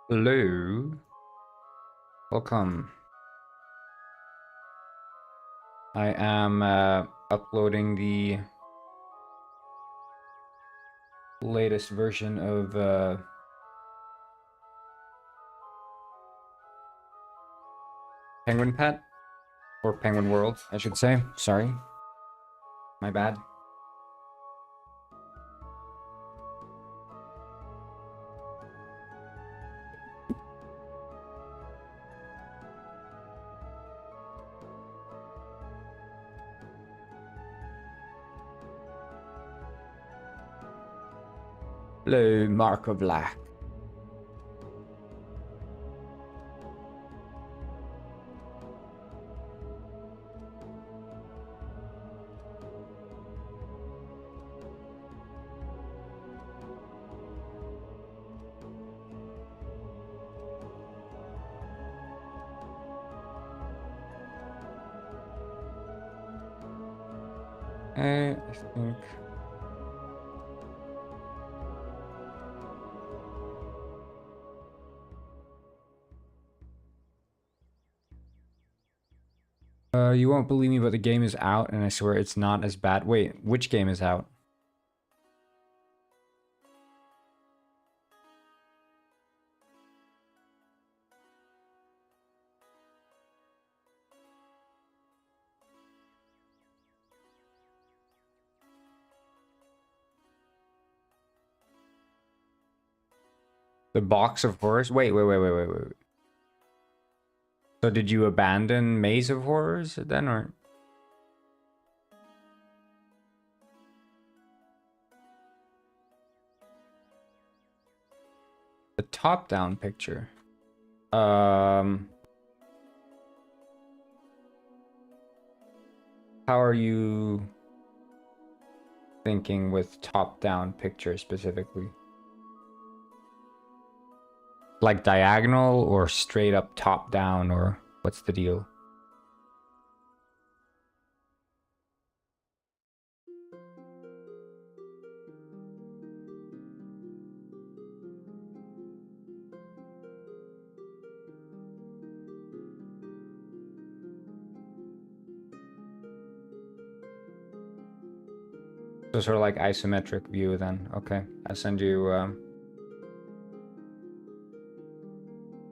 Hello. Welcome. I am uploading the latest version of Penguin Pet, or Penguin World, I should say. Sorry. My bad. Hello, Mark of Black. I think... you won't believe me, but the game is out, and I swear it's not as bad. Wait, which game is out? The Box of Horrors? Wait. So did you abandon Maze of Horrors then, or? The top-down picture. How are you thinking with top-down picture specifically? Like diagonal or straight up top-down, or what's the deal? So sort of like isometric view then. Okay, I send you...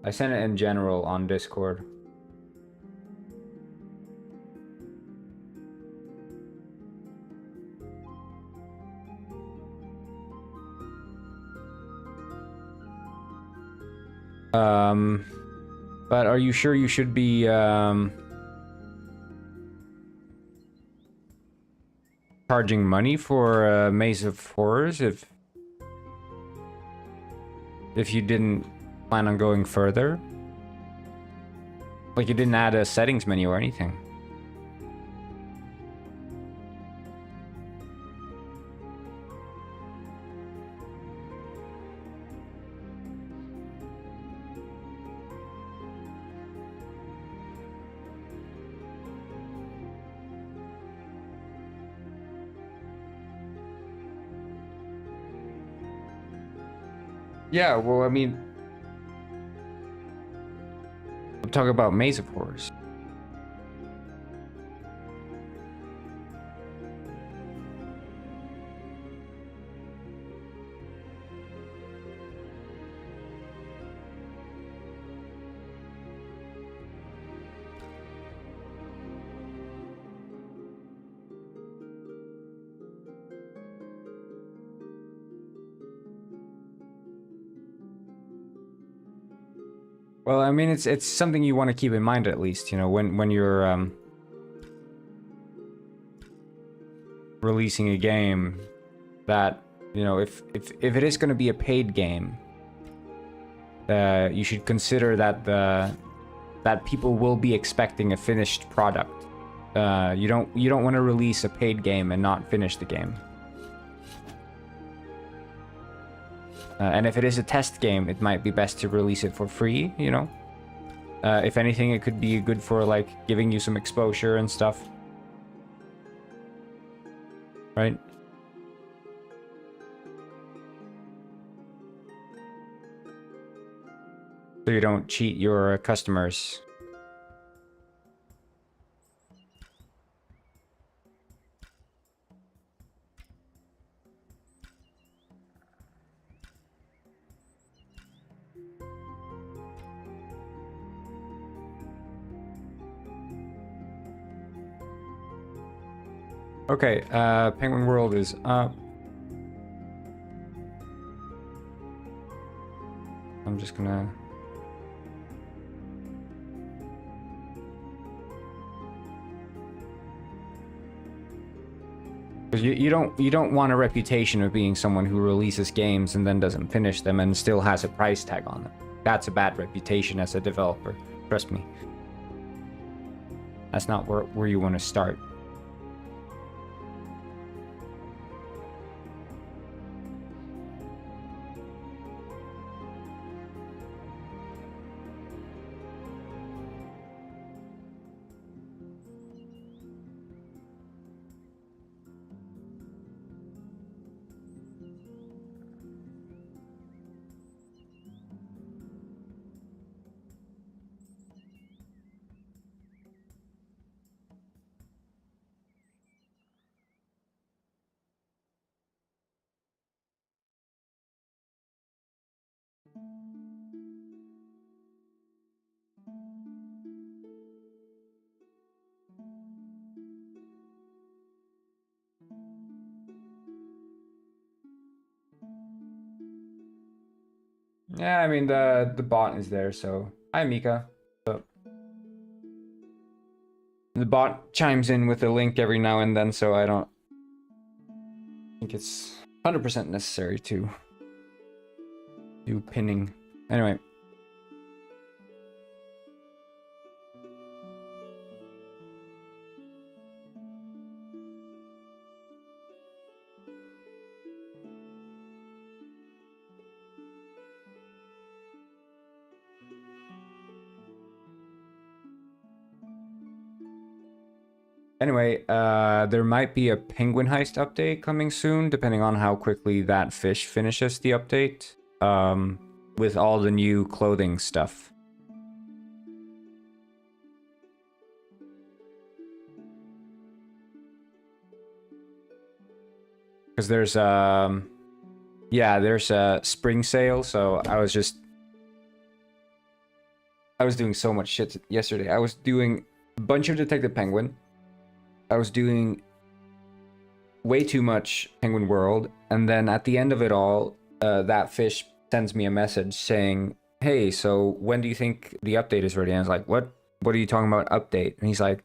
I sent it in general on Discord. But are you sure you should be, charging money for Maze of Horrors if you didn't plan on going further? Like, you didn't add a settings menu or anything. Yeah, well, I mean, I'm talking about Maze of Horrors. Well, I mean, it's something you want to keep in mind at least, you know, when you're releasing a game, that, you know, if it is going to be a paid game, you should consider that that people will be expecting a finished product. You don't want to release a paid game and not finish the game. And if it is a test game, it might be best to release it for free, you know? If anything, it could be good for, like, giving you some exposure and stuff. Right? So you don't cheat your customers. Okay, Penguin World is up. I'm just gonna... Because you don't want a reputation of being someone who releases games and then doesn't finish them and still has a price tag on them. That's a bad reputation as a developer. Trust me. That's not where you want to start. Yeah, I mean, the bot is there, so... Hi, Mika. What's up? The bot chimes in with a link every now and then, so I don't think it's 100% necessary to do pinning. Anyway. Anyway, there might be a penguin heist update coming soon, depending on how quickly that fish finishes the update, with all the new clothing stuff. Because there's yeah, there's a spring sale, so I was doing so much shit yesterday. I was doing a bunch of Detective Penguin. I was doing way too much Penguin World, and then at the end of it all, that fish sends me a message saying, "Hey, so when do you think the update is ready?" And I was like, "What? What are you talking about, update?" And he's like,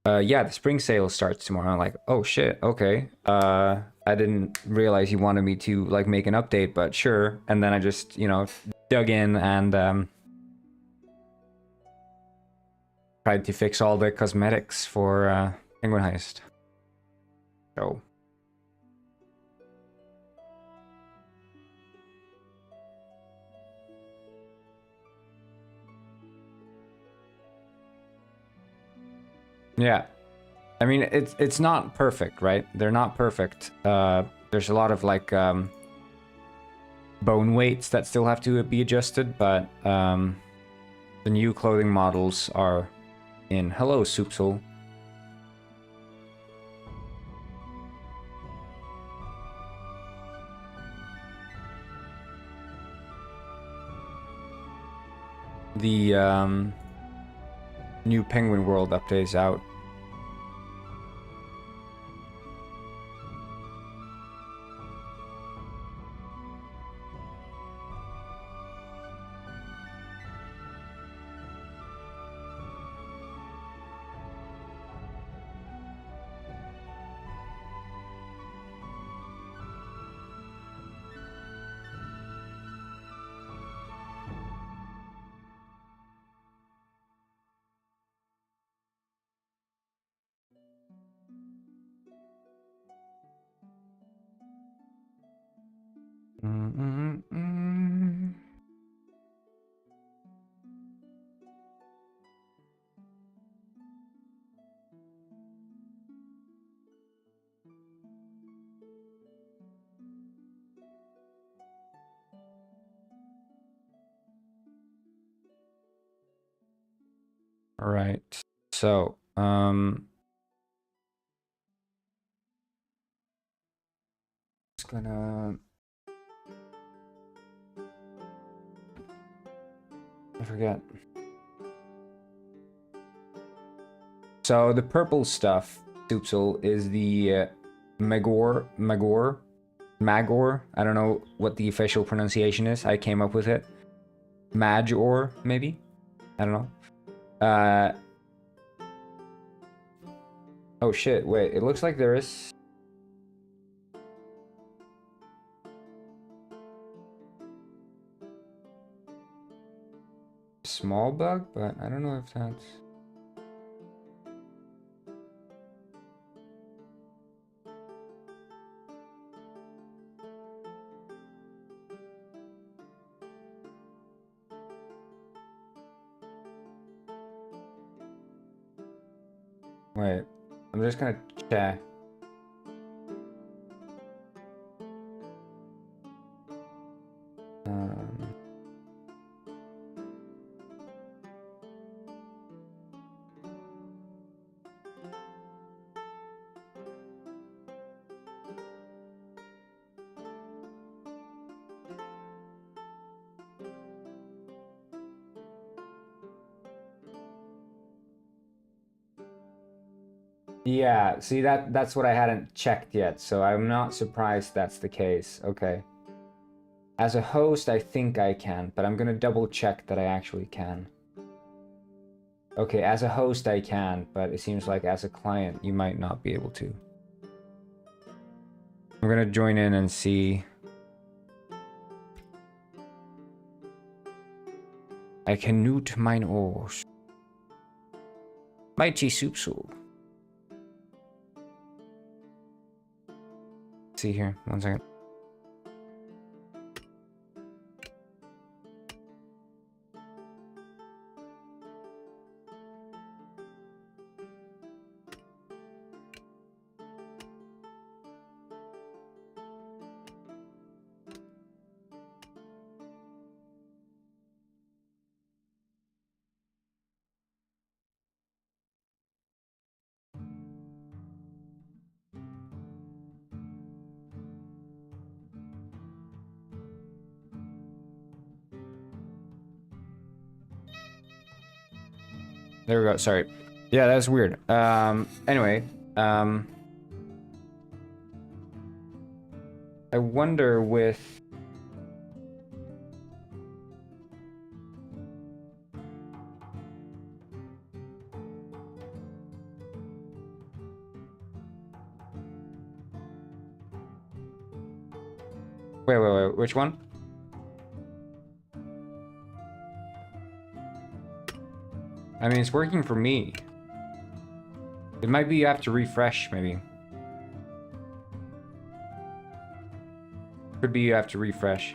Yeah, the spring sale starts tomorrow. I'm like, oh shit, okay. I didn't realize you wanted me to like make an update, but sure. And then I just, you know, dug in and tried to fix all the cosmetics for Penguin Heist. So yeah. I mean, it's not perfect, right? They're not perfect. There's a lot of like bone weights that still have to be adjusted, but the new clothing models are in. Hello, Soupsol. The new Penguin World update is out. All right. So, just gonna. I forget. So the purple stuff, Soupsol, is the Magor. I don't know what the official pronunciation is. I came up with it. Major, maybe? I don't know. Oh shit, wait, it looks like there is... small bug, but I don't know if that's... Wait, I'm just gonna check. Yeah, see that's what I hadn't checked yet, so I'm not surprised that's the case. Okay. As a host, I think I can, but I'm gonna double check that I actually can. Okay, as a host I can, but it seems like as a client you might not be able to. I'm gonna join in and see. I can newt mine oars. Mighty Soupsol. See here, 1 second. There we go, sorry. Yeah, that's weird. Anyway, I wonder with... Wait, which one? I mean, it's working for me. It might be you have to refresh, maybe. Could be you have to refresh.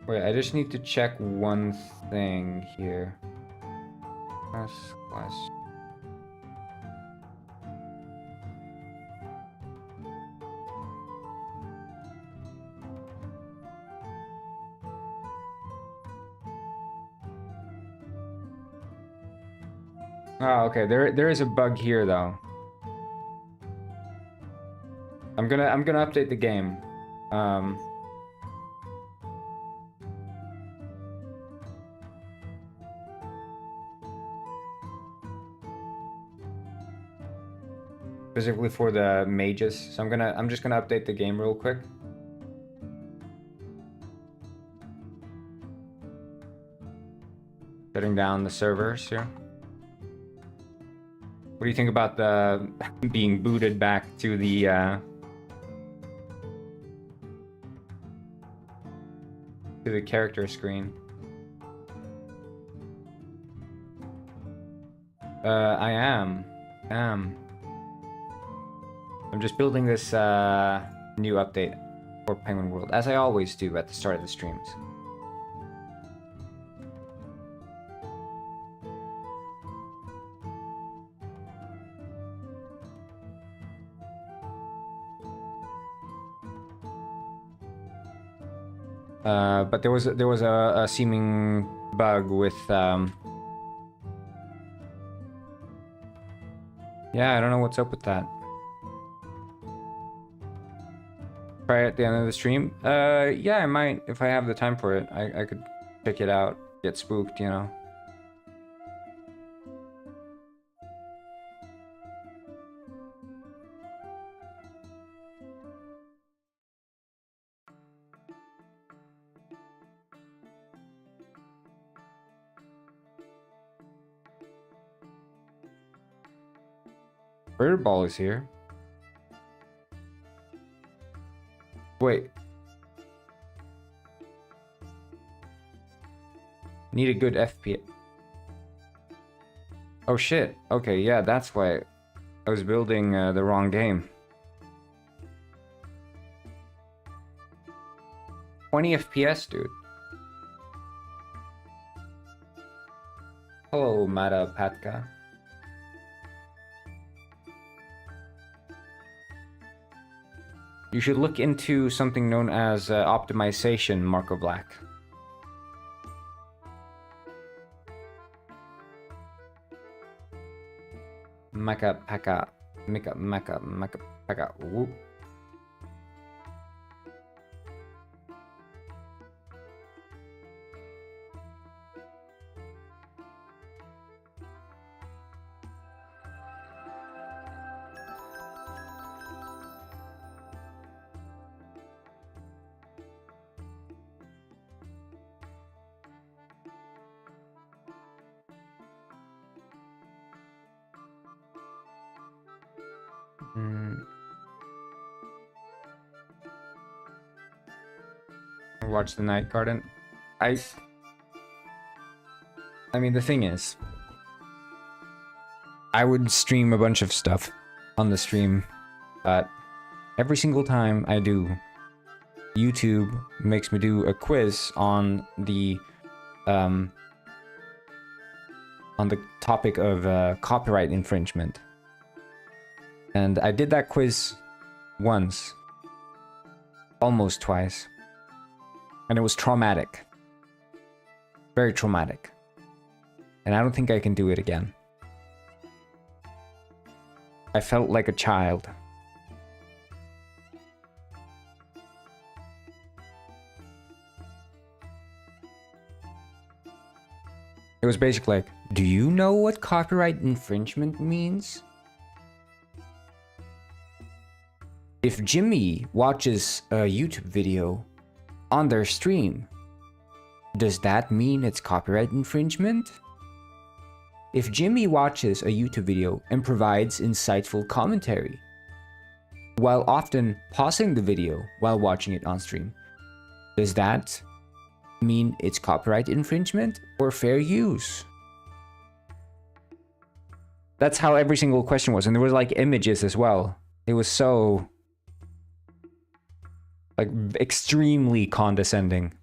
Wait, I just need to check one thing here. Class. Oh, okay. There is a bug here though. I'm gonna update the game. Specifically for the mages. So I'm just gonna update the game real quick. Shutting down the servers here. What do you think about the being booted back to the character screen? I am. I'm just building this new update for Penguin World, as I always do at the start of the streams. But there was a seeming bug with yeah, I don't know what's up with that. Try it at the end of the stream. Yeah, I might if I have the time for it. I could check it out, get spooked, you know. Bird Ball is here. Wait. Need a good FPS. Oh shit. Okay, yeah, that's why I was building the wrong game. 20 FPS, dude. Hello, Mata Patka. You should look into something known as optimization, Marco Black. Maka Paka. Maka Paka. Whoop. Watch the Night Garden. I mean, the thing is, I would stream a bunch of stuff on the stream, but every single time I do, YouTube makes me do a quiz on the topic of copyright infringement. And I did that quiz once, almost twice, and it was traumatic. Very traumatic. And I don't think I can do it again. I felt like a child. It was basically like, do you know what copyright infringement means? If Jimmy watches a YouTube video on their stream, does that mean it's copyright infringement? If Jimmy watches a YouTube video and provides insightful commentary, while often pausing the video while watching it on stream, does that mean it's copyright infringement or fair use? That's how every single question was, and there was like images as well. It was so like extremely condescending.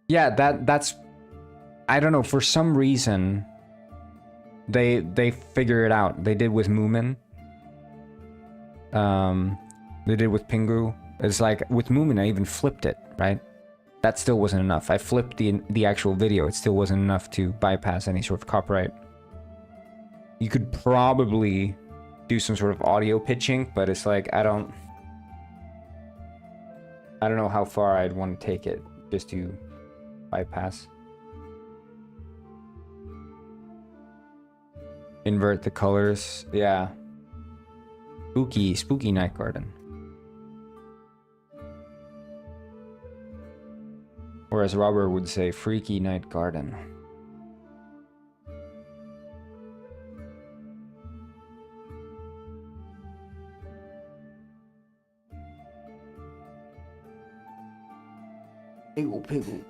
Yeah, that's I don't know, for some reason they figure it out. They did with Moomin. They did with Pingu. It's like with Moomin I even flipped it, right? That still wasn't enough. I flipped the actual video. It still wasn't enough to bypass any sort of copyright. You could probably do some sort of audio pitching, but it's like I don't know how far I'd want to take it just to bypass. Invert the colors. Yeah. Spooky night garden. Or as Robert would say, freaky night garden. Piggle.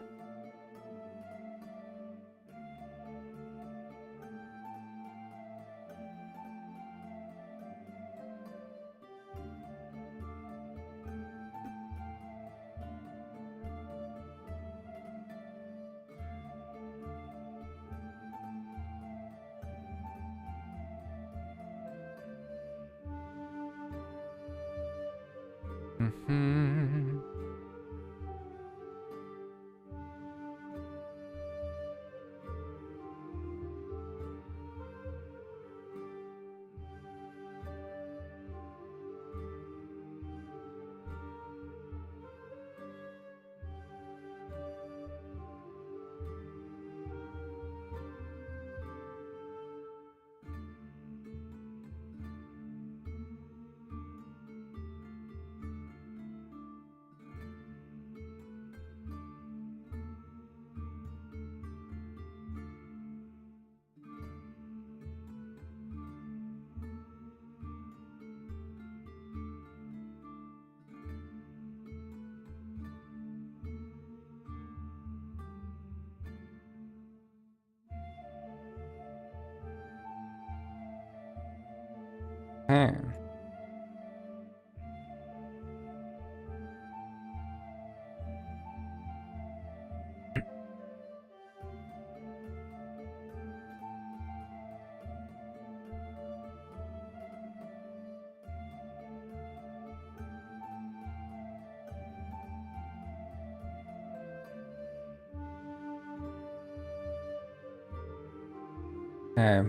Hey.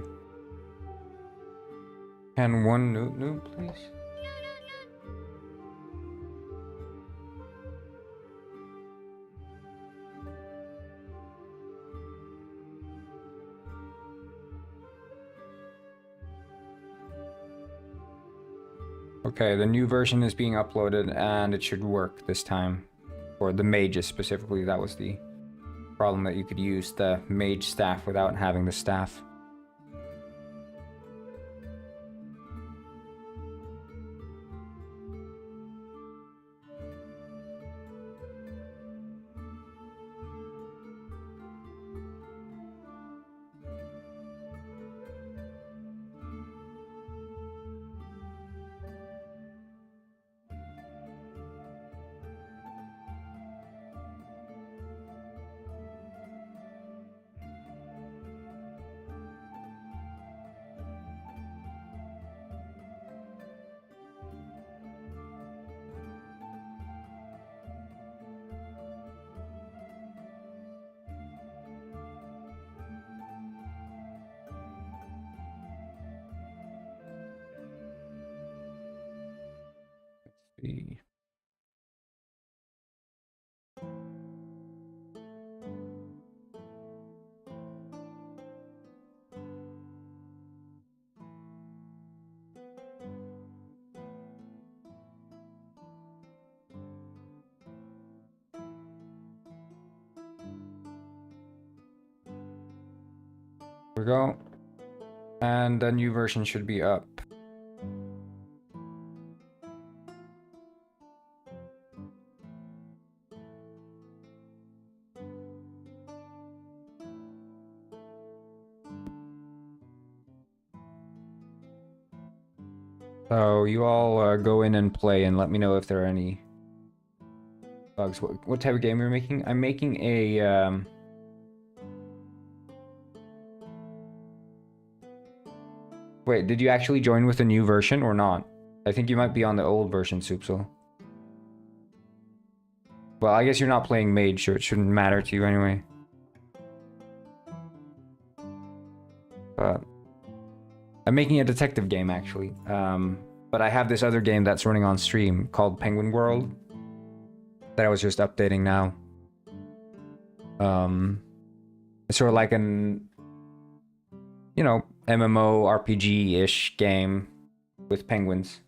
Can one Newt, please? Okay, the new version is being uploaded and it should work this time. For the mages specifically, that was the problem, that you could use the mage staff without having the staff. see. There we go. And a new version should be up. So you all go in and play and let me know if there are any bugs. What type of game are you making? I'm making a... Wait, did you actually join with a new version or not? I think you might be on the old version, Soupsel. Well, I guess you're not playing Mage, so it shouldn't matter to you anyway. But I'm making a detective game, actually. But I have this other game that's running on stream called Penguin World that I was just updating now. It's sort of like an, you know, MMO RPG-ish game with penguins.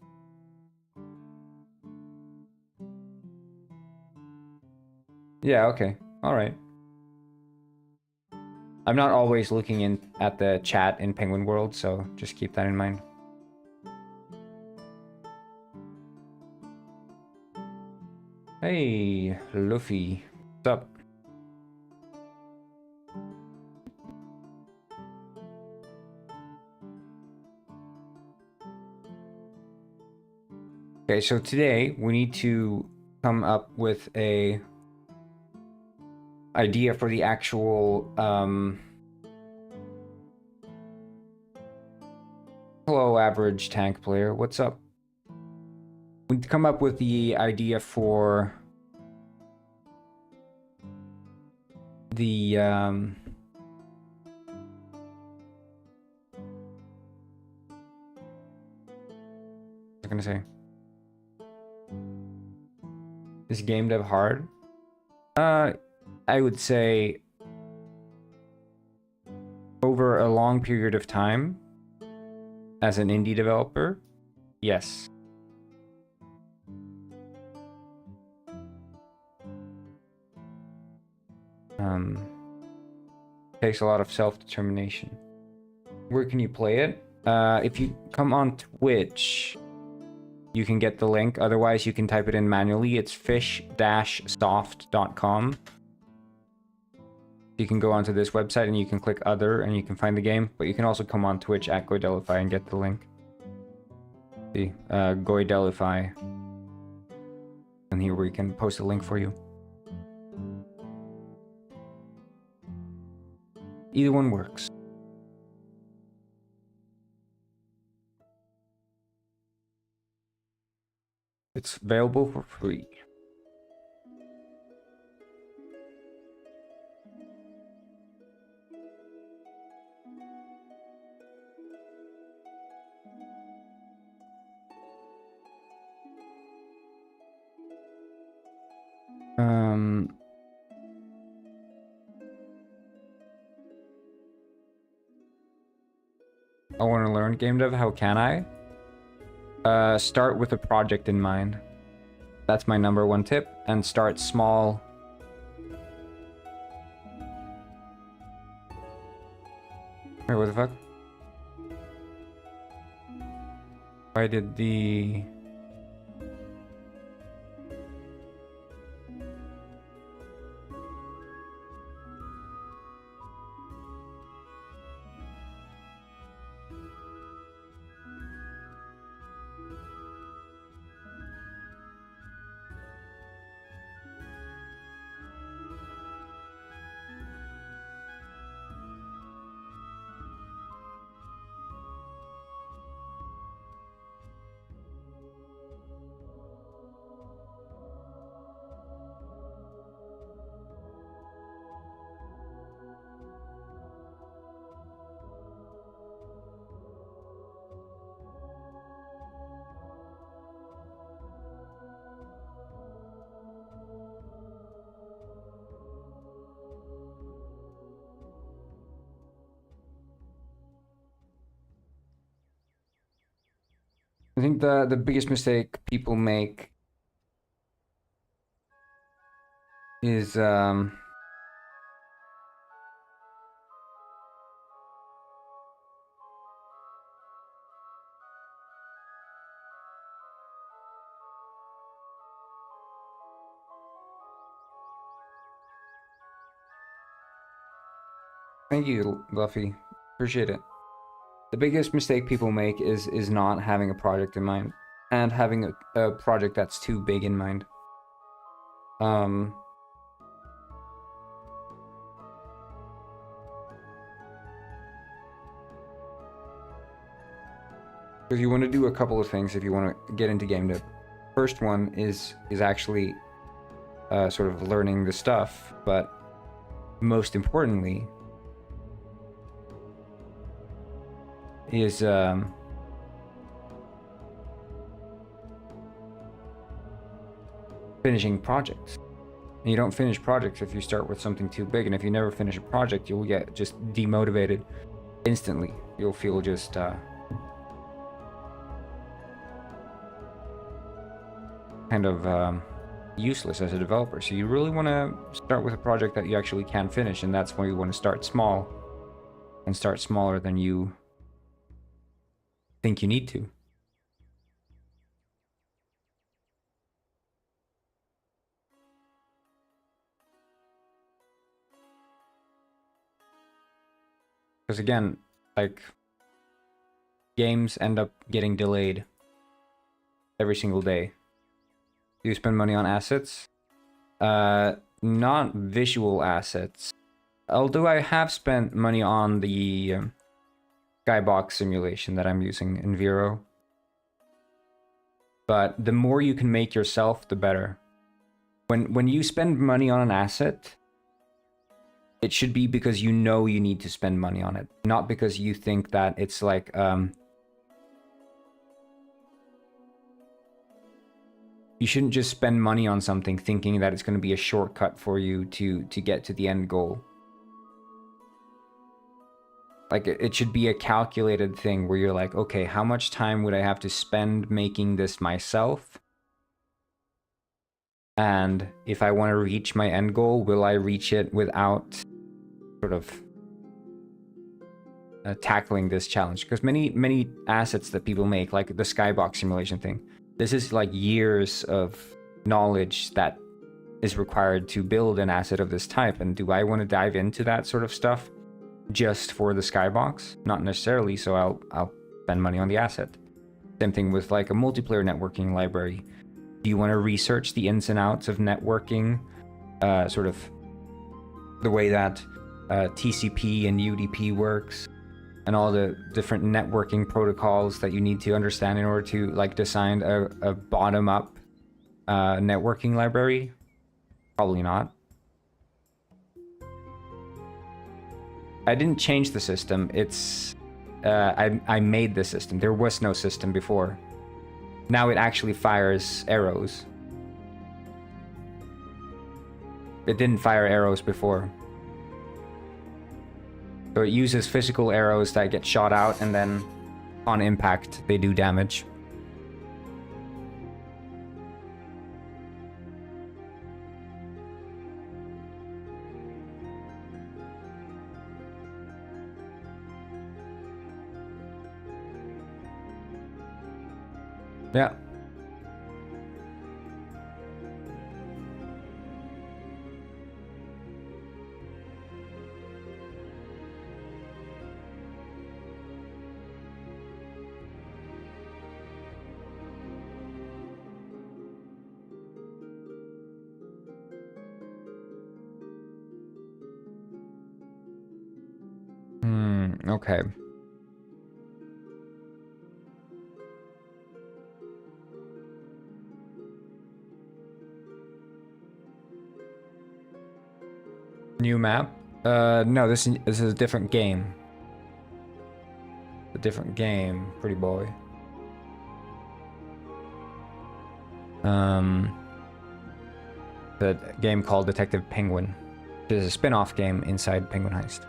Yeah, okay. Alright. I'm not always looking in at the chat in Penguin World, so just keep that in mind. Hey, Luffy. What's up? Okay, so today we need to come up with a idea for the actual hello, average tank player. What's up? We need to come up with the idea for the what was I gonna say? Is game dev hard? I would say over a long period of time as an indie developer, yes. Takes a lot of self-determination. Where can you play it? If you come on Twitch, you can get the link. Otherwise, you can type it in manually. It's fish-soft.com. You can go onto this website and you can click other and you can find the game. But you can also come on Twitch at Goidelify and get the link. See, Goidelify. And here we can post a link for you. Either one works. It's available for free. I want to learn game dev. How can I? Start with a project in mind. That's my #1 tip. And start small. Wait, what the fuck? Why did the... I think the biggest mistake people make is thank you, Luffy. Appreciate it. The biggest mistake people make is not having a project in mind and having a project that's too big in mind. Because you want to do a couple of things if you want to get into game dev. First one is actually sort of learning the stuff, but most importantly is finishing projects. And you don't finish projects if you start with something too big, and if you never finish a project, you'll get just demotivated instantly. You'll feel just kind of useless as a developer. So you really want to start with a project that you actually can finish, and that's where you want to start small, and start smaller than you think you need to. Because again, like, games end up getting delayed every single day. Do you spend money on assets? Not visual assets. Although I have spent money on the skybox simulation that I'm using in Vero. But the more you can make yourself, the better. When you spend money on an asset, it should be because you know you need to spend money on it, not because you think that it's like you shouldn't just spend money on something thinking that it's going to be a shortcut for you to get to the end goal. Like, it should be a calculated thing where you're like, okay, how much time would I have to spend making this myself? And if I want to reach my end goal, will I reach it without sort of tackling this challenge? Because many assets that people make, like the skybox simulation thing, this is like years of knowledge that is required to build an asset of this type. And do I want to dive into that sort of stuff just for the skybox? Not necessarily, so I'll spend money on the asset. Same thing with like a multiplayer networking library. Do you want to research the ins and outs of networking, sort of the way that TCP and UDP works, and all the different networking protocols that you need to understand in order to like design a bottom-up networking library? Probably not. I didn't change the system. It's I made the system. There was no system before. Now it actually fires arrows. It didn't fire arrows before. So it uses physical arrows that get shot out, and then on impact they do damage. Yeah. Okay. New map? No, this is a different game. A different game, pretty boy. The game called Detective Penguin. It is a spin-off game inside Penguin Heist.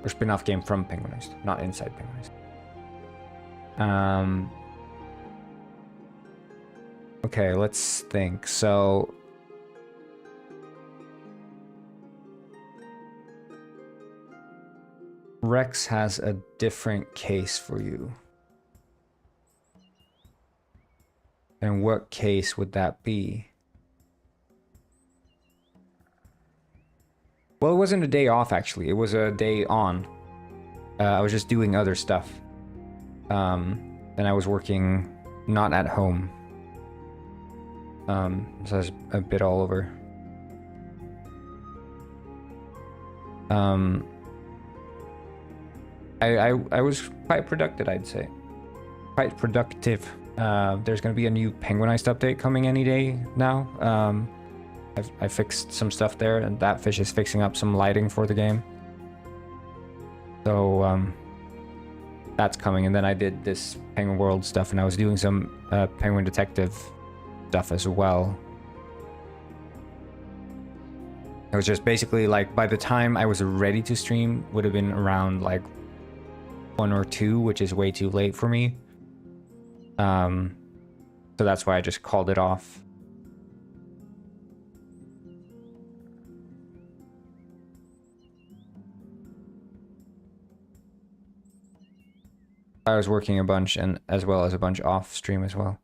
Or spin-off game from Penguin Heist, not inside Penguin Heist. Okay, let's think. So Rex has a different case for you. And what case would that be? Well, it wasn't a day off, actually. It was a day on. I was just doing other stuff. And I was working not at home. So I was a bit all over. I was quite productive, I'd say. Quite productive. There's going to be a new Penguinized update coming any day now. I fixed some stuff there, and that fish is fixing up some lighting for the game. So, that's coming, and then I did this Penguin World stuff, and I was doing some Penguin Detective stuff as well. It was just basically like, by the time I was ready to stream, would have been around like 1 or 2, which is way too late for me. So that's why I just called it off. I was working a bunch, and as well as a bunch off stream as well.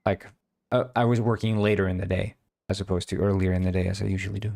Like, I was working later in the day as opposed to earlier in the day as I usually do.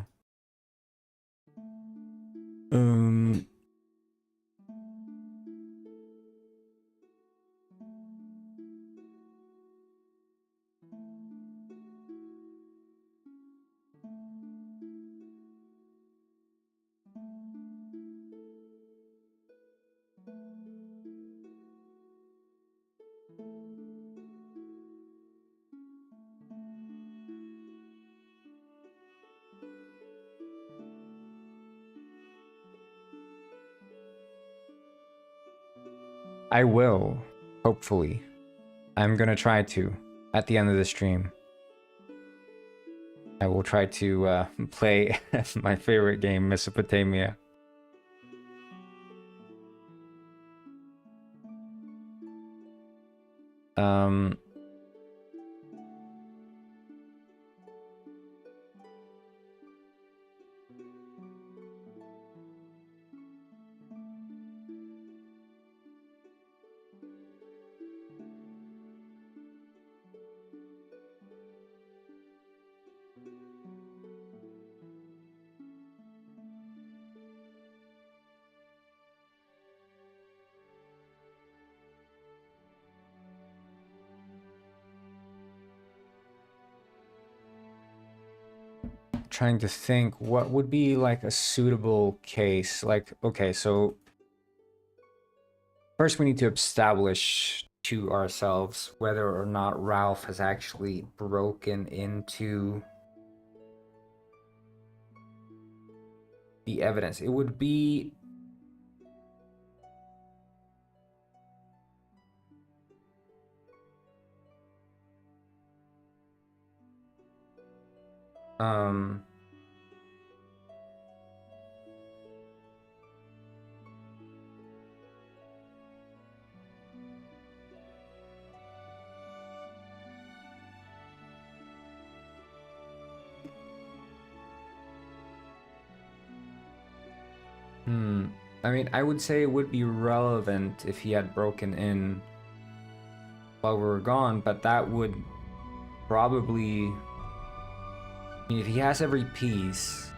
I will, hopefully. I'm gonna try to, at the end of the stream. I will try to play my favorite game, Mesopotamia. Trying to think what would be like a suitable case. Like, okay, so first we need to establish to ourselves whether or not Ralph has actually broken into the evidence. It would be I mean, I would say it would be relevant if he had broken in while we were gone, but that would probably, I mean, if he has every piece,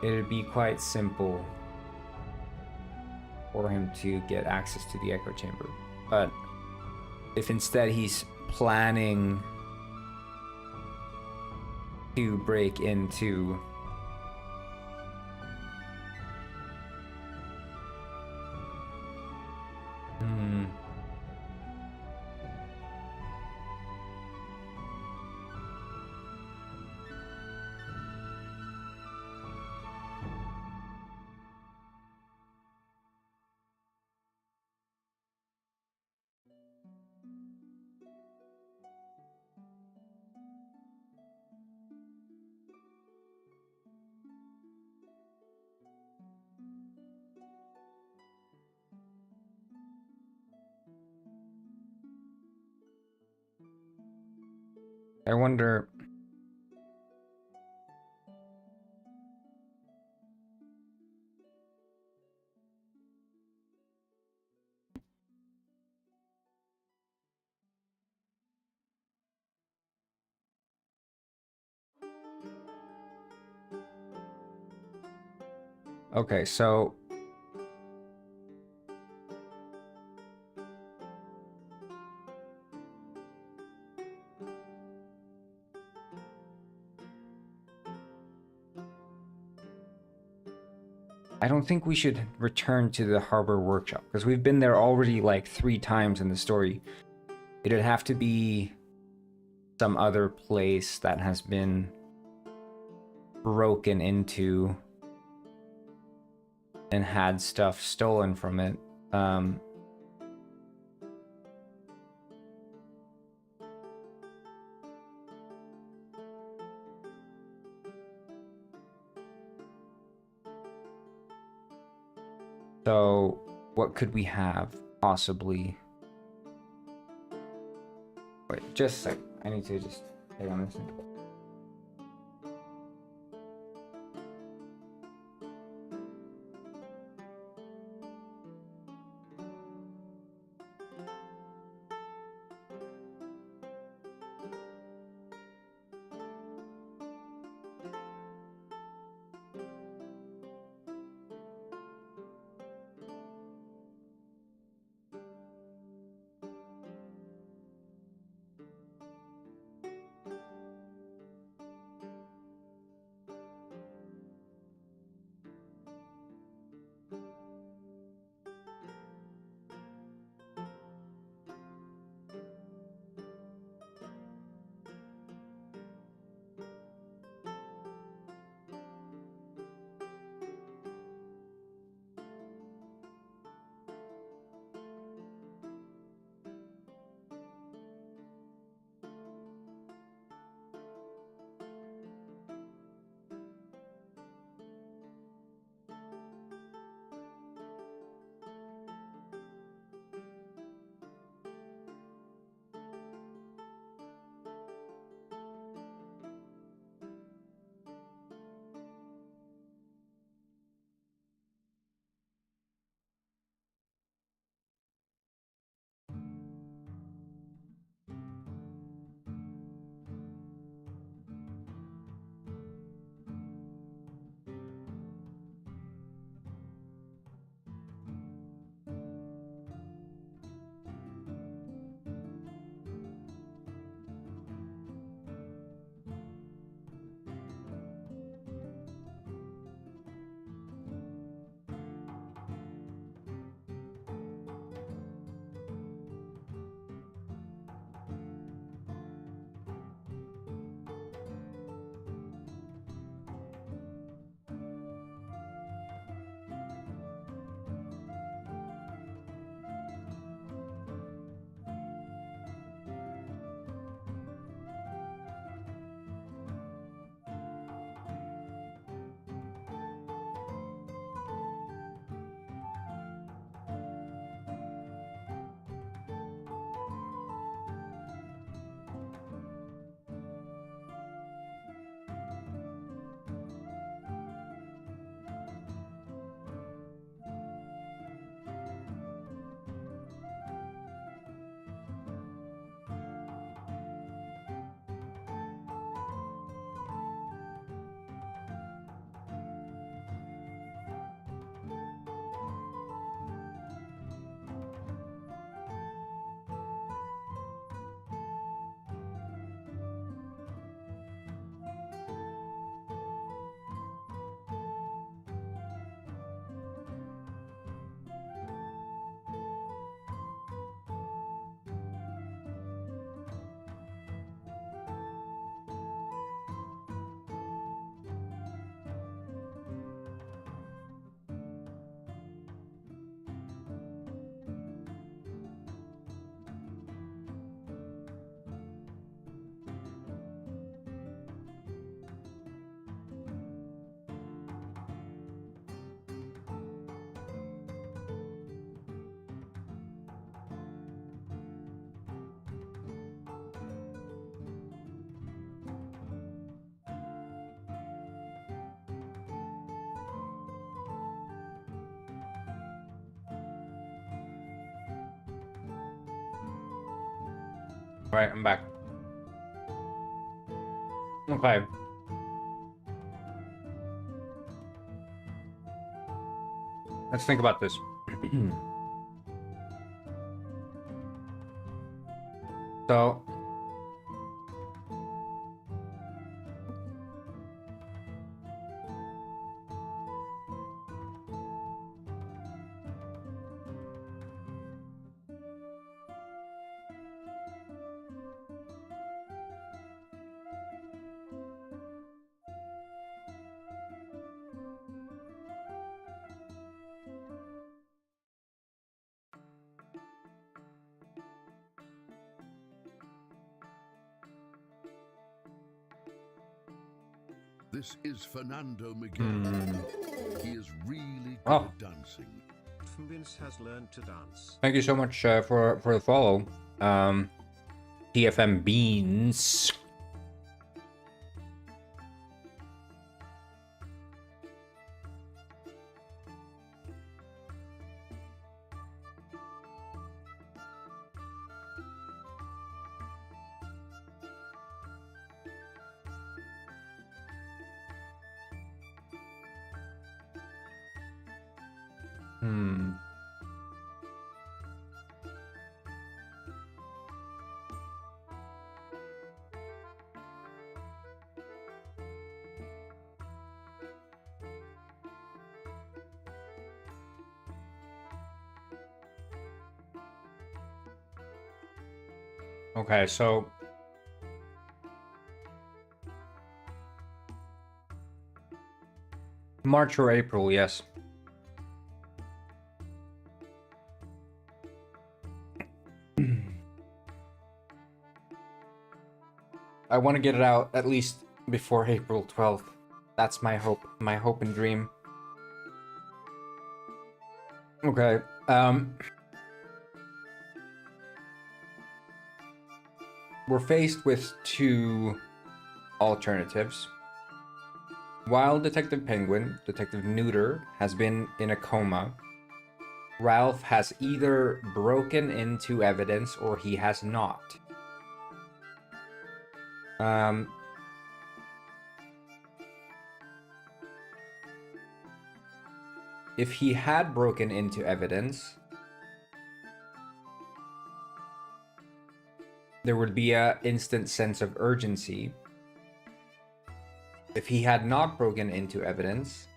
it'd be quite simple for him to get access to the echo chamber. But if instead he's planning to break into I wonder. Okay, so I don't think we should return to the harbor workshop because we've been there already like 3 times in the story. It'd have to be some other place that has been broken into and had stuff stolen from it. So what could we have possibly? Wait, just a sec. I need to just take on this thing. Alright, I'm back. Okay. Let's think about this. So... This is Fernando Miguel. He is really good at dancing. Vince has learned to dance. Thank you so much for the follow. TFM Beans. Okay, so March or April, yes. I want to get it out at least before April 12th. That's my hope and dream. Okay, we're faced with two alternatives. While Detective Penguin, Detective Neuter, has been in a coma, Ralph has either broken into evidence or he has not. If he had broken into evidence, there would be an instant sense of urgency. If he had not broken into evidence,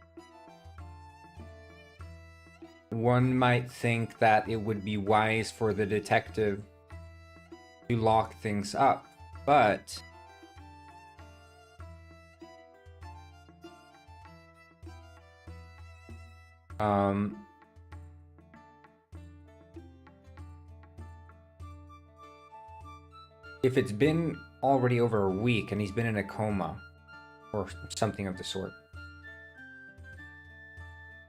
one might think that it would be wise for the detective to lock things up, but if it's been already over a week and he's been in a coma or something of the sort,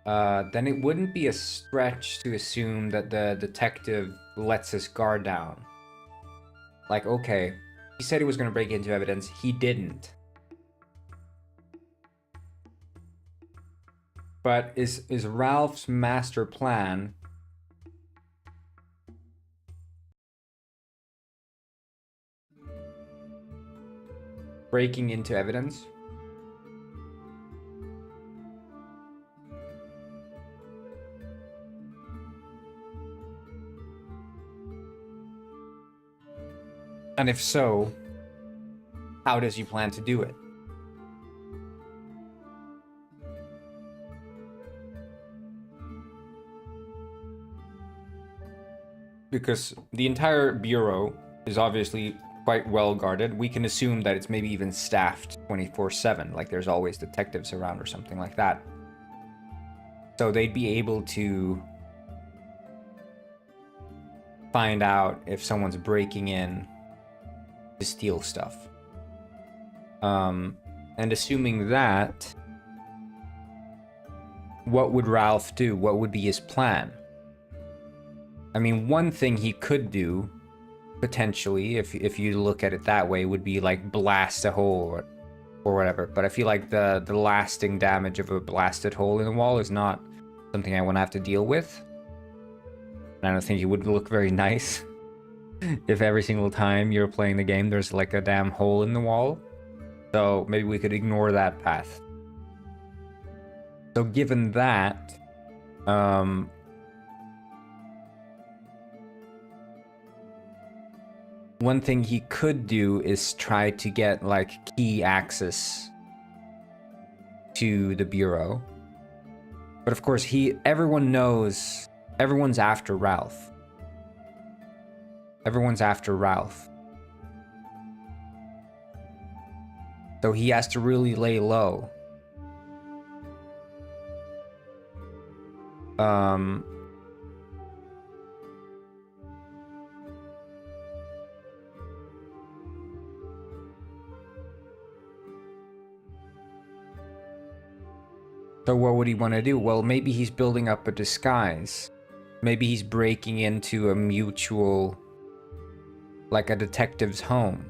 then it wouldn't be a stretch to assume that the detective lets his guard down. Like, okay, he said he was going to break into evidence, he didn't. But is Ralph's master plan breaking into evidence? And if so, how does he plan to do it? Because the entire bureau is obviously quite well guarded. We can assume that it's maybe even staffed 24/7, like there's always detectives around or something like that. So they'd be able to find out if someone's breaking in to steal stuff. And assuming that, what would Ralph do? What would be his plan? I mean, one thing he could do, potentially, if you look at it that way, would be like blast a hole or whatever. But I feel like the lasting damage of a blasted hole in the wall is not something I want to have to deal with. And I don't think it would look very nice. if every single time you're playing the game there's like a damn hole in the wall. So maybe we could ignore that path. So given that, one thing he could do is try to get like key access to the bureau. But of course everyone knows, everyone's after Ralph. Everyone's after Ralph. So he has to really lay low. So what would he want to do? Well, maybe he's building up a disguise. Maybe he's breaking into a mutual, like a detective's home.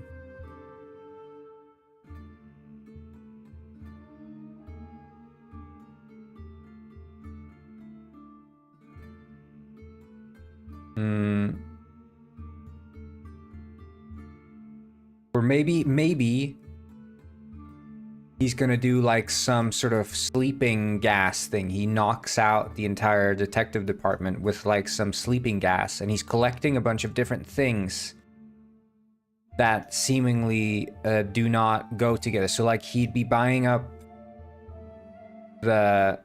Or maybe he's gonna do like some sort of sleeping gas thing. He knocks out the entire detective department with like some sleeping gas, and he's collecting a bunch of different things that seemingly do not go together. So like he'd be buying up the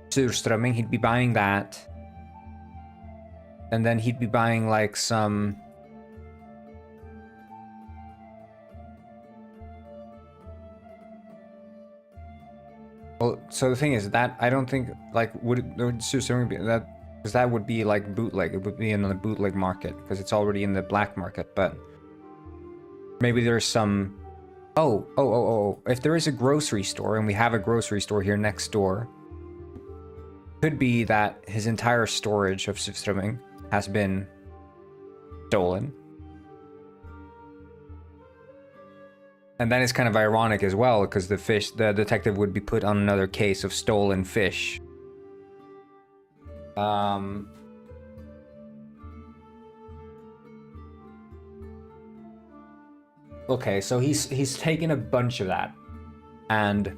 surströmming, he'd be buying that, and then he'd be buying like some well, so the thing is that I don't think like would surströmming be that, because that would be like bootleg. It would be in the bootleg market because it's already in the black market. But maybe there's some if there is a grocery store, and we have a grocery store here next door, could be that his entire storage of surströmming has been stolen. And then it's kind of ironic as well, because the detective would be put on another case of stolen fish. Okay, so he's taken a bunch of that, and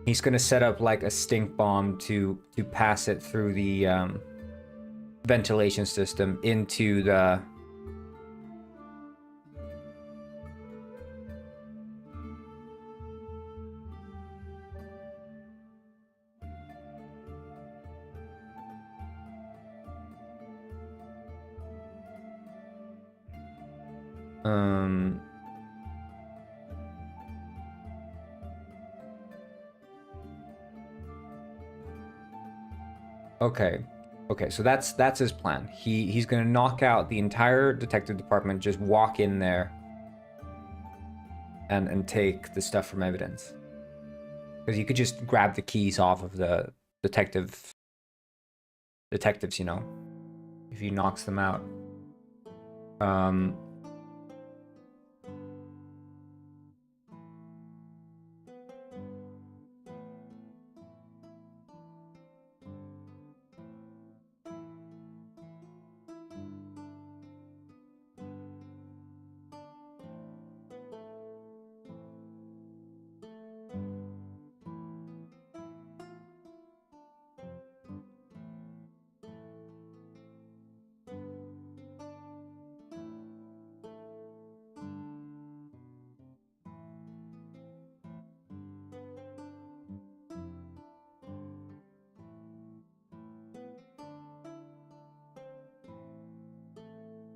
he's gonna set up like a stink bomb to pass it through the ventilation system into the Okay, so that's his plan. He's gonna knock out the entire detective department, just walk in there and take the stuff from evidence. Because you could just grab the keys off of the detectives, you know, if he knocks them out.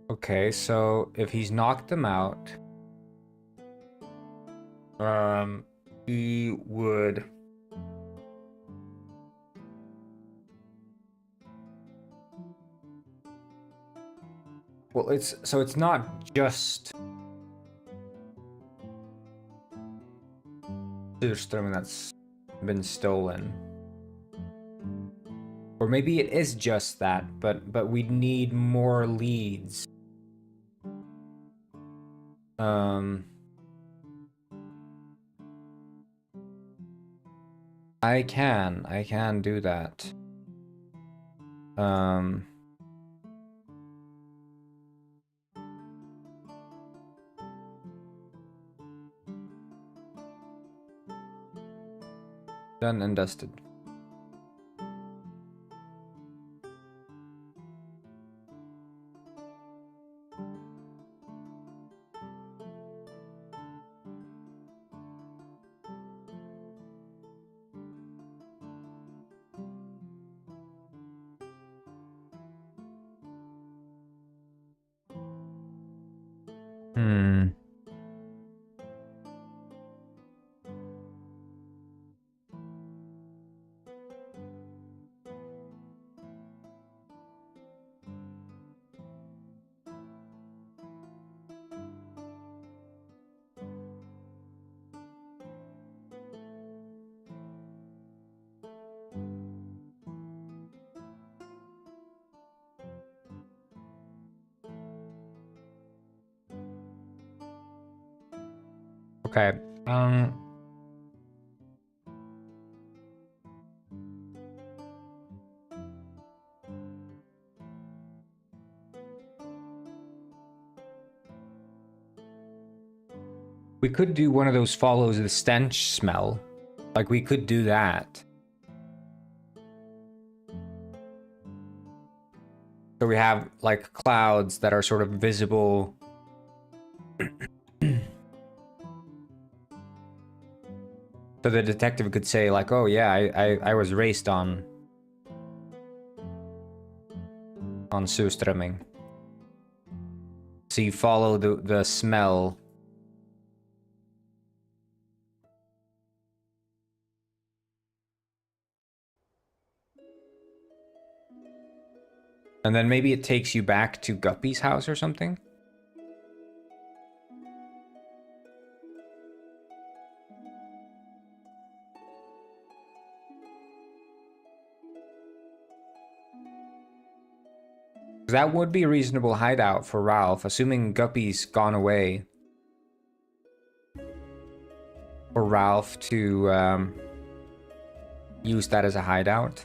Okay, so if he's knocked them out, he would. Well, it's not just Surströmming that's been stolen. Or maybe it is just that, but we need more leads. I can do that. Done and dusted. Hmm. Okay. We could do one of those follows the stench smell. Like, we could do that. So we have, like, clouds that are sort of visible. So the detective could say, like, oh yeah, I was raced on surströmming. So you follow the smell. And then maybe it takes you back to Guppy's house or something? That would be a reasonable hideout for Ralph, assuming Guppy's gone away. For Ralph to use that as a hideout.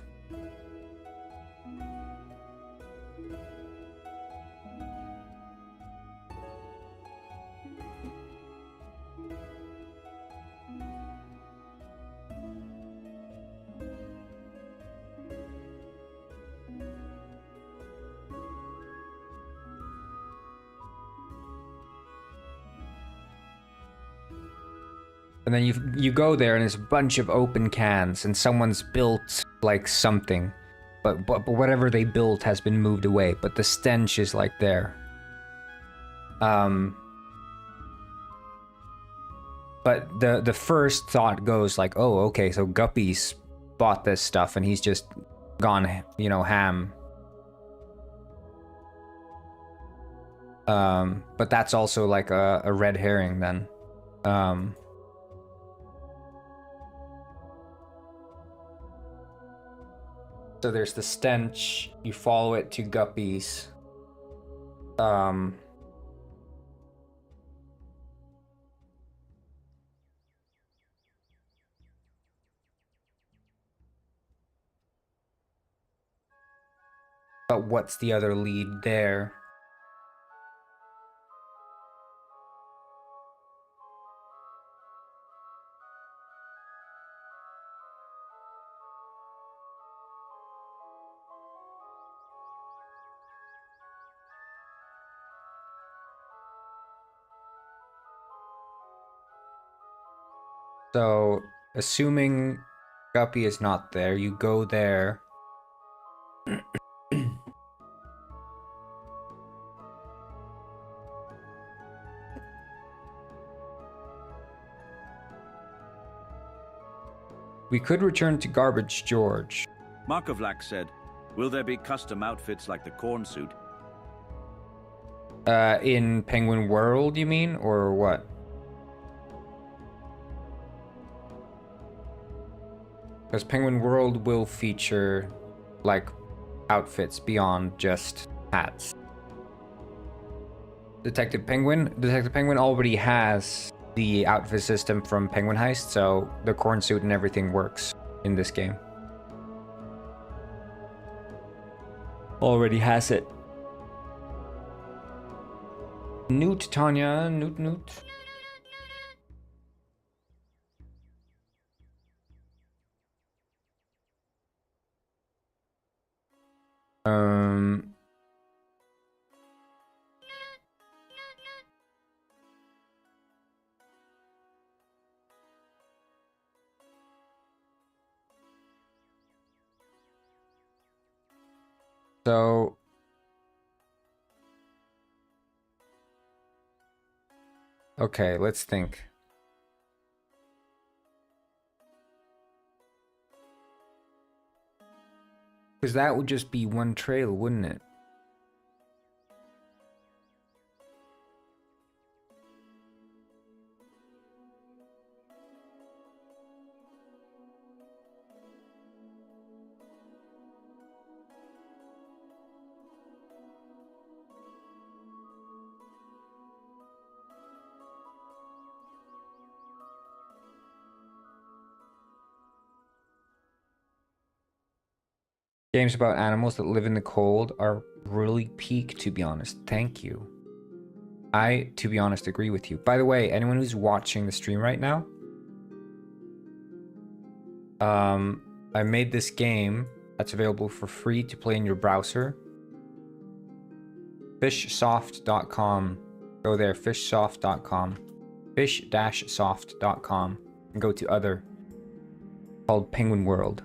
And then you go there and there's a bunch of open cans and someone's built like something. But whatever they built has been moved away, but the stench is like there. But the first thought goes like, oh, okay, so Guppy's bought this stuff and he's just gone, you know, ham. But that's also like a red herring then. So there's the stench, you follow it to Guppy's. But what's the other lead there? So, assuming Guppy is not there, you go there. We could return to Garbage George. Markovlak said, will there be custom outfits like the corn suit? In Penguin World, you mean? Or what? Because Penguin World will feature, like, outfits beyond just hats. Detective Penguin already has the outfit system from Penguin Heist, so the corn suit and everything works in this game. Already has it. Newt, Tanya, Newt. So okay, let's think. Because that would just be one trail, wouldn't it? Games about animals that live in the cold are really peak, to be honest. Thank you. I, to be honest, agree with you. By the way, anyone who's watching the stream right now, I made this game that's available for free to play in your browser. Fishsoft.com. Go there, fishsoft.com. Fish-soft.com. And go to other. Called Penguin World.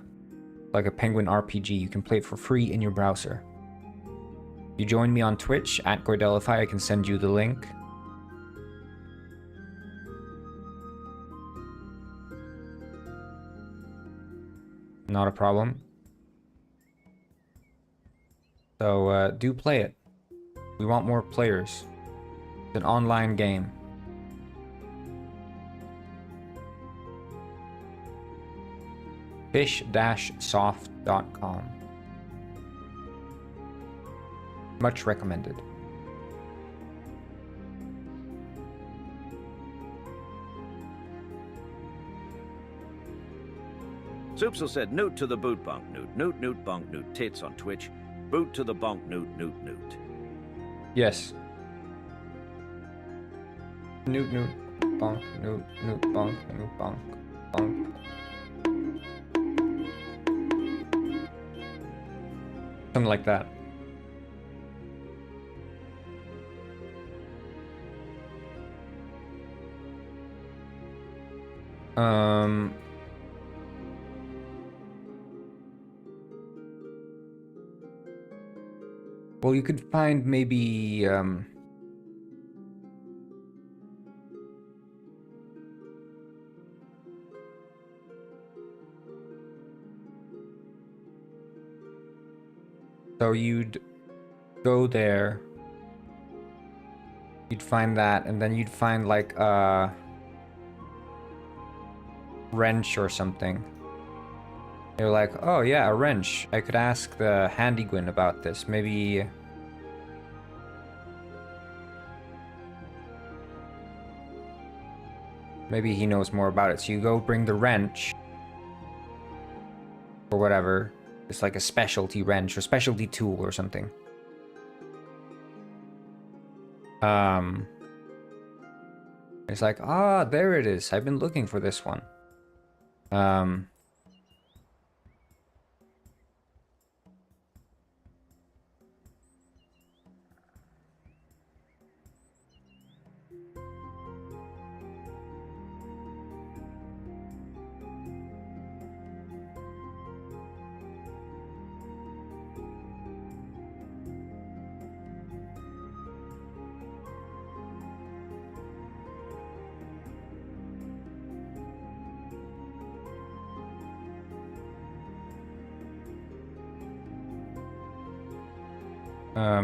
Like a penguin RPG. You can play it for free in your browser. You join me on Twitch at Gordelify. I can send you the link. Not a problem. So do play it. We want more players. It's an online game. Fish-soft.com. Much recommended. Soupsel said, "Note to the boot bonk noot. Noot noot bonk noot tits on Twitch. Boot to the bonk noot noot noot." Yes. Noot noot bonk noot noot bonk noot bonk bonk. Something like that. Well, you could find maybe so you'd go there, you'd find that, and then you'd find like a wrench or something. You're like, oh yeah, a wrench. I could ask the Handygwin about this. Maybe he knows more about it. So you go bring the wrench or whatever. It's like a specialty wrench or specialty tool or something. It's like, ah, there it is. I've been looking for this one.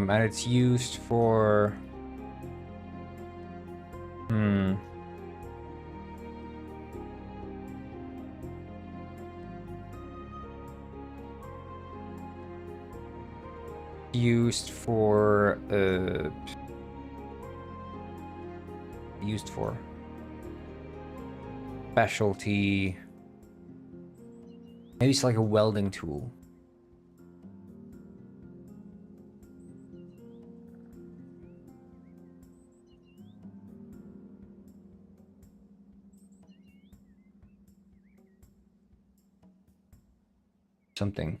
And it's used for used for specialty. Maybe it's like a welding tool. Something.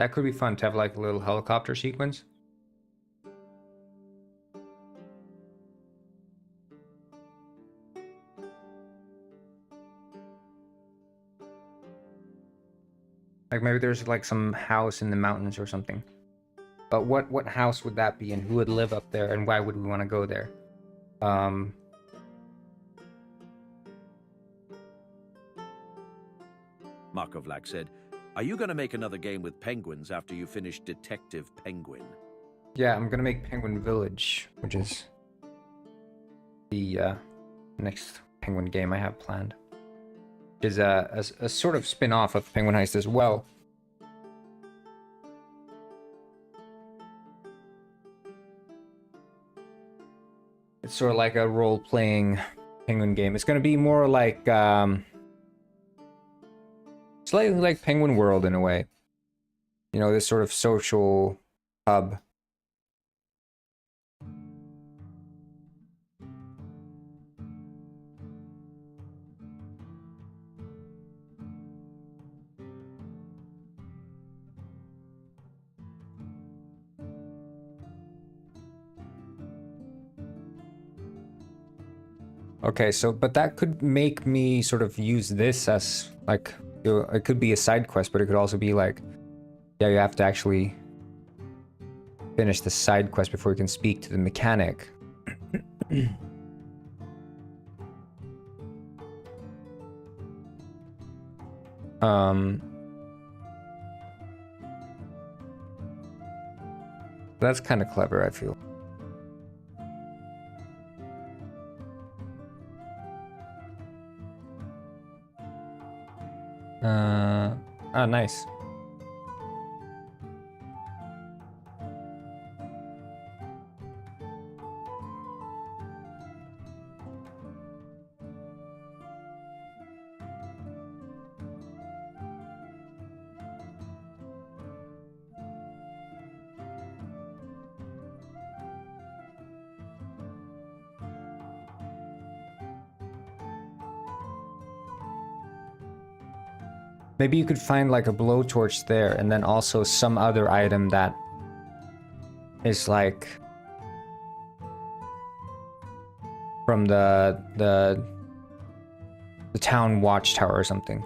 That could be fun to have like a little helicopter sequence. Like maybe there's like some house in the mountains or something. But what house would that be, and who would live up there, and why would we want to go there? Markovlak said, "Are you going to make another game with penguins after you finish Detective Penguin?" Yeah, I'm gonna make Penguin Village, which is the next Penguin game I have planned. Which is a sort of spin-off of Penguin Heist as well. It's sort of like a role-playing Penguin game. It's gonna be more like slightly like Penguin World in a way. You know, this sort of social hub. Okay, so, but that could make me sort of use this as, like, you know, it could be a side quest, but it could also be like, yeah, you have to actually finish the side quest before you can speak to the mechanic. That's kind of clever, I feel. Ah, nice. Maybe you could find like a blowtorch there, and then also some other item that is like from the town watchtower or something.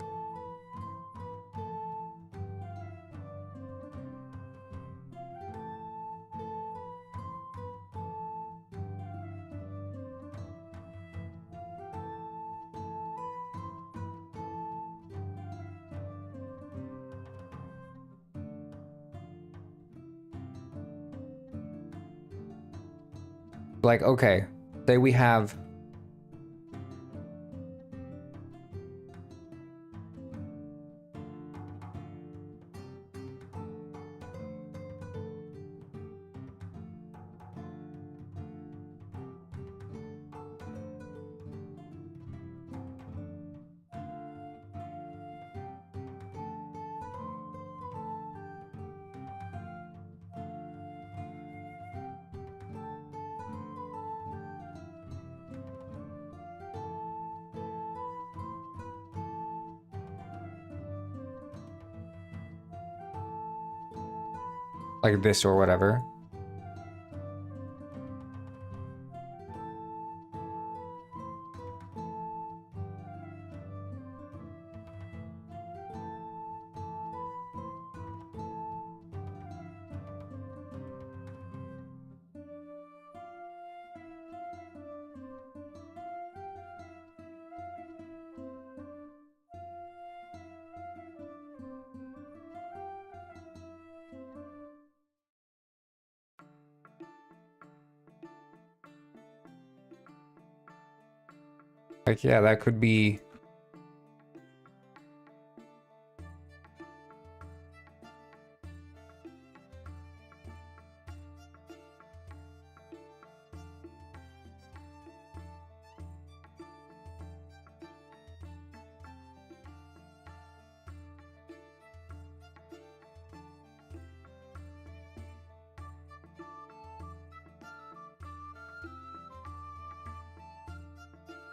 Like, okay, say we have like this or whatever. Like, yeah, that could be.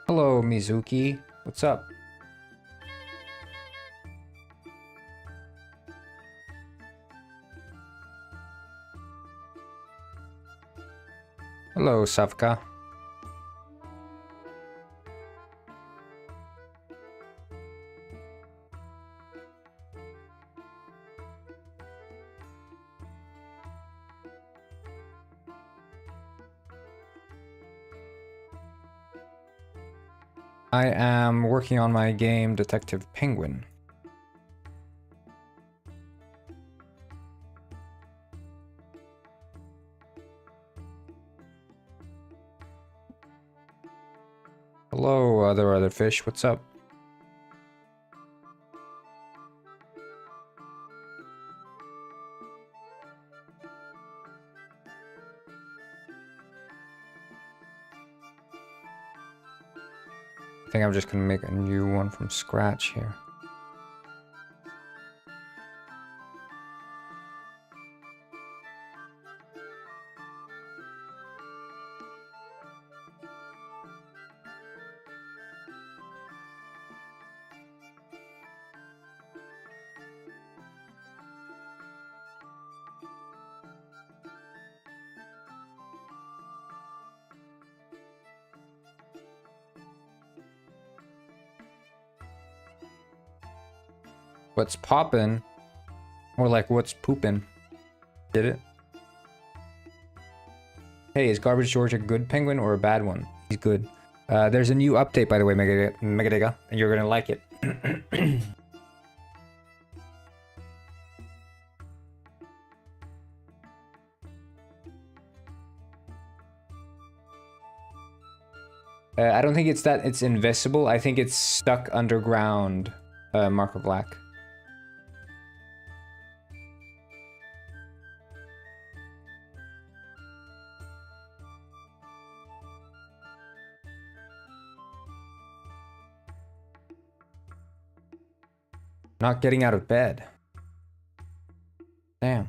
Hello, Mizuki. What's up? Hello, Savka. I am working on my game Detective Penguin. Hello, other fish. What's up? I think I'm just gonna make a new one from scratch here. What's poppin'? More like what's poopin'? Get it? Hey, is Garbage George a good penguin or a bad one? He's good. There's a new update, by the way, Megadega, and you're gonna like it. I don't think it's that it's invisible. I think it's stuck underground, Mark of Black. Not getting out of bed. Damn.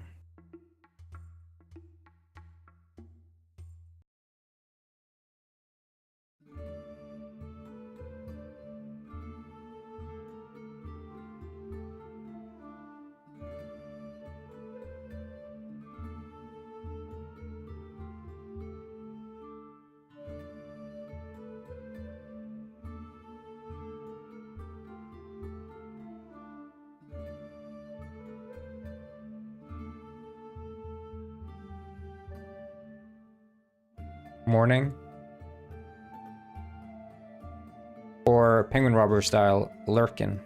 Morning. Or penguin robber style, lurkin.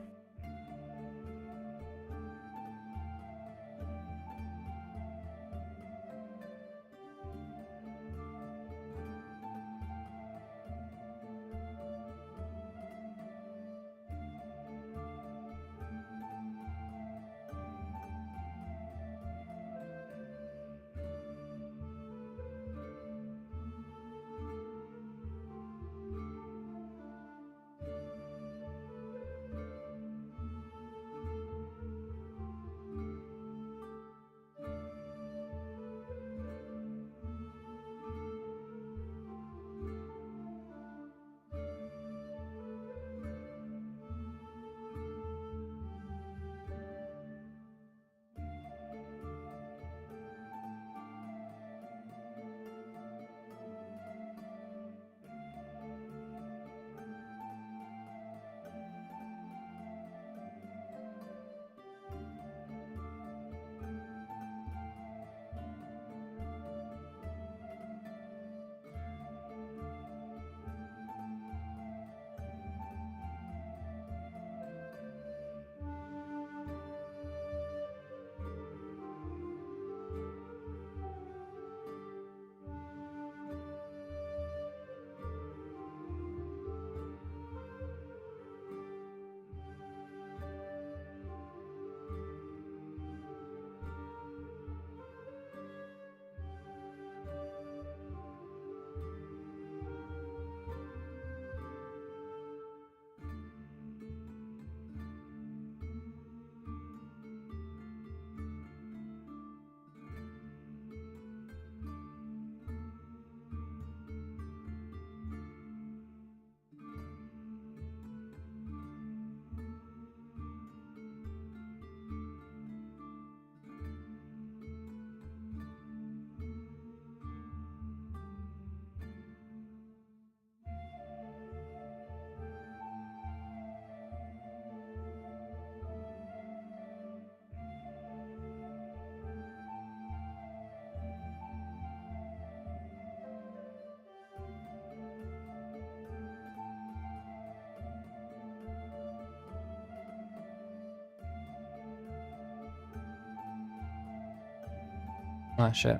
Oh shit.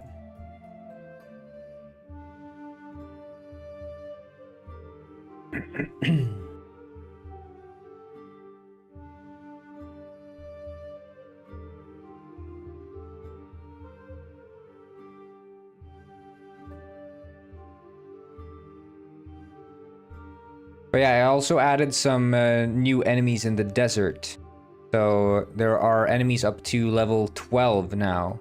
But yeah, I also added some new enemies in the desert. So there are enemies up to level 12 now.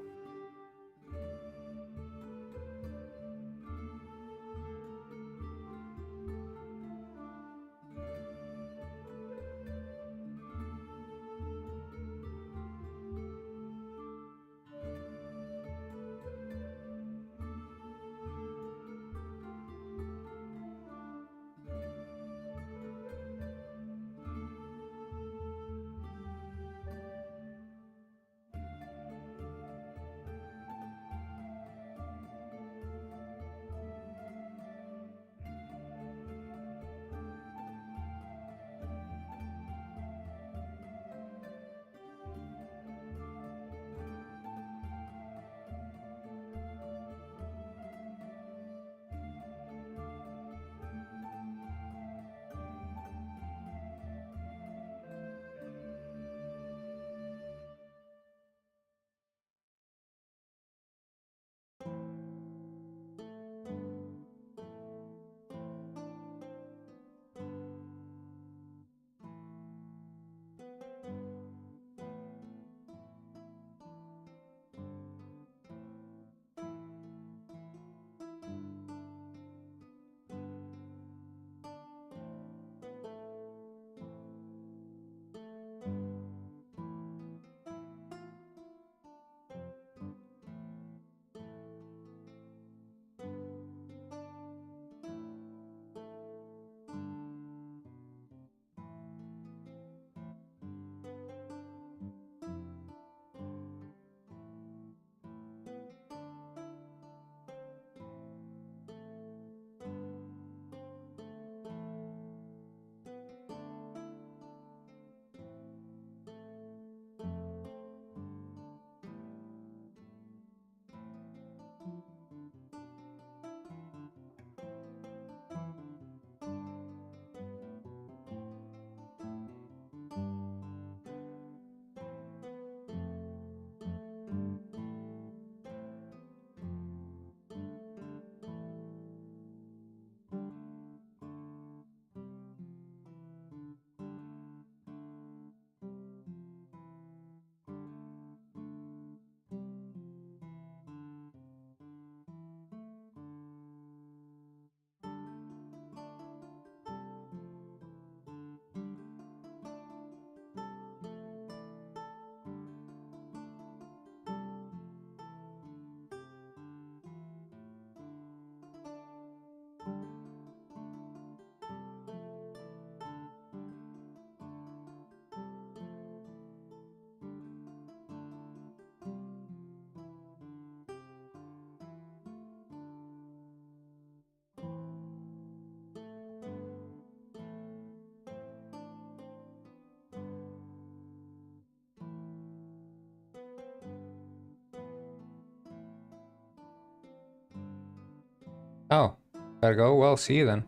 Oh, gotta go. Well, see you then.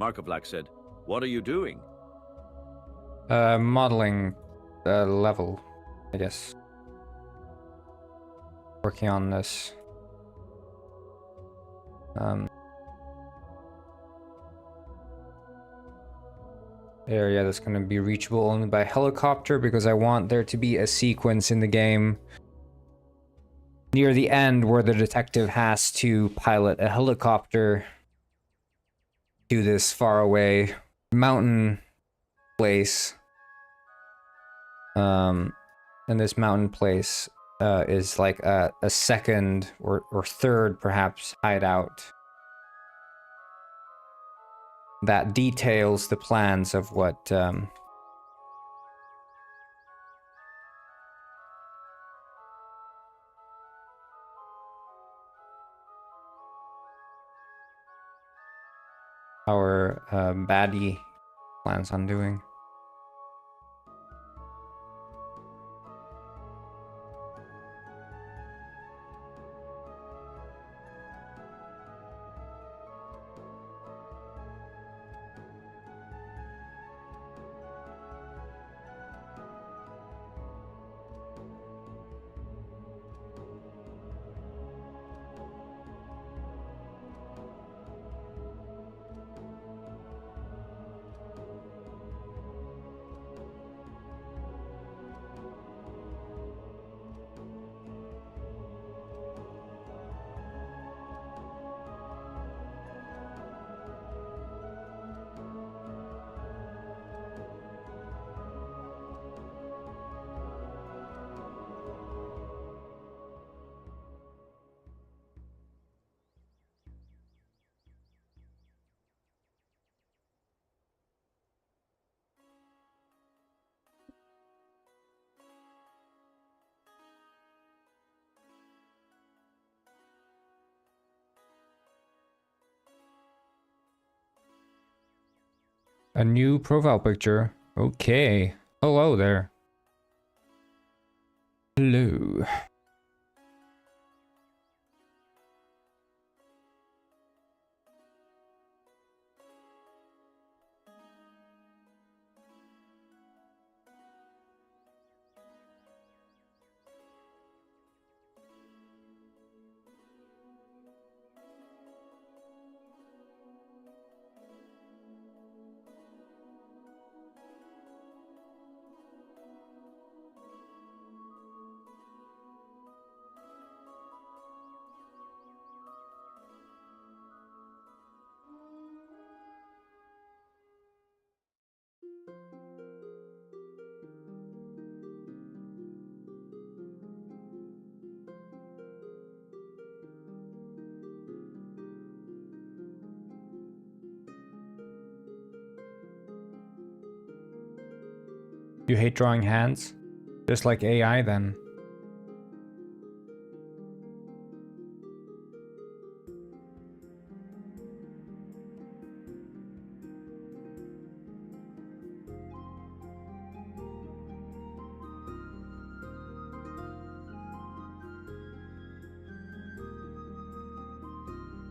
Markovlak said, "What are you doing?" Modeling the level, I guess. Working on this. Area that's going to be reachable only by helicopter, because I want there to be a sequence in the game near the end where the detective has to pilot a helicopter to this faraway mountain place. And this mountain place is like a second or third perhaps hideout that details the plans of what our baddie plans on doing. A new profile picture. Okay. Hello there. Hello. You hate drawing hands? Just like AI then.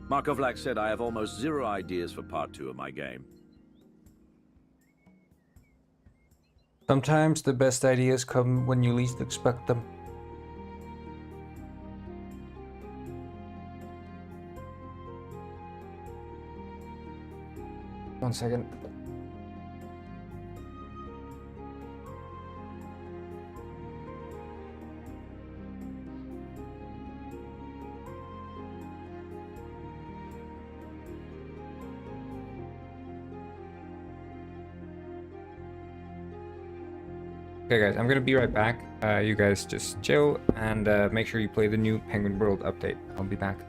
Markovlak said, "I have almost zero ideas for part 2 of my game." Sometimes the best ideas come when you least expect them. One second. Okay guys, I'm gonna be right back. You guys just chill and make sure you play the new Penguin World update. I'll be back.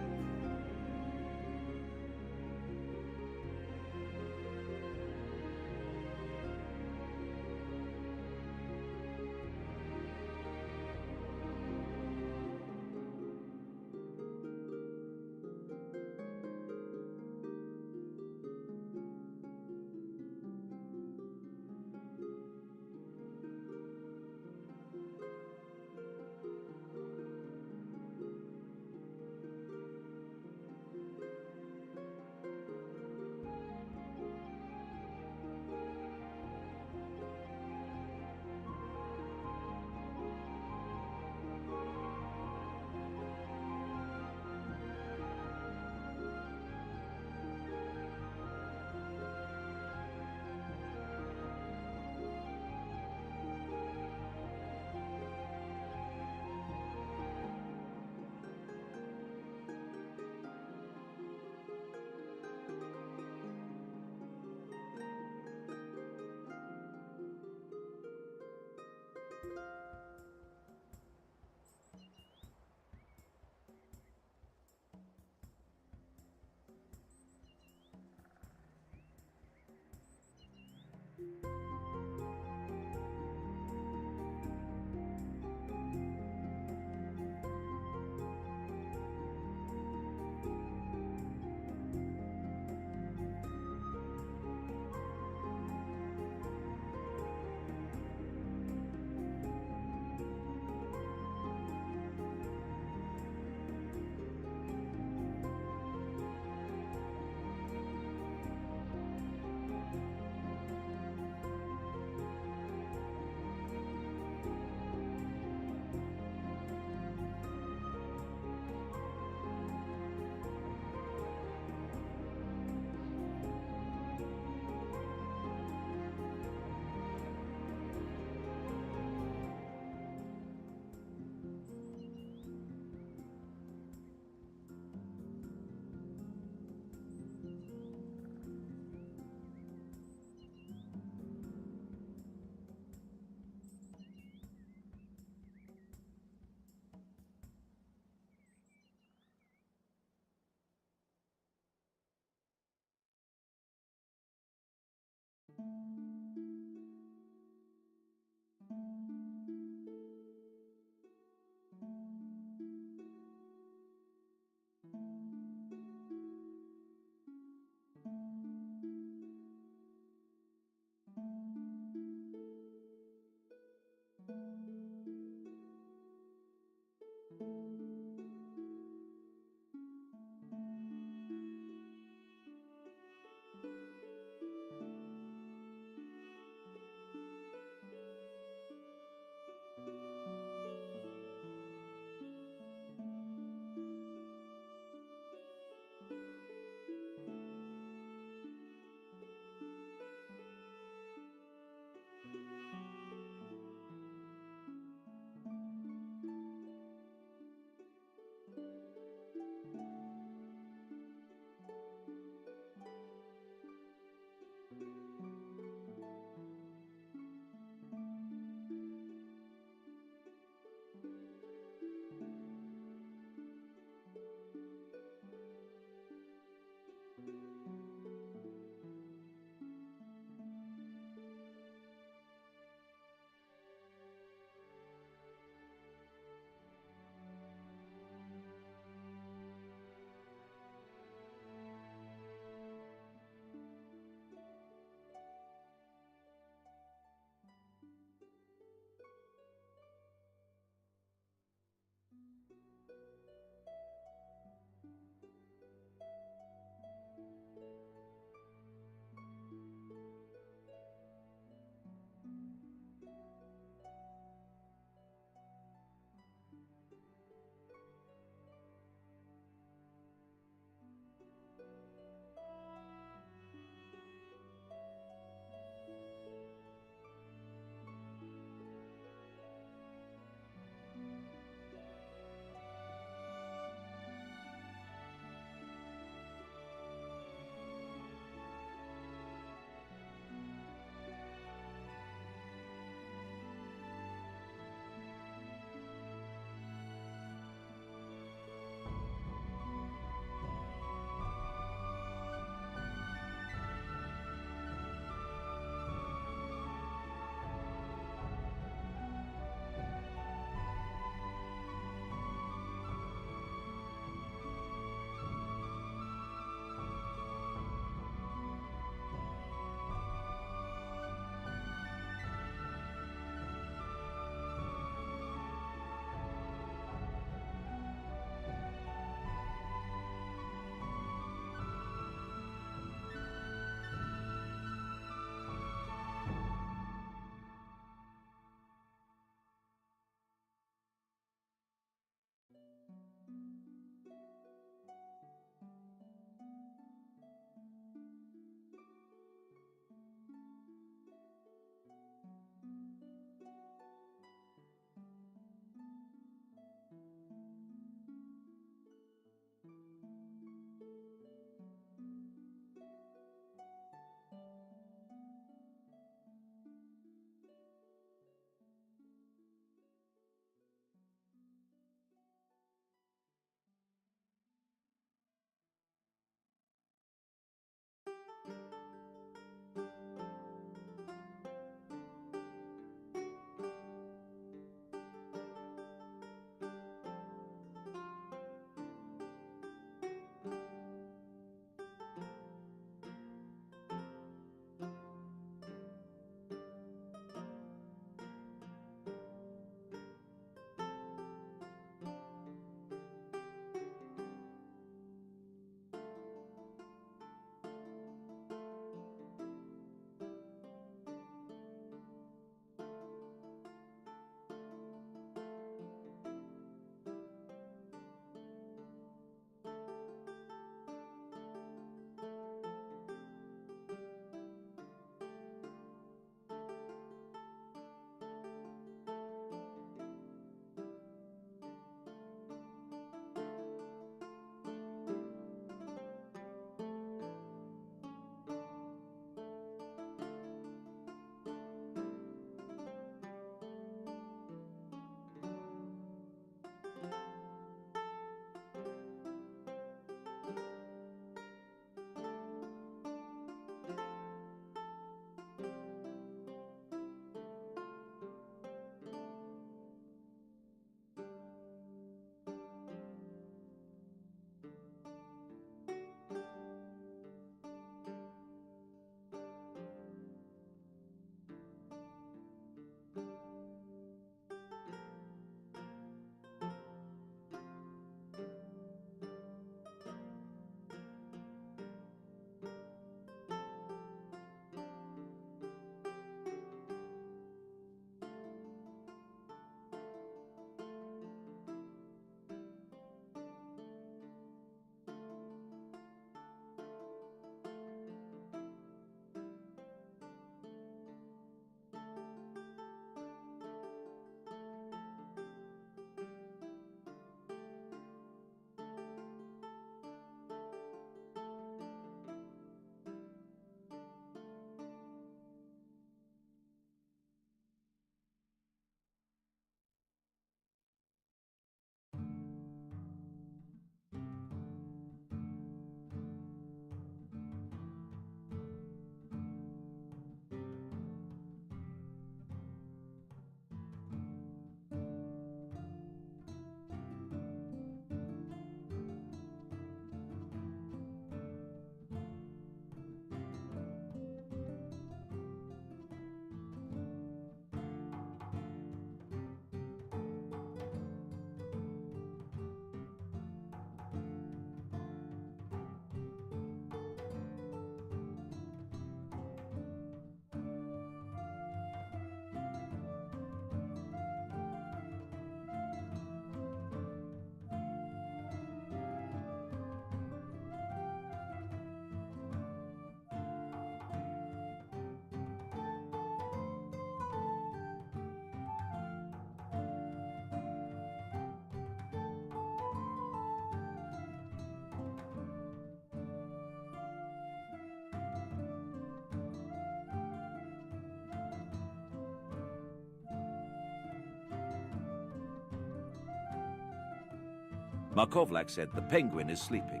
Markovlak said the penguin is sleeping.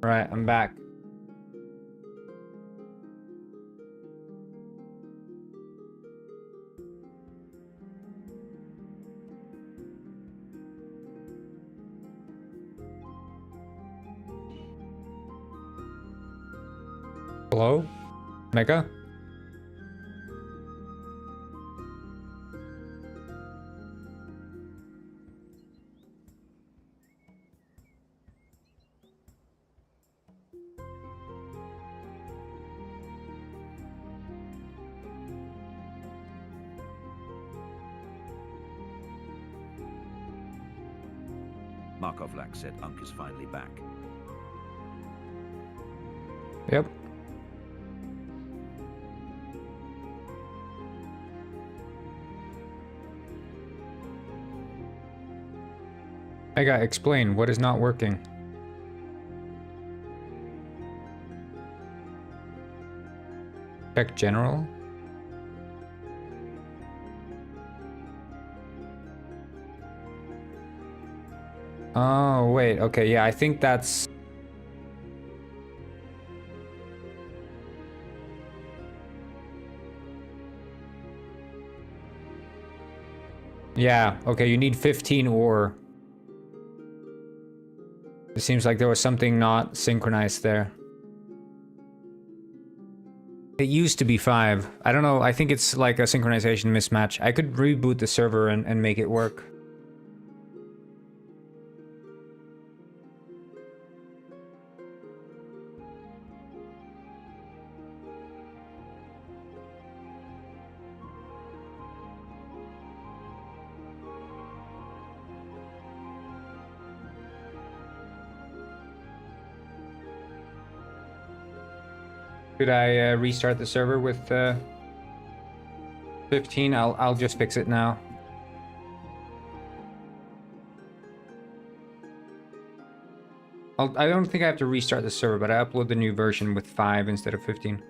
Right, I'm back. Hello? Mega? Markovlak said Unk is finally back. Yep. Mega, explain what is not working. Check general. Oh, wait. Okay, yeah, I think that's... Yeah, okay, you need 15 ore. It seems like there was something not synchronized there. It used to be 5. I don't know, I think it's like a synchronization mismatch. I could reboot the server and make it work. Could I restart the server with 15? I'll just fix it now. I don't think I have to restart the server, but I upload the new version with 5 instead of 15.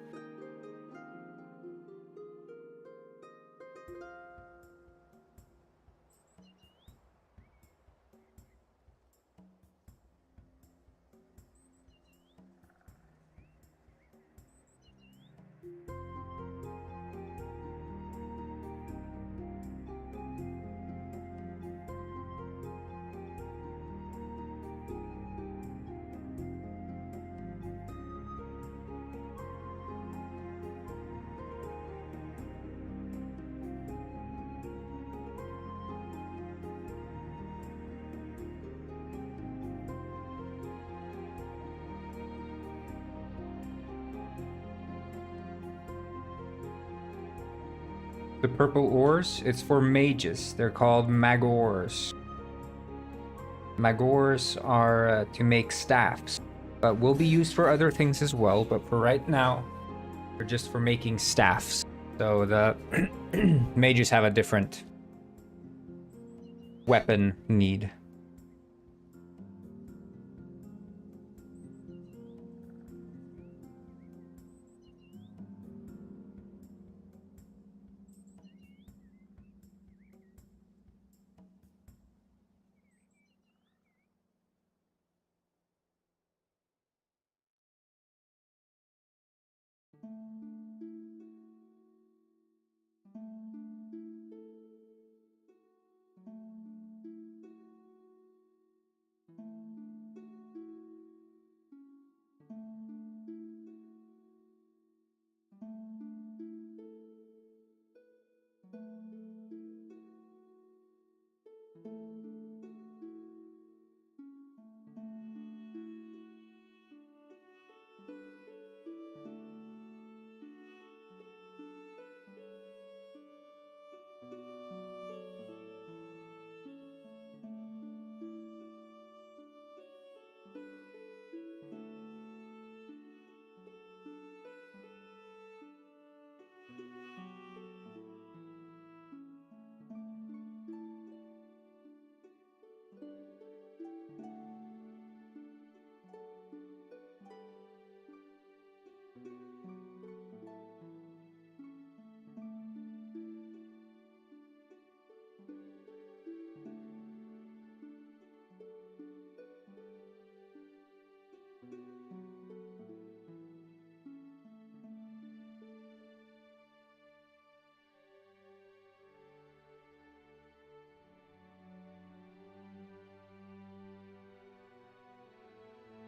The purple ores, it's for mages. They're called magors. Magors are to make staffs, but will be used for other things as well. But for right now, they're just for making staffs. So the mages have a different weapon need.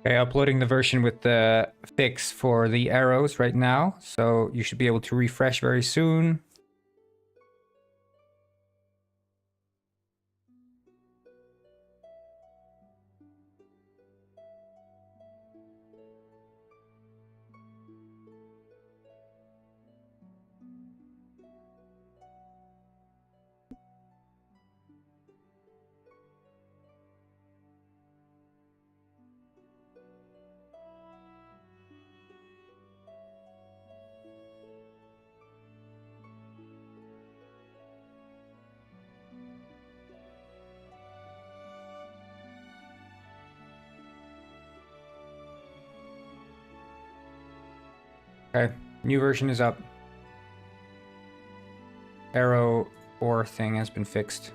Okay, uploading the version with the fix for the arrows right now. So you should be able to refresh very soon. Okay, new version is up. Arrow or thing has been fixed.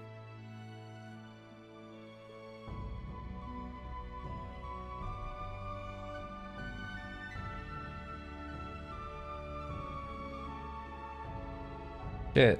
Shit.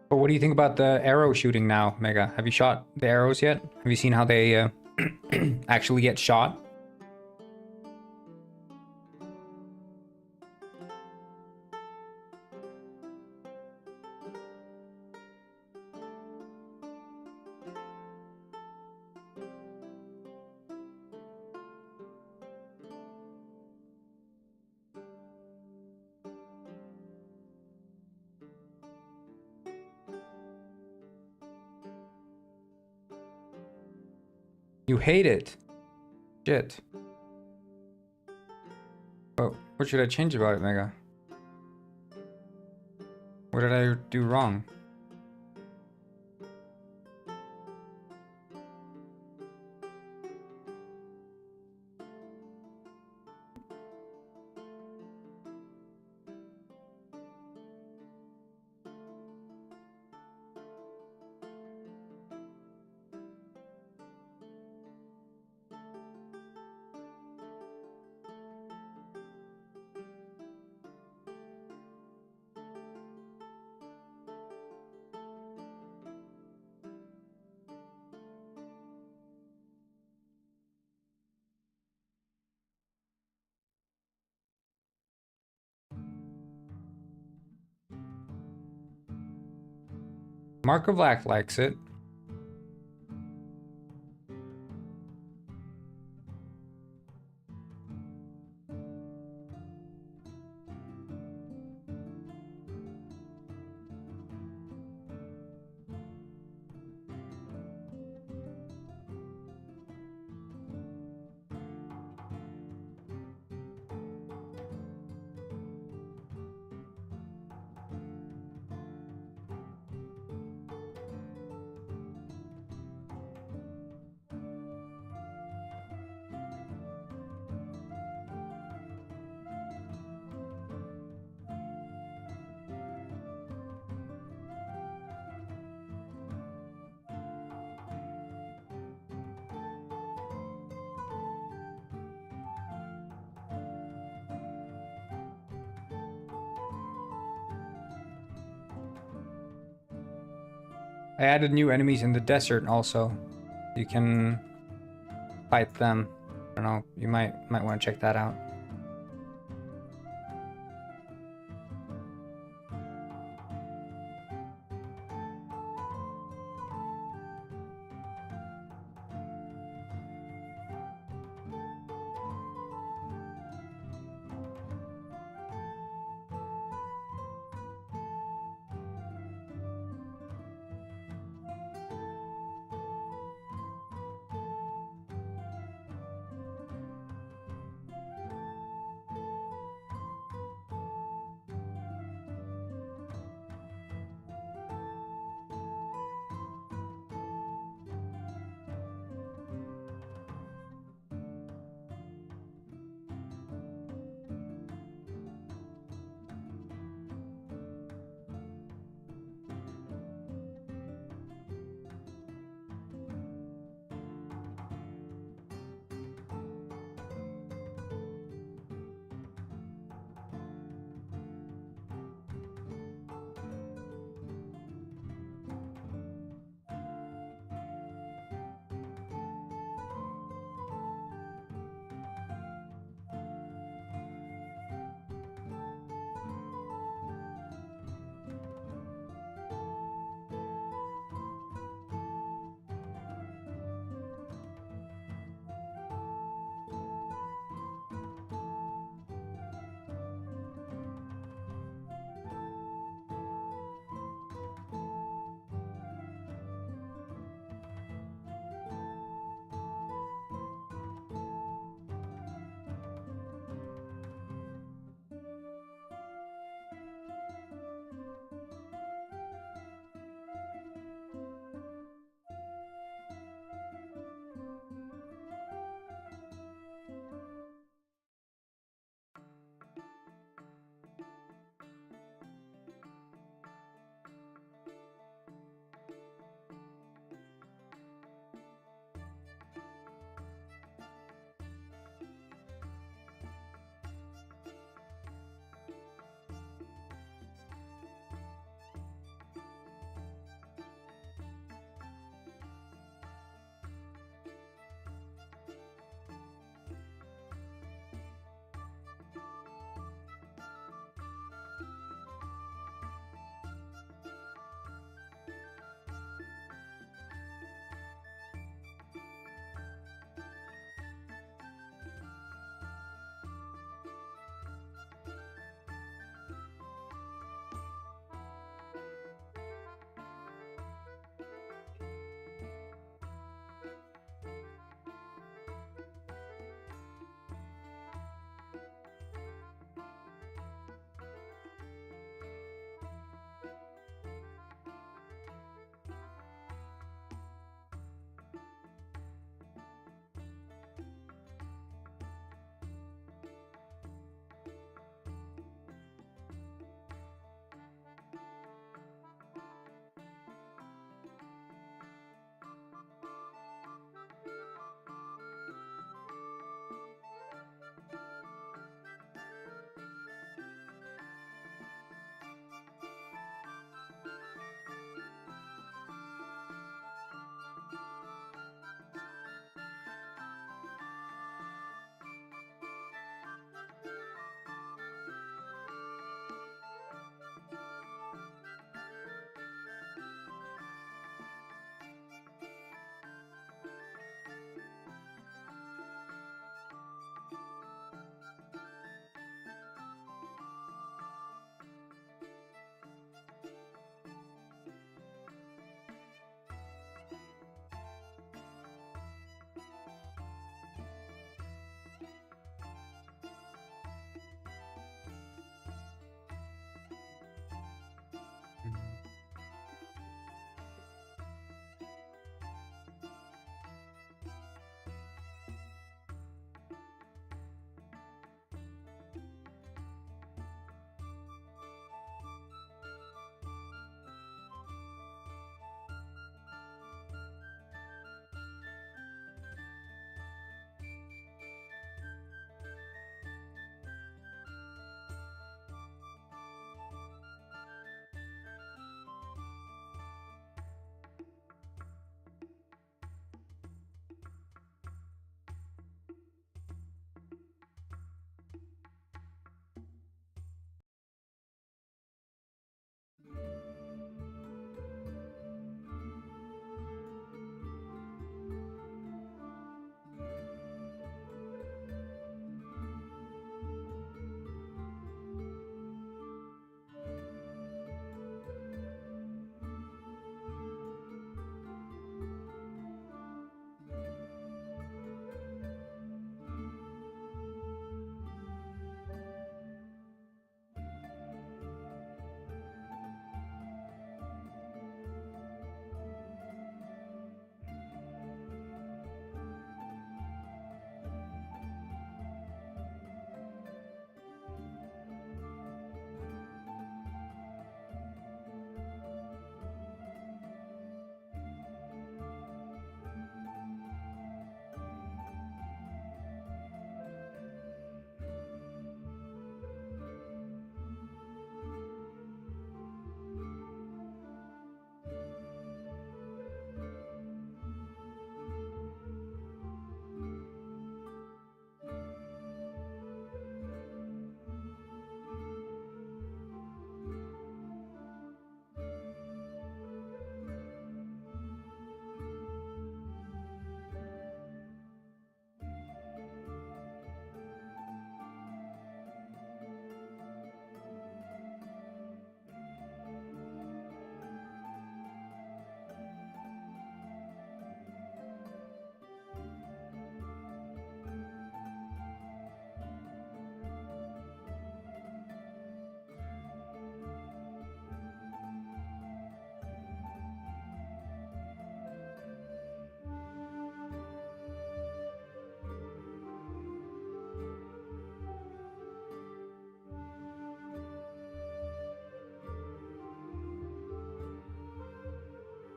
But what do you think about the arrow shooting now, Mega? Have you shot the arrows yet? Have you seen how they actually get shot? You hate it. Shit. Oh, what should I change about it, Mega? What did I do wrong? Mark Black likes it. I added new enemies in the desert also. You can fight them. I don't know, you might want to check that out.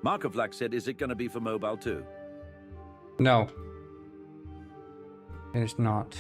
Markiplier said, is it going to be for mobile too? No. It is not.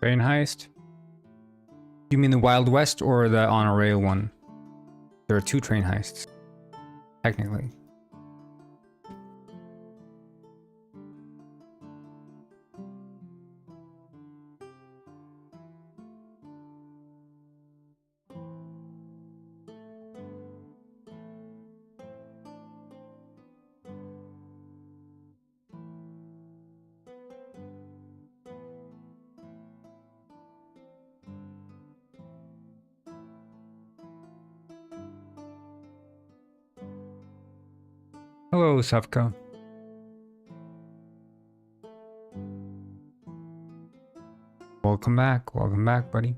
Train heist? You mean the Wild West or the on a rail one? There are two train heists, technically. Hello, Safka. Welcome back, buddy.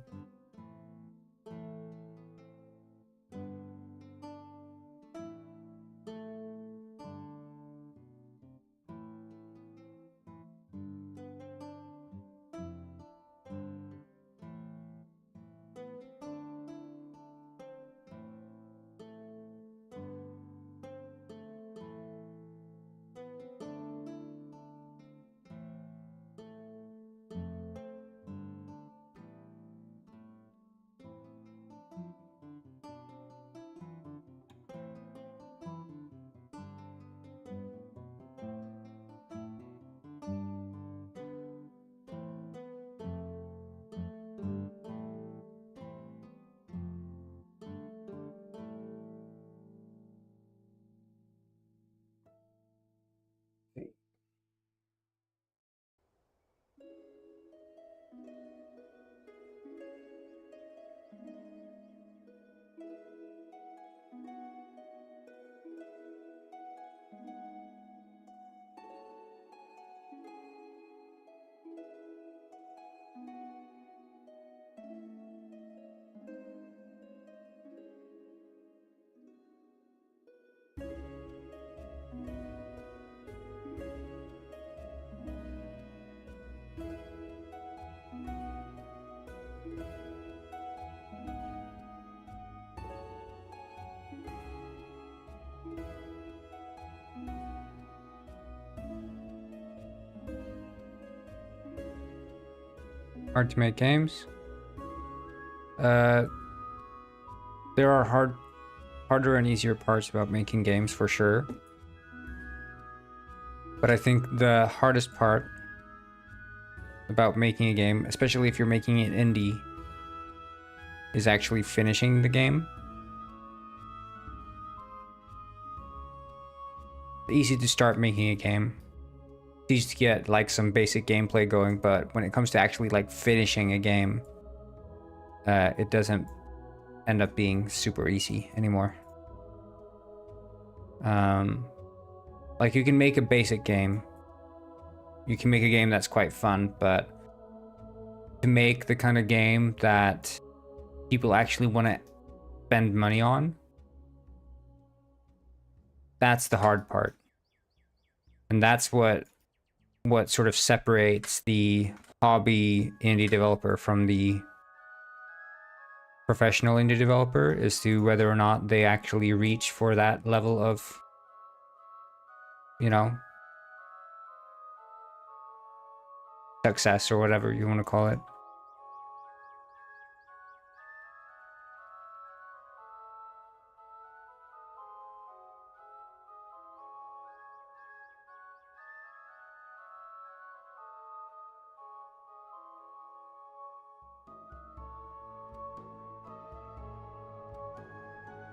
Hard to make games. There are harder and easier parts about making games for sure. But I think the hardest part about making a game, especially if you're making it indie, is actually finishing the game. It's easy to start making a game. It's easy to get like some basic gameplay going, but when it comes to actually like finishing a game, it doesn't end up being super easy anymore. Like you can make a basic game. You can make a game that's quite fun, but to make the kind of game that people actually want to spend money on, that's the hard part. And that's what sort of separates the hobby indie developer from the professional indie developer, is to whether or not they actually reach for that level of, you know, success or whatever you want to call it.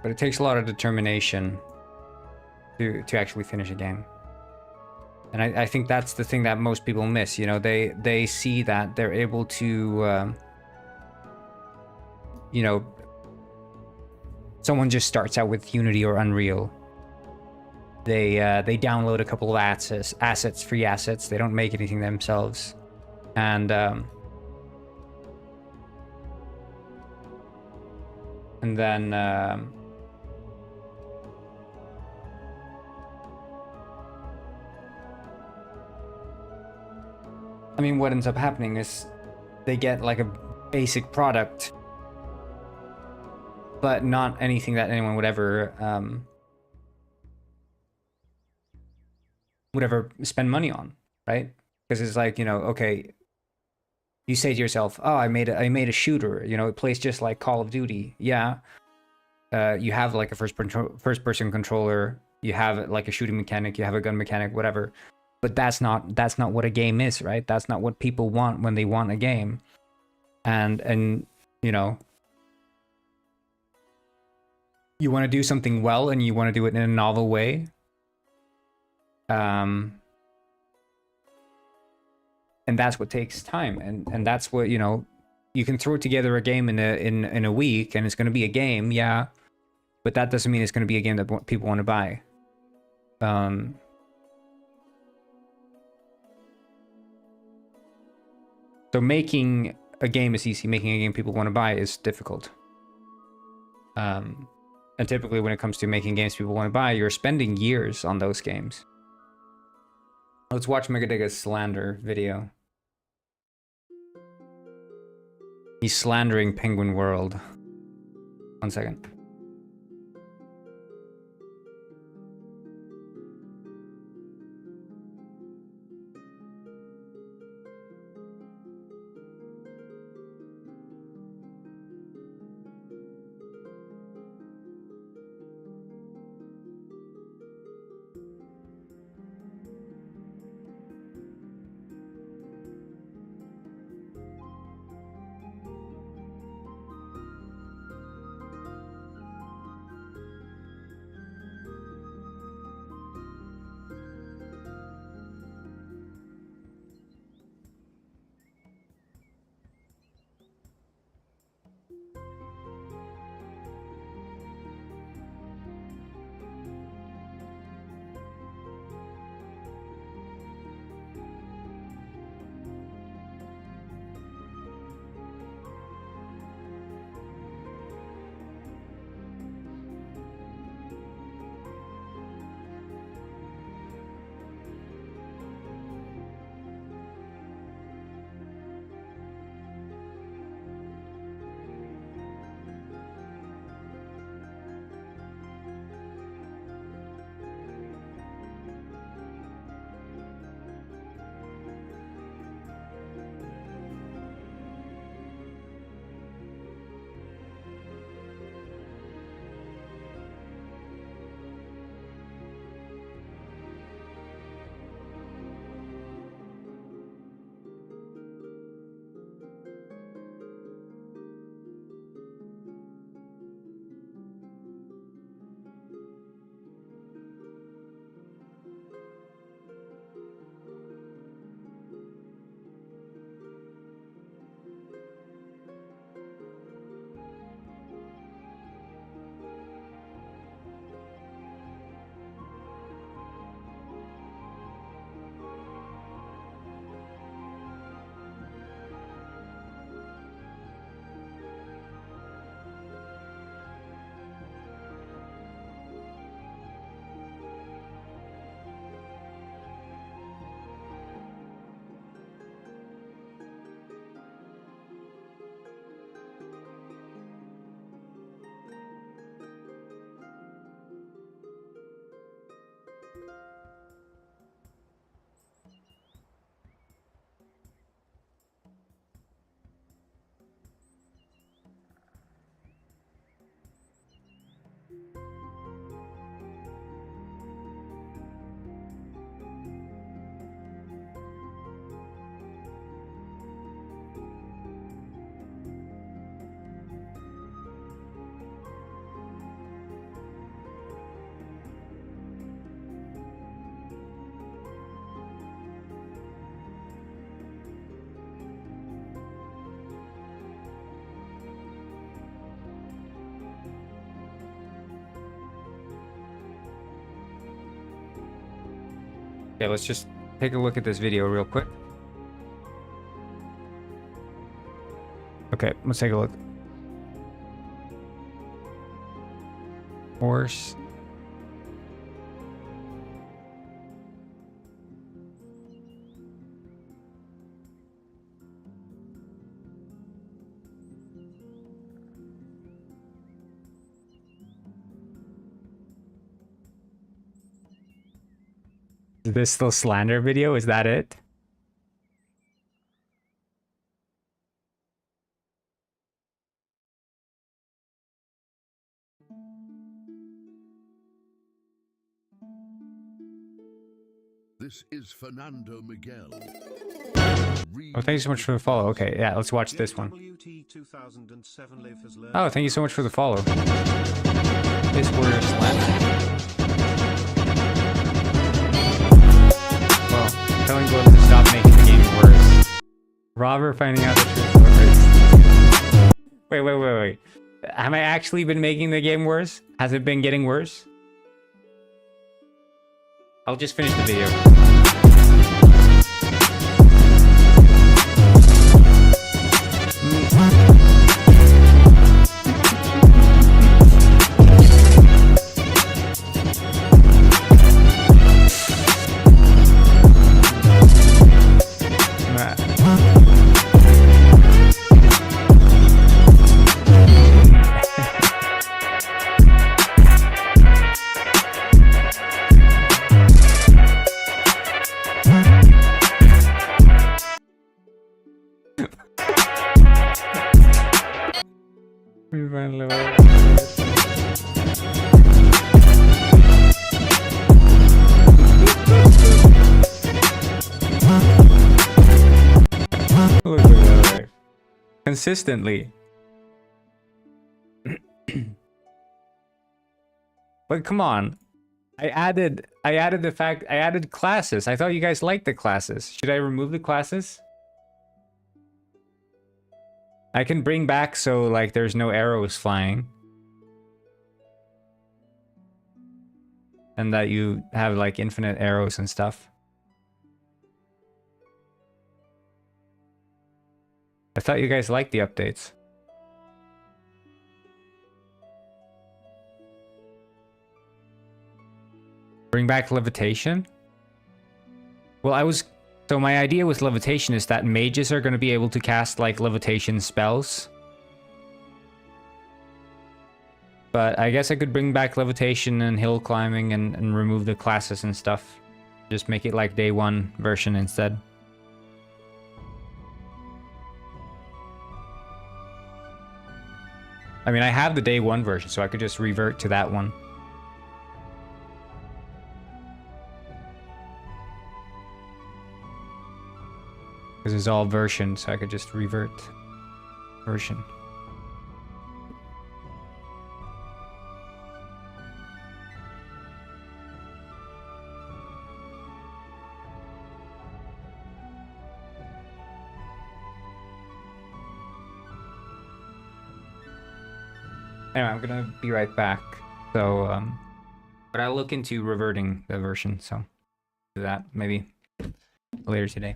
But it takes a lot of determination to actually finish a game. And I think that's the thing that most people miss. You know, they see that they're able to, you know, someone just starts out with Unity or Unreal. They download a couple of assets, free assets. They don't make anything themselves, and then. I mean, what ends up happening is they get like a basic product, but not anything that anyone would ever spend money on, right? Because it's like, you know, okay, you say to yourself, "Oh, I made a shooter. You know, it plays just like Call of Duty." Yeah, you have like a first-person controller. You have like a shooting mechanic. You have a gun mechanic, whatever. But that's not what a game is, right? That's not what people want when they want a game. And you know, you want to do something well, and you want to do it in a novel way. And that's what takes time, and that's what, you know, you can throw together a game in a week, and it's going to be a game, yeah, but that doesn't mean it's going to be a game that people want to buy. So making a game is easy. Making a game people want to buy is difficult. And typically when it comes to making games people want to buy, you're spending years on those games. Let's watch Megadiga's slander video. He's slandering Penguin World. 1 second. Okay, let's just take a look at this video real quick. Okay, let's take a look. Horse. Is this still slander video? Is that it? This is Fernando Miguel. Oh, thank you so much for the follow. Okay, yeah, let's watch this one. Oh, thank you so much for the follow. This word slander. Well, telling Gordon to stop making the game worse. Robert finding out the truth. Wait. Have I actually been making the game worse? Has it been getting worse? I'll just finish the video. We finally look at that. Consistently. But come on. I added classes. I thought you guys liked the classes. Should I remove the classes? I can bring back so like there's no arrows flying. And that you have like infinite arrows and stuff. I thought you guys liked the updates. Bring back levitation? Well, so my idea with levitation is that mages are going to be able to cast like levitation spells. But I guess I could bring back levitation and hill climbing and remove the classes and stuff. Just make it like day 1 version instead. I mean, I have the day 1 version, so I could just revert to that one. Because it's all version, so I could just revert version. Anyway, I'm gonna be right back. So, but I'll look into reverting the version, so do that maybe later today.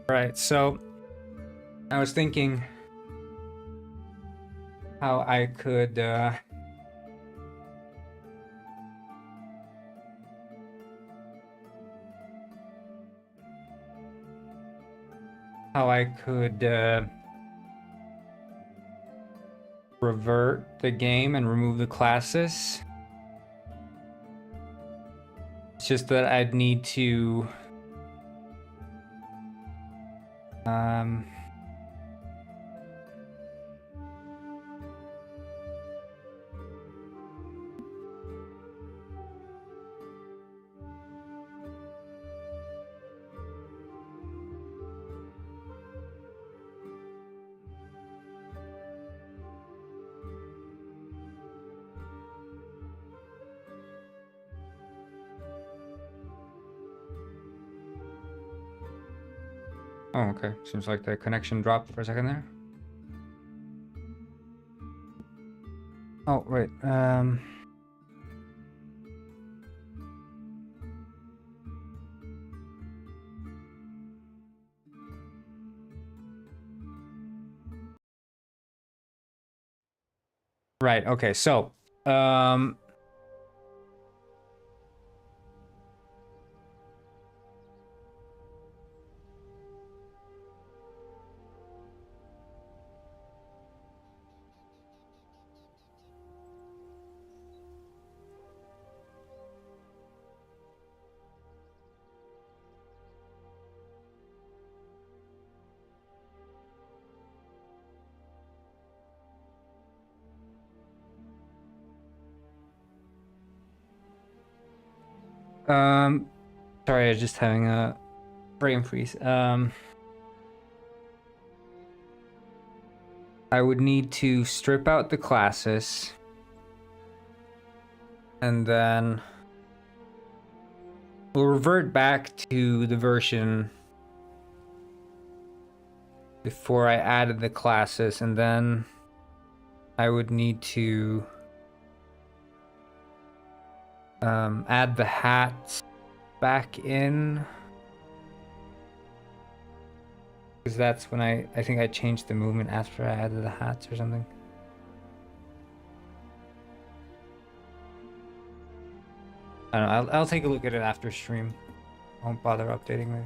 Right, so I was thinking how I could revert the game and remove the classes. It's just that I'd need to oh, okay. Seems like the connection dropped for a second there. Oh, wait. Right, okay. So, sorry, I was just having a frame freeze. I would need to strip out the classes and then we'll revert back to the version before I added the classes, and then I would need to add the hats back in, because that's when I think I changed the movement after I added the hats or something. I don't know, I'll take a look at it after stream. I won't bother updating maybe.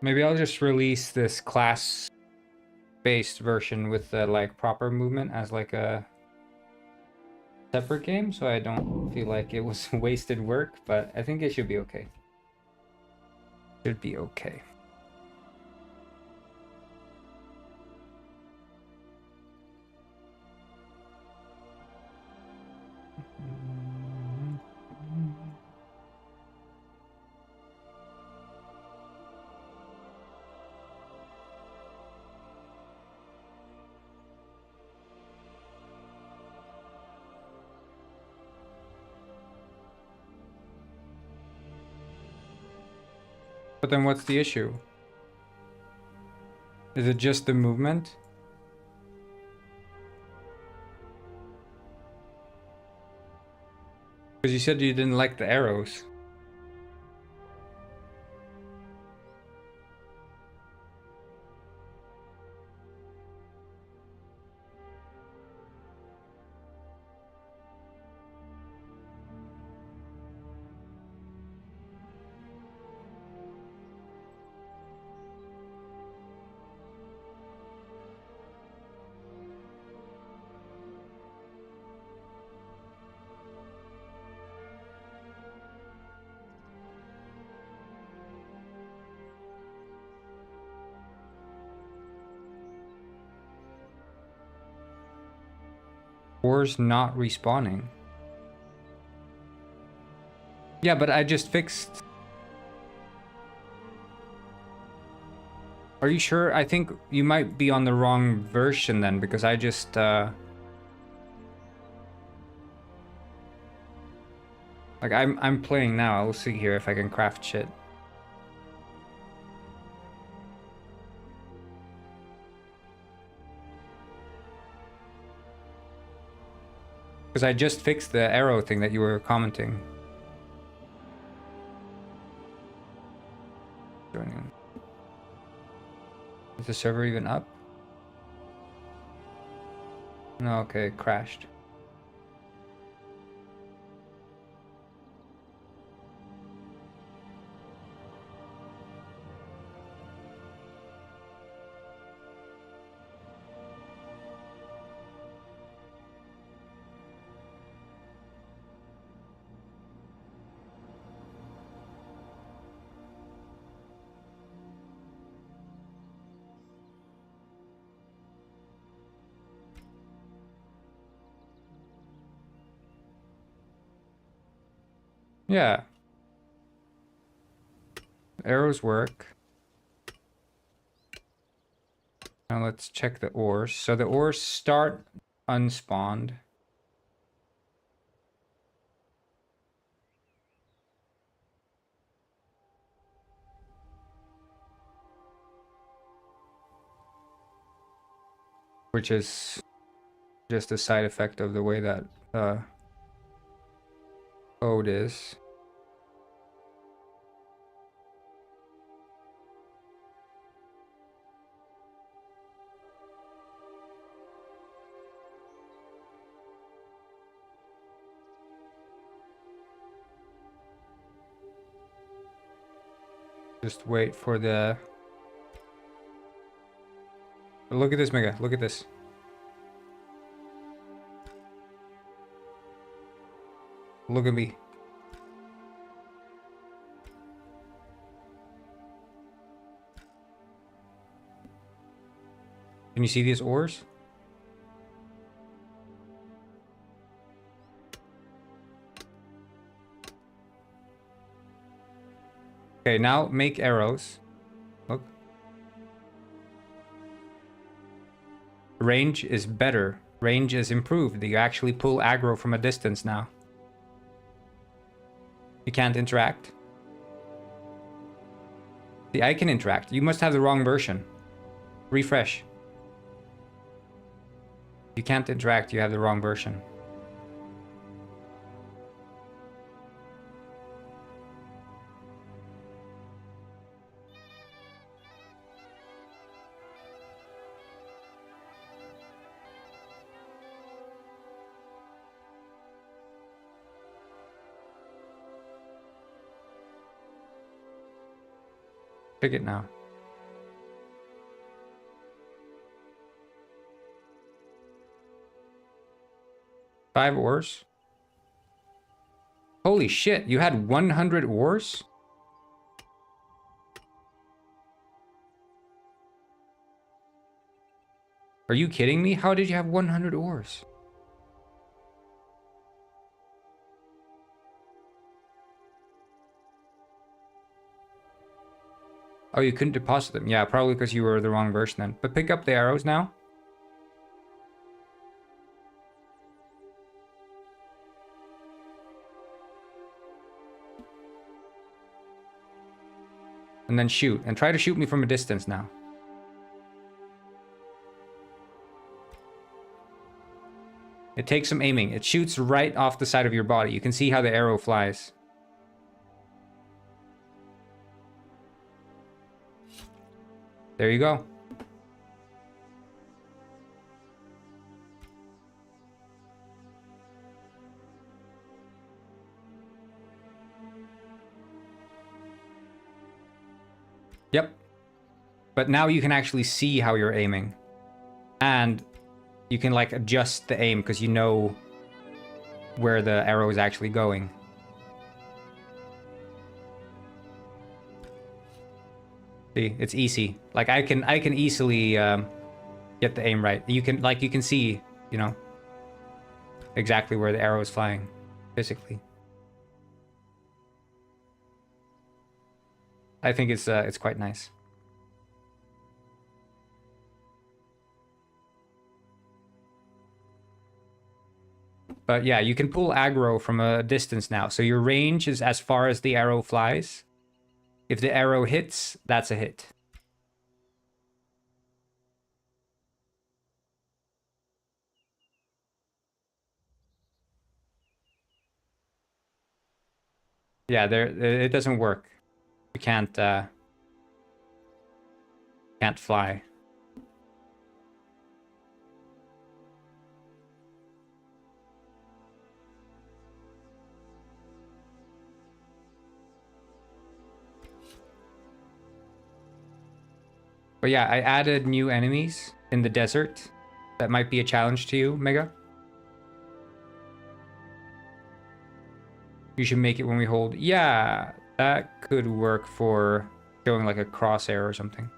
Maybe I'll just release this class-based version with the like proper movement as like a separate game, so I don't feel like it was wasted work, but I think it should be okay. Should be okay. But then what's the issue? Is it just the movement? Because you said you didn't like the arrows. Ores not respawning. Yeah, but I just fixed... Are you sure? I think you might be on the wrong version then, because I just... Like, I'm playing now. I'll see here if I can craft shit. Because I just fixed the arrow thing that you were commenting. Joining. Is the server even up? No, okay, it crashed. Yeah. Arrows work. Now let's check the ores. So the ores start unspawned. Which is just a side effect of the way that code is. Just wait for the... Look at this, Mega. Look at this. Look at me. Can you see these ores? Okay, now make arrows. Look. Range is better. Range is improved. You actually pull aggro from a distance now. You can't interact. See, I can interact. You must have the wrong version. Refresh. You can't interact. You have the wrong version. Pick it now. Five ores. Holy shit, you had 100 ores? Are you kidding me? How did you have 100 ores? Oh, you couldn't deposit them. Yeah, probably because you were the wrong version then. But pick up the arrows now. And then shoot. And try to shoot me from a distance now. It takes some aiming. It shoots right off the side of your body. You can see how the arrow flies. There you go. Yep. But now you can actually see how you're aiming. And you can like adjust the aim because you know where the arrow is actually going. See, it's easy. Like I can easily get the aim right. You can see, you know. exactly where the arrow is flying physically. I think it's quite nice. But yeah, you can pull aggro from a distance now. So your range is as far as the arrow flies. If the arrow hits, that's a hit. Yeah, it doesn't work. You can't fly. But yeah, I added new enemies in the desert. That might be a challenge to you, Mega. You should make it when we hold. Yeah, that could work for showing like a crosshair or something.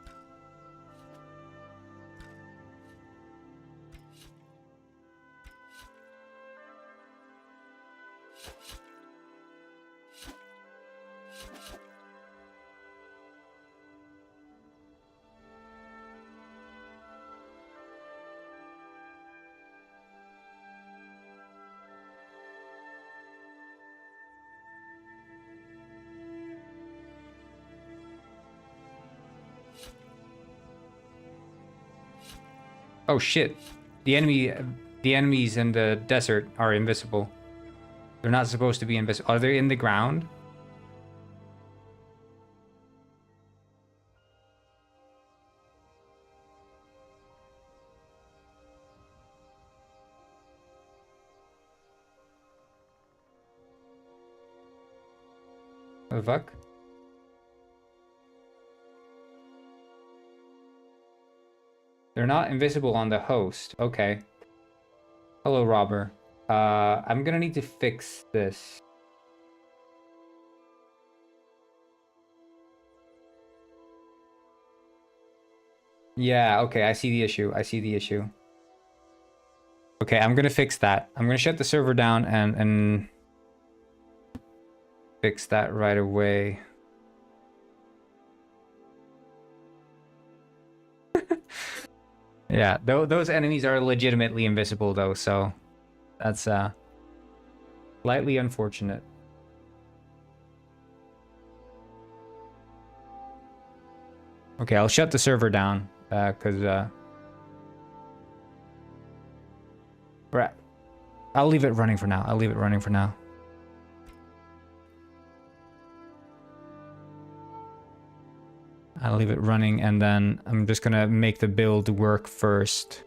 Oh shit. The enemies in the desert are invisible. They're not supposed to be invisible. Are they in the ground? What the fuck? They're not invisible on the host. Okay. Hello, Robber. I'm gonna need to fix this. Yeah, okay, I see the issue. I see the issue. Okay, I'm gonna fix that. I'm gonna shut the server down and fix that right away. Yeah, those enemies are legitimately invisible though, so that's slightly unfortunate. Okay, I'll shut the server down because right. I'll leave it running for now. I'll leave it running for now. I'll leave it running and then I'm just gonna make the build work first.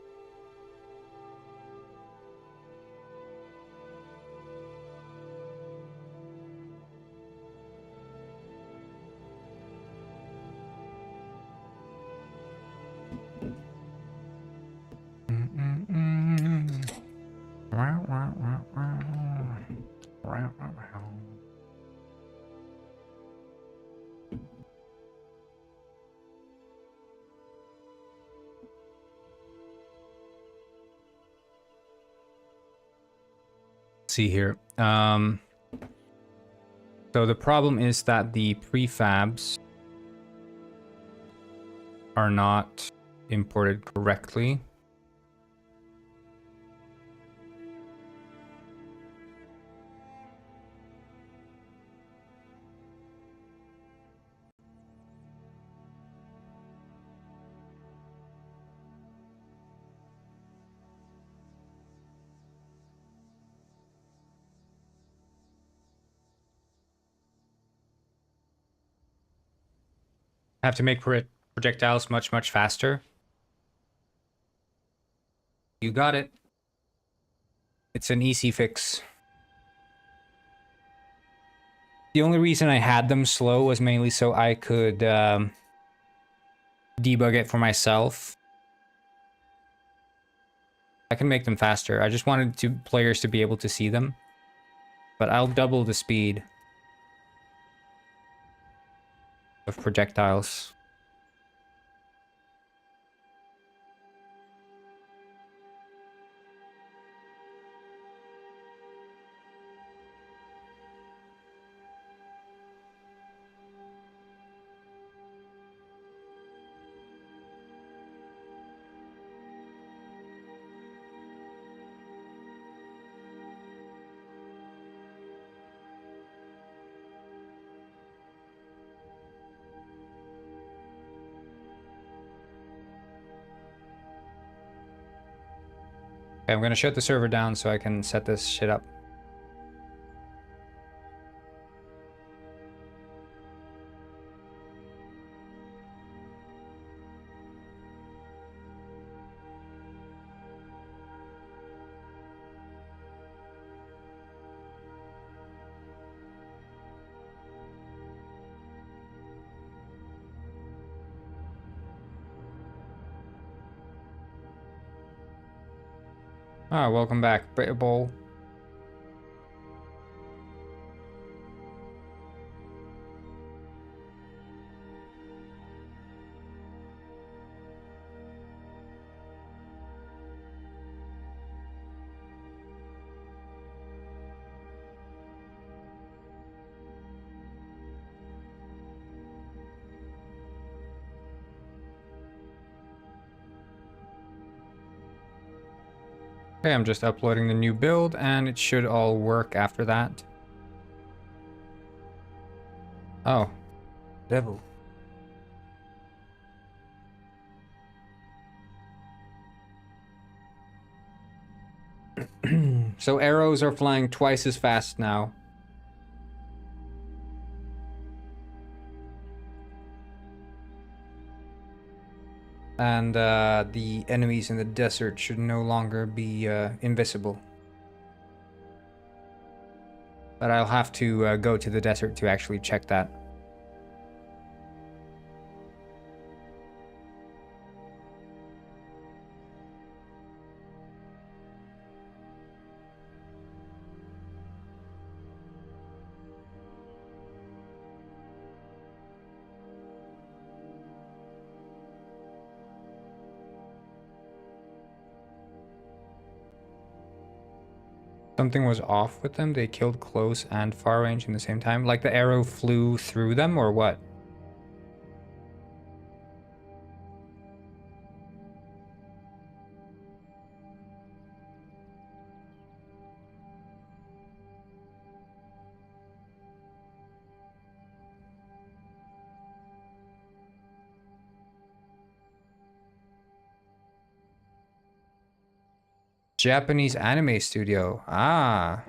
See here. So the problem is that the prefabs are not imported correctly. I have to make projectiles much faster. You got it. It's an easy fix. The only reason I had them slow was mainly so I could debug it for myself. I can make them faster. I just wanted players to be able to see them. But I'll double the speed of projectiles. Okay, I'm gonna shut the server down so I can set this shit up. Ah, welcome back, Brit Bowl. Okay, I'm just uploading the new build and it should all work after that. Oh, devil. So arrows are flying twice as fast now. And the enemies in the desert should no longer be invisible. But I'll have to go to the desert to actually check that. Something was off with them. They killed close and far range in the same time. Like the arrow flew through them or what? Japanese anime studio. Ah.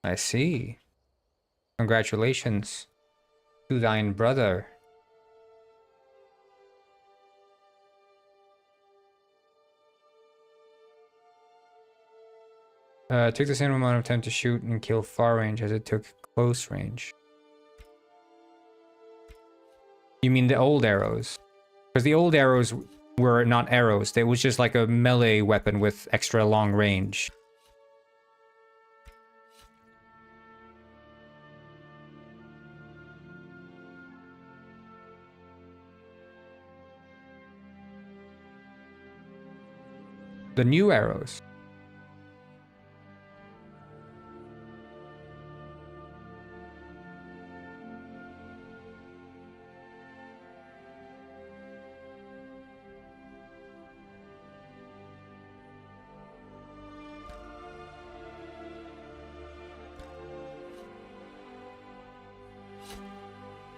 I see. Congratulations to thine brother. It took the same amount of time to shoot and kill far range as it took close range. You mean the old arrows? Because the old arrows were not arrows. It was just like a melee weapon with extra long range. The new arrows.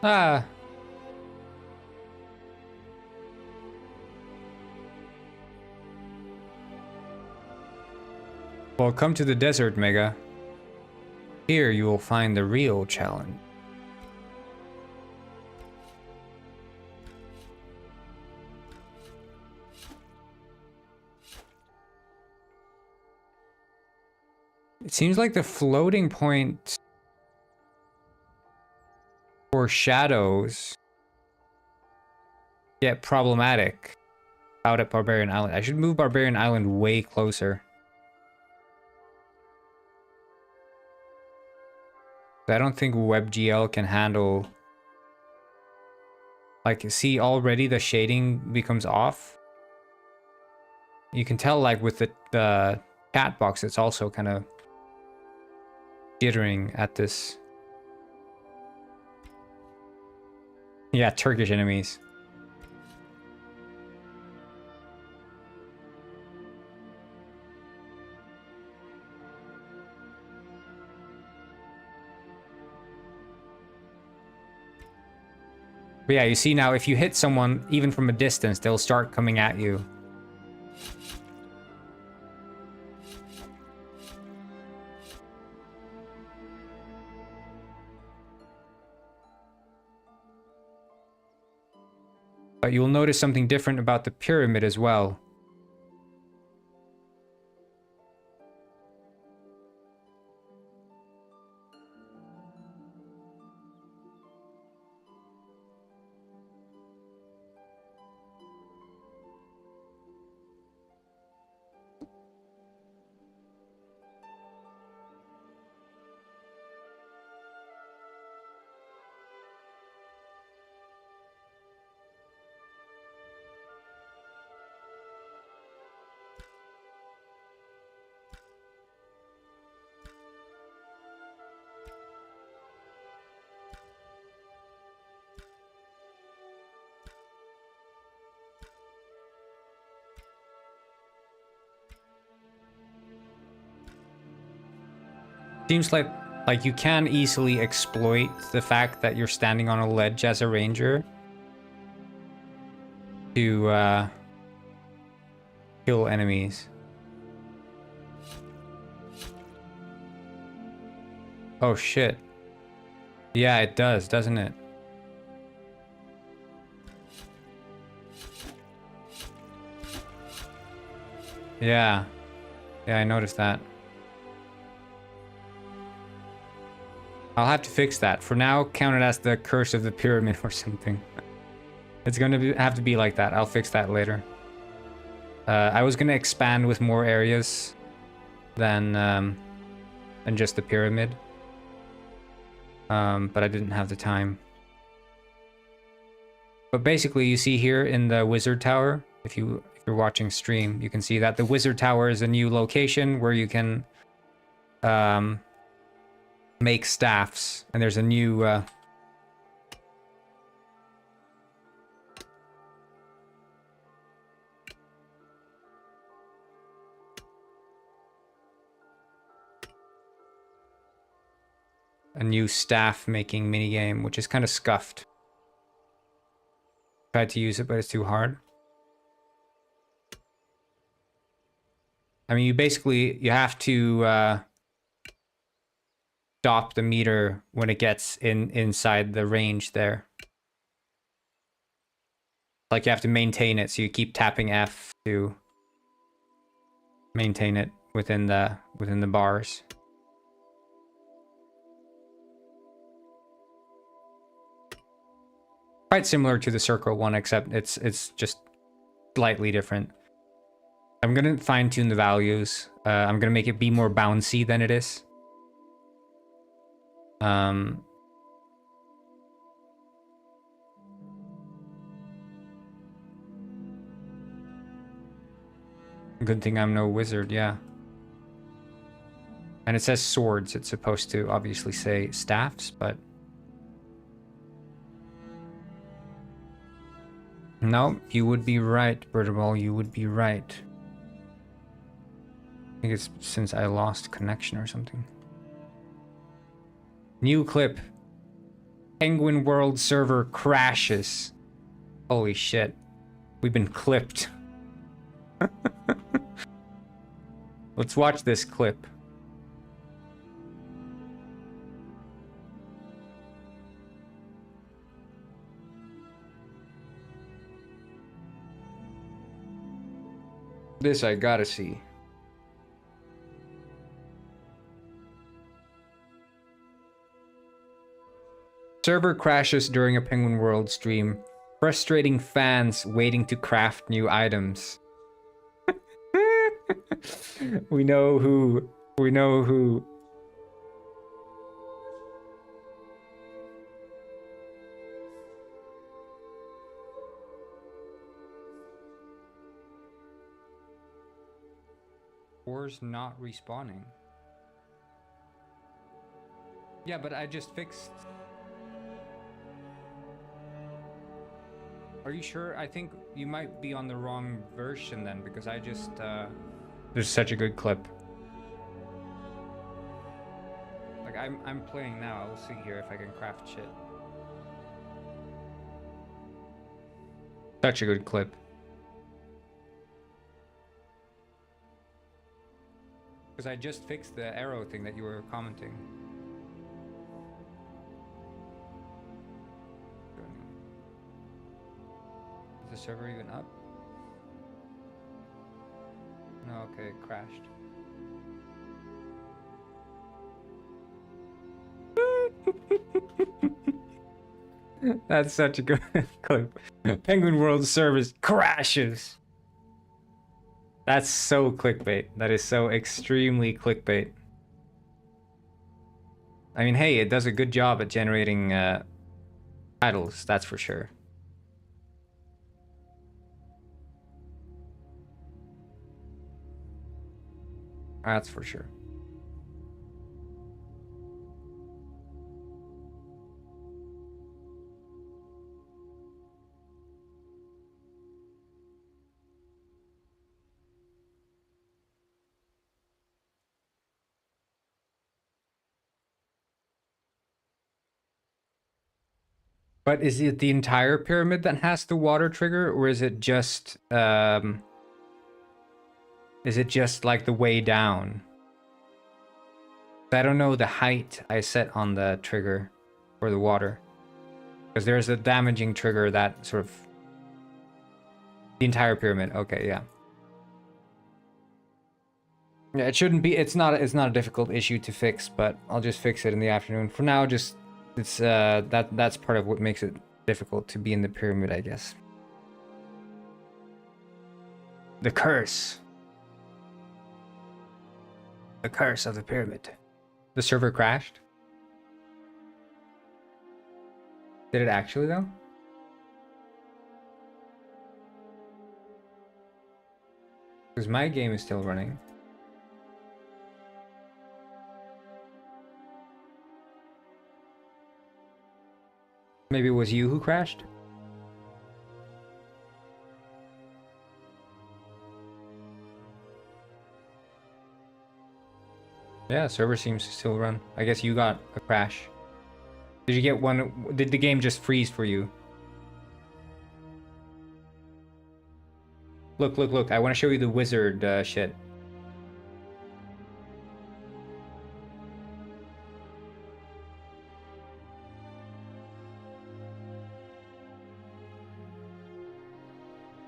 Ah. Well, come to the desert, Mega. Here you will find the real challenge. It seems like the floating point for shadows get problematic out at Barbarian Island. I should move Barbarian Island way closer. I don't think WebGL can handle... Like, see, already the shading becomes off. You can tell, like, with the cat box, it's also kind of jittering at this. Yeah, Turkish enemies. But yeah, you see now, if you hit someone, even from a distance, they'll start coming at you. But you'll notice something different about the pyramid as well. Seems like you can easily exploit the fact that you're standing on a ledge as a ranger to kill enemies. Oh shit. Yeah, it does, doesn't it? Yeah. Yeah, I noticed that. I'll have to fix that. For now, count it as the curse of the pyramid or something. It's gonna have to be like that. I'll fix that later. I was gonna expand with more areas than just the pyramid. But I didn't have the time. But basically, you see here in the wizard tower, if you're watching stream, you can see that the wizard tower is a new location where you can make staffs, and there's a new staff making minigame, which is kind of scuffed. Tried to use it, but it's too hard. I mean, you have to stop the meter when it gets inside the range there. Like you have to maintain it, so you keep tapping F to maintain it within the bars. Quite similar to the circle one, except it's just slightly different. I'm gonna fine tune the values. I'm gonna make it be more bouncy than it is. Good thing I'm no wizard, yeah. And it says swords. It's supposed to obviously say staffs, but no, you would be right, Birdball. You would be right. I think it's since I lost connection or something. New clip. Penguin World server crashes. Holy shit. We've been clipped. Let's watch this clip. This I gotta see. Server crashes during a Penguin World stream, frustrating fans waiting to craft new items. We know who. We know who. War's not respawning. Yeah, but I just fixed. Are you sure? I think you might be on the wrong version then, because I just there's such a good clip. Like I'm playing now. I'll see here if I can craft shit. Such a good clip. Because I just fixed the arrow thing that you were commenting. Is the server even up? No, okay, it crashed. That's such a good clip. Penguin World Service crashes. That's so clickbait. That is so extremely clickbait. I mean, hey, it does a good job at generating titles, that's for sure. That's for sure. But is it the entire pyramid that has the water trigger, or is it just like the way down? I don't know the height I set on the trigger for the water, because there's a damaging trigger that sort of the entire pyramid. Okay, yeah. Yeah, it shouldn't be. It's not a difficult issue to fix, but I'll just fix it in the afternoon. For now, just it's that's part of what makes it difficult to be in the pyramid, I guess. The curse. The curse of the pyramid. The server crashed. Did it actually though? Because my game is still running. Maybe it was you who crashed? Yeah, server seems to still run. I guess you got a crash. Did you get one? Did the game just freeze for you? Look, look, look. I want to show you the wizard shit.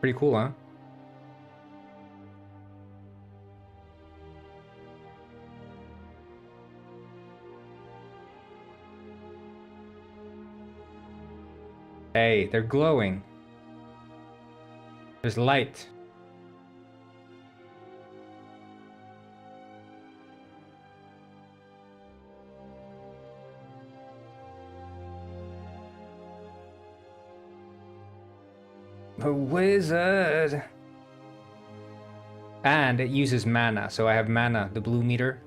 Pretty cool, huh? Hey, they're glowing. There's light. A wizard. And it uses mana, so I have mana, the blue meter,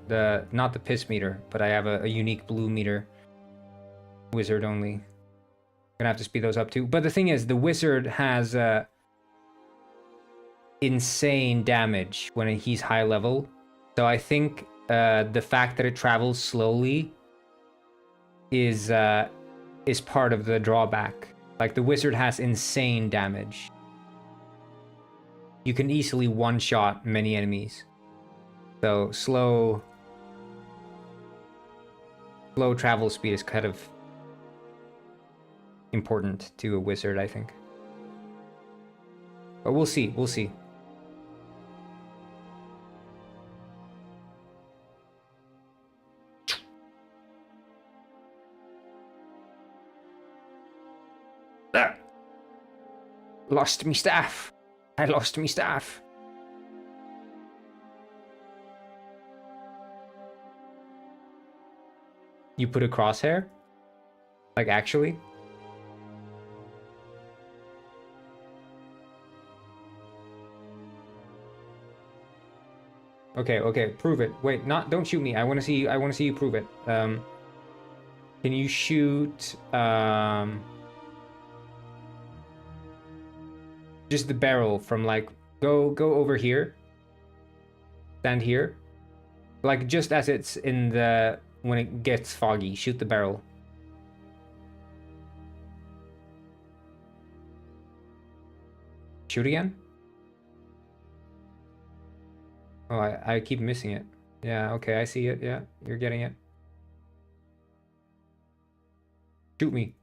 not the piss meter, but I have a unique blue meter. Wizard only. Gonna have to speed those up too. But the thing is, the wizard has insane damage when he's high level. So I think the fact that it travels slowly is part of the drawback. Like, the wizard has insane damage. You can easily one-shot many enemies. So slow travel speed is kind of important to a wizard, I think. But we'll see, we'll see. Ah! Lost me staff. I lost me staff. You put a crosshair? Like, actually? Okay, okay, prove it. Wait, don't shoot me. I want to see you prove it. Can you shoot just the barrel from, like, go over here. Stand here. Like, just as it's in the when it gets foggy, shoot the barrel. Shoot again? Oh, I keep missing it. Yeah, okay, I see it. Yeah, you're getting it. Shoot me.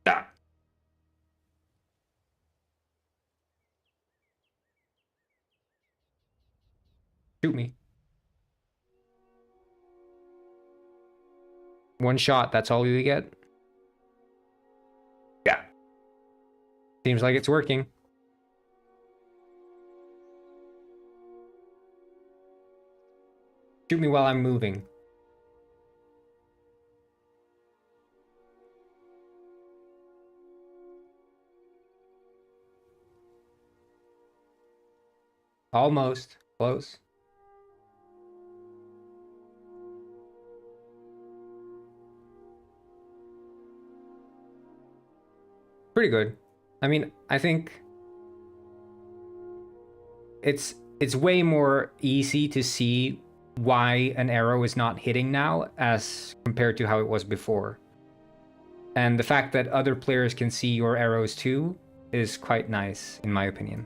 Ah. Shoot me. One shot, that's all you get? Yeah. Seems like it's working. Shoot me while I'm moving. Almost. Close. Pretty good. I mean, I think it's way more easy to see why an arrow is not hitting now as compared to how it was before. And the fact that other players can see your arrows too is quite nice, in my opinion.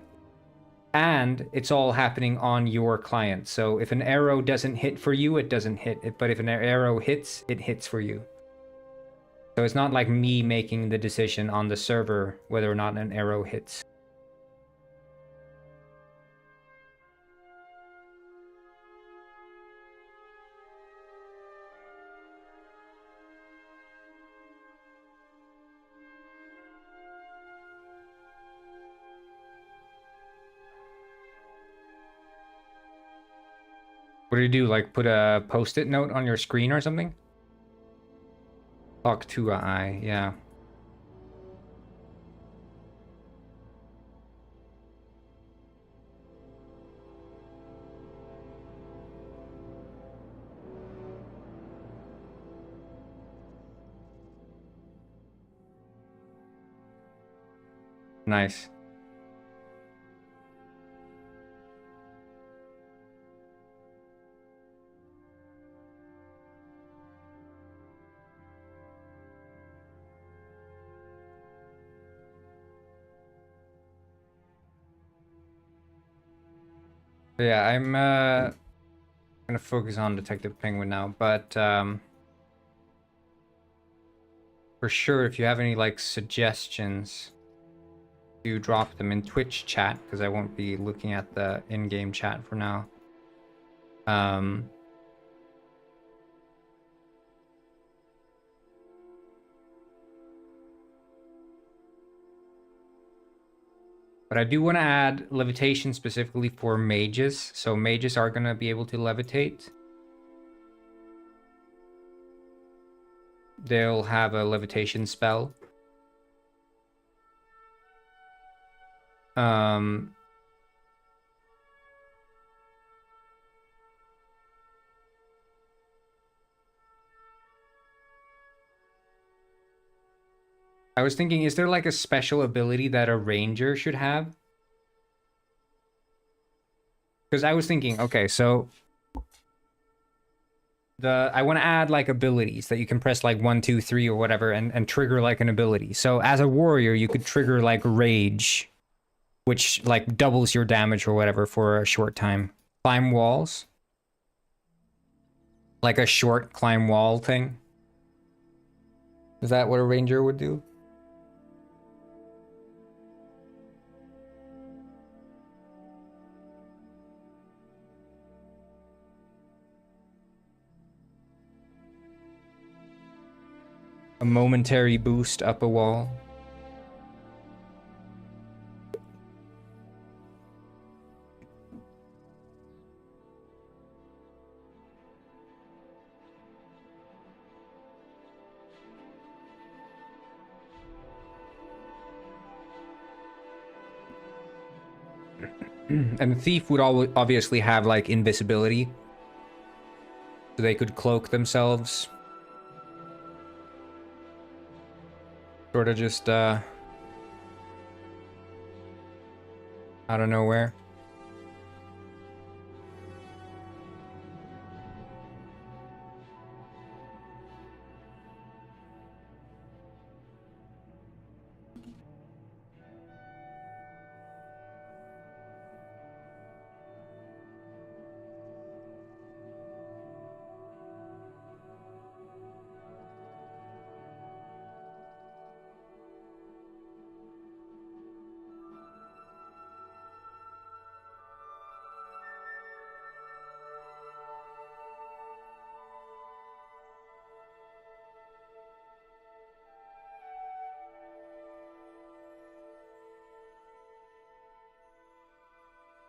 And it's all happening on your client. So if an arrow doesn't hit for you, it doesn't hit. But if an arrow hits, it hits for you. So it's not like me making the decision on the server whether or not an arrow hits. What do you do? Like put a post-it note on your screen or something? Talk to eye, yeah. Nice. But yeah, I'm gonna focus on Detective Penguin now, but for sure if you have any like suggestions, do drop them in Twitch chat because I won't be looking at the in-game chat for now. But I do want to add levitation specifically for mages. So mages are going to be able to levitate. They'll have a levitation spell. I was thinking, is there like a special ability that a ranger should have? Because I was thinking, okay, so I want to add like abilities that you can press like 1, 2, 3 or whatever and trigger like an ability. So as a warrior, you could trigger like rage, which like doubles your damage or whatever for a short time. Climb walls. Like a short climb wall thing. Is that what a ranger would do? A momentary boost up a wall. And the thief would obviously have like invisibility. So they could cloak themselves. Sort of just out of nowhere.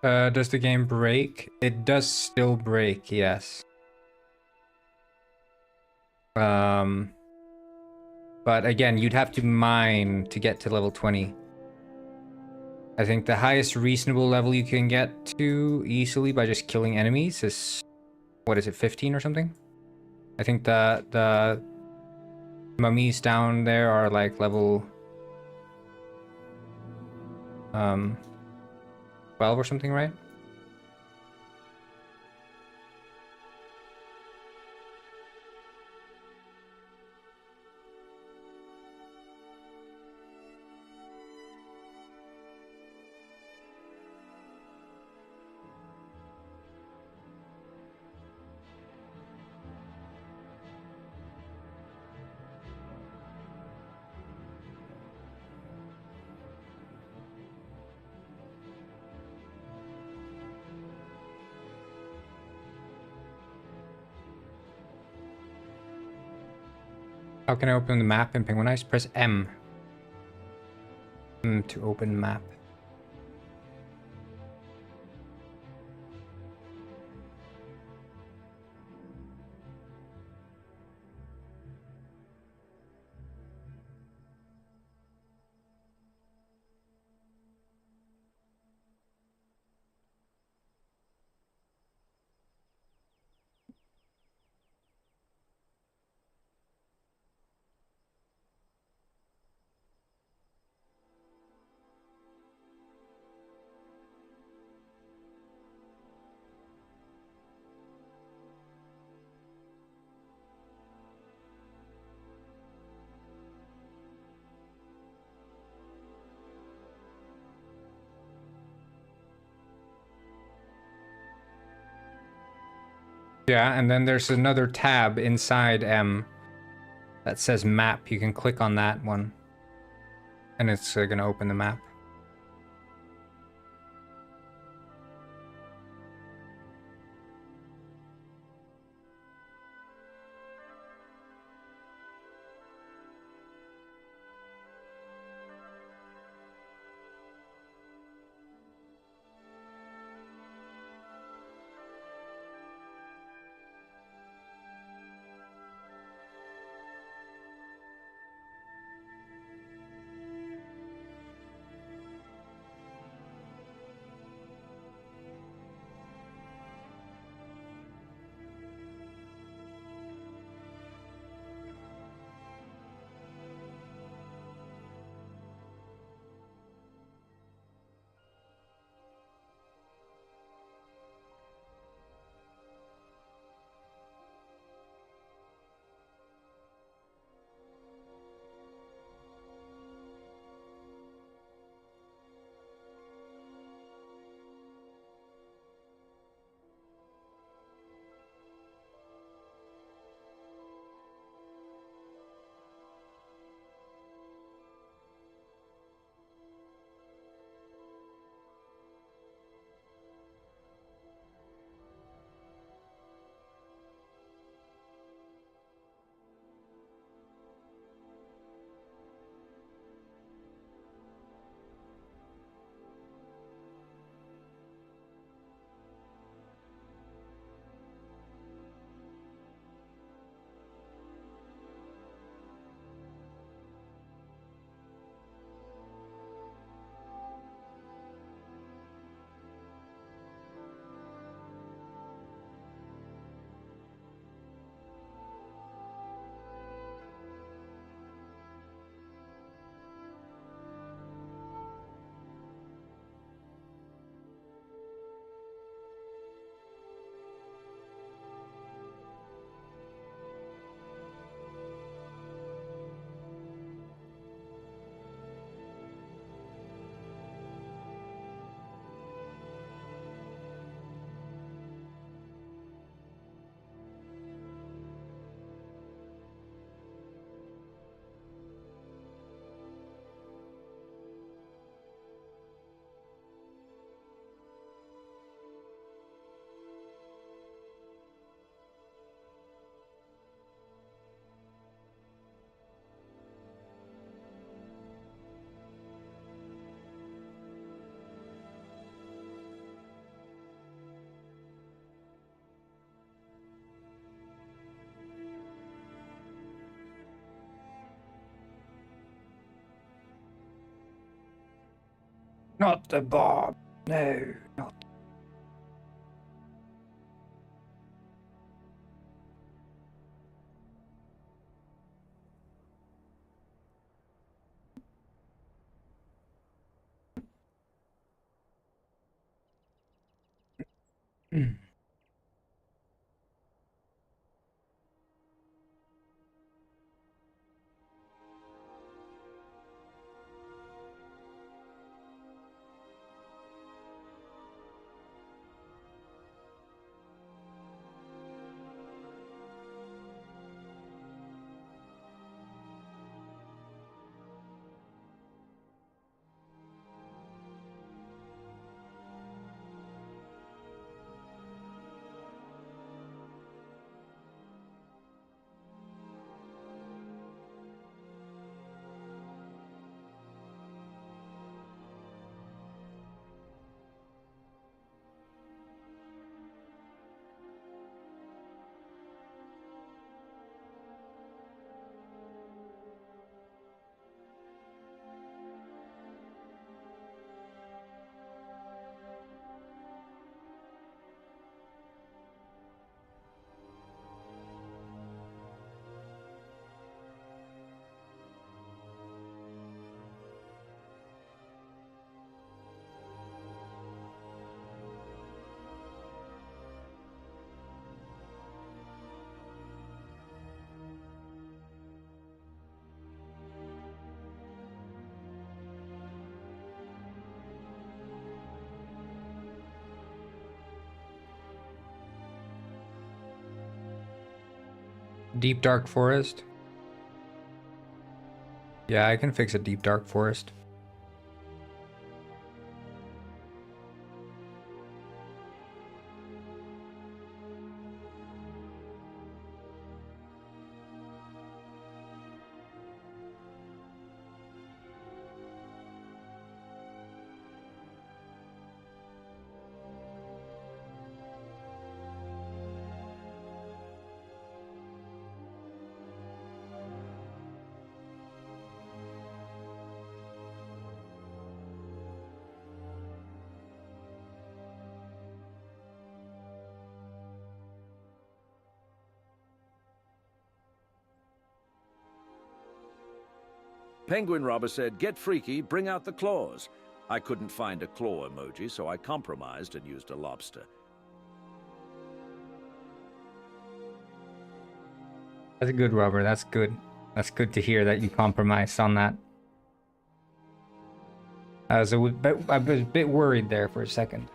Does the game break? It does still break, yes. But again, you'd have to mine to get to level 20. I think the highest reasonable level you can get to easily by just killing enemies is, what is it, 15 or something? I think the mummies down there are like level 12 or something, right? How can I open the map in Penguinize? Press M. To open map. Yeah, and then there's another tab inside M that says map. You can click on that one, and it's gonna open the map. Not the Bob. No, not. Deep dark forest. Yeah, I can fix a deep dark forest. Penguin Robber said, "Get freaky, bring out the claws." I couldn't find a claw emoji, so I compromised and used a lobster. That's good, Robert. That's good. That's good to hear that you compromised on that. I was a bit worried there for a second.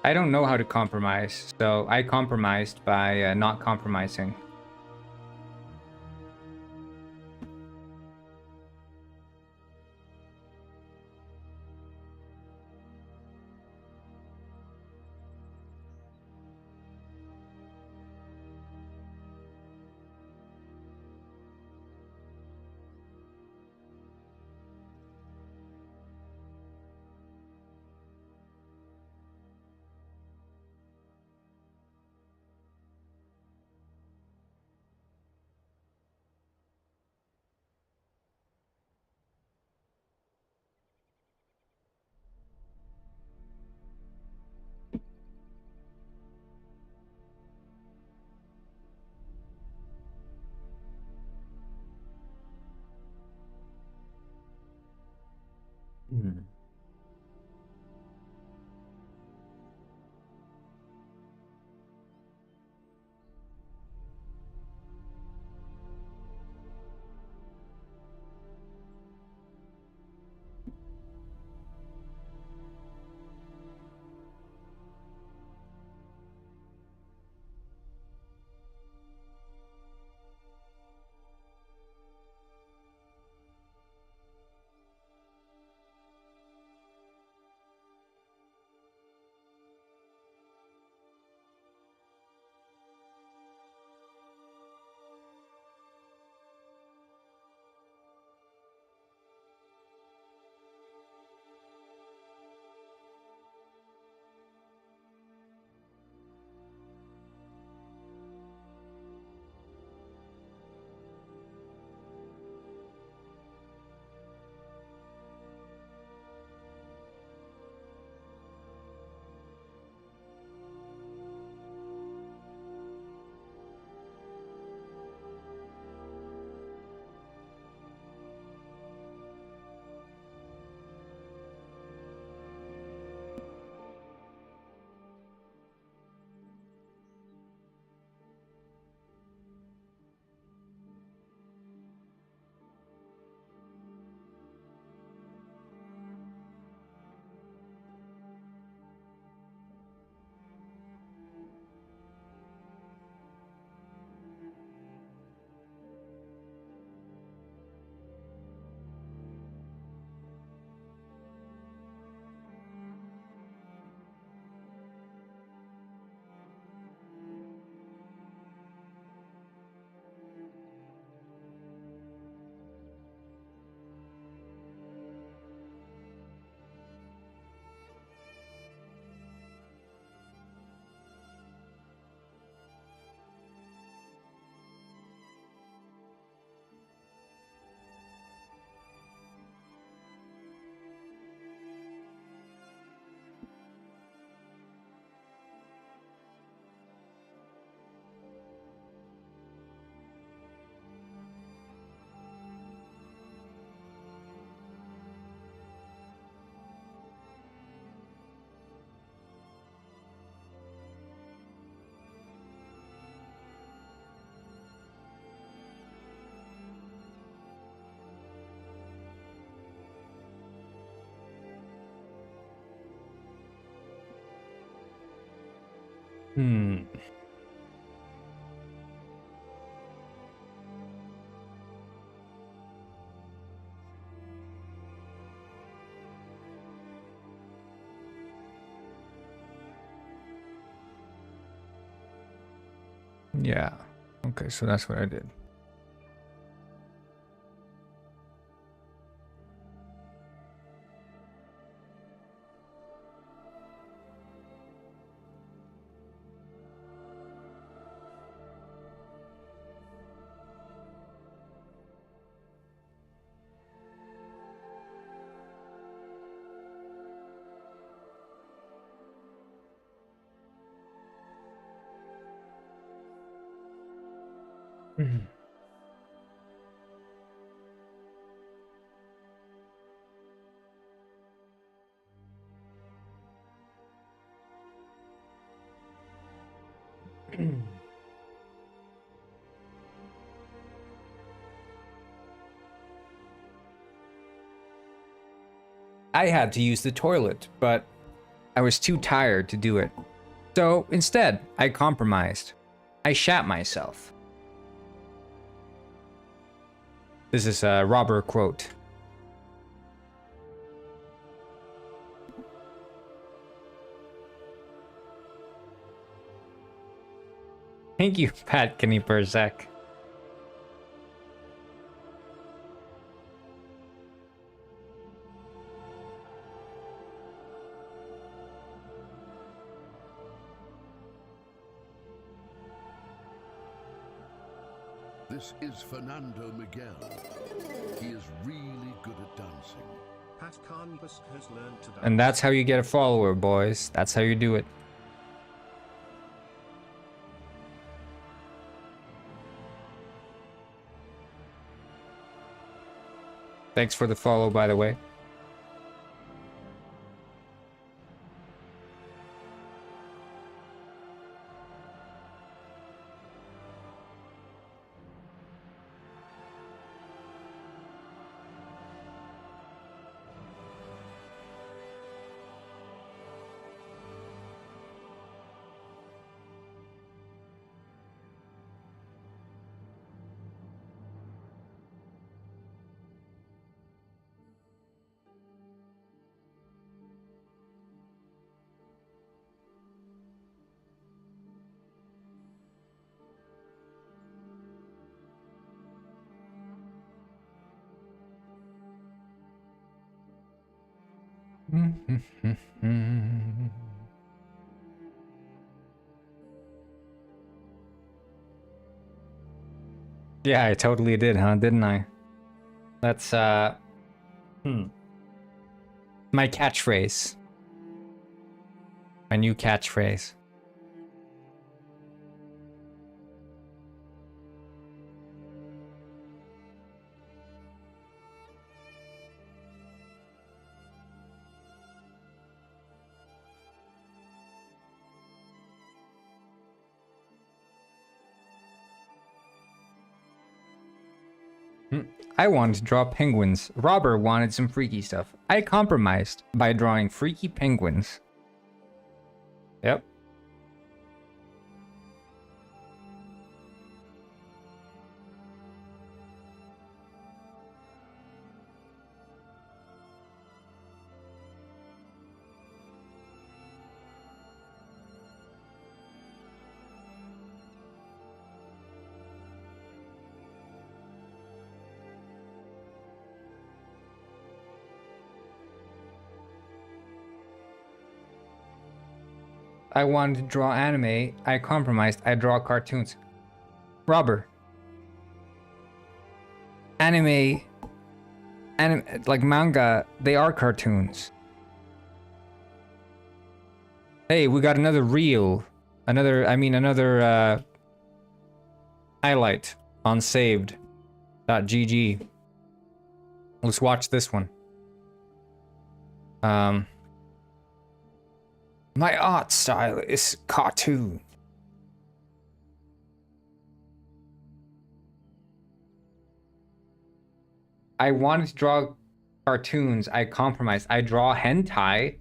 I don't know how to compromise, so I compromised by not compromising. Hmm. Yeah. Okay, so that's what I did. I had to use the toilet, but I was too tired to do it. So instead, I compromised. I shat myself. This is a Robber quote. Thank you, Pat Kenny, per sec. This is Fernando Miguel. He is really good at dancing. Pat Carnbus has learned to dance. And that's how you get a follower, boys. That's how you do it. Thanks for the follow, by the way. Yeah, I totally did, huh? Didn't I? That's, my catchphrase. My new catchphrase. I wanted to draw penguins. Robber wanted some freaky stuff. I compromised by drawing freaky penguins. Yep. I wanted to draw anime. I compromised. I draw cartoons. Robber. Anime, like manga, they are cartoons. Hey, we got another reel. Another highlight on saved.gg. Let's watch this one. My art style is cartoon. I wanted to draw cartoons. I compromised. I draw hentai.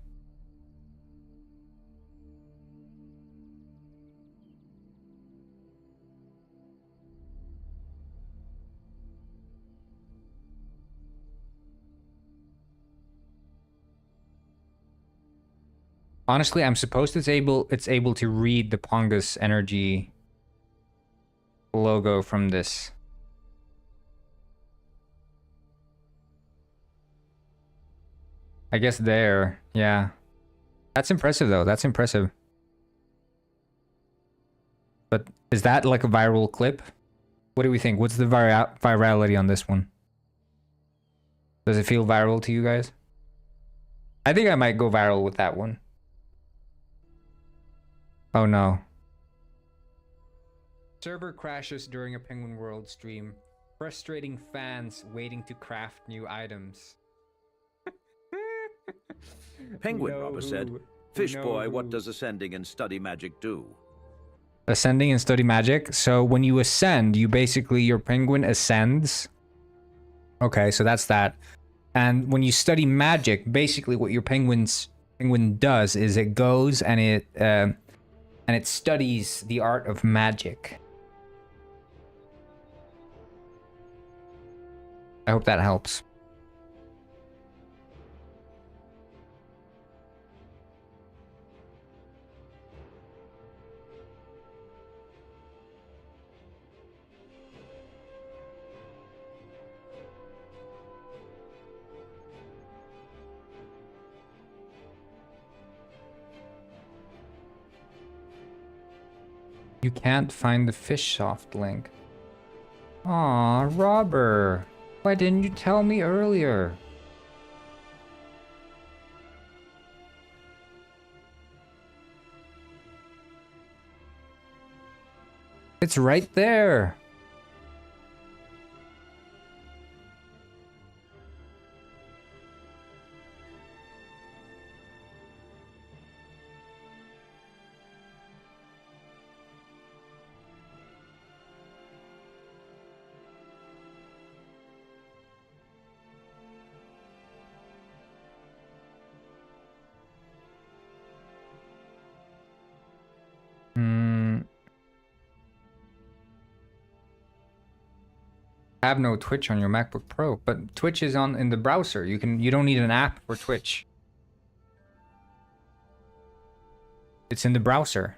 Honestly, I'm supposed it's able to read the Pongus energy logo from this. I guess there, yeah. That's impressive though. That's impressive. But is that like a viral clip? What do we think? What's the virality on this one? Does it feel viral to you guys? I think I might go viral with that one. Oh no. Server crashes during a Penguin World stream, frustrating fans waiting to craft new items. Penguin Robber said, "Fish boy, what does ascending and study magic do?" Ascending and study magic. So when you ascend, you basically, your penguin ascends. Okay, so that's that. And when you study magic, basically what your penguin does is it goes and it studies the art of magic. I hope that helps. You can't find the fish soft link. Aw, Robber. Why didn't you tell me earlier? It's right there. I have no Twitch on your MacBook Pro, but Twitch is in the browser. You don't need an app for Twitch. It's in the browser.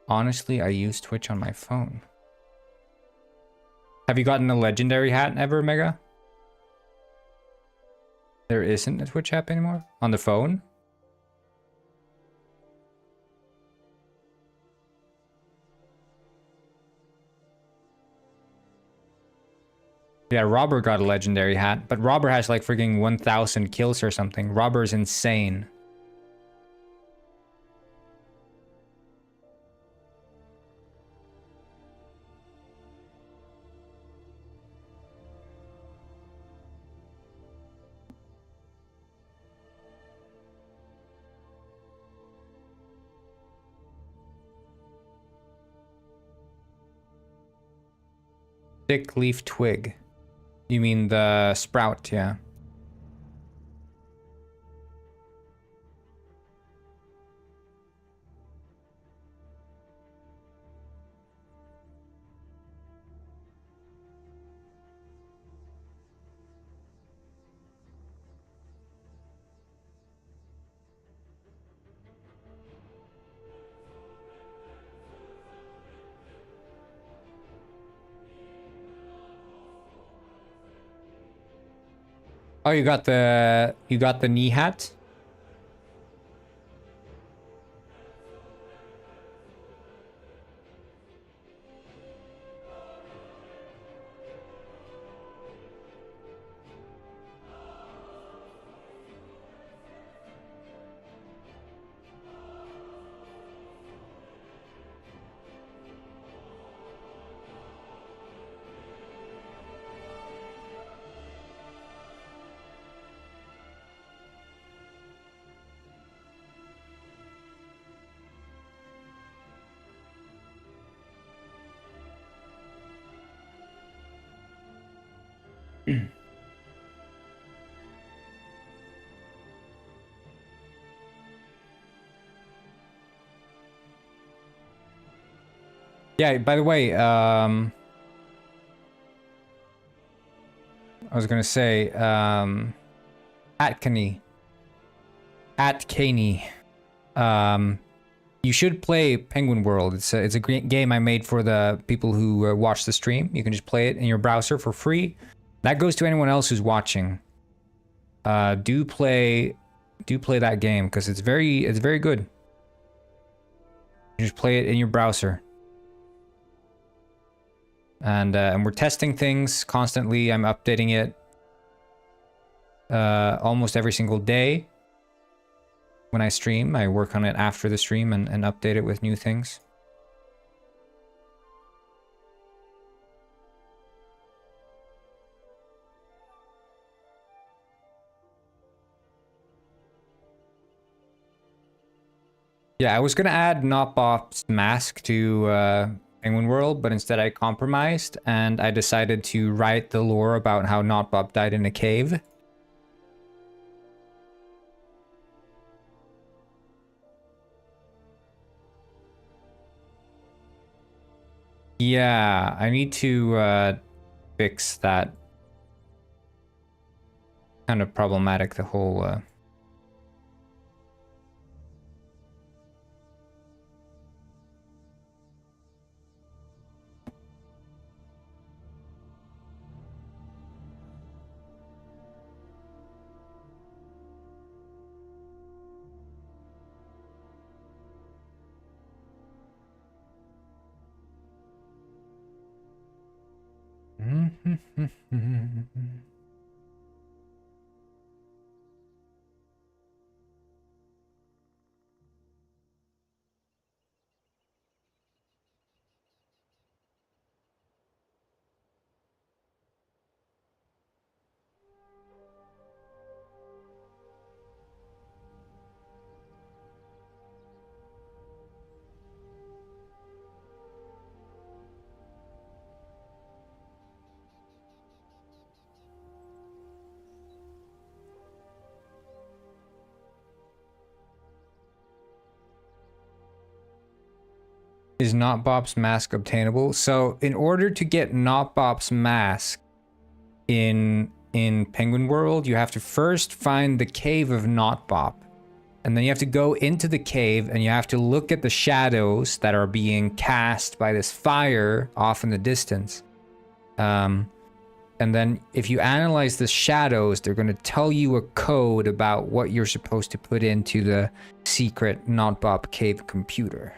Honestly, I use Twitch on my phone. Have you gotten a legendary hat ever, Mega? There isn't a Twitch app anymore? On the phone? Yeah, Robber got a legendary hat, but Robber has like freaking 1,000 kills or something. Robber's insane. Thick leaf twig. You mean the sprout, yeah. Oh, you got the knee hat? Yeah, by the way, I was gonna say, Atkany. You should play Penguin World. It's a great game I made for the people who watch the stream. You can just play it in your browser for free. That goes to anyone else who's watching. Do play that game because it's very good. You just play it in your browser. And we're testing things constantly. I'm updating it almost every single day. When I stream, I work on it after the stream and update it with new things. Yeah, I was gonna add Notbop's mask to Penguin World, but instead I compromised and I decided to write the lore about how Notbop died in a cave. Yeah, I need to fix that. Kind of problematic, the whole Is Notbop's mask obtainable? So in order to get Notbop's mask in Penguin World, you have to first find the cave of Notbop. And then you have to go into the cave and you have to look at the shadows that are being cast by this fire off in the distance. And then if you analyze the shadows, they're going to tell you a code about what you're supposed to put into the secret Notbop cave computer.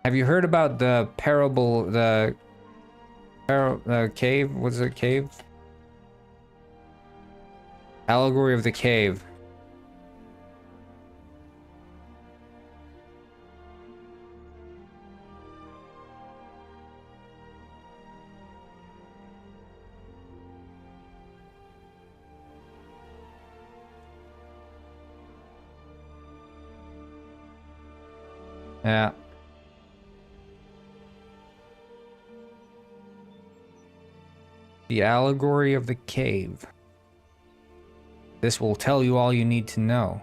Have you heard about the parable, the cave? What's it, cave? Allegory of the cave. Yeah. The allegory of the cave. This will tell you all you need to know.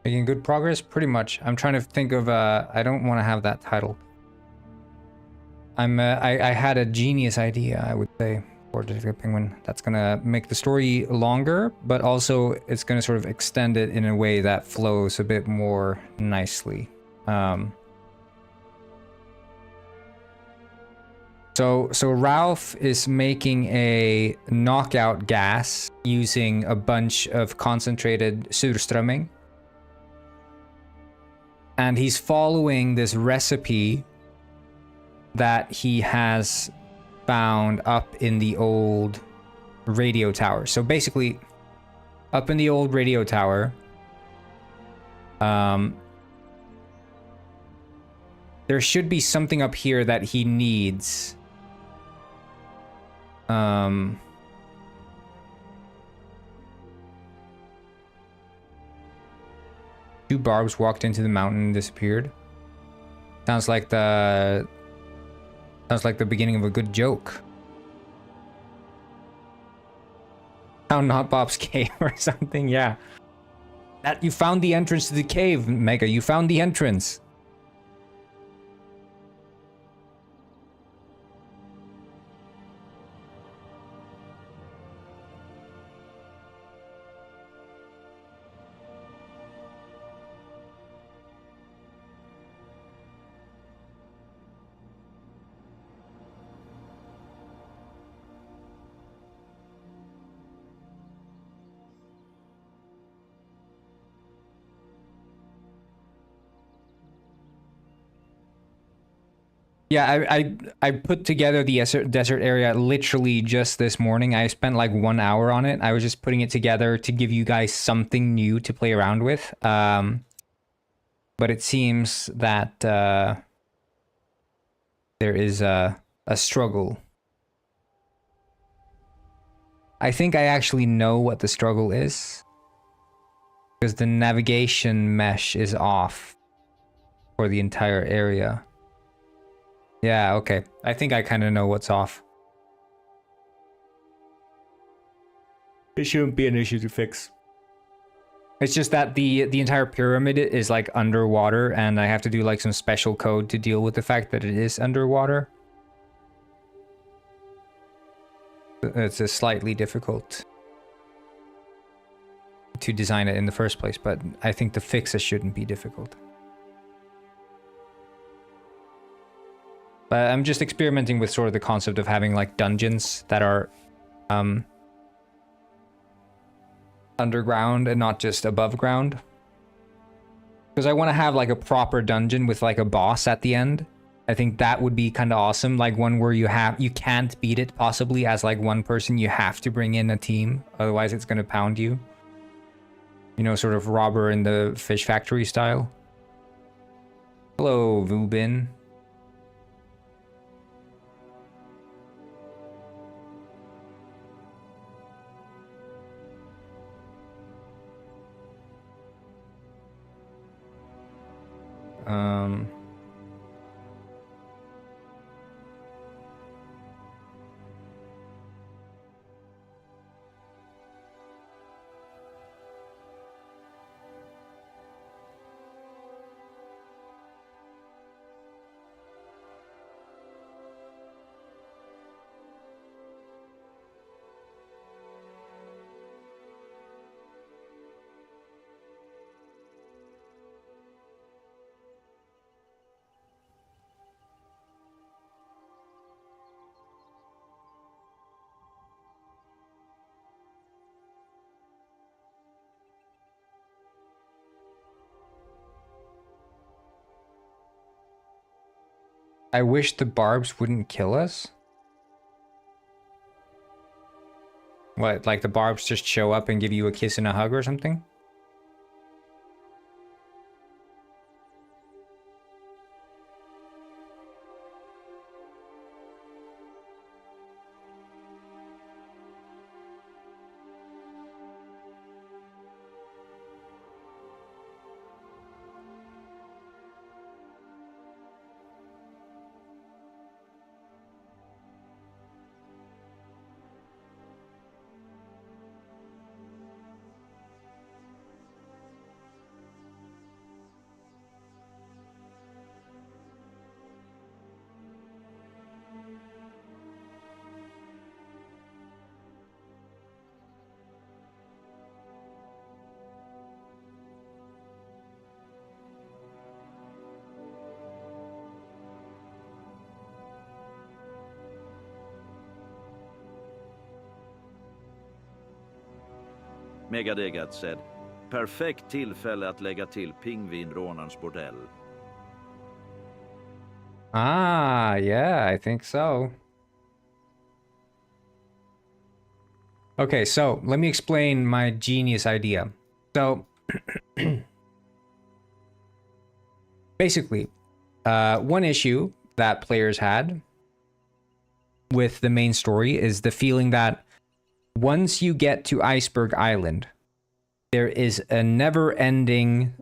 Making good progress? Pretty much. I'm trying to think of, I don't want to have that title. I had a genius idea, I would say, for Detective Penguin. That's gonna make the story longer, but also it's gonna sort of extend it in a way that flows a bit more nicely. So Ralph is making a knockout gas using a bunch of concentrated surströmming. And he's following this recipe that he has found up in the old radio tower. So basically, up in the old radio tower, there should be something up here that he needs. Two barbs walked into the mountain and disappeared. Sounds like the beginning of a good joke. Found not Bob's cave or something, yeah. That you found the entrance to the cave, Mega. You found the entrance. Yeah, I put together the desert area literally just this morning. I spent like 1 hour on it. I was just putting it together to give you guys something new to play around with. But it seems that there is a struggle. I think I actually know what the struggle is. Because the navigation mesh is off for the entire area. Yeah, okay. I think I kind of know what's off. It shouldn't be an issue to fix. It's just that the entire pyramid is like underwater, and I have to do like some special code to deal with the fact that it is underwater. It's a slightly difficult to design it in the first place, but I think the fixes shouldn't be difficult. But I'm just experimenting with sort of the concept of having like dungeons that are underground and not just above ground. Because I want to have like a proper dungeon with like a boss at the end. I think that would be kind of awesome. Like one where you can't beat it possibly as like one person. You have to bring in a team. Otherwise it's going to pound you. You know, sort of Robber in the Fish Factory style. Hello, Vubin. I wish the barbs wouldn't kill us. What, like the barbs just show up and give you a kiss and a hug or something? Megadegat said. Perfekt tillfälle att lägga till pingvinrånarens bordell. Ah, yeah, I think so. Okay, so let me explain my genius idea. So, basically, one issue that players had with the main story is the feeling that once you get to Iceberg Island, there is a never-ending,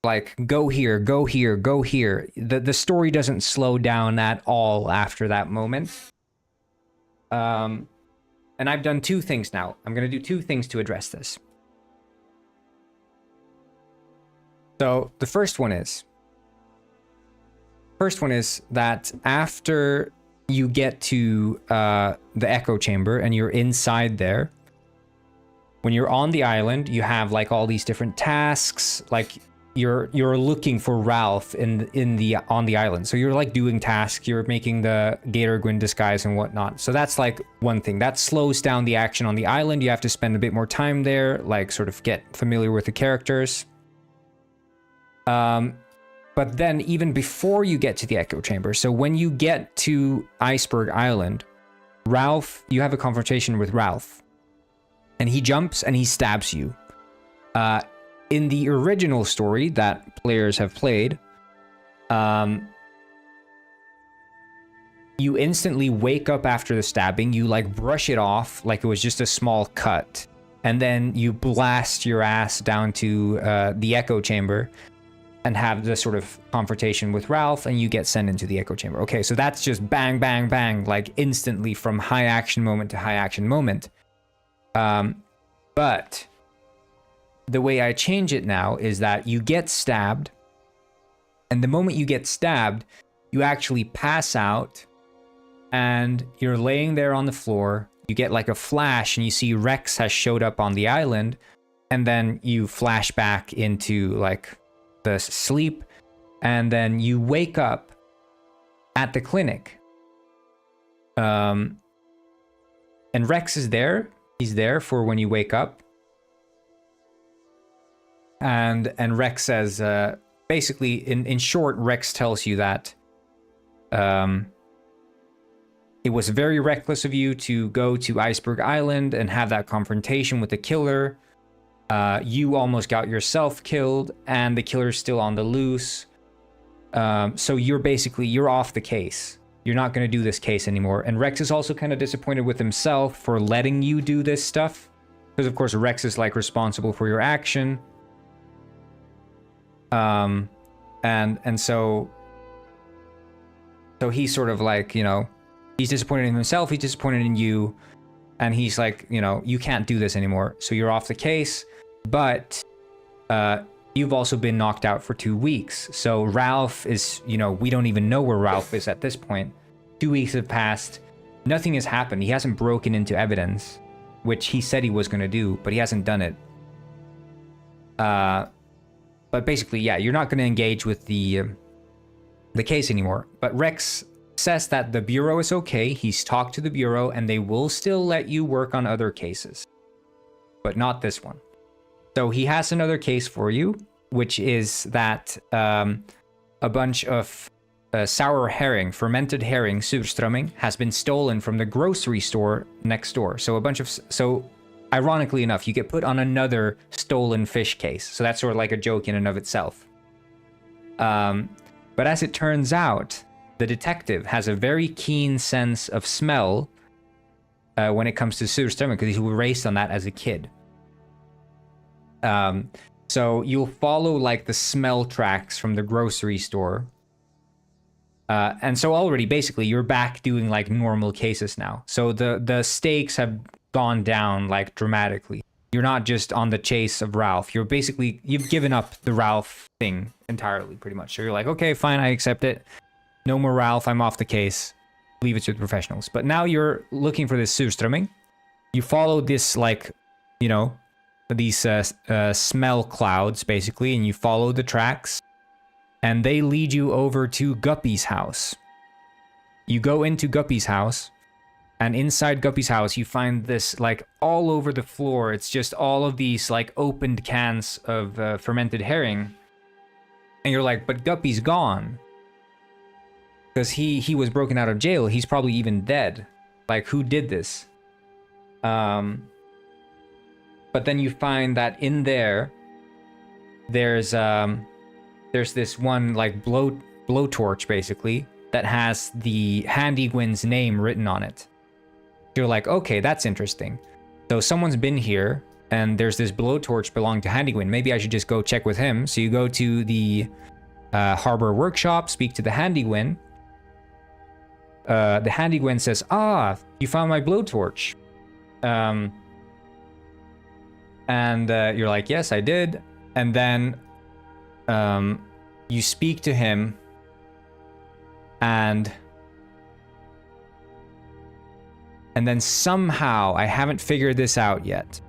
like, go here, go here, go here. The story doesn't slow down at all after that moment. And I've done two things now. I'm going to do two things to address this. So the first one is that after you get to the echo chamber and you're inside there, when you're on the island, you have like all these different tasks. Like you're looking for Ralph on the island. So you're like doing tasks. You're making the Gator Gwyn disguise and whatnot. So that's like one thing that slows down the action on the island. You have to spend a bit more time there, like sort of get familiar with the characters. But then even before you get to the echo chamber, so when you get to Iceberg Island, Ralph, you have a confrontation with Ralph, and he jumps and he stabs you. In the original story that players have played, you instantly wake up after the stabbing, you like brush it off like it was just a small cut, and then you blast your ass down to the echo chamber and have the sort of confrontation with Ralph, and you get sent into the echo chamber. Okay, so that's just bang, bang, bang, like instantly from high action moment to high action moment. But the way I change it now is that you get stabbed, and the moment you get stabbed, you actually pass out, and you're laying there on the floor. You get like a flash, and you see Rex has showed up on the island, and then you flash back into like the sleep, and then you wake up at the clinic. And Rex is there. He's there for when you wake up. And Rex says, basically, in short, Rex tells you that it was very reckless of you to go to Iceberg Island and have that confrontation with the killer. You almost got yourself killed, and the killer's still on the loose. So you're off the case. You're not going to do this case anymore. And Rex is also kind of disappointed with himself for letting you do this stuff, because of course Rex is like responsible for your action. And so he's sort of like, you know, he's disappointed in himself, he's disappointed in you, and he's like, you know, you can't do this anymore. So you're off the case, but you've also been knocked out for 2 weeks. So Ralph is, you know, we don't even know where Ralph is at this point. 2 weeks have passed. Nothing has happened. He hasn't broken into evidence, which he said he was going to do, but he hasn't done it. But basically, yeah, you're not going to engage with the case anymore. But Rex says that the Bureau is okay. He's talked to the Bureau, and they will still let you work on other cases, but not this one. So he has another case for you, which is that a bunch of sour herring, fermented herring, surströmming, has been stolen from the grocery store next door. So ironically enough, you get put on another stolen fish case. So that's sort of like a joke in and of itself. But as it turns out, the detective has a very keen sense of smell when it comes to surströmming, because he was raised on that as a kid. So you'll follow like the smell tracks from the grocery store. And so already basically you're back doing like normal cases now. So the stakes have gone down like dramatically. You're not just on the chase of Ralph. You've given up the Ralph thing entirely, pretty much. So you're like, okay, fine, I accept it. No more Ralph, I'm off the case. Leave it to the professionals. But now you're looking for this surströmming. You follow this, like, you know, these smell clouds, basically, and you follow the tracks. And they lead you over to Guppy's house. You go into Guppy's house, And inside Guppy's house, you find this, like, all over the floor. It's just all of these, like, opened cans of fermented herring. And you're like, but Guppy's gone. Because he was broken out of jail. He's probably even dead. Like, who did this? But then you find that in there, there's this one, like, blowtorch, basically, that has the Handygwyn's name written on it. You're like, okay, that's interesting. So someone's been here, and there's this blowtorch belonging to Handygwyn. Maybe I should just go check with him. So you go to the harbor workshop, speak to the Handygwyn. The Handygwyn says, "Ah, you found my blowtorch." And you're like, "Yes, I did." And then you speak to him, and then somehow, I haven't figured this out yet.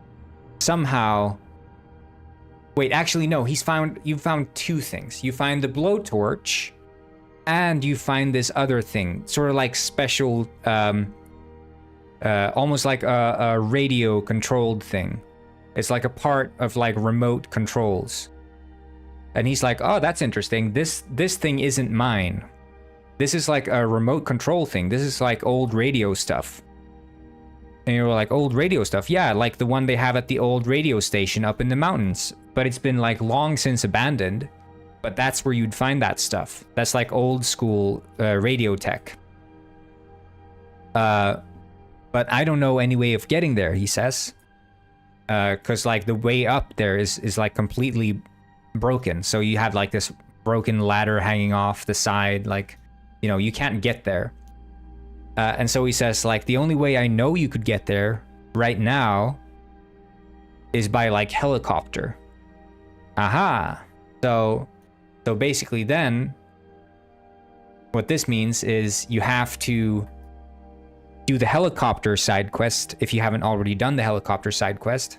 Somehow, wait, actually no, you found two things. You find the blowtorch, and you find this other thing, sort of like special, almost like a radio controlled thing. It's like a part of like remote controls. And he's like, "Oh, that's interesting. This thing isn't mine. This is like a remote control thing. This is like old radio stuff." And you were like, "Old radio stuff?" "Yeah, like the one they have at the old radio station up in the mountains. But it's been like long since abandoned. But that's where you'd find that stuff. That's like old school radio tech. But I don't know any way of getting there," he says. Because like the way up there is like completely broken. So you have like this broken ladder hanging off the side. Like, you know, you can't get there. And so he says, like, the only way I know you could get there right now is by, like, helicopter. Aha! So basically then, what this means is you have to do the helicopter side quest if you haven't already done the helicopter side quest.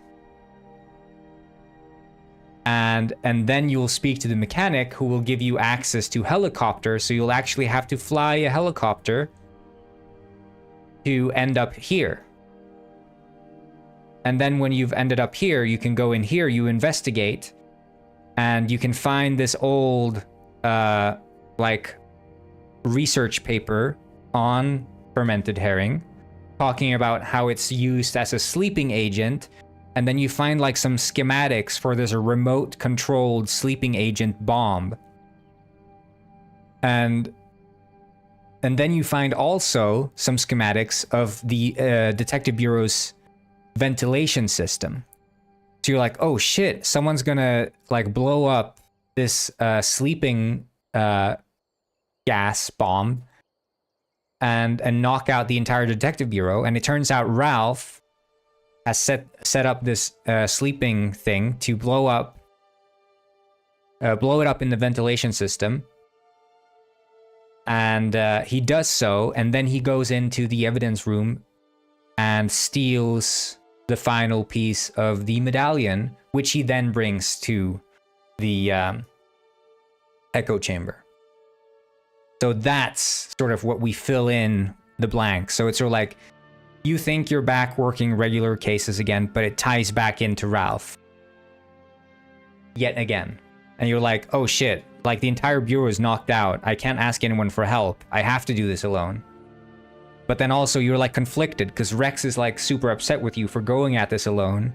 And then you'll speak to the mechanic who will give you access to helicopter, so you'll actually have to fly a helicopter to end up here. And then when you've ended up here, you can go in here, you investigate, and you can find this old, like, research paper on fermented herring, talking about how it's used as a sleeping agent, and then you find, like, some schematics for this remote controlled sleeping agent bomb. And then you find also some schematics of the Detective Bureau's ventilation system. So you're like, oh shit, someone's gonna like blow up this sleeping gas bomb and knock out the entire Detective Bureau. And it turns out Ralph has set up this sleeping thing to blow it up in the ventilation system. And he does so, and then he goes into the evidence room and steals the final piece of the medallion, which he then brings to the echo chamber. So that's sort of what we fill in the blank. So it's sort of like, you think you're back working regular cases again, but it ties back into Ralph. Yet again. And you're like, oh shit, like the entire bureau is knocked out. I can't ask anyone for help. I have to do this alone. But then also you're like conflicted because Rex is like super upset with you for going at this alone.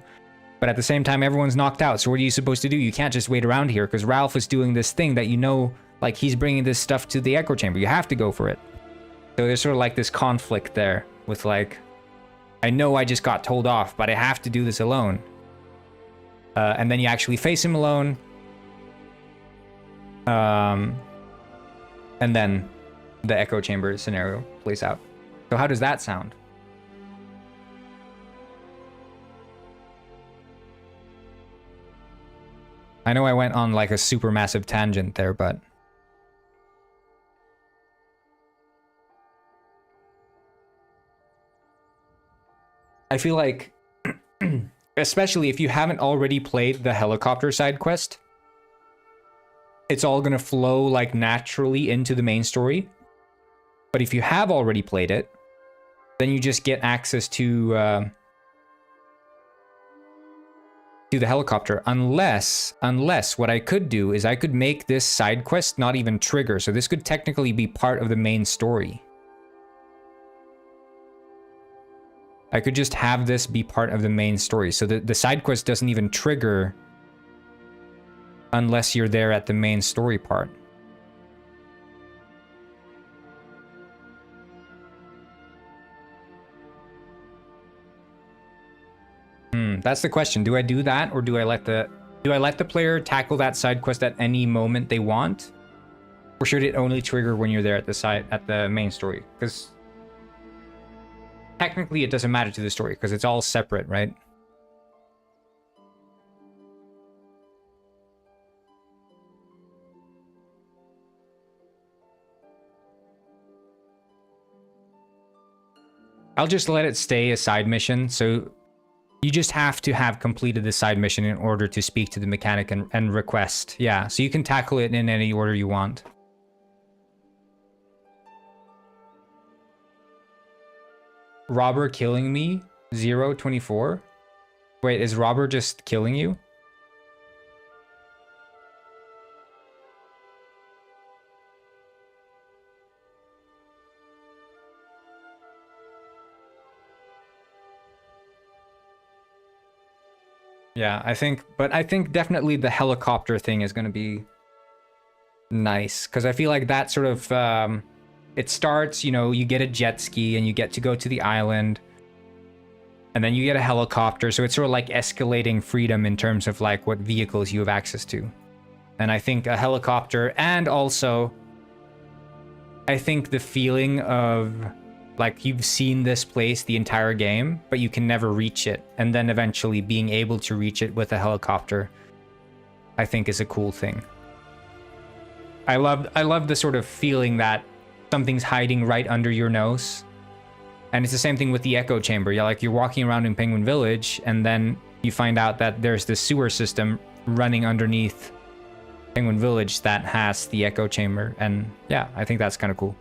But at the same time, everyone's knocked out. So what are you supposed to do? You can't just wait around here because Ralph is doing this thing that you know, like he's bringing this stuff to the echo chamber. You have to go for it. So there's sort of like this conflict there with like, I know I just got told off, but I have to do this alone. And then you actually face him alone. And then the echo chamber scenario plays out. So how does that sound? I know I went on like a super massive tangent there, but I feel like, especially if you haven't already played the helicopter side quest, it's all gonna flow like naturally into the main story. But if you have already played it, then you just get access to the helicopter. Unless what I could do is I could make this side quest not even trigger. So this could technically be part of the main story. I could just have this be part of the main story. So the side quest doesn't even trigger unless you're there at the main story part. That's the question. Do I do that, or do I let the player tackle that side quest at any moment they want? Or should it only trigger when you're there at the main story? Because technically it doesn't matter to the story because it's all separate, right? I'll just let it stay a side mission. So you just have to have completed the side mission in order to speak to the mechanic and request. Yeah, so you can tackle it in any order you want. Robber killing me? 024? Wait, is Robber just killing you? Yeah, I think definitely the helicopter thing is going to be nice, because I feel like that sort of, it starts, you know, you get a jet ski and you get to go to the island, and then you get a helicopter, so it's sort of like escalating freedom in terms of like what vehicles you have access to. And I think a helicopter, and also I think the feeling of like you've seen this place the entire game, but you can never reach it, and then eventually being able to reach it with a helicopter, I think is a cool thing. I love the sort of feeling that something's hiding right under your nose. And it's the same thing with the echo chamber. You're walking around in Penguin Village, and then you find out that there's this sewer system running underneath Penguin Village that has the echo chamber. And yeah, I think that's kind of cool.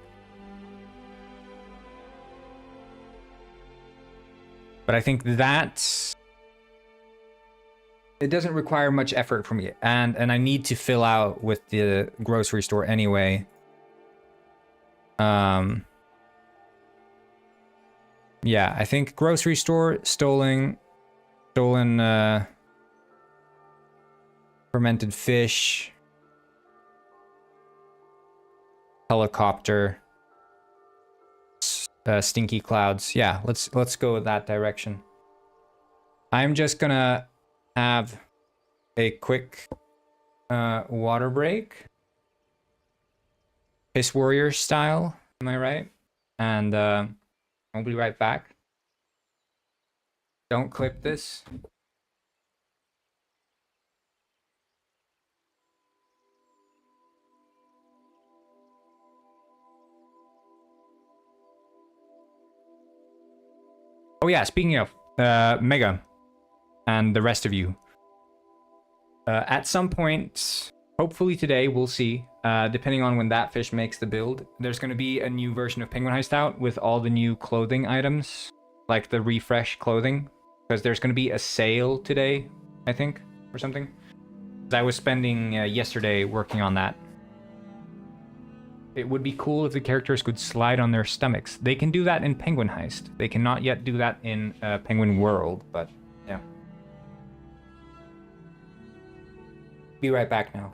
But I think that it doesn't require much effort from me. And I need to fill out with the grocery store anyway. Yeah, I think grocery store, stolen fermented fish, helicopter, stinky clouds. Yeah, let's go with that direction. I'm just gonna have a quick water break, Piss Warrior style. Am I right? And I'll be right back. Don't clip this. Oh yeah, speaking of Mega and the rest of you, at some point, hopefully today, we'll see, depending on when that fish makes the build, there's going to be a new version of Penguin Heist out with all the new clothing items, like the refresh clothing, because there's going to be a sale today, I think, or something. I was spending yesterday working on that. It would be cool if the characters could slide on their stomachs. They can do that in Penguin Heist. They cannot yet do that in Penguin World, but yeah. Be right back now.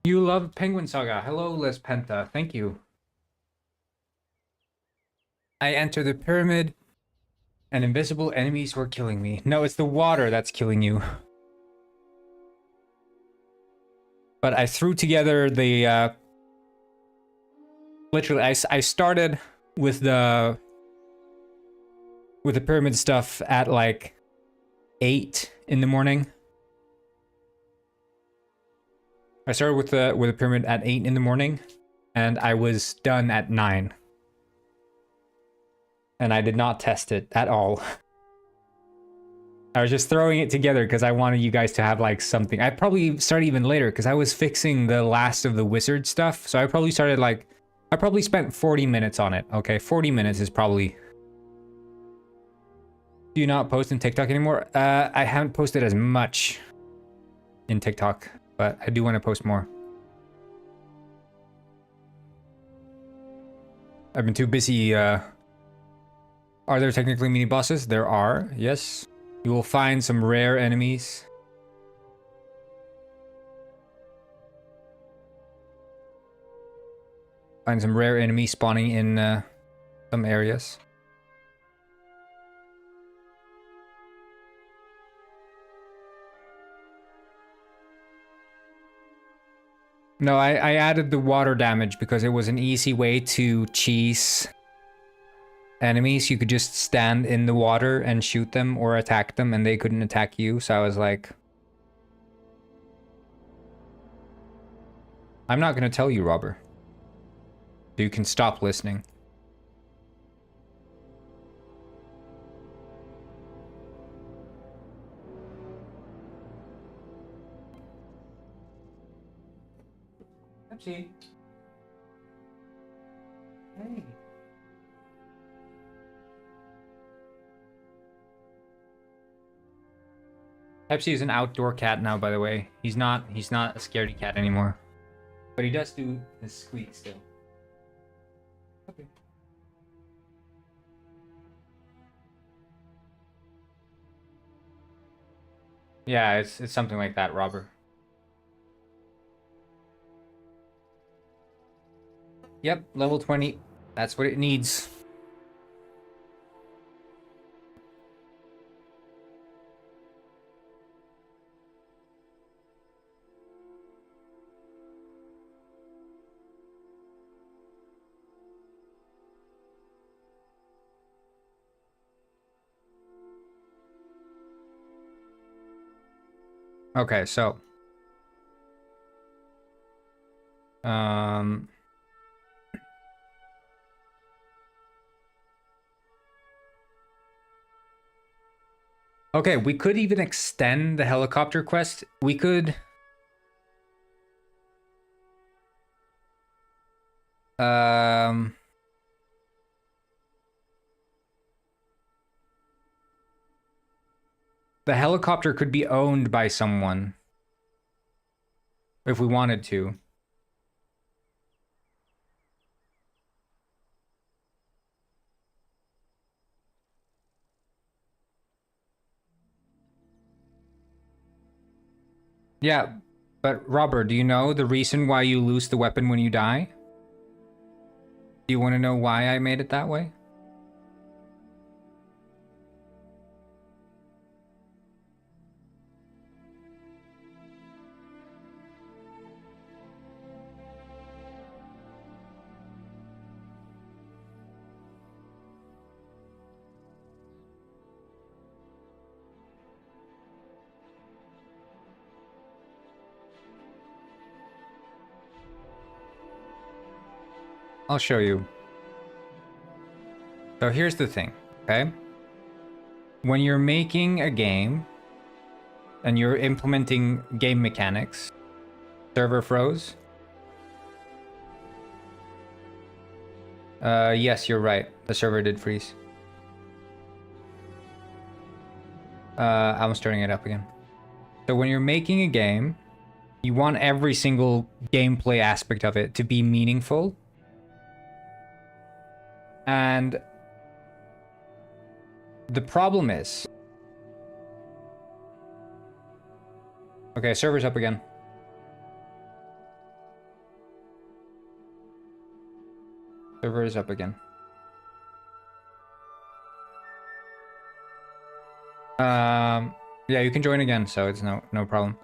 You love Penguin Saga. Hello, Les Penta. Thank you. I enter the pyramid, and invisible enemies were killing me. No, it's the water that's killing you. But I threw together the... literally, I started with the pyramid stuff at like 8 in the morning. I started with the pyramid at 8 in the morning, and I was done at 9. And I did not test it at all. I was just throwing it together because I wanted you guys to have like something. I probably started even later because I was fixing the last of the wizard stuff. So I probably started like, I probably spent 40 minutes on it. Okay, 40 minutes is probably... Do you not post in TikTok anymore? I haven't posted as much in TikTok, but I do want to post more. I've been too busy. Are there technically mini bosses? There are, yes. You will find some rare enemies. Find some rare enemies spawning in some areas. No, I added the water damage because it was an easy way to cheese enemies. You could just stand in the water and shoot them or attack them and they couldn't attack you. So I was like, I'm not going to tell you, Robert. You can stop listening. Pepsi. Hey. Pepsi is an outdoor cat now, by the way. He's not a scaredy cat anymore. But he does do the squeak still. Okay. Yeah, it's something like that, Robert. Yep, level 20. That's what it needs. Okay, so okay, we could even extend the helicopter quest. We could the helicopter could be owned by someone if we wanted to. Yeah, but Robert, do you know the reason why you lose the weapon when you die? Do you want to know why I made it that way? I'll show you. So here's the thing, okay? When you're making a game and you're implementing game mechanics, server froze. Yes, you're right. The server did freeze. I'm starting it up again. So when you're making a game, you want every single gameplay aspect of it to be meaningful. And the problem is... Okay, server's up again. Server is up again. Yeah, you can join again, so it's no problem.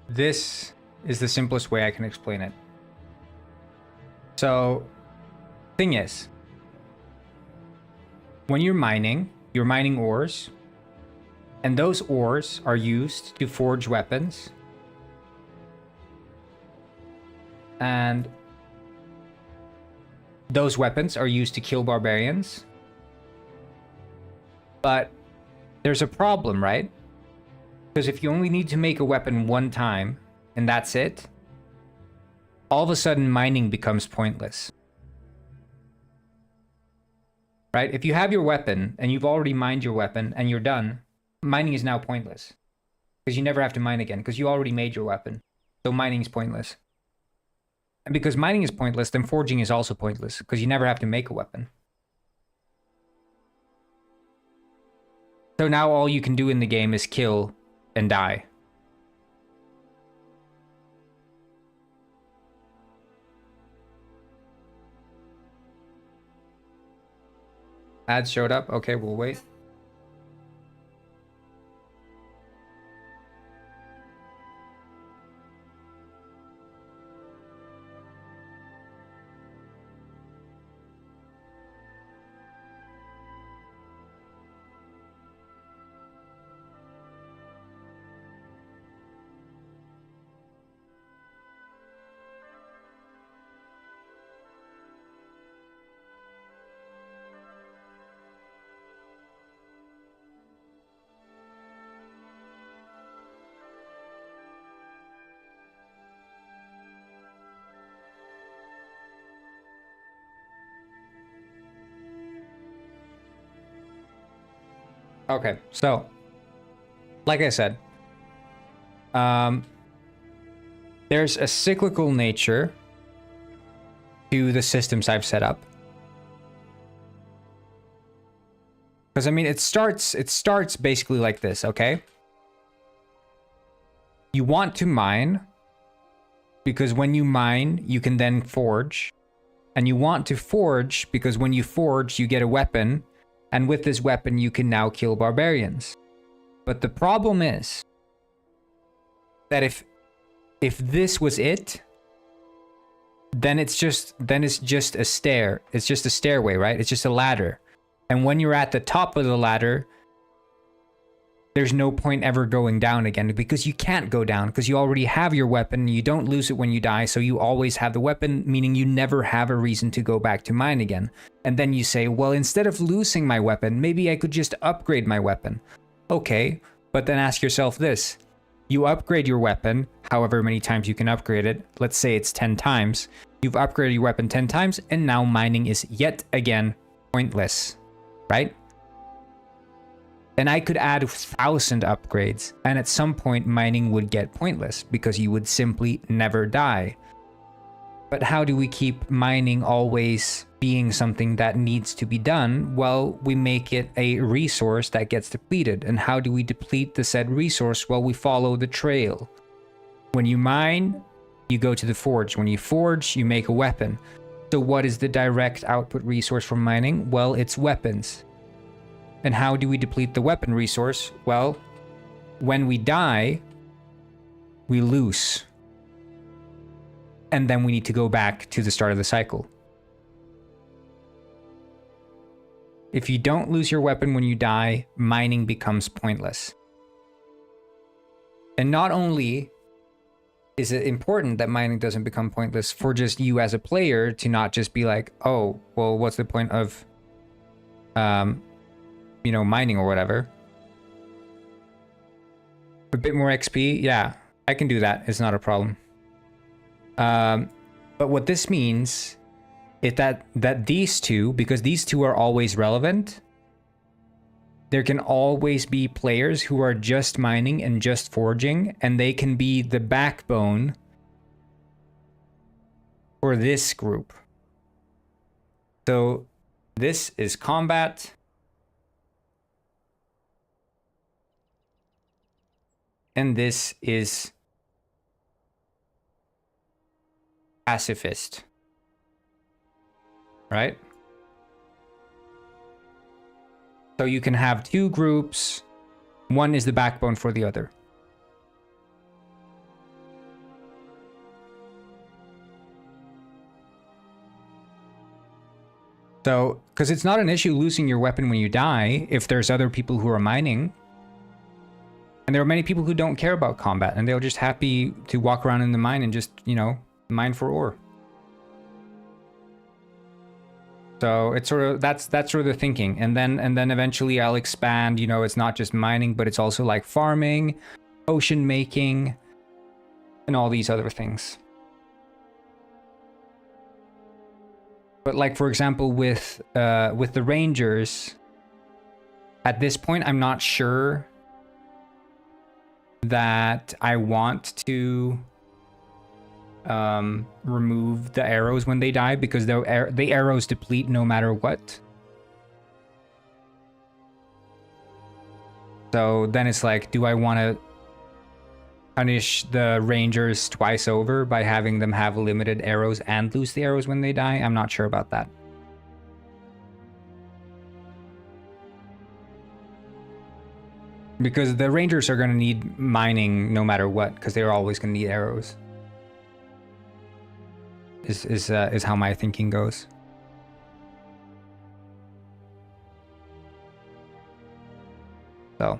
This is the simplest way I can explain it. So, thing is, when you're mining ores, and those ores are used to forge weapons, and those weapons are used to kill barbarians. But there's a problem, right? Because if you only need to make a weapon one time, and that's it, all of a sudden mining becomes pointless. Right? If you have your weapon, and you've already mined your weapon, and you're done, mining is now pointless. Because you never have to mine again, because you already made your weapon. So mining is pointless. And because mining is pointless, then forging is also pointless, because you never have to make a weapon. So now all you can do in the game is kill and die. Ads showed up. Okay, we'll wait. Okay, so, like I said, there's a cyclical nature to the systems I've set up. Because, I mean, it starts basically like this, okay? You want to mine, because when you mine, you can then forge. And you want to forge, because when you forge, you get a weapon. And with this weapon, you can now kill barbarians. But the problem is that if this was it, then it's just a stair. It's just a stairway, right? It's just a ladder. And when you're at the top of the ladder, there's no point ever going down again, because you can't go down, because you already have your weapon. You don't lose it when you die, so you always have the weapon, meaning you never have a reason to go back to mine again. And then you say, well, instead of losing my weapon, maybe I could just upgrade my weapon. Okay, but then ask yourself this. You upgrade your weapon, however many times you can upgrade it. Let's say it's 10 times. You've upgraded your weapon 10 times, and now mining is yet again pointless, right? And I could add 1,000 upgrades, and at some point mining would get pointless because you would simply never die. But how do we keep mining always being something that needs to be done? Well, we make it a resource that gets depleted. And how do we deplete the said resource? Well, we follow the trail. When you mine, you go to the forge. When you forge, you make a weapon. So what is the direct output resource from mining? Well, it's weapons. And how do we deplete the weapon resource? Well, when we die, we lose. And then we need to go back to the start of the cycle. If you don't lose your weapon when you die, mining becomes pointless. And not only is it important that mining doesn't become pointless for just you as a player to not just be like, oh, well, what's the point of, you know, mining or whatever. A bit more XP, yeah, I can do that. It's not a problem. But what this means is that these two, because these two are always relevant, there can always be players who are just mining and just forging, and they can be the backbone for this group. So this is combat. And this is pacifist. Right? So you can have two groups. One is the backbone for the other. So, because it's not an issue losing your weapon when you die if there's other people who are mining. And there are many people who don't care about combat and they're just happy to walk around in the mine and just, you know, mine for ore. So it's sort of, that's sort of the thinking. And then eventually I'll expand, you know, it's not just mining, but it's also like farming, ocean making, and all these other things. But like, for example, with the Rangers, at this point, I'm not sure that I want to remove the arrows when they die, because the arrows deplete no matter what. So then it's like, do I want to punish the Rangers twice over by having them have limited arrows and lose the arrows when they die? I'm not sure about that. Because the Rangers are going to need mining no matter what, because they're always going to need arrows. Is how my thinking goes. So.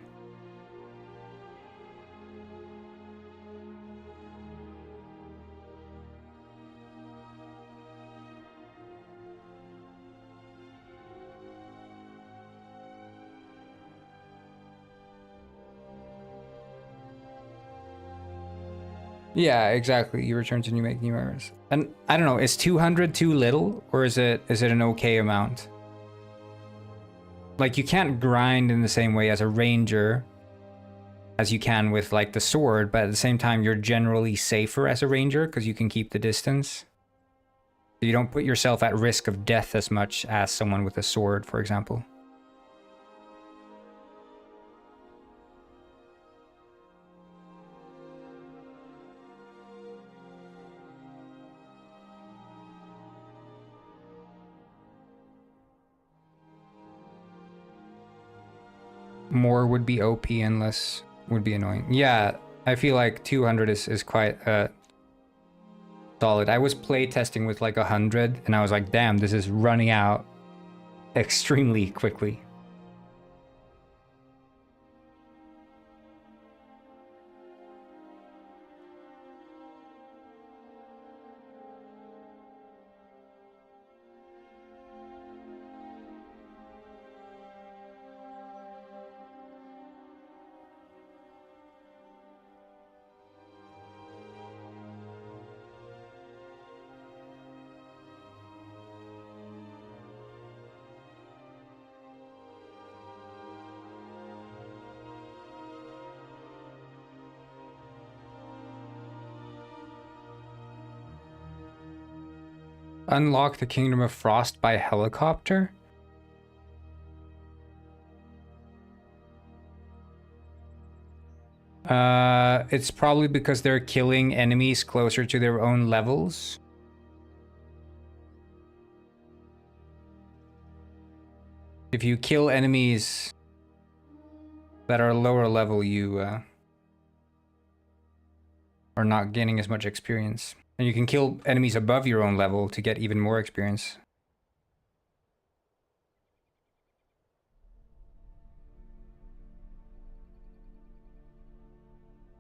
Yeah, exactly. You return to make new errors. And I don't know, is 200 too little, or is it an okay amount? Like, you can't grind in the same way as a ranger as you can with like the sword, but at the same time you're generally safer as a ranger because you can keep the distance. You don't put yourself at risk of death as much as someone with a sword, for example. More would be OP and less would be annoying. Yeah, I feel like 200 is quite solid. I was play testing with like 100 and I was like, damn, this is running out extremely quickly. Unlock the Kingdom of Frost by helicopter? It's probably because they're killing enemies closer to their own levels. If you kill enemies that are lower level, you are not gaining as much experience. And you can kill enemies above your own level to get even more experience.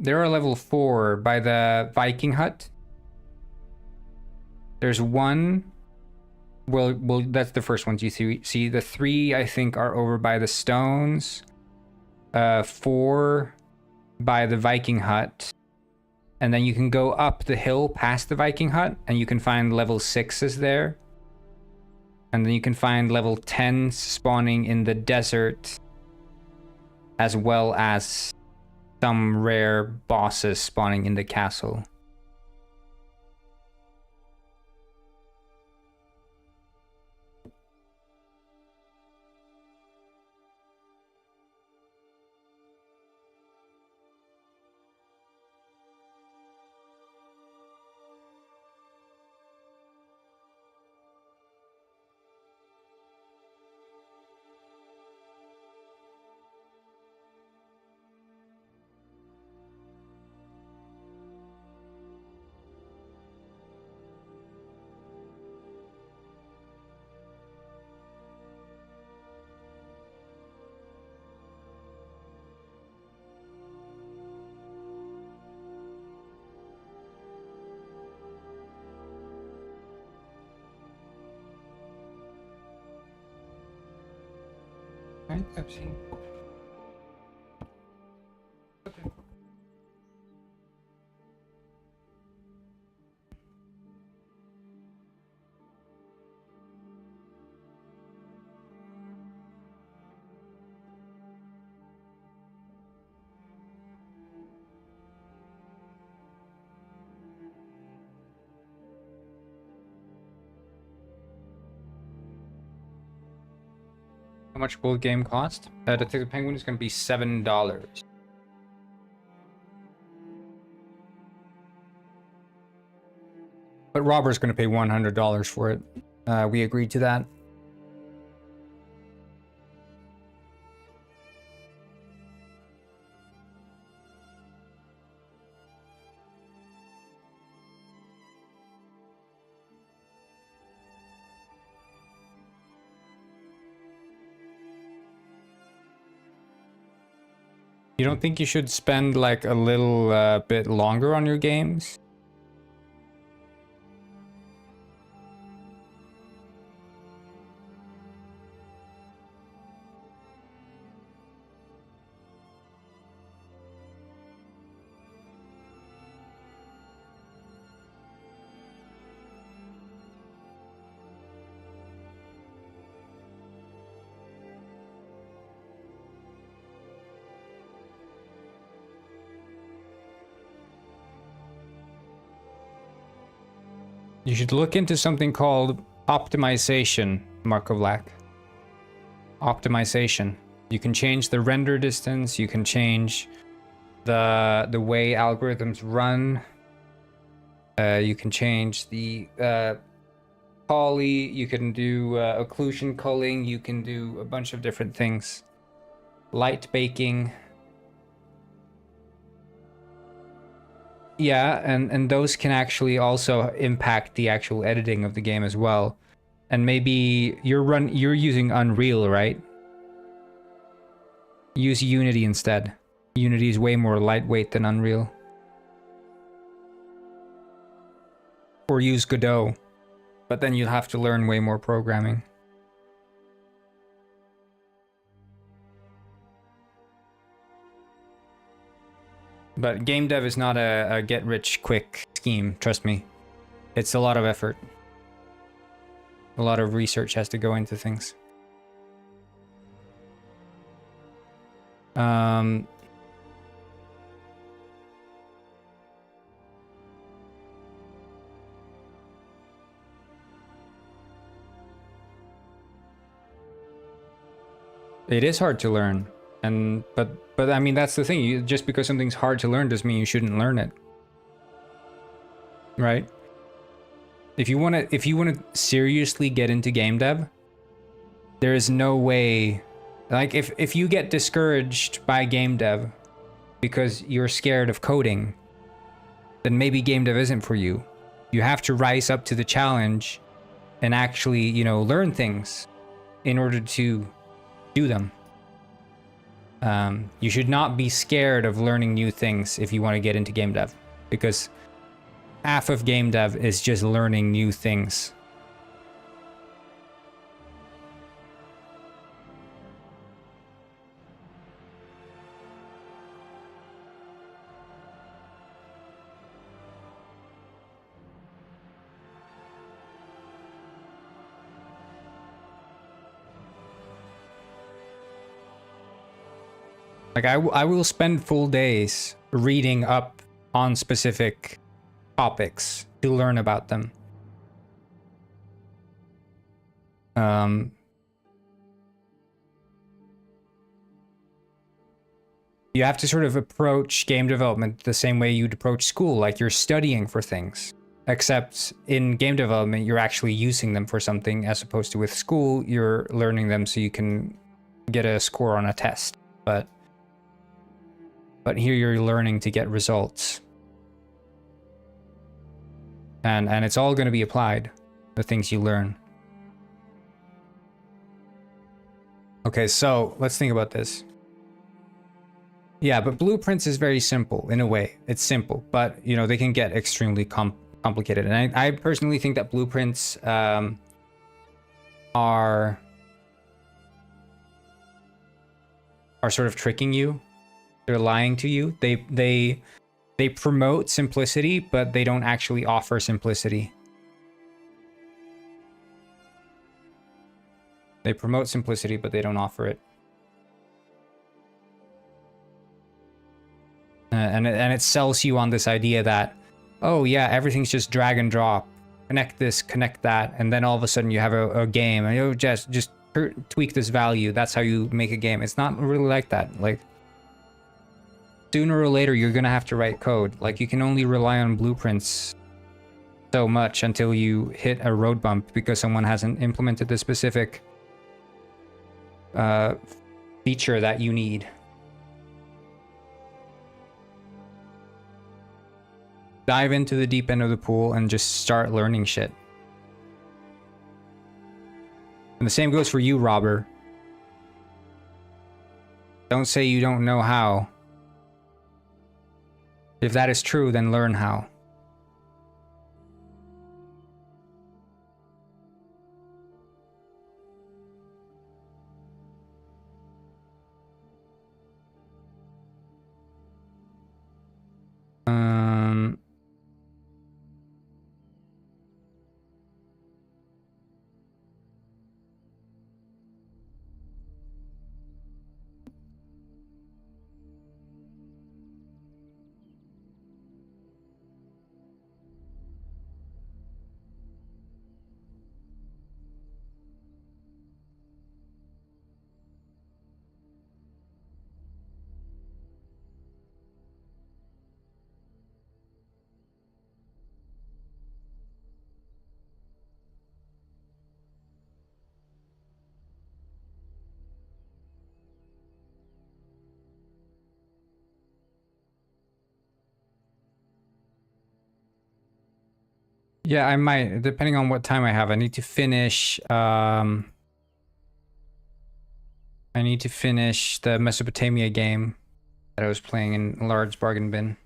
There are level 4 by the Viking hut. There's one. Well, that's the first ones you see. The 3, I think, are over by the stones. 4 by the Viking hut. And then you can go up the hill past the Viking hut, and you can find level 6s there. And then you can find level 10s spawning in the desert, as well as some rare bosses spawning in the castle. Right, I've seen. Okay. How much will the game cost? Detective Penguin is going to be $7. But Robert's going to pay $100 for it. We agreed to that. You don't think you should spend like a little bit longer on your games? You should look into something called optimization, Marco Black. Optimization. You can change the render distance, you can change the way algorithms run. You can change the poly, you can do occlusion culling, you can do a bunch of different things. Light baking. Yeah, and those can actually also impact the actual editing of the game as well. And maybe you're using Unreal, right? Use Unity instead. Unity is way more lightweight than Unreal. Or use Godot. But then you'll have to learn way more programming. But GameDev is not a get-rich-quick scheme, trust me. It's a lot of effort. A lot of research has to go into things. It is hard to learn. But I mean, that's the thing. Just because something's hard to learn doesn't mean you shouldn't learn it. Right? If you want to seriously get into game dev, there is no way, like if you get discouraged by game dev because you're scared of coding, then maybe game dev isn't for you. You have to rise up to the challenge and actually, learn things in order to do them. You should not be scared of learning new things if you want to get into game dev, because half of game dev is just learning new things. Like I will spend full days reading up on specific topics to learn about them. You have to sort of approach game development the same way you'd approach school, like you're studying for things. Except in game development, you're actually using them for something, as opposed to with school, you're learning them so you can get a score on a test. But here you're learning to get results. And it's all going to be applied, the things you learn. Okay, so let's think about this. Yeah, but blueprints is very simple in a way. It's simple, but you know, they can get extremely complicated. And I personally think that blueprints are sort of tricking you. They're lying to you. They promote simplicity, but they don't actually offer simplicity. They promote simplicity, but they don't offer it. And it sells you on this idea that, oh yeah, everything's just drag and drop. Connect this, connect that, and then all of a sudden you have a game, and you just tweak this value. That's how you make a game. It's not really like that. Like, sooner or later, you're gonna have to write code. Like, you can only rely on blueprints so much until you hit a road bump because someone hasn't implemented the specific feature that you need. Dive into the deep end of the pool and just start learning shit. And the same goes for you, Robber. Don't say you don't know how. If that is true, then learn how. Yeah, I might, depending on what time I have. I need to finish the Mesopotamia game that I was playing in Large Bargain Bin.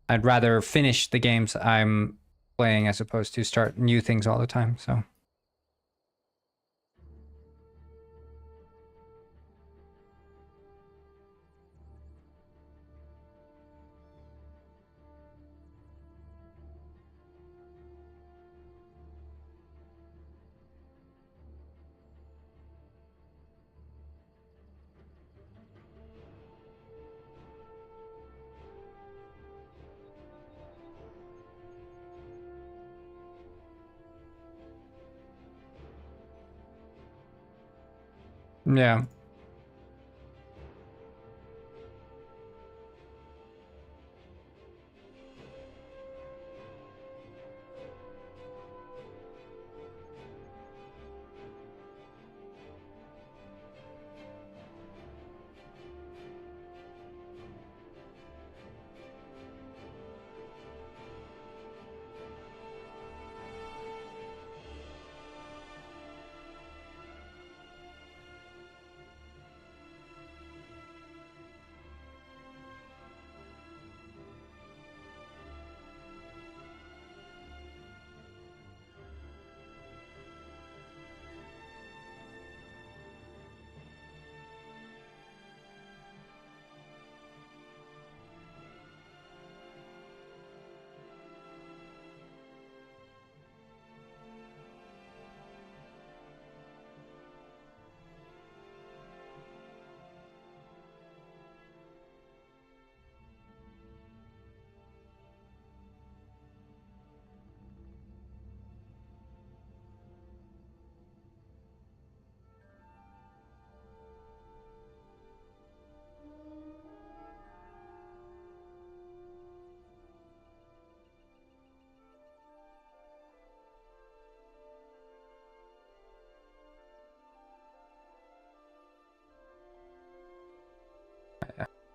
I'd rather finish the games I'm playing as opposed to start new things all the time, so. Yeah.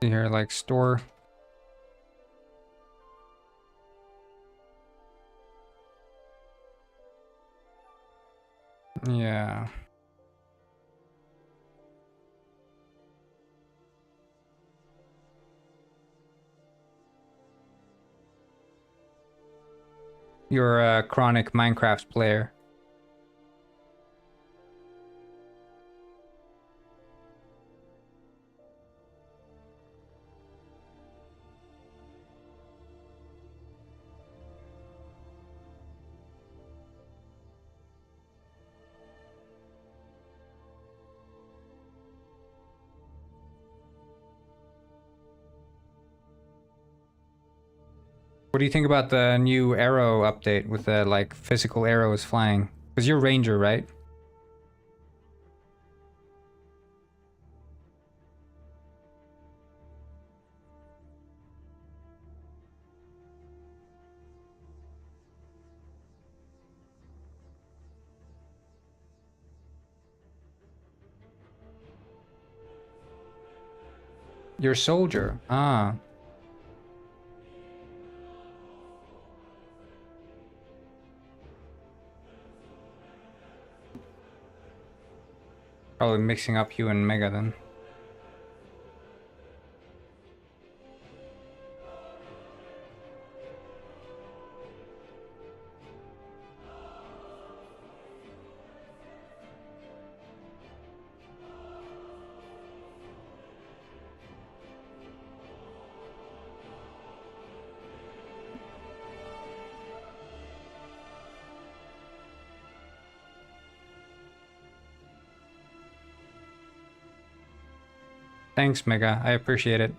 See here, like store. Yeah. You're a chronic Minecraft player. What do you think about the new arrow update with the like physical arrows flying? Because you're ranger, right? You're a soldier. Ah. Probably mixing up you and Mega then. Thanks, Mega. I appreciate it.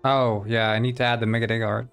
Oh, yeah, I need to add the Mega Dig art.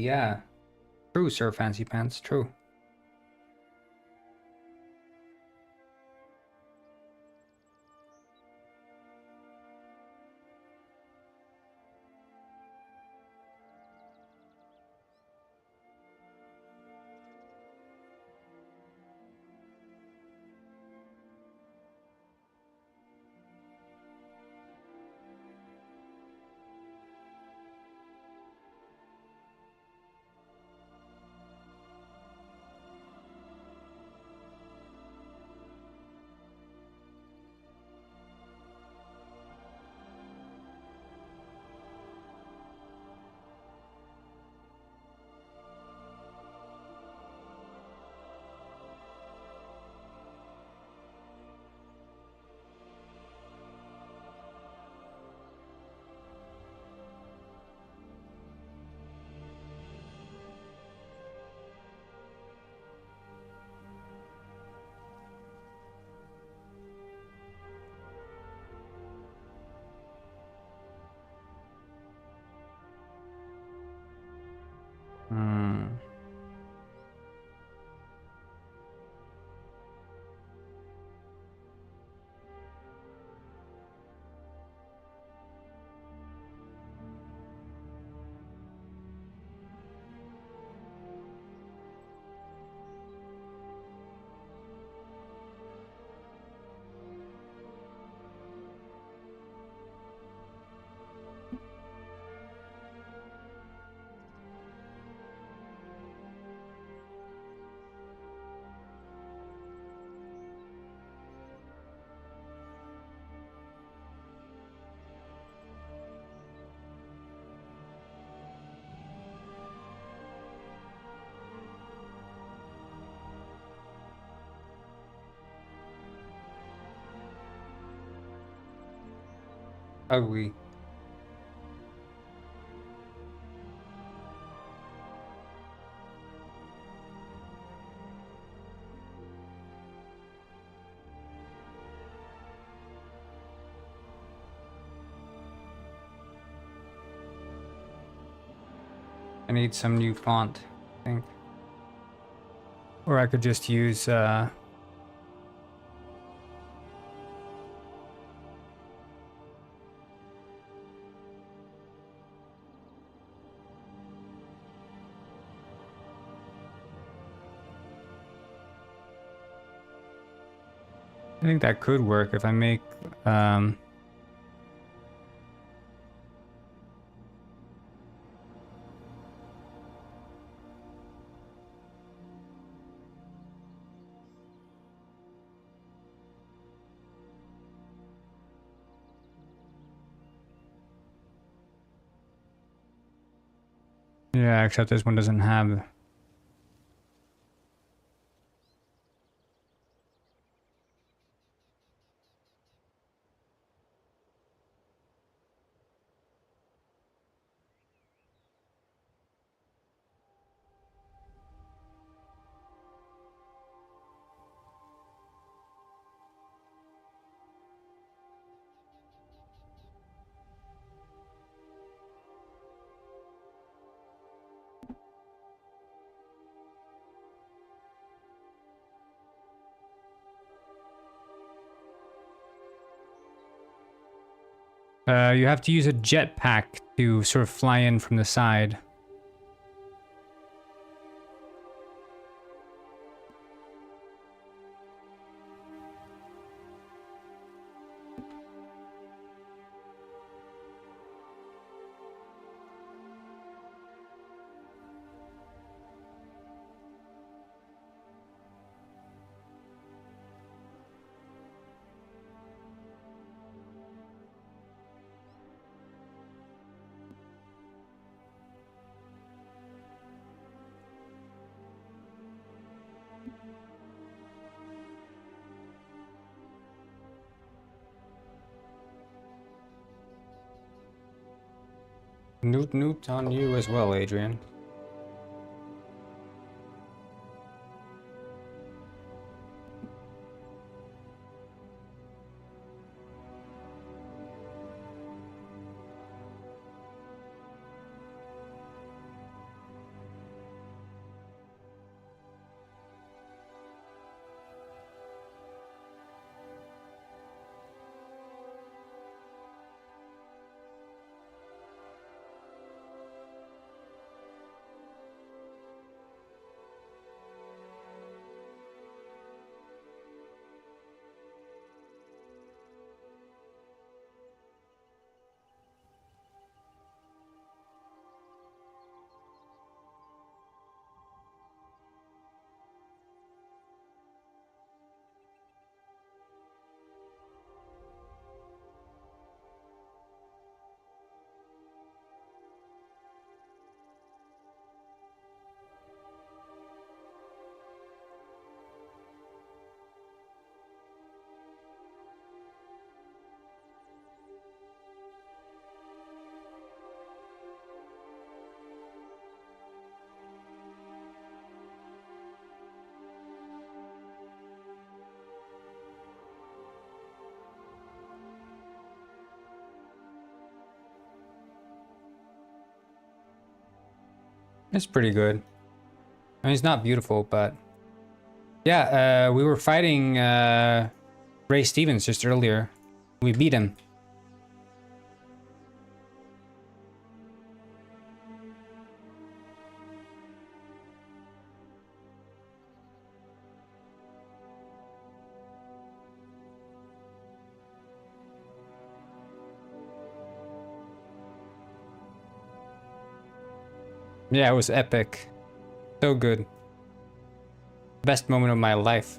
Yeah. True, Sir Fancy Pants, true. Hmm. Ugly. I need some new font, I think. Or I could just use I think that could work if I make yeah, except this one doesn't have. You have to use a jetpack to sort of fly in from the side. Noot noot on you as well, Adrian. It's pretty good. I mean, it's not beautiful, but yeah, we were fighting Ray Stevens just earlier. We beat him. Yeah, it was epic. So good. Best moment of my life.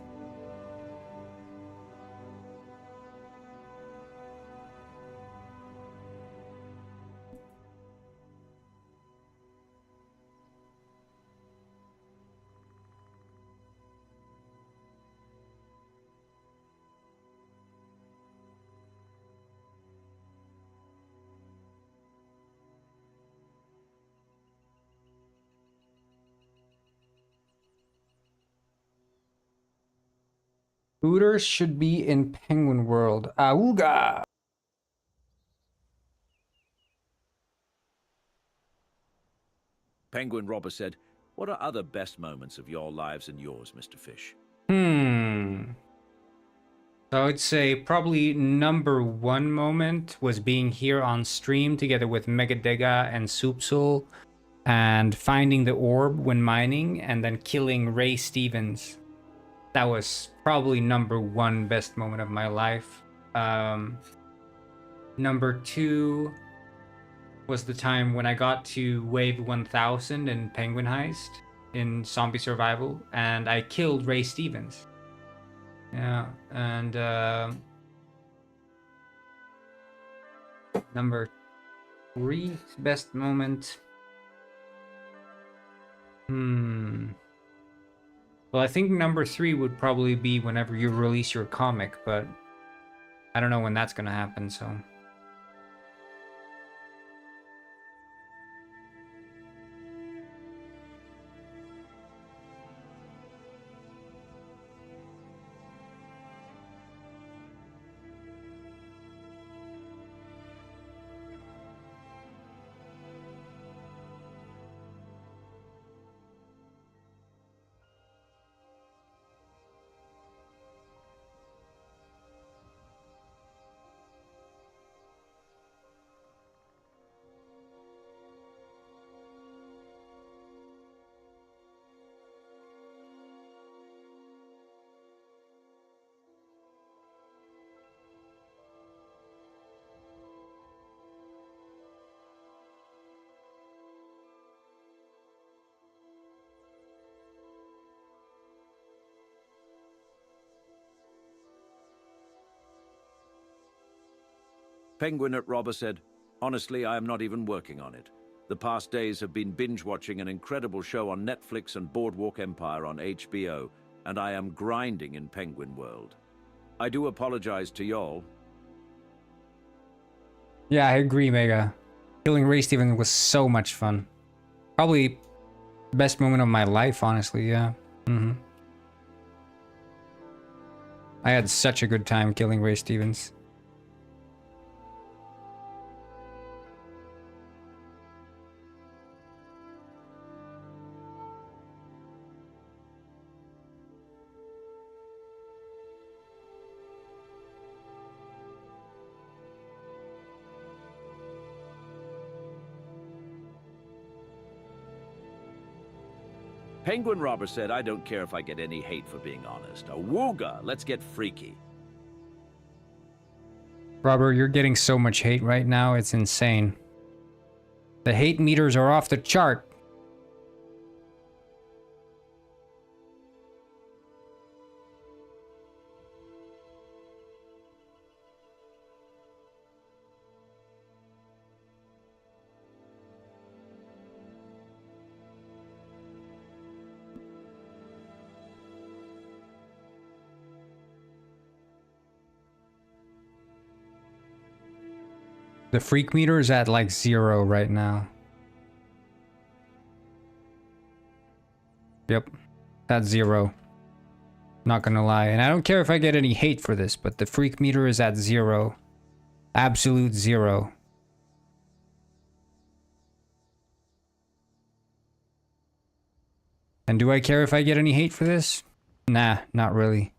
Hooters should be in Penguin World. Auga! Penguin Robber said, "What are other best moments of your lives and yours, Mr. Fish?" So I would say probably number one moment was being here on stream together with Megadega and Soupsul and finding the orb when mining and then killing Ray Stevens. That was probably number one best moment of my life. Number two was the time when I got to wave 1000 in Penguin Heist in Zombie Survival and I killed Ray Stevens. Yeah, and number three best moment. Well, I think number three would probably be whenever you release your comic, but I don't know when that's gonna happen, so. Penguin at Robber said, "Honestly, I am not even working on it. The past days have been binge-watching an incredible show on Netflix and Boardwalk Empire on HBO, and I am grinding in Penguin World. I do apologize to y'all." Yeah, I agree, Mega. Killing Ray Stevens was so much fun. Probably best moment of my life, honestly, yeah. I had such a good time killing Ray Stevens. Penguin Robber said, "I don't care if I get any hate for being honest. Awooga, let's get freaky." Robert, you're getting so much hate right now, it's insane. The hate meters are off the chart. The freak meter is at like 0 right now. Yep, that's 0. Not gonna lie. And I don't care if I get any hate for this, but the freak meter is at 0. Absolute 0. And do I care if I get any hate for this? Nah, not really.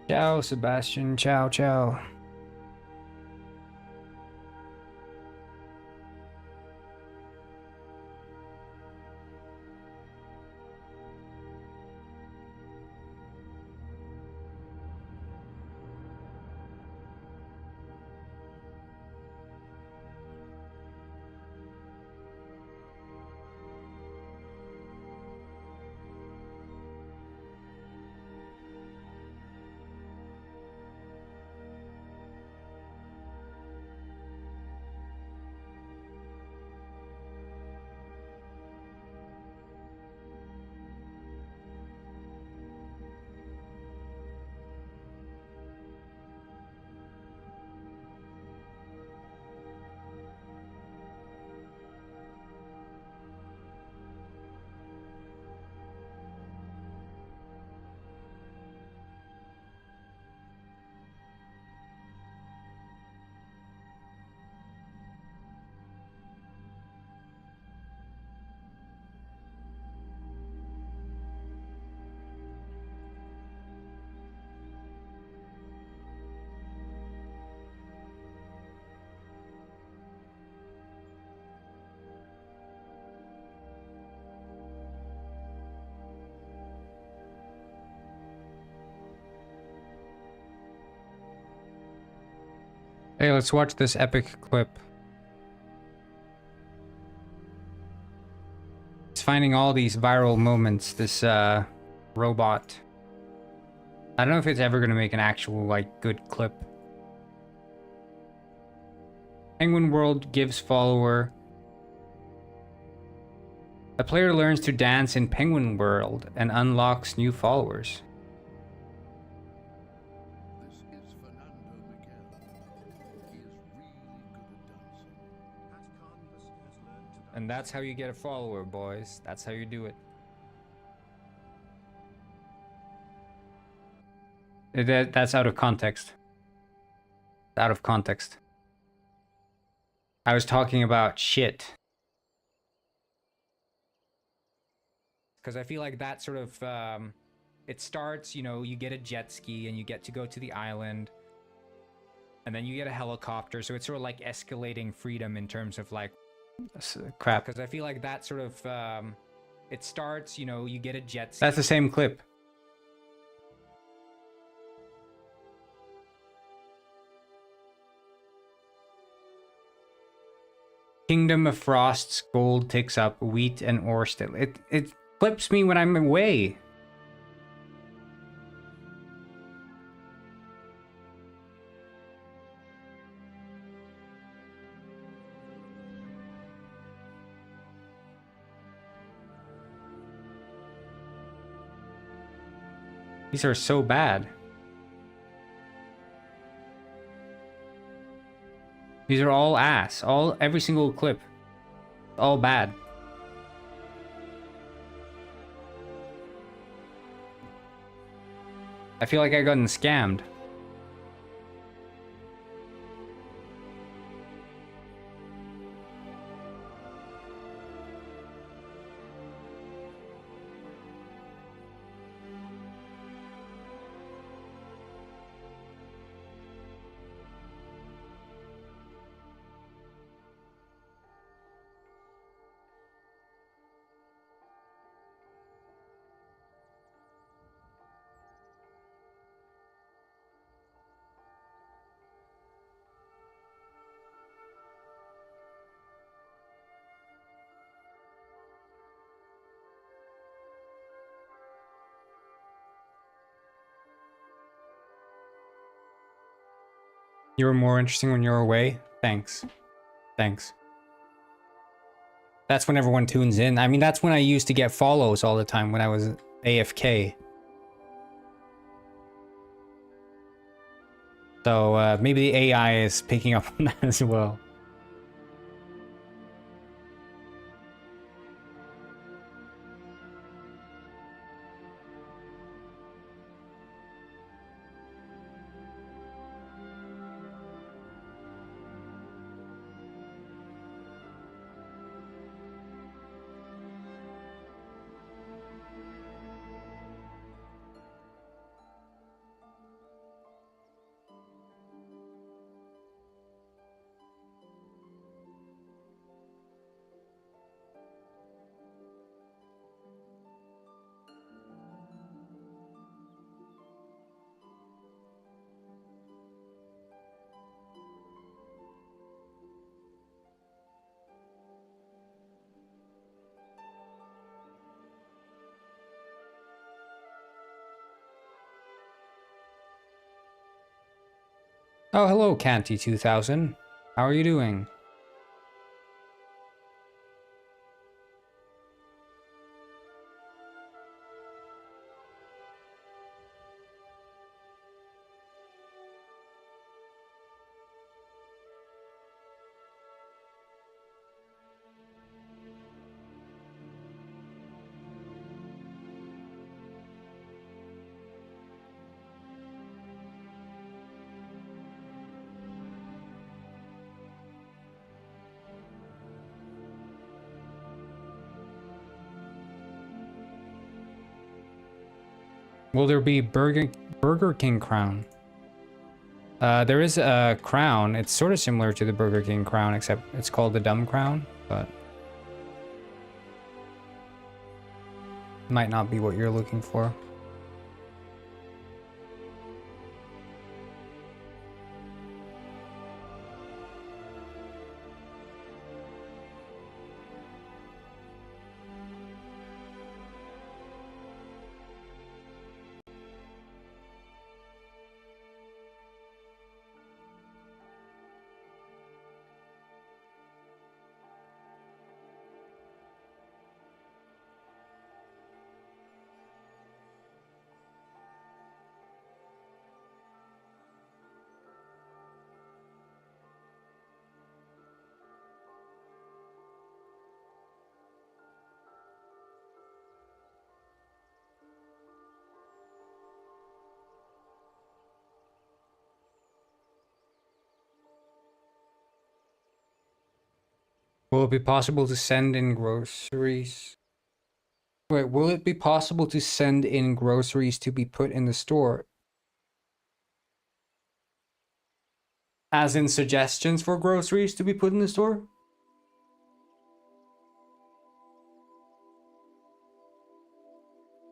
Ciao, Sebastian. Ciao, ciao. Hey, let's watch this epic clip. It's finding all these viral moments, this robot. I don't know if it's ever gonna make an actual, like, good clip. Penguin World gives follower. A player learns to dance in Penguin World and unlocks new followers. This is Fernando Miguel. He is really good at dancing. Pat Carnibus has learned to dance. And that's how you get a follower, boys. That's how you do it. That's out of context. Out of context. I was talking about shit. Because I feel like that sort of, it starts, you know, you get a jet ski and you get to go to the island. And then you get a helicopter. So it's sort of like escalating freedom in terms of like, crap. Because I feel like that sort of, it starts, you know, you get a jet ski. That's the same clip. Kingdom of Frost's gold ticks up, wheat and ore still. It flips me when I'm away. These are so bad. These are all ass. Every single clip. All bad. I feel like I gotten scammed. You were more interesting when you were away? Thanks. Thanks. That's when everyone tunes in. I mean, that's when I used to get follows all the time when I was AFK. So maybe the AI is picking up on that as well. Oh, hello, Canty2000. How are you doing? Will there be Burger King crown? There is a crown. It's sort of similar to the Burger King crown, except it's called the Dumb Crown, but might not be what you're looking for. Will it be possible to send in groceries? Wait, will it be possible to send in groceries to be put in the store? As in suggestions for groceries to be put in the store?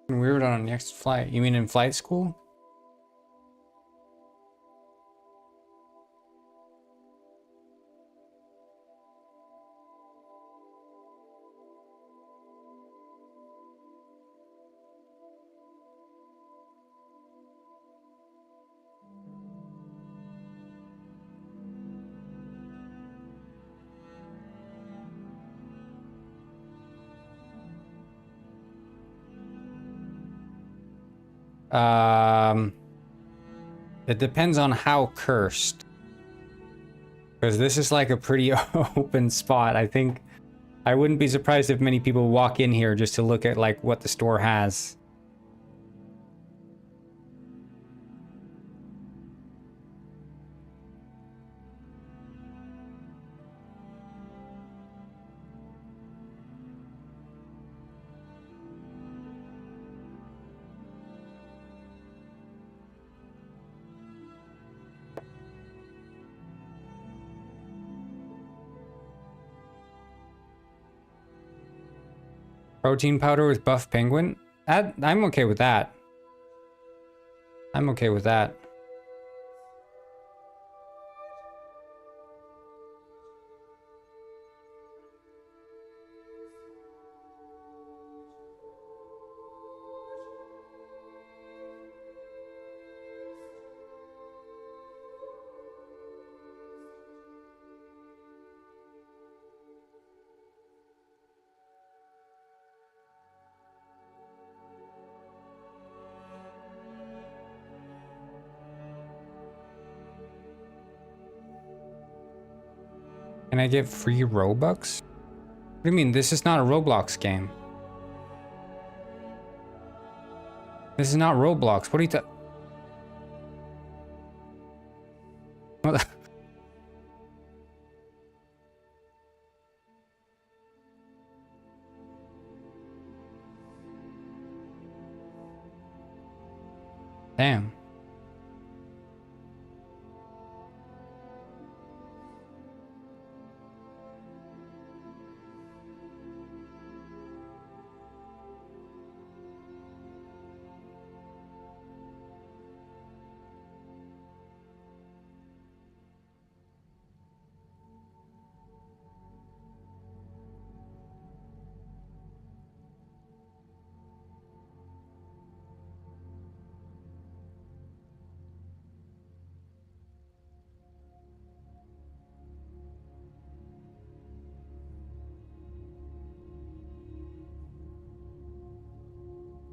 Weird on next flight. You mean in flight school? It depends on how cursed. Because this is like a pretty open spot. I think I wouldn't be surprised if many people walk in here just to look at like what the store has. Protein powder with buff penguin? I'm okay with that. I'm okay with that. Can I get free Robux? What do you mean? This is not a Roblox game. This is not Roblox. What are you What the Damn.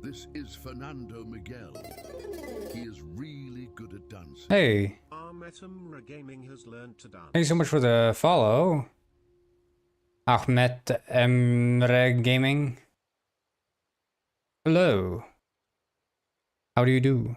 This is Fernando Miguel. He is really good at dancing. Hey, Armetumra Gaming has learned to dance. thank you so much for the follow. Ahmet Emre Gaming. Hello. How do you do?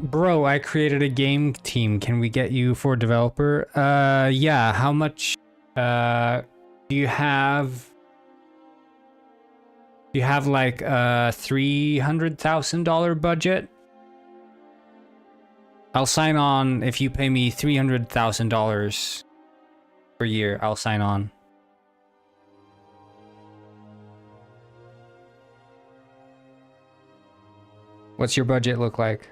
Bro, I created a game team. Can we get you for developer? Yeah, how much, do you have? Do you have like a $300,000 budget? I'll sign on if you pay me $300,000 per year. I'll sign on. What's your budget look like?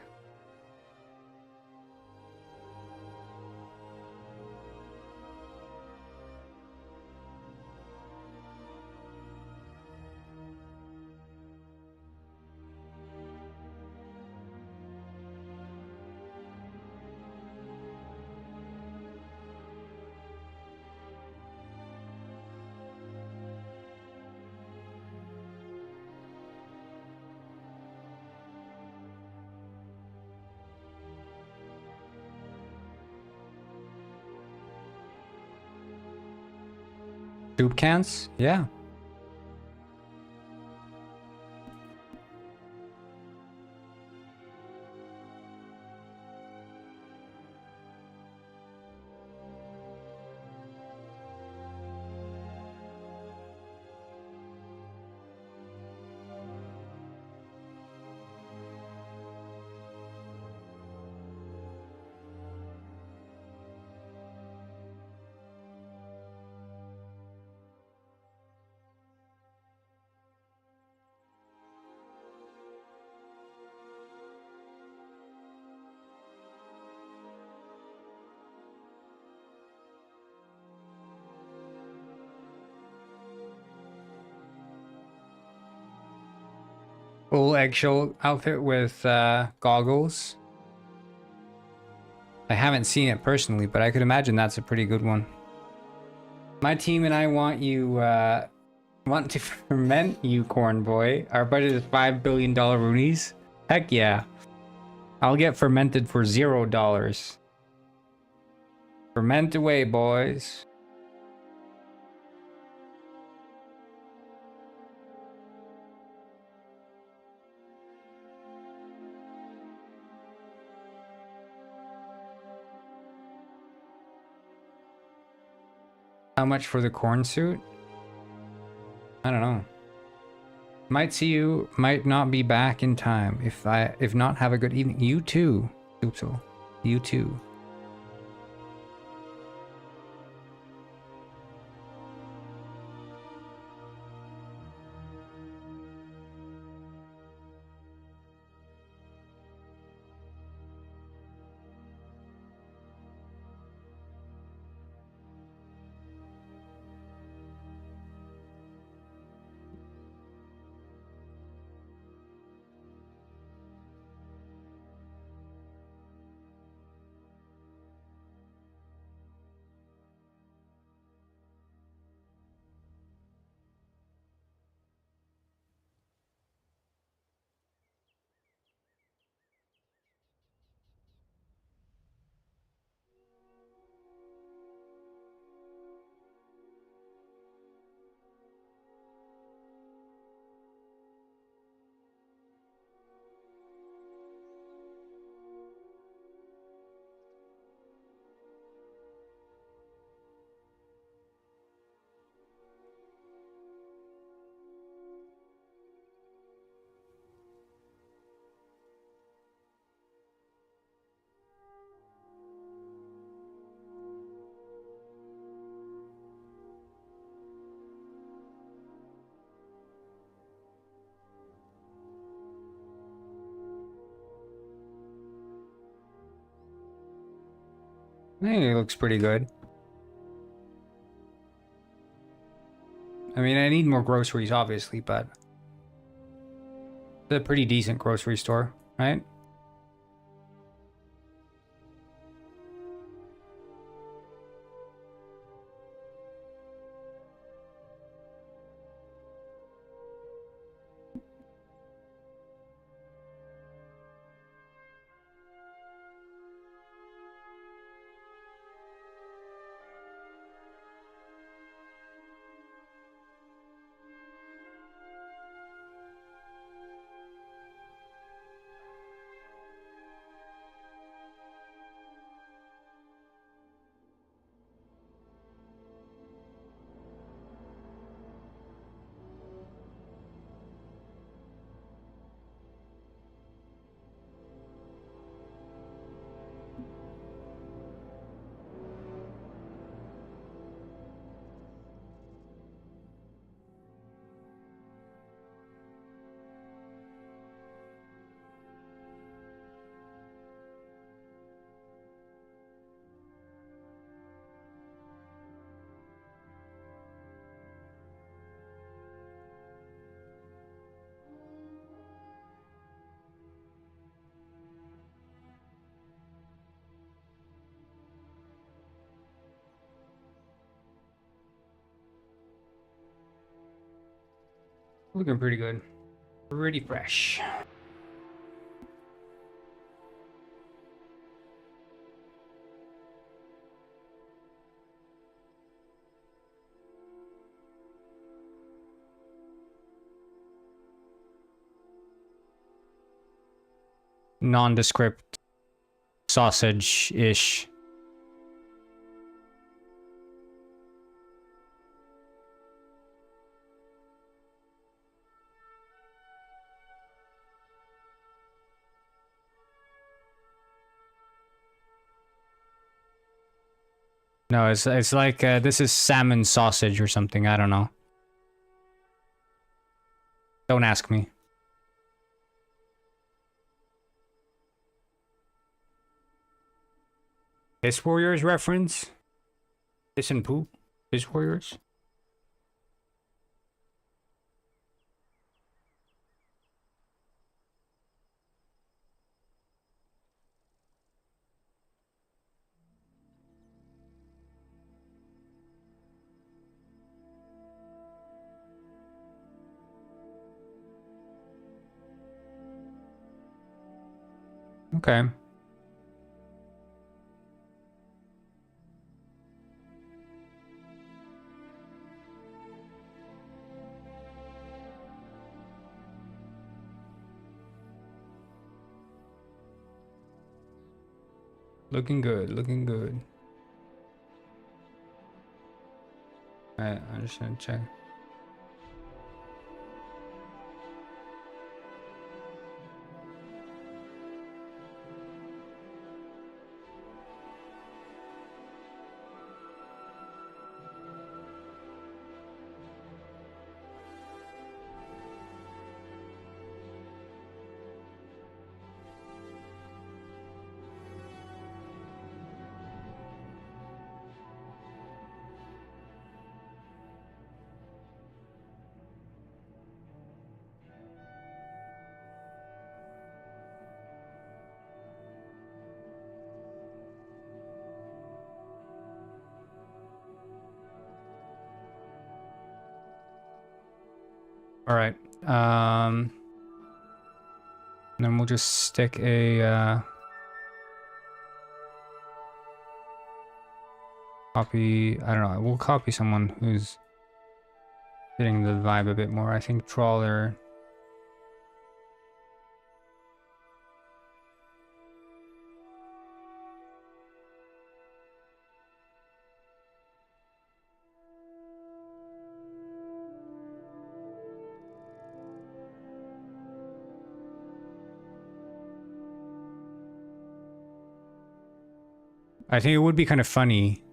Soup cans? Yeah. Full eggshell outfit with goggles. I haven't seen it personally, but I could imagine that's a pretty good one. My team and I want you, want to ferment you, corn boy. Our budget is $5 billion roonies. Heck yeah. I'll get fermented for $0. Ferment away, boys. How much for the corn suit? I don't know. Might see you, might not be back in time. If not, have a good evening. You too, Oopsel. You too. I think it looks pretty good. I mean, I need more groceries, obviously, but it's a pretty decent grocery store, right? Looking pretty good. Pretty fresh. Nondescript sausage-ish. No, it's like this is salmon sausage or something. I don't know. Don't ask me. Piss Warriors reference? Piss and poop? Piss Warriors? Okay. Looking good, looking good. Alright, I'm just gonna check. All right. Then we'll just stick a copy. I don't know. We'll copy someone who's fitting the vibe a bit more. I think Trawler. I think it would be kind of funny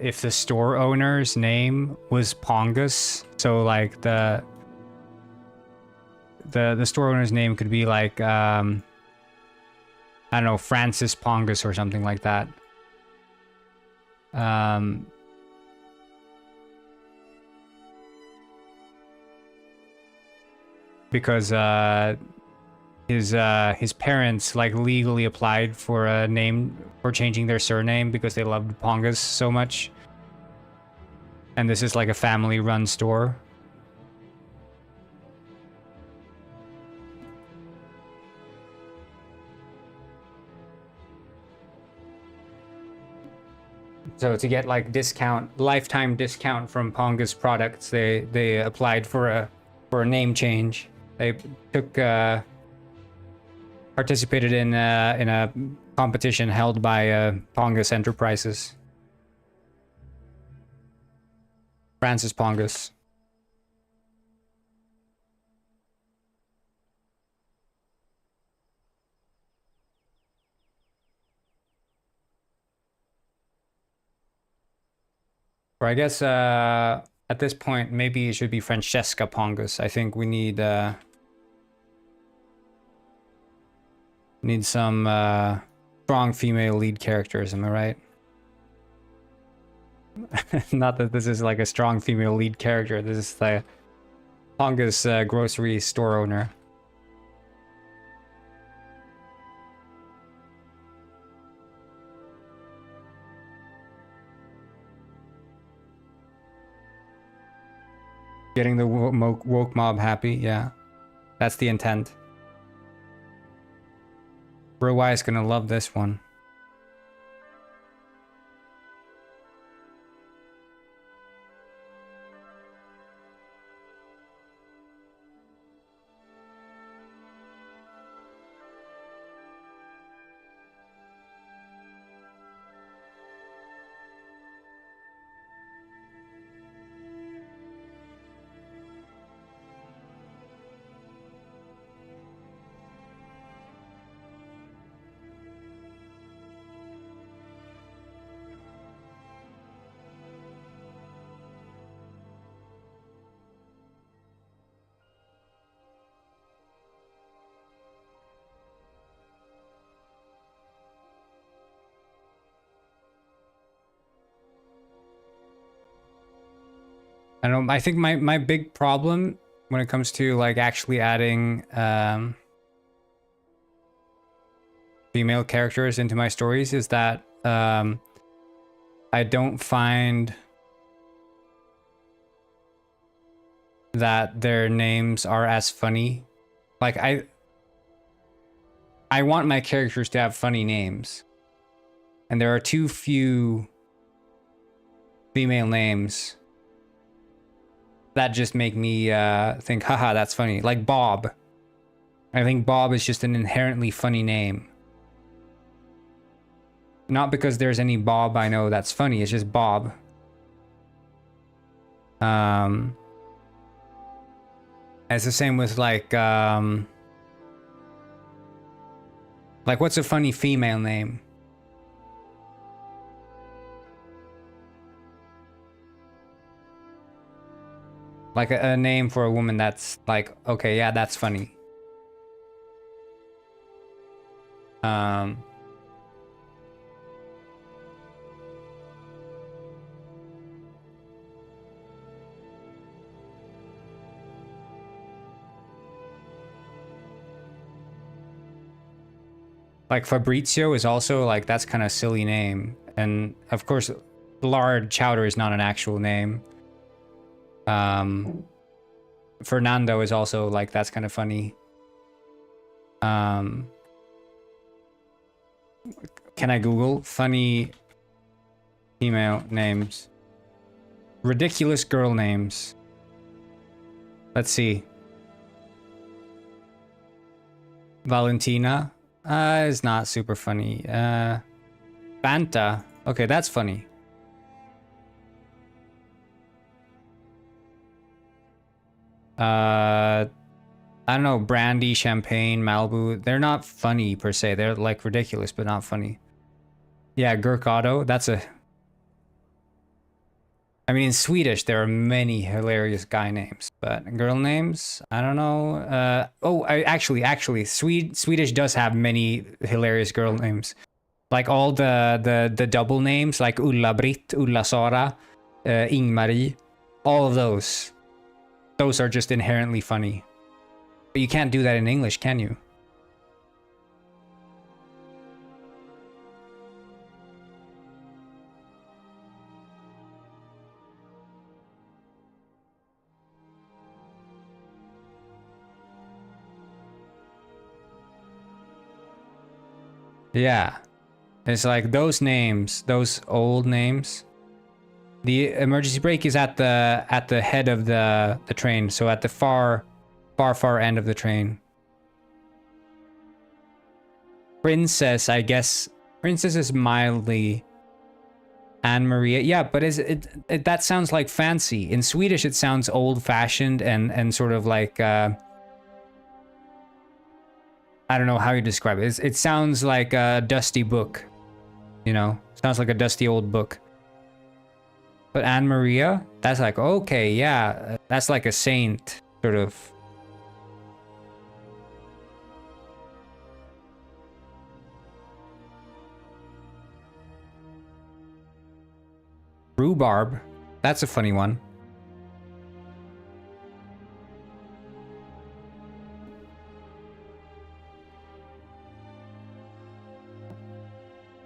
if the store owner's name was Pongus. So like the store owner's name could be like I I don't know, Francis Pongus or something like that. Because his parents like legally applied for a name for changing their surname because they loved Pongus so much. And this is like a family-run store. So to get like lifetime discount from Pongus products, they applied for a name change. They took participated in a competition held by Pongus Enterprises. Francis Pongus. Or I guess at this point maybe it should be Francesca Pongus. I think we need some strong female lead characters, am I right? Not that this is like a strong female lead character. This is the Pongus grocery store owner. Getting the woke mob happy, yeah. That's the intent. Bro Y is gonna love this one. I don't know, I think my big problem when it comes to like actually adding female characters into my stories is that I don't find that their names are as funny. Like I want my characters to have funny names. And there are too few female names that just make me think, haha, that's funny. Like Bob. I think Bob is just an inherently funny name. Not because there's any Bob I know that's funny, it's just Bob. It's the same with like what's a funny female name? Like a name for a woman that's like, okay, yeah, that's funny. Like Fabrizio is also like, that's kind of silly name. And of course, Lard Chowder is not an actual name. Fernando is also like, that's kind of funny. Can I Google funny female names? Ridiculous girl names. Let's see. Valentina is not super funny. Fanta. Okay, that's funny. I don't know, Brandy, Champagne, Malibu. They're not funny per se. They're like ridiculous, but not funny. Yeah, Gurkado. That's a... I mean, in Swedish, there are many hilarious guy names, but girl names, I don't know. Actually, Swedish does have many hilarious girl names. Like all the double names, like Ulla-Britt, Ulla-Sara, Ingmarie, all of those. Those are just inherently funny. But you can't do that in English, can you? Yeah. It's like those names, those old names. The emergency brake is at the head of the train, so at the far end of the train. Princess, I guess. Princess is mildly Anne Maria. Yeah, but that sounds like fancy. In Swedish, it sounds old-fashioned and sort of like I don't know how you describe it. It sounds like a dusty book, you know? Sounds like a dusty old book. But Anne Maria, that's like, okay, yeah, that's like a saint, sort of. Rhubarb, that's a funny one.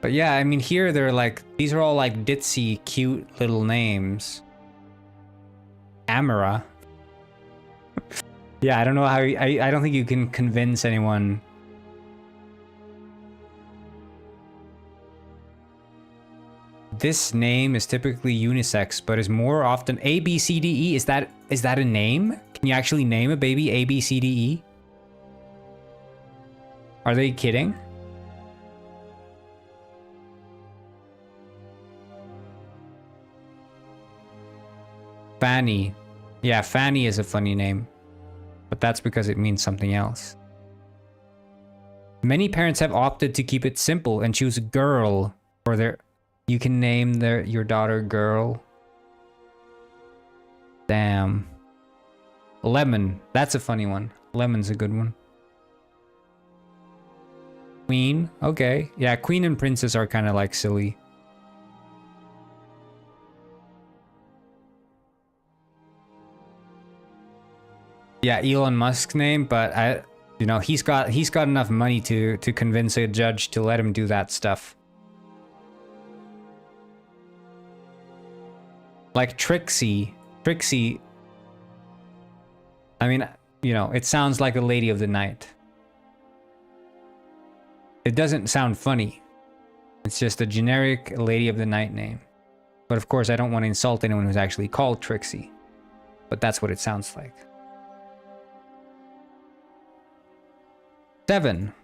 But yeah, I mean, here they're like, these are all like ditzy, cute little names. Amara. Yeah, I don't know how, I don't think you can convince anyone. This name is typically unisex, but is more often A, B, C, D, E. Is that a name? Can you actually name a baby A, B, C, D, E? Are they kidding? Fanny. Yeah, Fanny is a funny name. But that's because it means something else. Many parents have opted to keep it simple and choose girl for their... You can name your daughter girl. Damn. Lemon. That's a funny one. Lemon's a good one. Queen. Okay. Yeah, queen and princess are kind of like silly. Yeah, Elon Musk's name, but you know, he's got enough money to convince a judge to let him do that stuff. Like Trixie. Trixie. I mean, you know, it sounds like a lady of the night. It doesn't sound funny. It's just a generic lady of the night name. But of course, I don't want to insult anyone who's actually called Trixie. But that's what it sounds like. 7.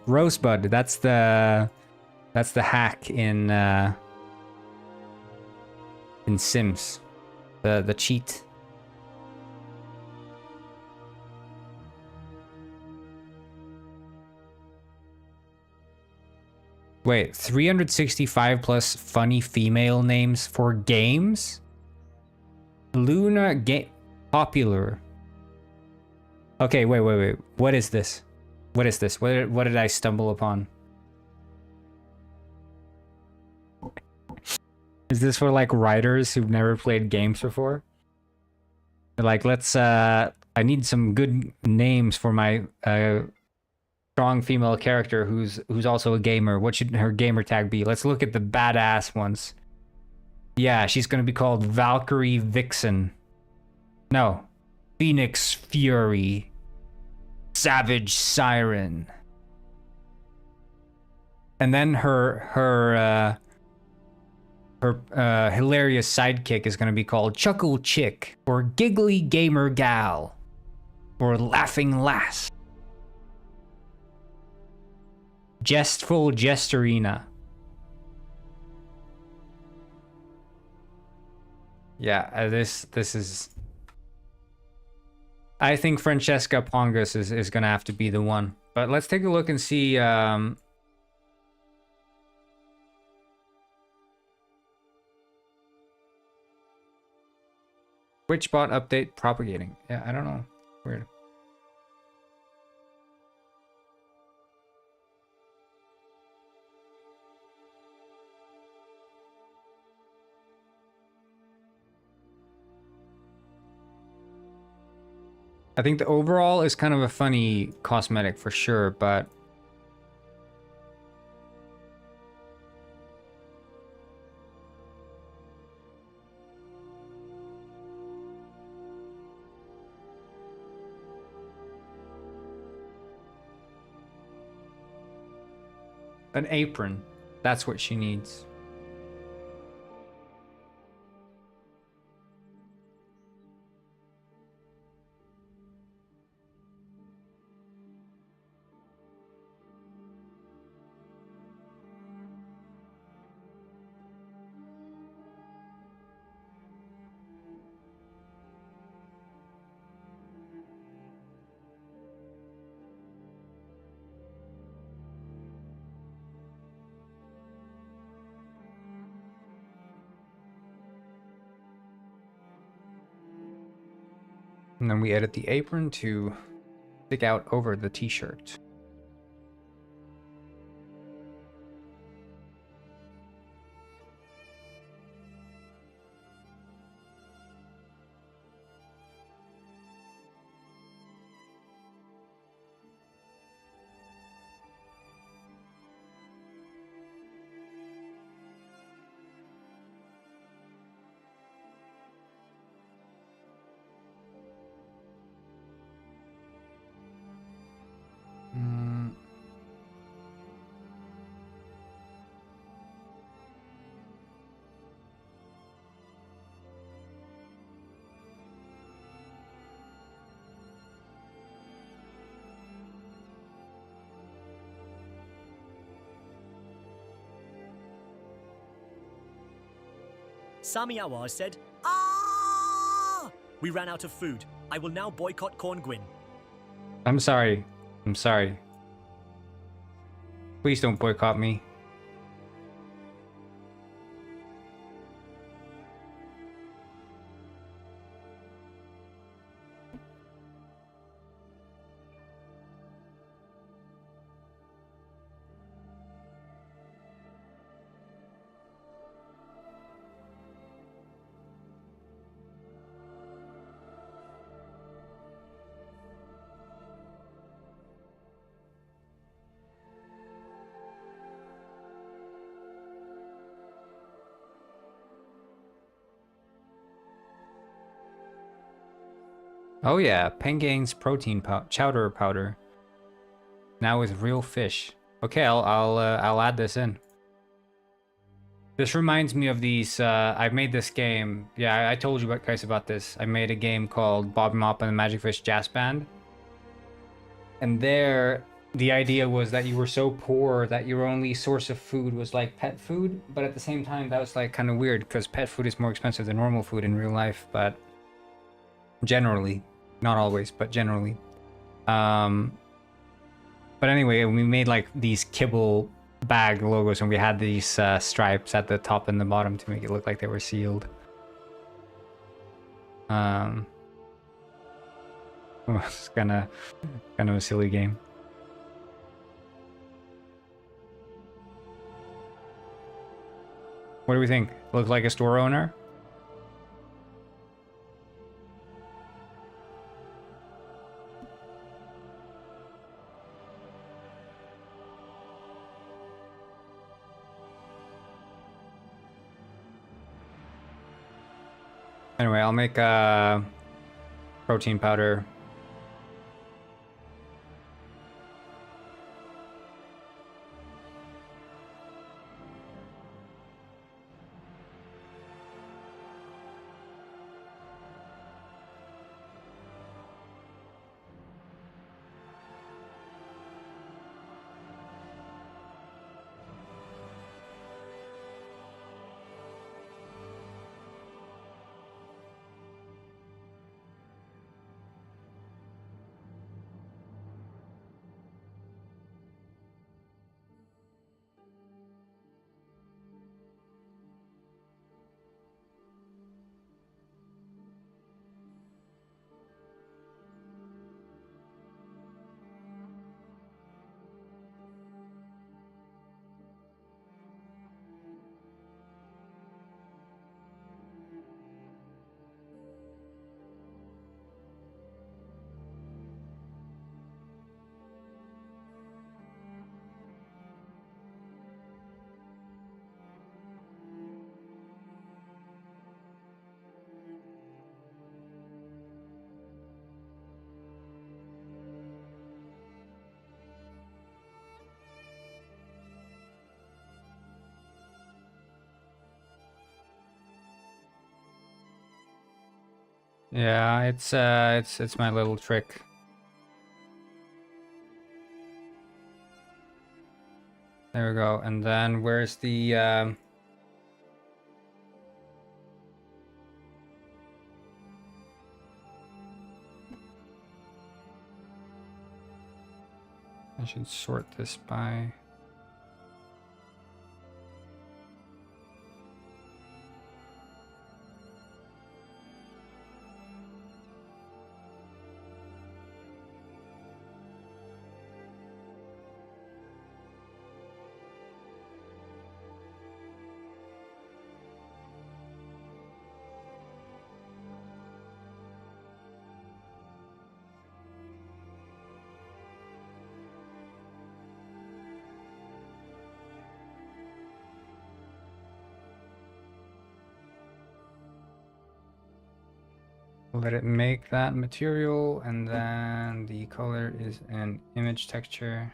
Rosebud, that's the hack in Sims. The cheat. Wait, 365 plus funny female names for games? Luna game popular. Okay, wait. What is this? What is this? What did I stumble upon? Is this for like writers who've never played games before? They're like, let's I need some good names for my strong female character who's also a gamer. What should her gamer tag be? Let's look at the badass ones. Yeah, she's gonna be called Valkyrie Vixen. No. Phoenix Fury. Savage Siren. And then her hilarious sidekick is gonna be called Chuckle Chick, or Giggly Gamer Gal, or Laughing Lass. Jestful Jesterina. Yeah, this is... I think Francesca Pongas is gonna have to be the one. But let's take a look and see Which bot update propagating? Yeah, I don't know. Weird. I think the overall is kind of a funny cosmetic for sure, but an apron. That's what she needs. And then we edit the apron to stick out over the t-shirt. Samiawa said, "Ah!" We ran out of food. I will now boycott Corn Gwyn. I'm sorry. I'm sorry. Please don't boycott me. Oh yeah, Pengain's protein chowder powder. Now with real fish. Okay, I'll add this in. This reminds me of these. I've made this game. Yeah, I told you guys about this. I made a game called Bob Mop and the Magic Fish Jazz Band. And there, the idea was that you were so poor that your only source of food was like pet food. But at the same time, that was like kind of weird because pet food is more expensive than normal food in real life. But generally, not always, but generally. But anyway, we made like these kibble bag logos, and we had these stripes at the top and the bottom to make it look like they were sealed. It's kind of a silly game. What do we think? Look like a store owner? Anyway, I'll make a protein powder. Yeah, it's my little trick. There we go. And then where's the I should sort this by let it make that material, and then the color is an image texture.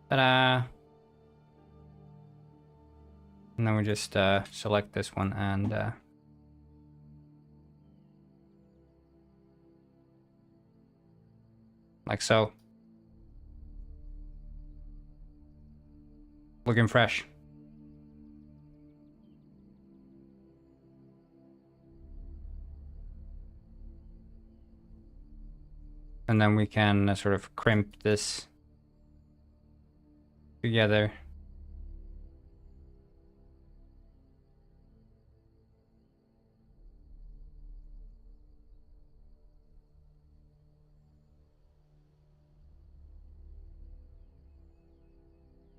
Ta-da! And then we just select this one and like so. Looking fresh. And then we can sort of crimp this together.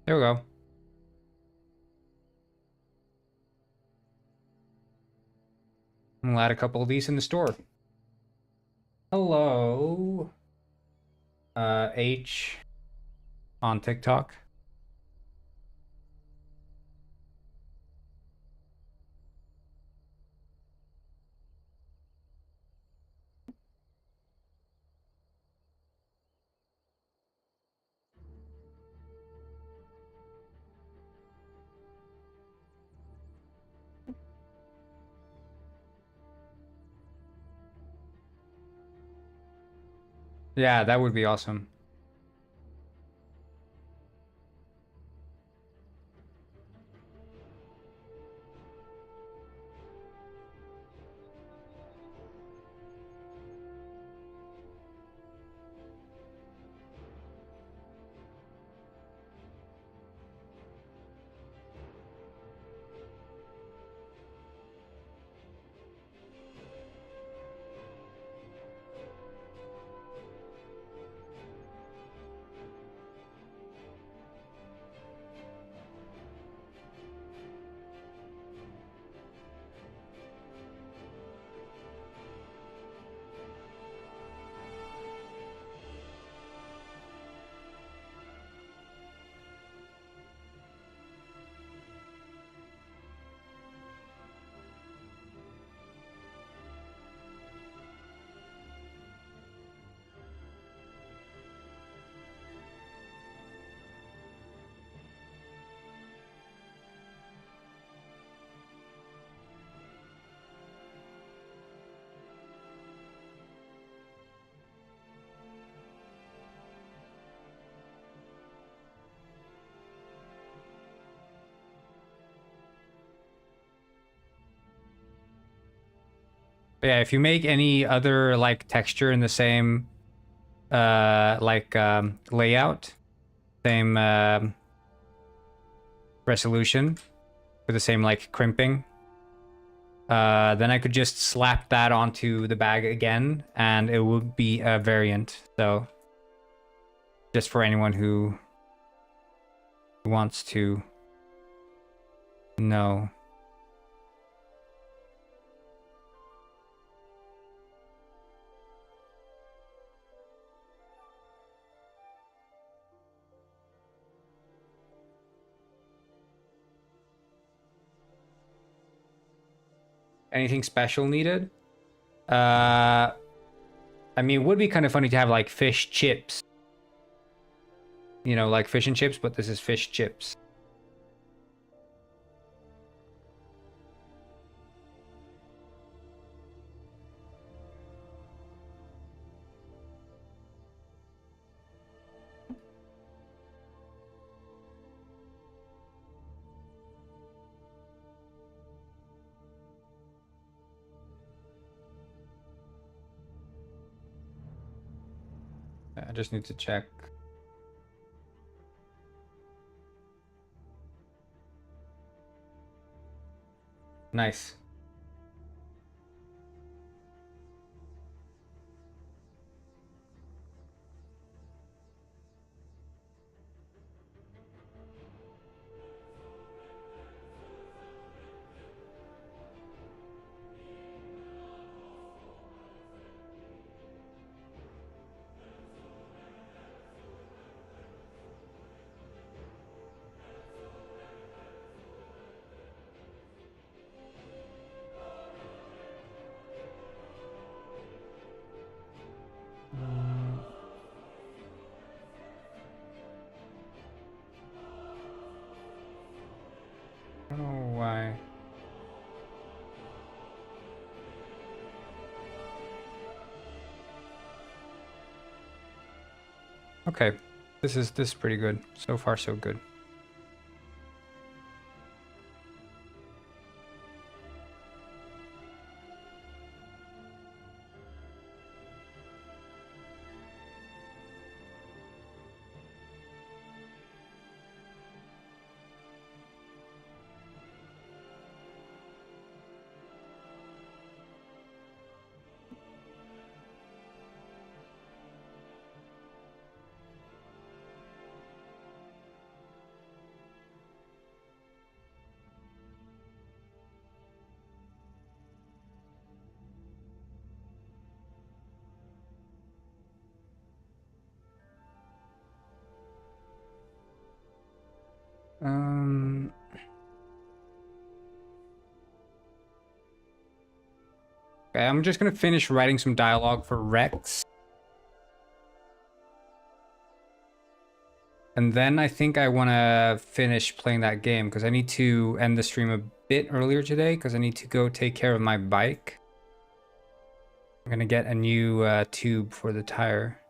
There we go. We'll add a couple of these in the store. Hello, H on TikTok. Yeah, that would be awesome. But yeah, if you make any other like texture in the same layout, same resolution with the same like crimping, then I could just slap that onto the bag again and it would be a variant. So just for anyone who wants to know. Anything special needed? I mean, it would be kind of funny to have like fish chips. You know, like fish and chips, but this is fish chips. I just need to check. Nice. I don't know why. Okay, this is pretty good. So far, so good. Okay, I'm just gonna finish writing some dialogue for Rex. And then I think I want to finish playing that game because I need to end the stream a bit earlier today because I need to go take care of my bike. I'm gonna get a new tube for the tire.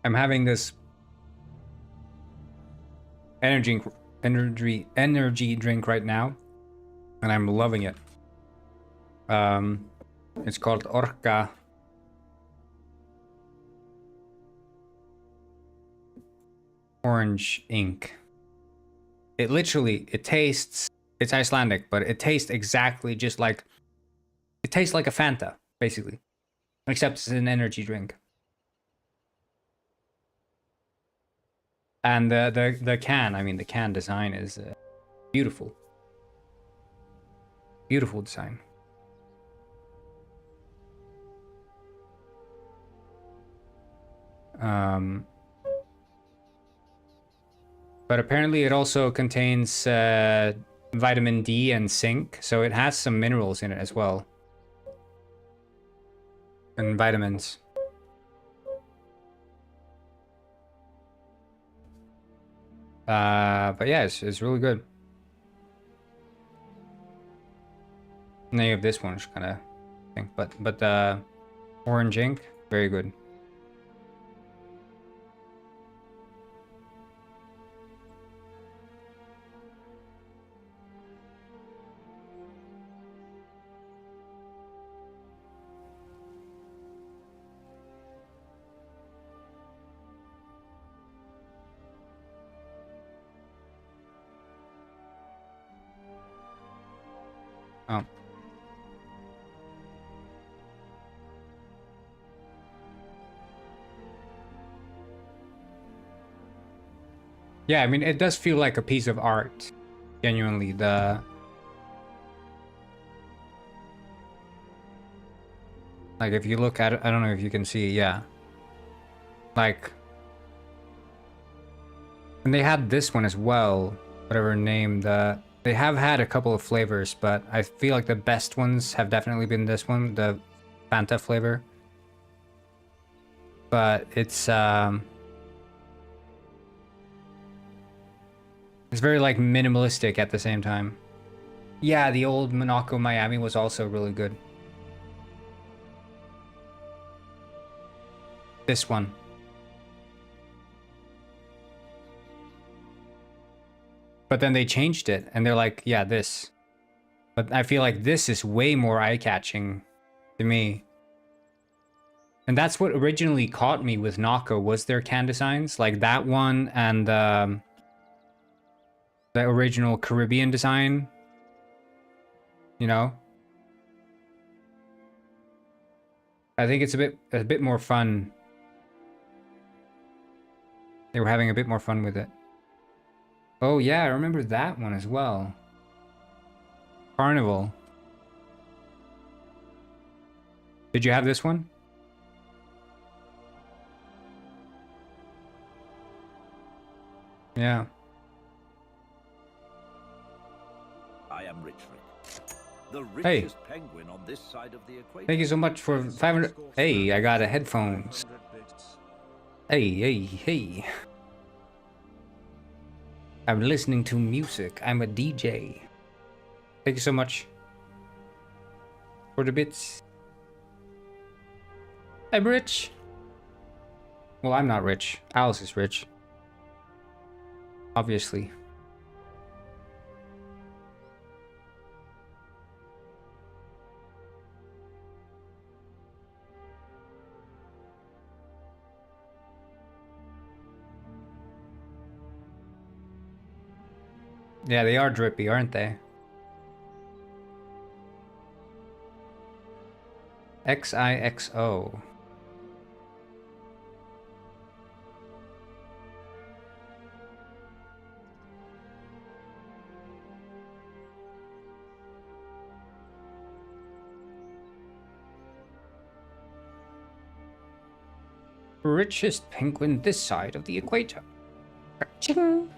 I'm having this energy drink right now, and I'm loving it. It's called Orca. Orange ink. It literally, it tastes, it's Icelandic, but it tastes exactly just like, it tastes like a Fanta, basically. Except it's an energy drink. And the can, I mean, the can design is beautiful. Beautiful design. But apparently it also contains vitamin D and zinc, so it has some minerals in it as well. And vitamins. But yeah, it's really good. And then you have this one, which kind of thing, but orange ink, very good. Oh. Yeah, I mean, it does feel like a piece of art. Genuinely, the... Like, if you look at it, I don't know if you can see, yeah. Like... And they had this one as well, whatever name. They have had a couple of flavors, but I feel like the best ones have definitely been this one, the Fanta flavor. But it's very like minimalistic at the same time. Yeah, the old Monaco Miami was also really good. This one. But then they changed it and they're like, yeah, this. But I feel like this is way more eye-catching to me. And that's what originally caught me with Nako, was their can designs. Like that one and the original Caribbean design. You know? I think it's a bit more fun. They were having a bit more fun with it. Oh yeah, I remember that one as well. Carnival. Did you have this one? Yeah. I am Rich Rick, the Hey. richest penguin on this side of the equator. Thank you so much for 500. Hey, I got a headphones. 500 bits. Hey. I'm listening to music. I'm a DJ. Thank you so much for the bits. I'm rich. Well, I'm not rich. Alice is rich. Obviously. Yeah, they are drippy, aren't they? XIXO. Richest penguin this side of the equator. Ching.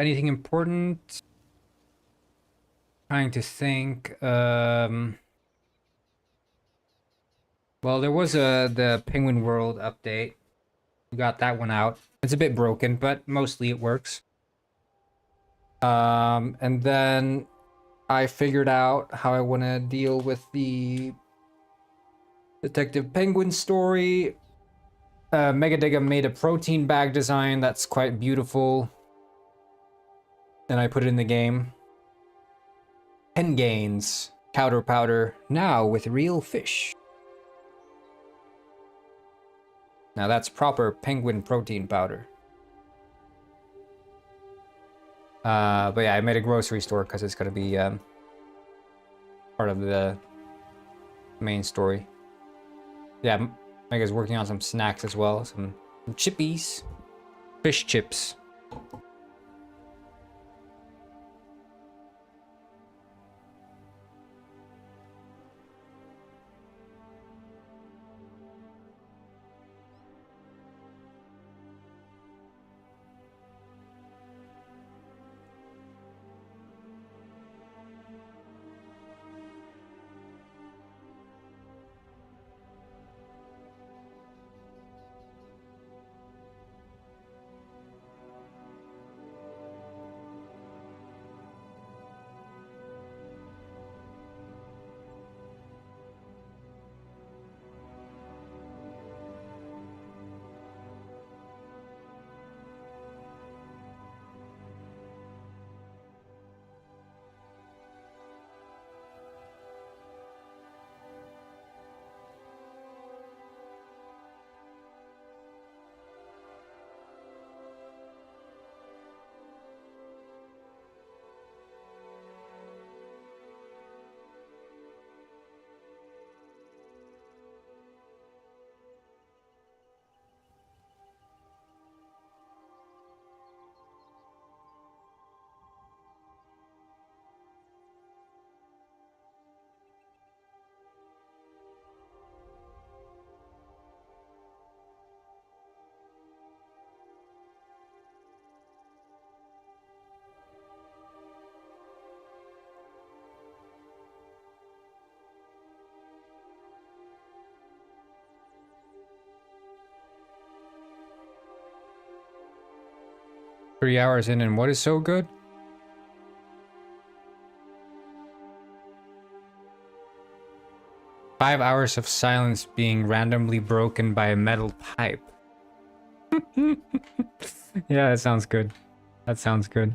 Anything important? Trying to think. Well, there was the Penguin World update. We got that one out. It's a bit broken, but mostly it works. And then I figured out how I want to deal with the Detective Penguin story. Megadega made a protein bag design that's quite beautiful. And I put it in the game. Pen gains. Powder powder. Now with real fish. Now that's proper penguin protein powder. But yeah, I made a grocery store because it's going to be part of the main story. Yeah, Mega's working on some snacks as well. Some chippies. Fish chips. 3 hours in, and what is so good? Five hours of silence being randomly broken by a metal pipe. Yeah, that sounds good. That sounds good.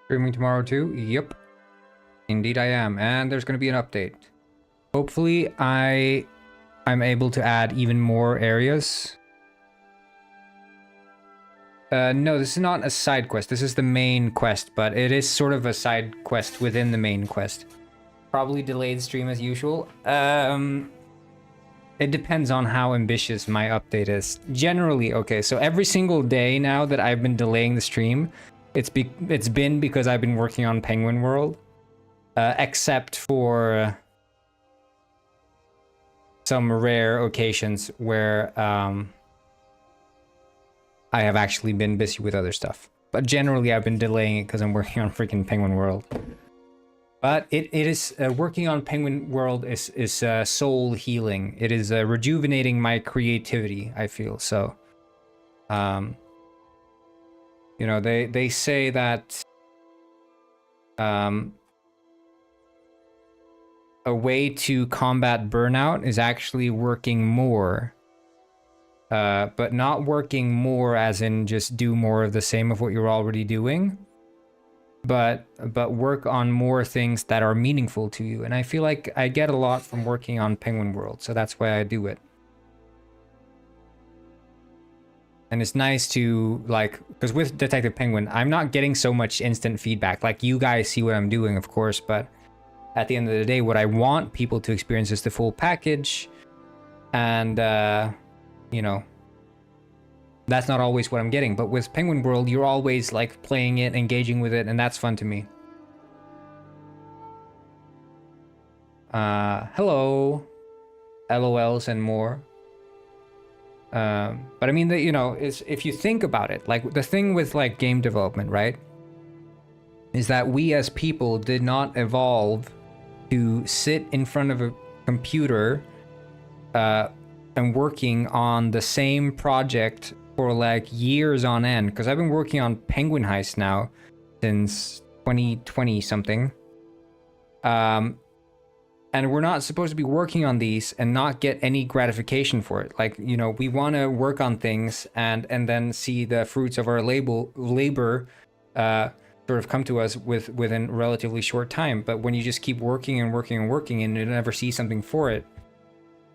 Streaming tomorrow too? Yep. Indeed I am. And there's going to be an update. Hopefully I'm able to add even more areas. No, this is not a side quest. This is the main quest, but it is sort of a side quest within the main quest. Probably delayed stream as usual. It depends on how ambitious my update is. Generally, okay, so every single day now that I've been delaying the stream, it's been because I've been working on Penguin World, except for some rare occasions where I have actually been busy with other stuff. But generally, I've been delaying it because I'm working on freaking Penguin World. But it is working on Penguin World is soul healing. It is rejuvenating my creativity, I feel. So, you know, they say that a way to combat burnout is actually working more. But not working more as in just do more of the same of what you're already doing. But work on more things that are meaningful to you. And I feel like I get a lot from working on Penguin World, so that's why I do it. And it's nice to, like, because with Detective Penguin, I'm not getting so much instant feedback. Like, you guys see what I'm doing, of course, but at the end of the day, what I want people to experience is the full package. And, you know, that's not always what I'm getting. But with Penguin World, you're always, like, playing it, engaging with it, and that's fun to me. Hello. LOLs and more. But I mean, that, you know, is if you think about it, like the thing with like game development, right, is that we as people did not evolve to sit in front of a computer and working on the same project for like years on end. Because I've been working on Penguin Heist now since 2020 something. And we're not supposed to be working on these and not get any gratification for it. Like, you know, we want to work on things and then see the fruits of our labor sort of come to us within a relatively short time. But when you just keep working and working and working and you never see something for it,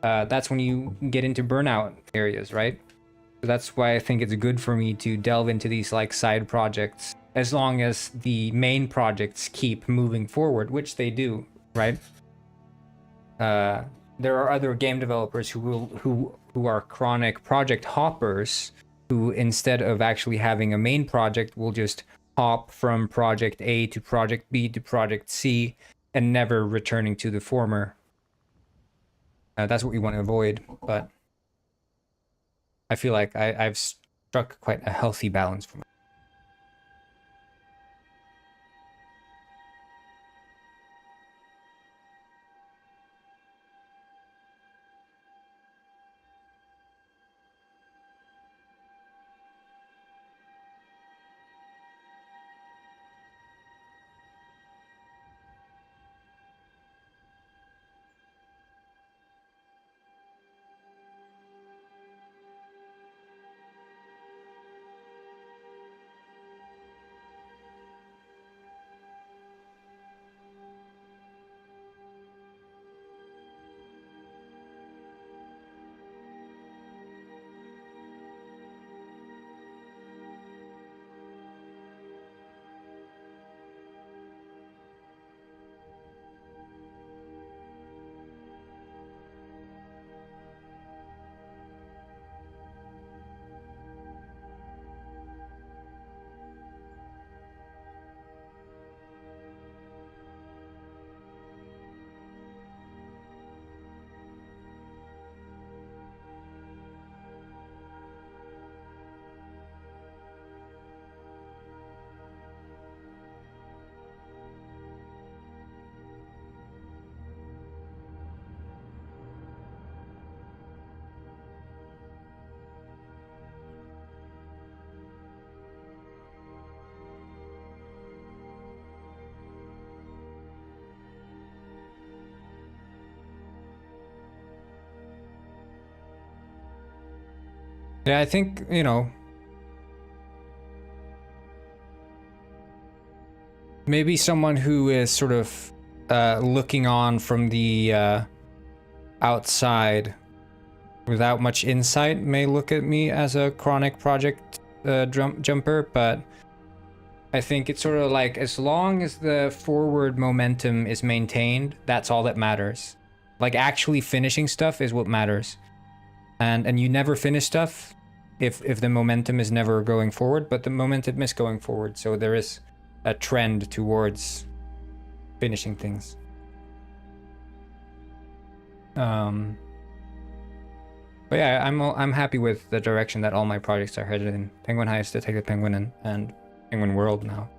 that's when you get into burnout areas, right? So that's why I think it's good for me to delve into these like side projects as long as the main projects keep moving forward, which they do, right? There are other game developers who are chronic project hoppers, who instead of actually having a main project will just hop from project A to project B to project C and never returning to the former. That's what we want to avoid, but I feel like I've struck quite a healthy balance for me. Yeah, I think, you know, maybe someone who is sort of looking on from the outside without much insight may look at me as a chronic project jumper, but I think it's sort of like, as long as the forward momentum is maintained, that's all that matters. Like, actually finishing stuff is what matters. And you never finish stuff if the momentum is never going forward, but the momentum is going forward, so there is a trend towards finishing things. But yeah, I'm happy with the direction that all my projects are headed in. Penguin Heist, Detective Penguin, and Penguin World now.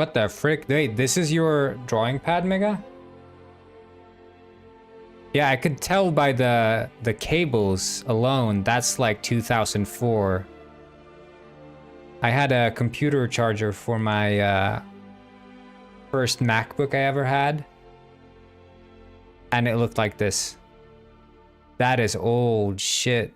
What the frick? Wait, this is your drawing pad, Mega? Yeah, I could tell by the cables alone. That's like 2004. I had a computer charger for my first MacBook I ever had, and it looked like this. That is old shit.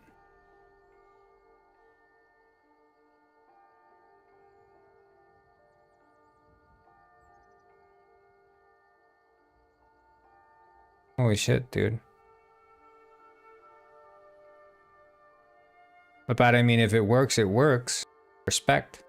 Holy shit, dude. But I mean, if it works, it works. Respect.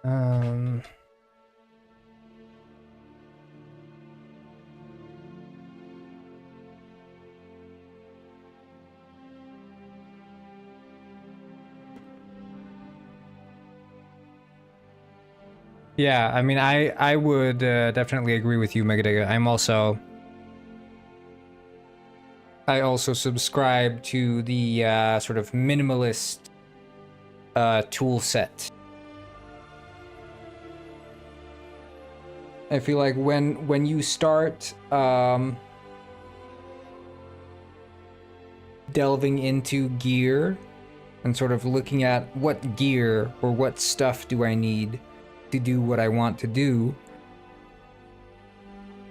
Um, yeah, I mean, I would definitely agree with you, Megadega. I also subscribe to the sort of minimalist tool set. I feel like when you start delving into gear and sort of looking at what gear or what stuff do I need to do what I want to do,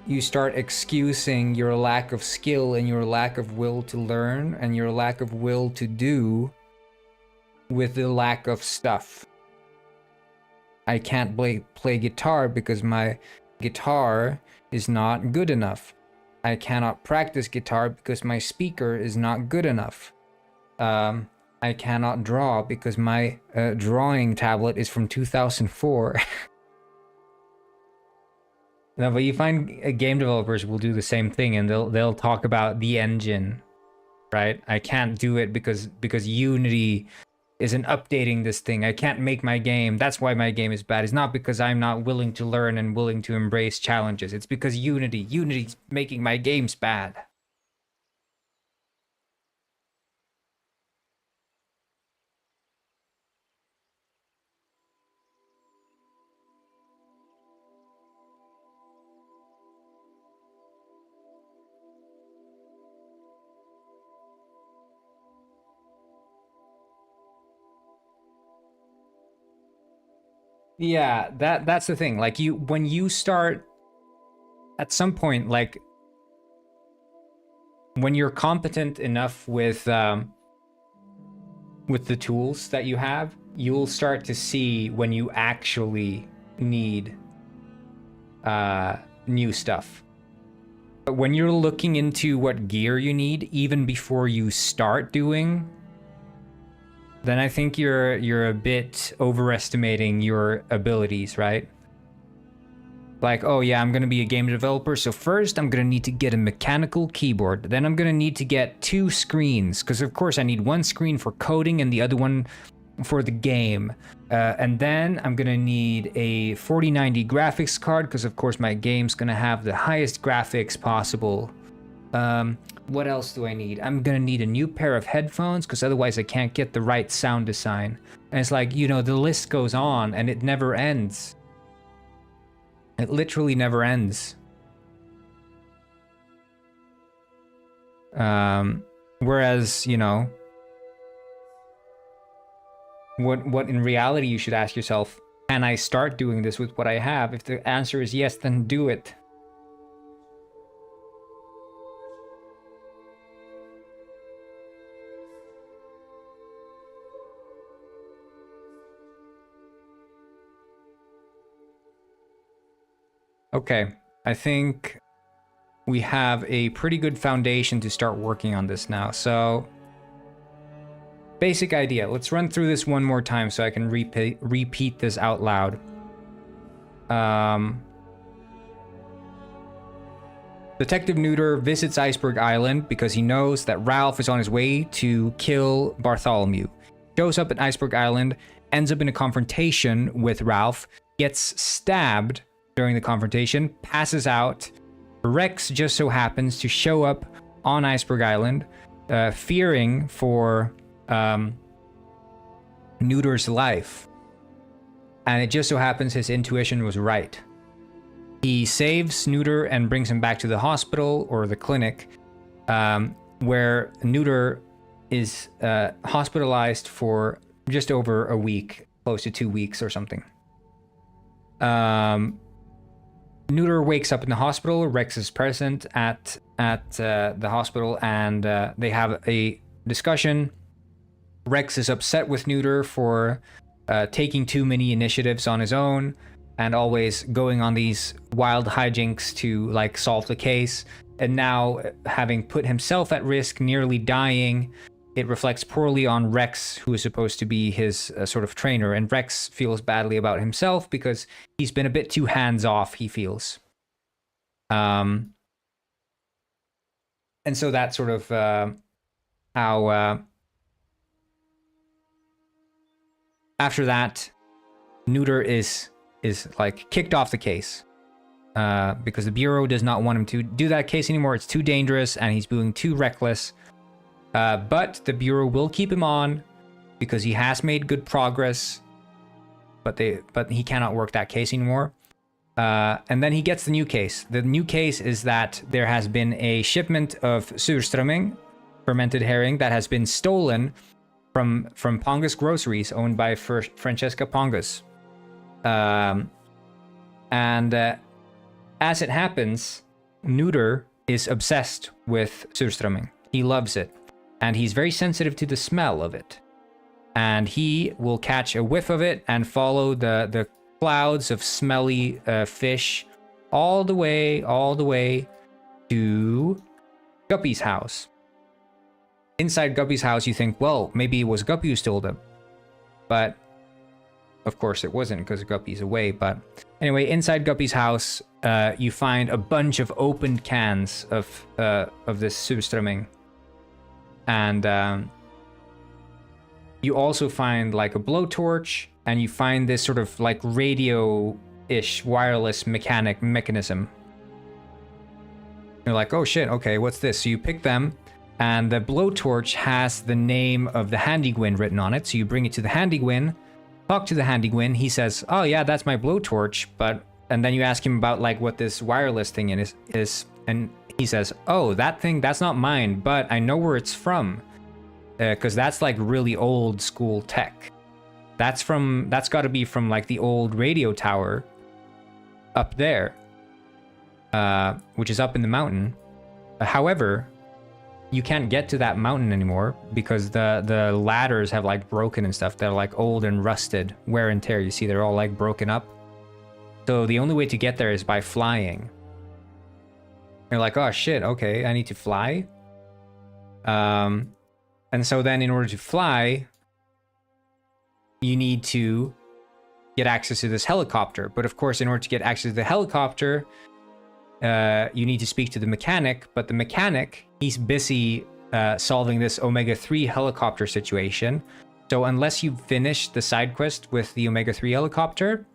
you start excusing your lack of skill and your lack of will to learn and your lack of will to do with the lack of stuff. I can't play guitar because my guitar is not good enough. I cannot practice guitar because my speaker is not good enough. I cannot draw because my drawing tablet is from 2004. No, but you find game developers will do the same thing, and they'll talk about the engine, right? I can't do it because Unity isn't updating this thing. I can't make my game. That's why my game is bad. It's not because I'm not willing to learn and willing to embrace challenges. It's because Unity's making my games bad. Yeah, that's the thing. Like when you start at some point, like when you're competent enough with the tools that you have, you'll start to see when you actually need new stuff. But when you're looking into what gear you need, even before you start doing, then I think you're a bit overestimating your abilities, right? like, oh yeah, I'm gonna be a game developer, so first I'm gonna need to get a mechanical keyboard, then I'm gonna need to get 2 screens, because of course I need one screen for coding and the other one for the game. And then I'm gonna need a 4090 graphics card, because of course my game's gonna have the highest graphics possible. What else do I need? I'm gonna need a new pair of headphones, because otherwise I can't get the right sound design. And it's like, you know, the list goes on and it never ends. It literally never ends. Whereas, you know, what in reality you should ask yourself, can I start doing this with what I have? If the answer is yes, then do it. Okay, I think we have a pretty good foundation to start working on this now. So, basic idea. Let's run through this one more time so I can repeat this out loud. Detective Neuter visits Iceberg Island because he knows that Ralph is on his way to kill Bartholomew. Shows up at Iceberg Island, ends up in a confrontation with Ralph, gets stabbed during the confrontation, passes out. Rex just so happens to show up on Iceberg Island, fearing for Neuter's life. And it just so happens his intuition was right. He saves Neuter and brings him back to the hospital or the clinic, where Neuter is hospitalized for just over a week, close to 2 weeks or something. Neuter wakes up in the hospital. Rex is present at the hospital, and they have a discussion. Rex is upset with Neuter for taking too many initiatives on his own and always going on these wild hijinks to like solve the case. And now, having put himself at risk, nearly dying, it reflects poorly on Rex, who is supposed to be his sort of trainer. And Rex feels badly about himself because he's been a bit too hands-off, he feels. And so that's sort of how... after that, Neuter is like kicked off the case. Because the Bureau does not want him to do that case anymore. It's too dangerous and he's being too reckless. But the Bureau will keep him on because he has made good progress, but he cannot work that case anymore. And then he gets the new case. The new case is that there has been a shipment of surströmming, fermented herring, that has been stolen from Pongus Groceries, owned by Francesca Pongus. And as it happens, Neuter is obsessed with surströmming. He loves it. And he's very sensitive to the smell of it. And he will catch a whiff of it and follow the clouds of smelly fish all the way to Guppy's house. Inside Guppy's house, you think, well, maybe it was Guppy who stole them. But, of course, it wasn't because Guppy's away. But anyway, inside Guppy's house, you find a bunch of opened cans of this surströmming. And you also find like a blowtorch, and you find this sort of like radio-ish wireless mechanism. You're like, oh shit, okay, what's this? So you pick them, and the blowtorch has the name of the Handygwyn written on it. So you bring it to the Handygwyn, talk to the Handygwyn. He says, oh yeah, that's my blowtorch. And then you ask him about like what this wireless thing is, and he says, oh, that thing, that's not mine, but I know where it's from. Because that's like really old school tech. That's got to be from like the old radio tower up there, which is up in the mountain. However, you can't get to that mountain anymore because the ladders have like broken and stuff. They're like old and rusted, wear and tear. You see, they're all like broken up. So the only way to get there is by flying. You're like, oh shit, okay, I need to fly. And so then in order to fly, you need to get access to this helicopter. But of course, in order to get access to the helicopter, you need to speak to the mechanic. But the mechanic, he's busy solving this Omega-3 helicopter situation. So unless you finish the side quest with the Omega-3 helicopter,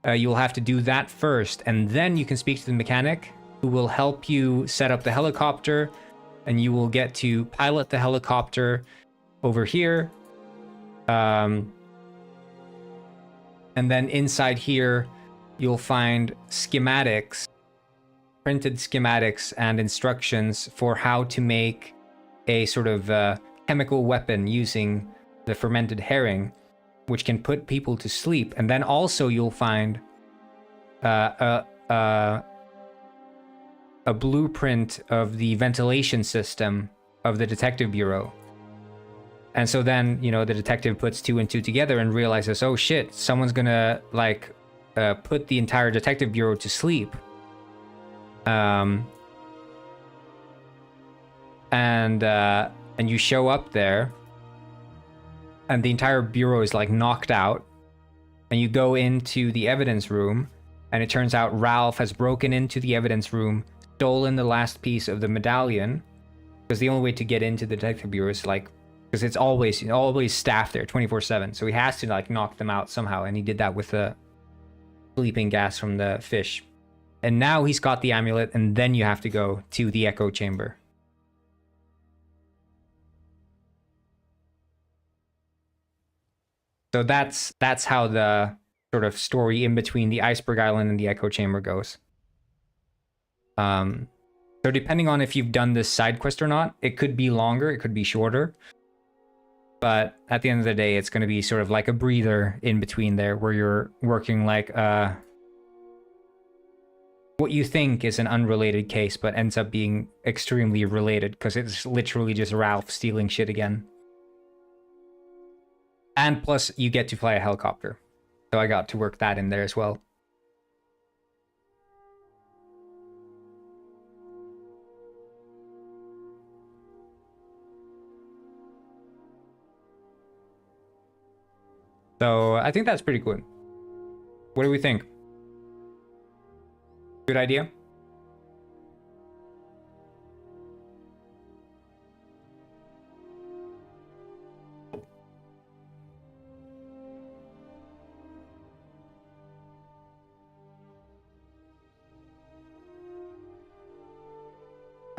you'll have to do that first, and then you can speak to the mechanic, who will help you set up the helicopter, and you will get to pilot the helicopter over here. And then inside here, you'll find schematics, printed schematics and instructions for how to make a sort of chemical weapon using the fermented herring, which can put people to sleep. And then also you'll find a blueprint of the ventilation system of the detective bureau. And so then, you know, the detective puts 2 and 2 together and realizes, oh shit, someone's gonna like put the entire detective bureau to sleep. And you show up there, and the entire bureau is like knocked out, and you go into the evidence room, and it turns out Ralph has broken into the evidence room, stolen the last piece of the medallion, because the only way to get into the detective bureau is like, because it's always staffed there 24/7, so he has to like knock them out somehow, and he did that with the sleeping gas from the fish. And now he's got the amulet, and then you have to go to the echo chamber. So that's how the sort of story in between the iceberg island and the echo chamber goes. So depending on if you've done this side quest or not, it could be longer, it could be shorter. But at the end of the day, it's going to be sort of like a breather in between there, where you're working like what you think is an unrelated case, but ends up being extremely related, because it's literally just Ralph stealing shit again. And plus, you get to fly a helicopter. So I got to work that in there as well. So I think that's pretty cool. What do we think? Good idea?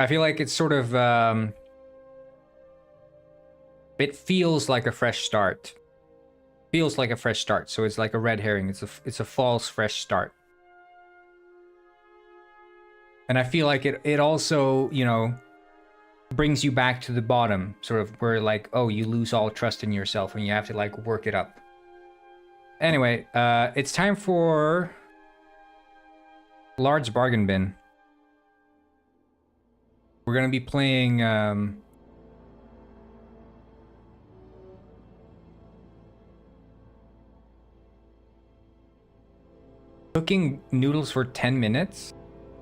I feel like it's sort of it feels like a fresh start. Feels like a fresh start, so it's like a red herring. It's a false fresh start. And I feel like it also, you know, brings you back to the bottom, sort of where like, oh, you lose all trust in yourself and you have to like work it up. Anyway, it's time for Lard's Bargain Bin. We're gonna be playing cooking noodles for 10 minutes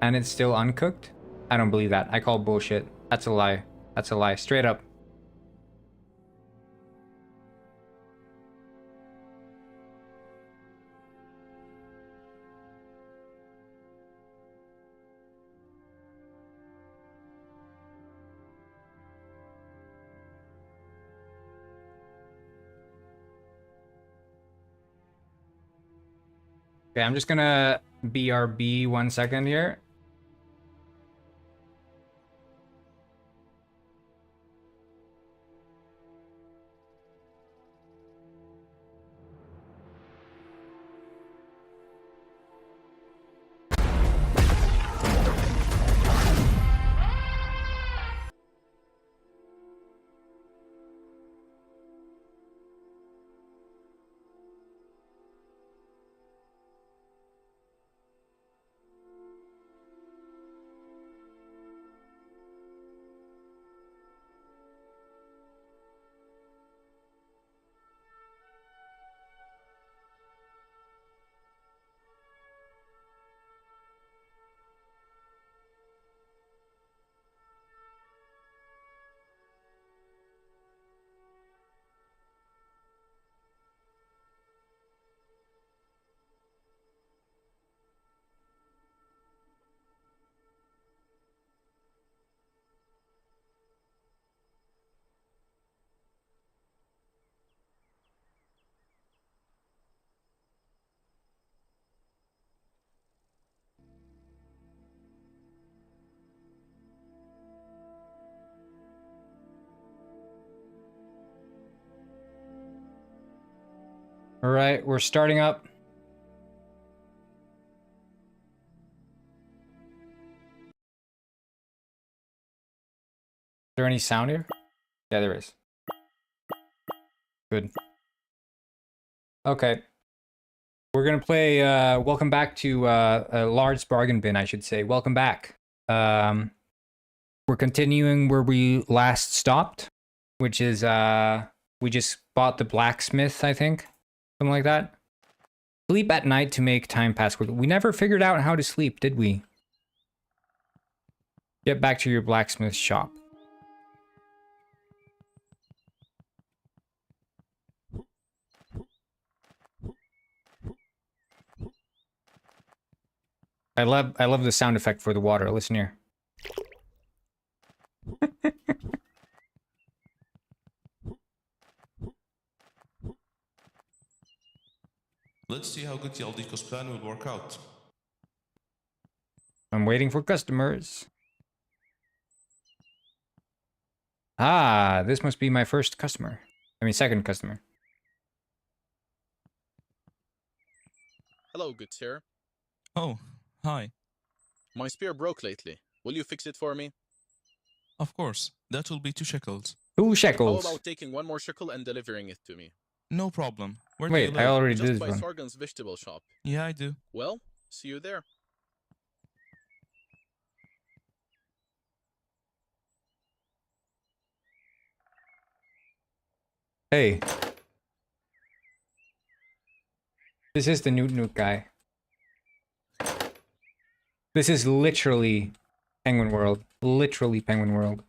and it's still uncooked? I don't believe that. I call bullshit. That's a lie. That's a lie. Straight up. Okay, I'm just gonna BRB 1 second here. All right, we're starting up. Is there any sound here? Yeah, there is. Good. Okay. We're gonna play welcome back to Large Bargain Bin, I should say. Welcome back. We're continuing where we last stopped, which is we just bought the blacksmith, I think. Something like that. Sleep at night to make time pass quickly. We never figured out how to sleep, did we? Get back to your blacksmith shop. I love the sound effect for the water. Listen here. Let's see how good Yaldiko's plan will work out. I'm waiting for customers. Ah, this must be my first customer. I mean, second customer. Hello, good sir. Oh, hi. My spear broke lately. Will you fix it for me? Of course, that will be 2 shekels. 2 How shekels. about taking 1 more shekel and delivering it to me? No problem. Where do Wait, you I live? already did Just this by one. Sargon's vegetable shop. Yeah, I do. Well, see you there. Hey. This is the Newt Newt guy. This is literally Penguin World. Literally Penguin World.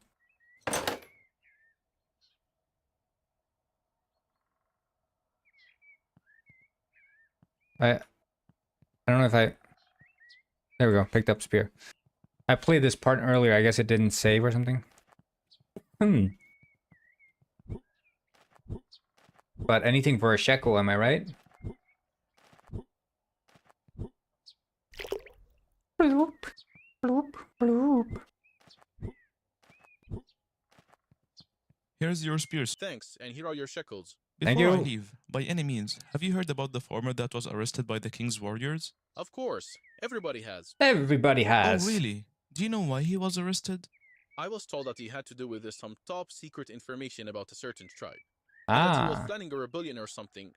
I don't know if I... There we go, picked up spear. I played this part earlier, I guess it didn't save or something. But anything for a shekel, am I right? Bloop, bloop, bloop. Here's your spears. Thanks, and here are your shekels. Before Thank you. I leave, by any means, have you heard about the farmer that was arrested by the king's warriors? Of course, everybody has. Everybody has. Oh, really? Do you know why he was arrested? I was told that he had to do with some top secret information about a certain tribe. And that he was Ah, planning a rebellion or something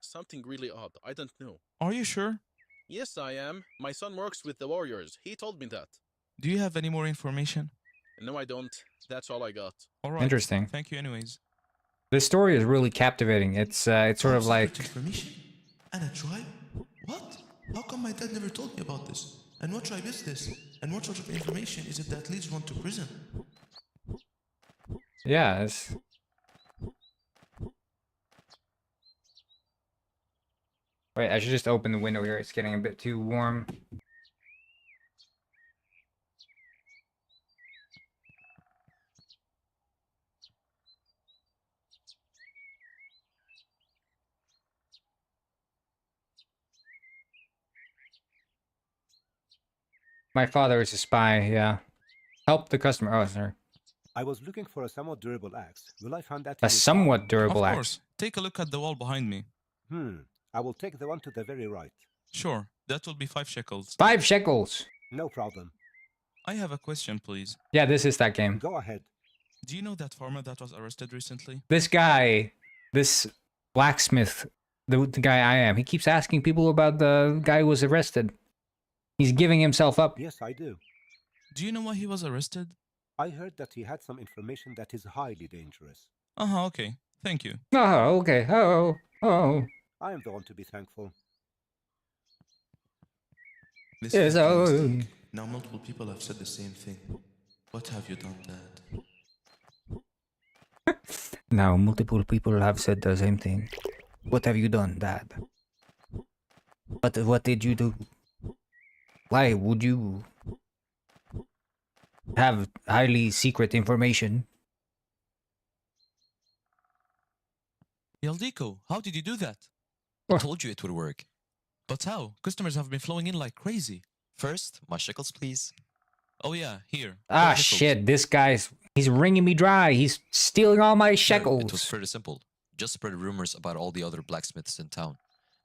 really odd. I don't know. Are you sure? Yes, I am. My son works with the warriors. He told me that. Do you have any more information? No, I don't. That's all I got. All right. Interesting. Thank you anyways. this story is really captivating. It's sort of like... information? And a tribe? What? How come my dad never told me about this? And what tribe is this? And what sort of information is it that leads one to prison? Yeah, it's... Wait, I should just open the window here. It's getting a bit too warm. My father is a spy, yeah. Help the customer. Oh, sorry. I was looking for a somewhat durable axe. Will I find that? A somewhat durable Of axe. course. Take a look at the wall behind me. I will take the one to the very right. Sure. That will be 5 shekels. 5 shekels! No problem. I have a question, please. Yeah, this is that game. Go ahead. Do you know that farmer that was arrested recently? This guy, this blacksmith, the guy I am, he keeps asking people about the guy who was arrested. He's giving himself up. Yes, I do. Do you know why he was arrested? I heard that he had some information that is highly dangerous. Uh-huh, okay. Thank you. Oh, okay. Oh, oh. I am the one to be thankful. This Yes, is a oh. mistake. Now multiple people have said the same thing. What have you done, Dad? Now, multiple people have said the same thing. What have you done, Dad? What did you do? Why would you have highly secret information? Yaldiko, how did you do that? Oh. I told you it would work. But how? Customers have been flowing in like crazy. First, my shekels, please. Oh yeah, here. Ah, 4 shekels. shit. This guy's... He's wringing me dry. He's stealing all my No, shekels. it was pretty simple. Just spread rumors about all the other blacksmiths in town.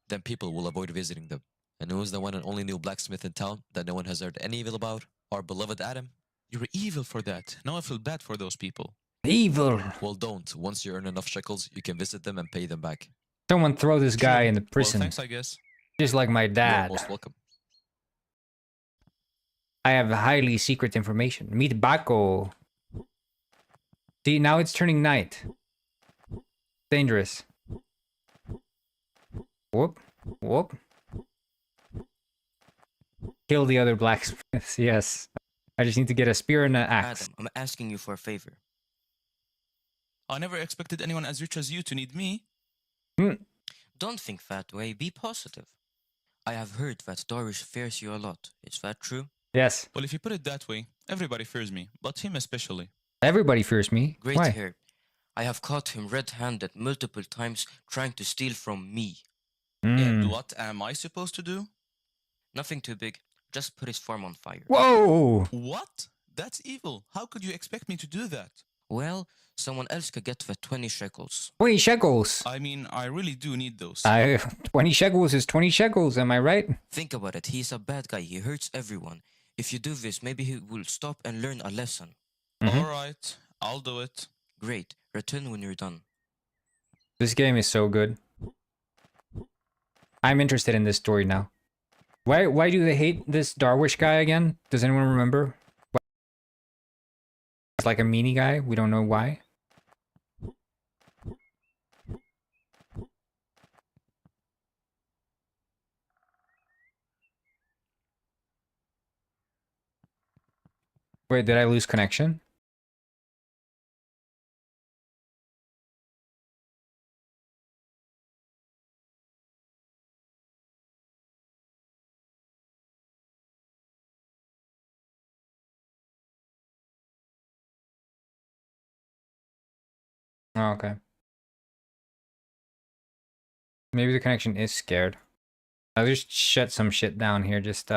Then people will avoid visiting them. And who is the one and only new blacksmith in town that no one has heard any evil about? Our beloved Adam? You're evil for that. Now I feel bad for those people. Evil. Well, don't. Once you earn enough shekels, you can visit them and pay them back. Someone throw this guy True. in the Well, prison. thanks, I guess. Just like my You're dad. most welcome. I have highly secret information. Meet Bako. See, now it's turning night. Dangerous. Whoop. Whoop. Kill the other blacksmiths, yes. I just need to get a spear and an axe. Adam, I'm asking you for a favor. I never expected anyone as rich as you to need me. Don't think that way, be positive. I have heard that Darius fears you a lot. Is that true? Yes. Well, if you put it that way, everybody fears me, but him especially. Everybody fears me. Great Why? to hear. I have caught him red-handed multiple times trying to steal from me. And what am I supposed to do? Nothing too big. Just put his farm on fire. Whoa! What? That's evil. How could you expect me to do that? Well, someone else could get the 20 shekels. 20 shekels. I mean, I really do need those. 20 shekels is 20 shekels, am I right? Think about it. He's a bad guy. He hurts everyone. If you do this, maybe he will stop and learn a lesson. Mhm. All right, I'll do it. Great. Return when you're done. This game is so good. I'm interested in this story now. Why do they hate this Darwish guy again? Does anyone remember? It's like a meanie guy. We don't know why. Wait, did I lose connection? Oh, okay. Maybe the connection is scared. I'll just shut some shit down here. Just,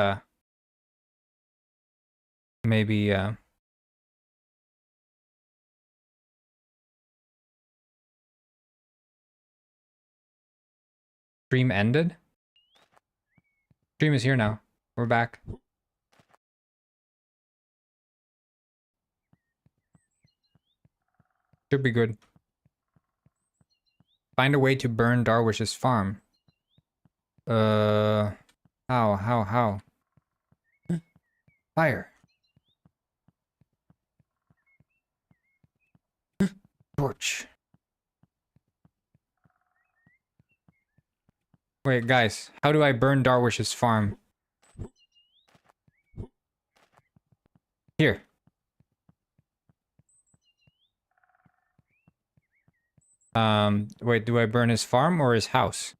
maybe, stream ended? Stream is here now. We're back. Should be good. Find a way to burn Darwish's farm. How? Fire. Torch. Wait, guys, how do I burn Darwish's farm? Here. Wait, do I burn his farm or his house?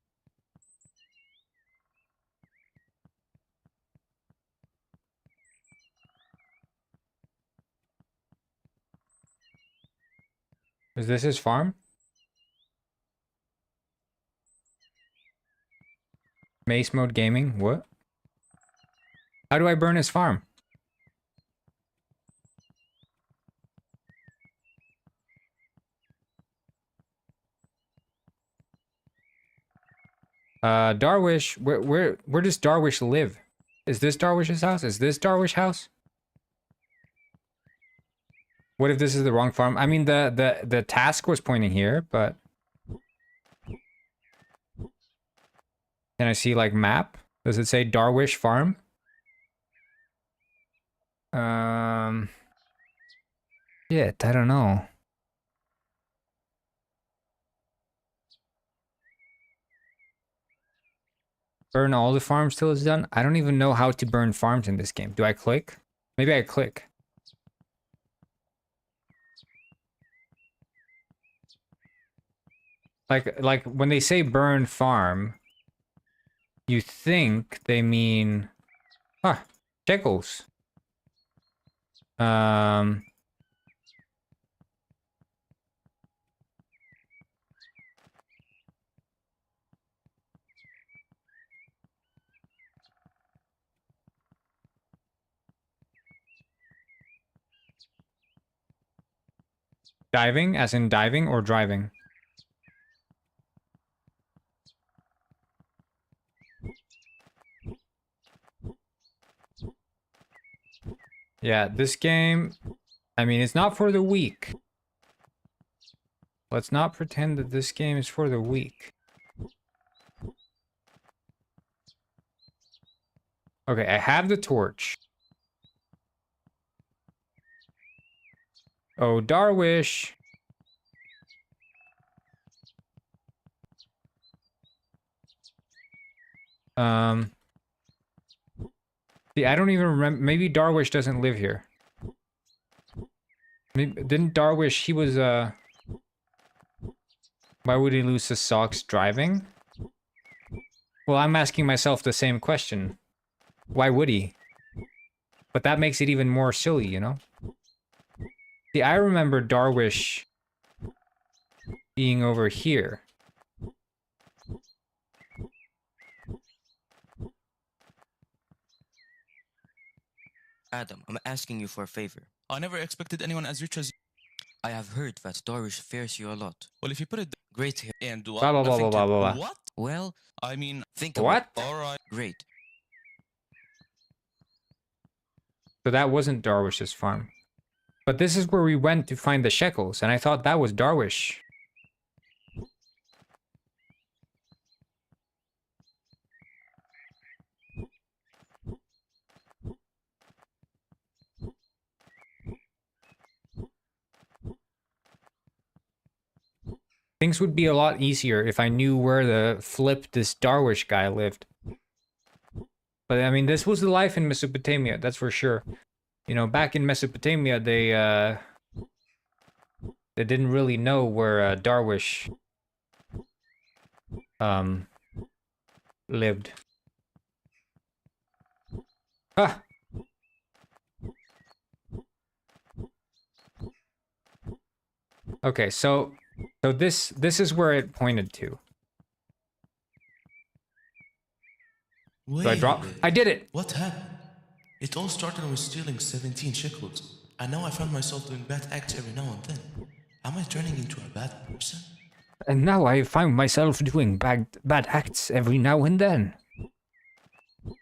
Is this his farm? Mace mode gaming? What? How do I burn his farm? Darwish, where does Darwish live? Is this Darwish's house? Is this Darwish house? What if this is the wrong farm? I mean, the task was pointing here, but can I see like map? Does it say Darwish farm? Shit, I don't know. Burn all the farms till it's done? I don't even know how to burn farms in this game. Do I click? Maybe I click. Like when they say burn farm, you think they mean shekels. Diving, as in diving or driving? Yeah, this game, I mean, it's not for the weak. Let's not pretend that this game is for the weak. Okay, I have the torch. Oh, Darwish. See, I don't even remember. Maybe Darwish doesn't live here. Maybe, didn't Darwish, he was, why would he lose his socks driving? Well, I'm asking myself the same question. Why would he? But that makes it even more silly, you know? See, I remember Darwish being over here. Adam, I'm asking you for a favor. I never expected anyone as rich as you. I have heard that Darish fears you a lot. Well, if you put it Great hair. and do Blah, blah, blah, nothing blah, to... blah, blah. What? Well, I mean, think What? about all right. Great. So that wasn't Darwish's farm. But this is where we went to find the shekels, and I thought that was Darwish. Things would be a lot easier if I knew where the flip this Darwish guy lived. But I mean, this was the life in Mesopotamia, that's for sure. You know, back in Mesopotamia, they didn't really know where Darwish lived. Ah. Okay, so this is where it pointed to. Wait So I dropped. I did it. What happened? It all started with stealing 17 shekels, and now I found myself doing bad acts every now and then. Am I turning into a bad person? And now I find myself doing bad acts every now and then.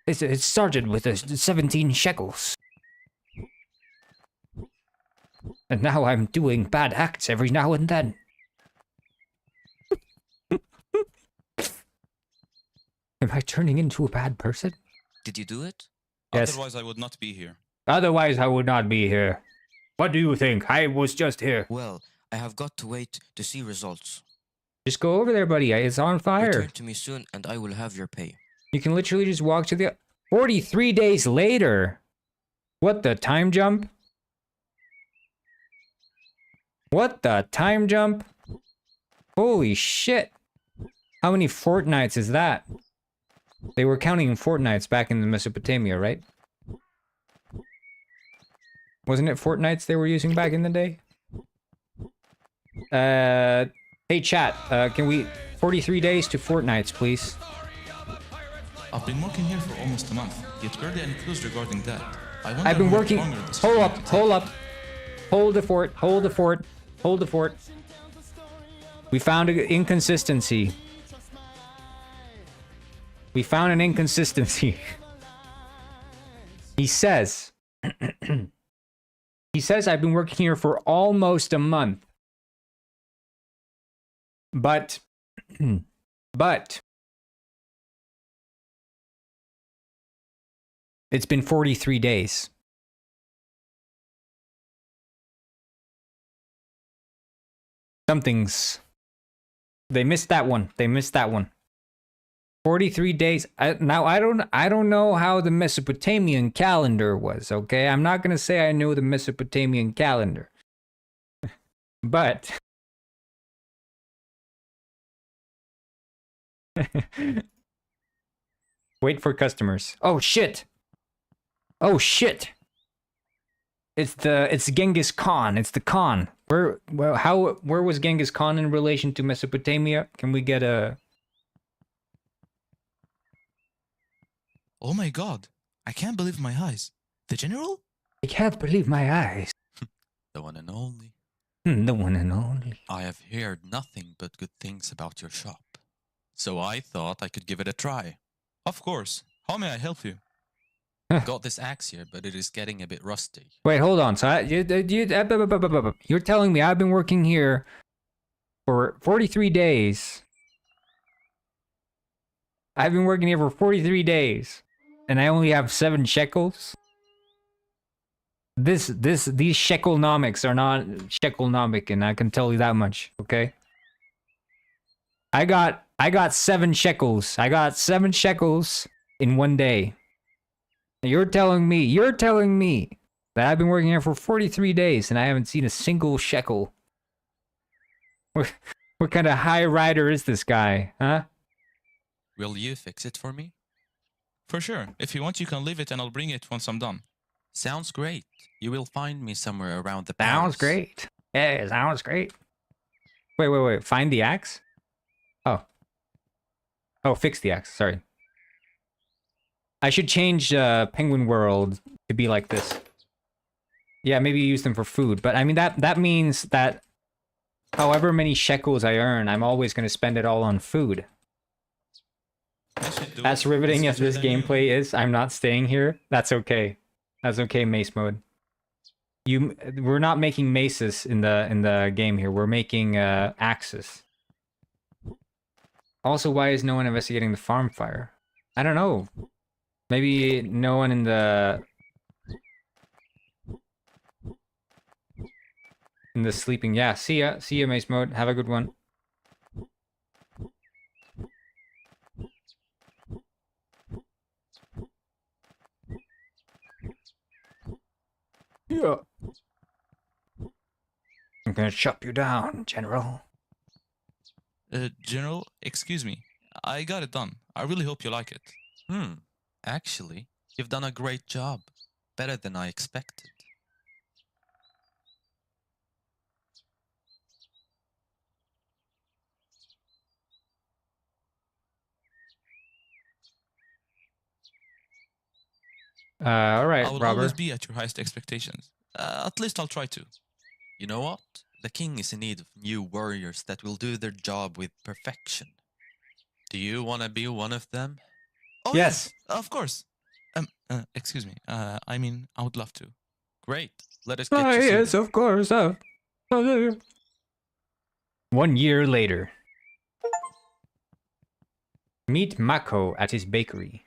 It started with 17 shekels. And now I'm doing bad acts every now and then. Am I turning into a bad person? Did you do it? Yes. Otherwise, I would not be here. Otherwise, I would not be here. What do you think? I was just here. Well, I have got to wait to see results. Just go over there, buddy. It's on fire. Return to me soon and I will have your pay. You can literally just walk to the... 43 days later! What the time jump? What the time jump? Holy shit! How many fortnights is that? They were counting fortnights back in Mesopotamia, right? Wasn't it fortnights they were using back in the day? Hey chat, can we... 43 days to fortnights, please. I've been working here for almost a month, yet barely any clues regarding that. I've been working... Hold up, hold up. Hold the fort, hold the fort, hold the fort. We found an inconsistency. We found an inconsistency. He says... He says I've been working here for almost a month. But... but... It's been 43 days. Something's... They missed that one. They missed that one. 43 days. Now, I don't know how the Mesopotamian calendar was, okay? I'm not going to say I know the Mesopotamian calendar. But... Wait for customers. Oh, shit! Oh shit! It's Genghis Khan. It's the Khan. Where was Genghis Khan in relation to Mesopotamia? Can we get a... Oh my god, I can't believe my eyes. The general? I can't believe my eyes. The one and only. The one and only. I have heard nothing but good things about your shop. So I thought I could give it a try. Of course. How may I help you? Got this axe here, but it is getting a bit rusty. Wait, hold on. So you're telling me I've been working here for 43 days. I've been working here for 43 days, and I only have 7 shekels? These shekelnomics are not shekelnomic, and I can tell you that much, okay? I got 7 shekels. I got 7 shekels in one day. You're telling me that I've been working here for 43 days and I haven't seen a single shekel. What kind of high rider is this guy, huh? Will you fix it for me? For sure. If you want, you can leave it and I'll bring it once I'm done. Sounds great. You will find me somewhere around the Sounds palace. great. Yeah, sounds great. Wait. Find the axe? Oh, fix the axe. Sorry. I should change Penguin World to be like this. Yeah, maybe use them for food. But I mean, that means that however many shekels I earn, I'm always going to spend it all on food. As riveting as this gameplay is, I'm not staying here. That's okay. That's okay, mace mode. We're not making maces in the game here. We're making axes. Also, why is no one investigating the farm fire? I don't know. Maybe no one in the sleeping. Yeah, see ya, mace mode. Have a good one. Yeah. I'm gonna chop you down, General. General, excuse me. I got it done. I really hope you like it. Actually, you've done a great job. Better than I expected. All right, I will Robert. always be at your highest expectations. At least I'll try to. You know what? The king is in need of new warriors that will do their job with perfection. Do you want to be one of them? Oh, yes, of course. Excuse me. I mean, I would love to. Great. Let us get you yes, seated. of course. 1 year later. Meet Mako at his bakery.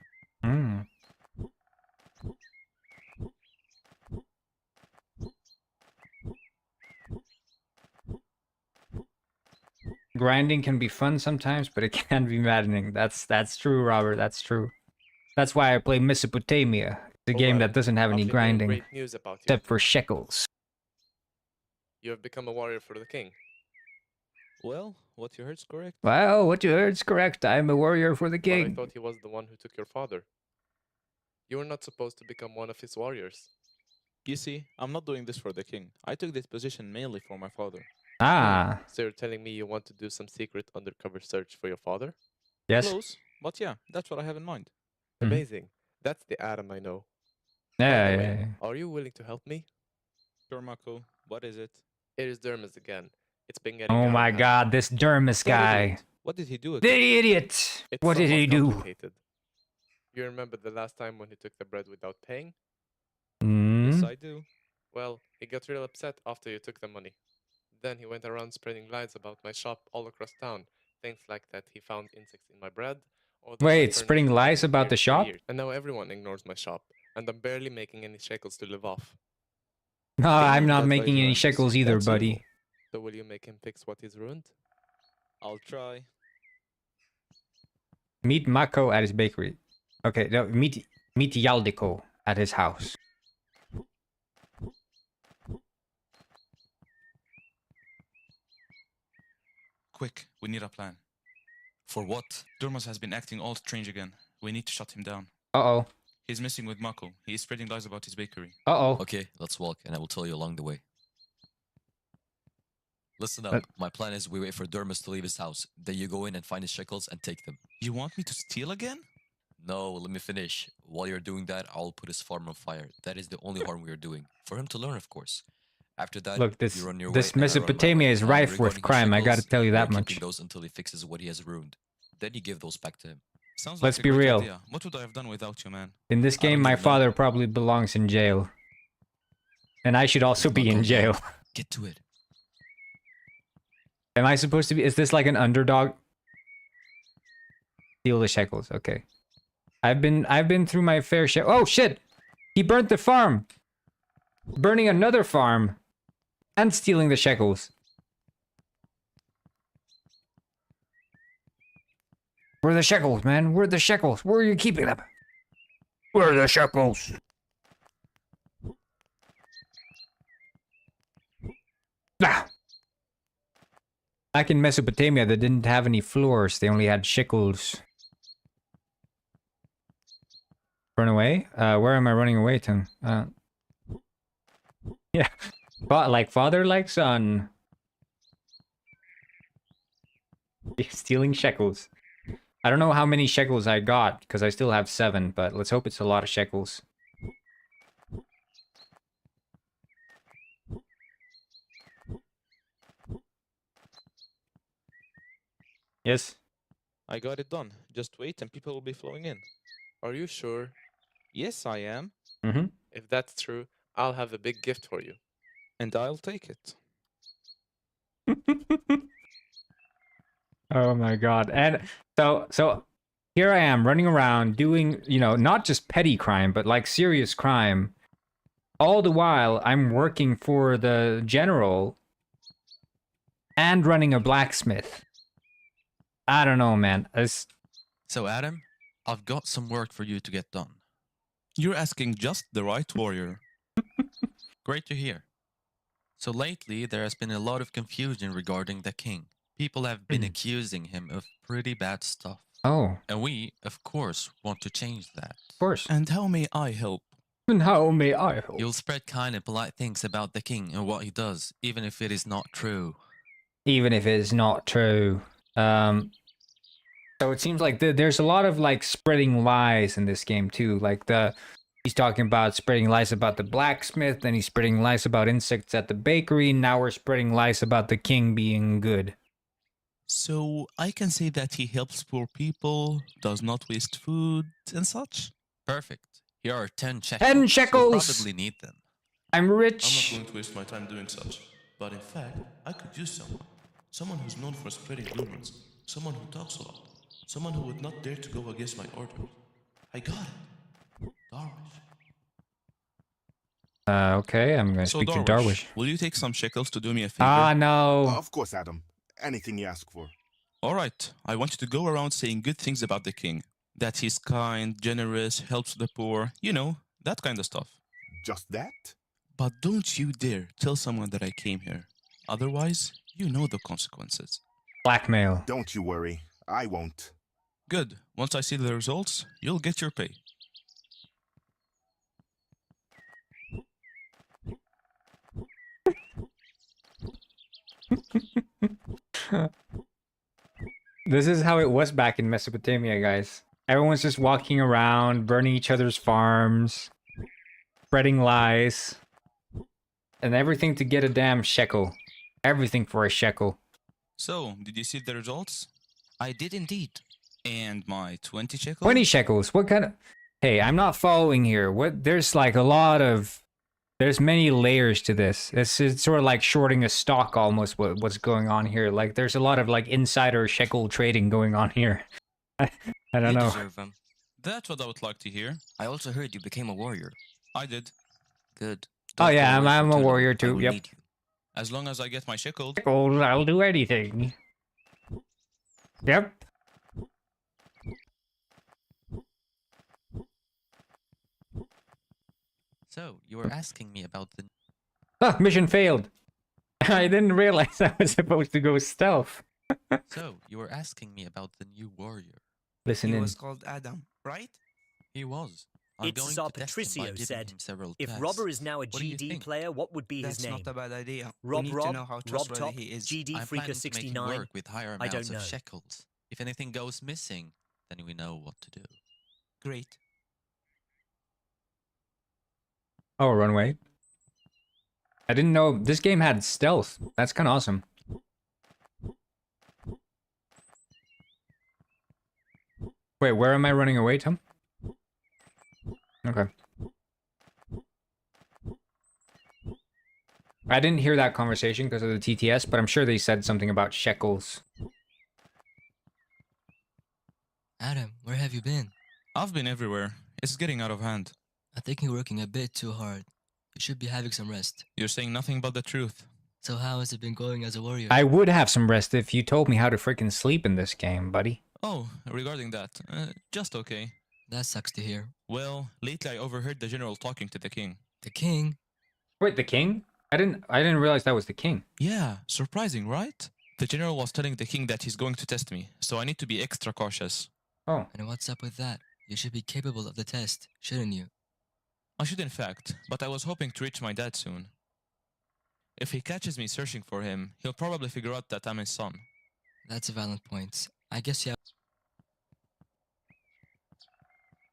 Grinding can be fun sometimes, but it can be maddening. That's true, Robert. That's true. That's why I play Mesopotamia. It's a game that doesn't have any grinding, Great news about you. except for shekels. You have become a warrior for the king. Well, what you heard's correct. Well, what you heard's correct. I'm a warrior for the But I king. thought he was the one who took your father. You were not supposed to become one of his warriors. You see, I'm not doing this for the king. I took this position mainly for my father. Ah, So you're telling me you want to do some secret undercover search for your father? yes. Close, but yeah, that's what I have in mind. Mhm. Amazing. That's the Adam I know. Yeah, By the yeah, way, yeah. Are you willing to help me? Sure, Mako. What is it? It is Dermis again. It's been getting Oh out my of hand. god, this Dermis That guy. idiot. What did he do The again? idiot! It's What did he somewhat do? complicated. You remember the last time when he took the bread without paying? Yes, I do. Well, he got real upset after you took the money. Then he went around spreading lies about my shop all across town. Things like that he found insects in my bread. Or that my Wait, furniture spreading had lies been about the here for shop? years. And now everyone ignores my shop. And I'm barely making any shekels to live off. No, I'm not That making lies any around us. shekels either, That's buddy. evil. So will you make him fix what he's ruined? I'll try. Meet Mako at his bakery. Okay, no, meet Yaldiko at his house. Quick, we need a plan. For what? Durmaz has been acting all strange again. We need to shut him down. Uh-oh. He's messing with Mako. He is spreading lies about his bakery. Uh-oh. Okay, let's walk, and I will tell you along the way. Listen up. But- My plan is we wait for Dermis to leave his house. Then you go in and find his shekels and take them. You want me to steal again? No, let me finish. While you're doing that, I'll put his farm on fire. That is the only harm we are doing. For him to learn, of course. After that, Look, this you run your this way, and I run my Mesopotamia way. is And rife regarding with his crime. I gotta shekels, tell you we're that keeping much. those until he fixes what he has ruined. Then you give those back to him. Sounds Let's like a be great real. idea. What would I have done without you, man? In this I don't game, my even know. father probably belongs in jail. And I should also be in jail. Get to it. Am I supposed to be... Is this like an underdog? Steal the shekels, okay. I've been through my fair share... Oh, shit! He burnt the farm! Burning another farm! And stealing the shekels. Where are the shekels, man? Where are the shekels? Where are you keeping them? Where are the shekels? Ah! Back in Mesopotamia, they didn't have any floors. They only had shekels. Run away? Where am I running away to? Yeah. But like father, like son. Stealing shekels. I don't know how many shekels I got, because I still have 7, but let's hope it's a lot of shekels. Yes? I got it done. Just wait and people will be flowing in. Are you sure? Yes, I am. Mm-hmm. If that's true, I'll have a big gift for you. And I'll take it. Oh my god. And so here I am running around doing, you know, not just petty crime, but like serious crime. All the while I'm working for the general and running a blacksmith. I don't know, man. So Adam, I've got some work for you to get done. You're asking just the right warrior. Great to hear. So lately, there has been a lot of confusion regarding the king. People have been accusing him of pretty bad stuff. Oh. And we, of course, want to change that. Of course. And how may I help? And how may I help? You'll spread kind and polite things about the king and what he does, even if it is not true. Even if it's not true. So it seems like there's a lot of like spreading lies in this game too. Like he's talking about spreading lies about the blacksmith, then he's spreading lies about insects at the bakery. Now we're spreading lies about the king being good. So I can say that he helps poor people, does not waste food, and such. Perfect. Here are 10 shekels. 10 shekels! You'll probably need them. I'm I'm rich. not going to waste my time doing such. But in fact, I could use someone. Someone who's known for spreading rumors. Someone who talks a lot. Someone who would not dare to go against my orders. I got it. Darwish. Okay, I'm gonna speak to Darwish. Will you take some shekels to do me a favor? Ah, no. Of course, Adam. Anything you ask for. All right. I want you to go around saying good things about the king. That he's kind, generous, helps the poor. You know, that kind of stuff. Just that? But don't you dare tell someone that I came here. Otherwise, you know the consequences. Blackmail. Don't you worry. I won't. Good. Once I see the results, you'll get your pay. This is how it was back in Mesopotamia, guys. Everyone's just walking around, burning each other's farms, spreading lies, and everything to get a damn shekel. Everything for a shekel. So, did you see the results? I did indeed. And my 20 shekels? 20 shekels? What kind of... Hey, I'm not following here. What? There's like a lot of... There's many layers to this. It's sort of like shorting a stock almost, what's going on here. Like, there's a lot of like insider shekel trading going on here. I don't know. Deserve them. That's what I would like to hear. I also heard you became a warrior. I did. Good. Oh Don't yeah, go away I'm for a too warrior long. I too, will yep. need you. As long as I get my shekels. Shekels, I'll do anything. Yep. So, you were asking me about the... Ah, mission failed. I didn't realize I was supposed to go stealth. So, you were asking me about the new warrior. Listen He in. was called Adam, right? He was. I'm It's going Tsar to test him by Patricio giving said, him several if tests. Robber is now a What do you GD think? player, what would be That's his name? not a bad idea. Rob we need Rob, to know how Rob trustworthy Top, he is. GD I'm Freaker planning to make him 69. work with higher I amounts don't of know. shekels. If anything goes missing, then we know what to do. Great. Oh, runway. I didn't know this game had stealth. That's kind of awesome. Wait, where am I running away, Tom? Okay. I didn't hear that conversation because of the TTS, but I'm sure they said something about shekels. Adam, where have you been? I've been everywhere. It's getting out of hand. I think you're working a bit too hard. You should be having some rest. You're saying nothing but the truth. So how has it been going as a warrior? I would have some rest if you told me how to freaking sleep in this game, buddy. Oh, regarding that, just okay. That sucks to hear. Well, lately I overheard the general talking to the king. The king? Wait, the king? I didn't realize that was the king. Yeah, surprising, right? The general was telling the king that he's going to test me, so I need to be extra cautious. Oh. And what's up with that? You should be capable of the test, shouldn't you? I should in fact, but I was hoping to reach my dad soon. If he catches me searching for him, he'll probably figure out that I'm his son. That's a valid point. I guess you have...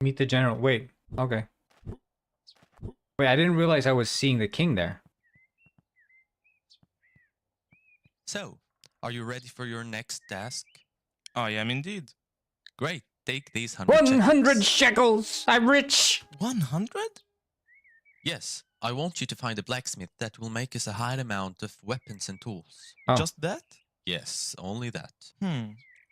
Meet the general. Wait. Okay. Wait, I didn't realize I was seeing the king there. So, are you ready for your next task? I am indeed. Great. Take these 100 100 shekels! I'm rich! 100? Yes, I want you to find a blacksmith that will make us a high amount of weapons and tools. Oh. Just that? Yes, only that.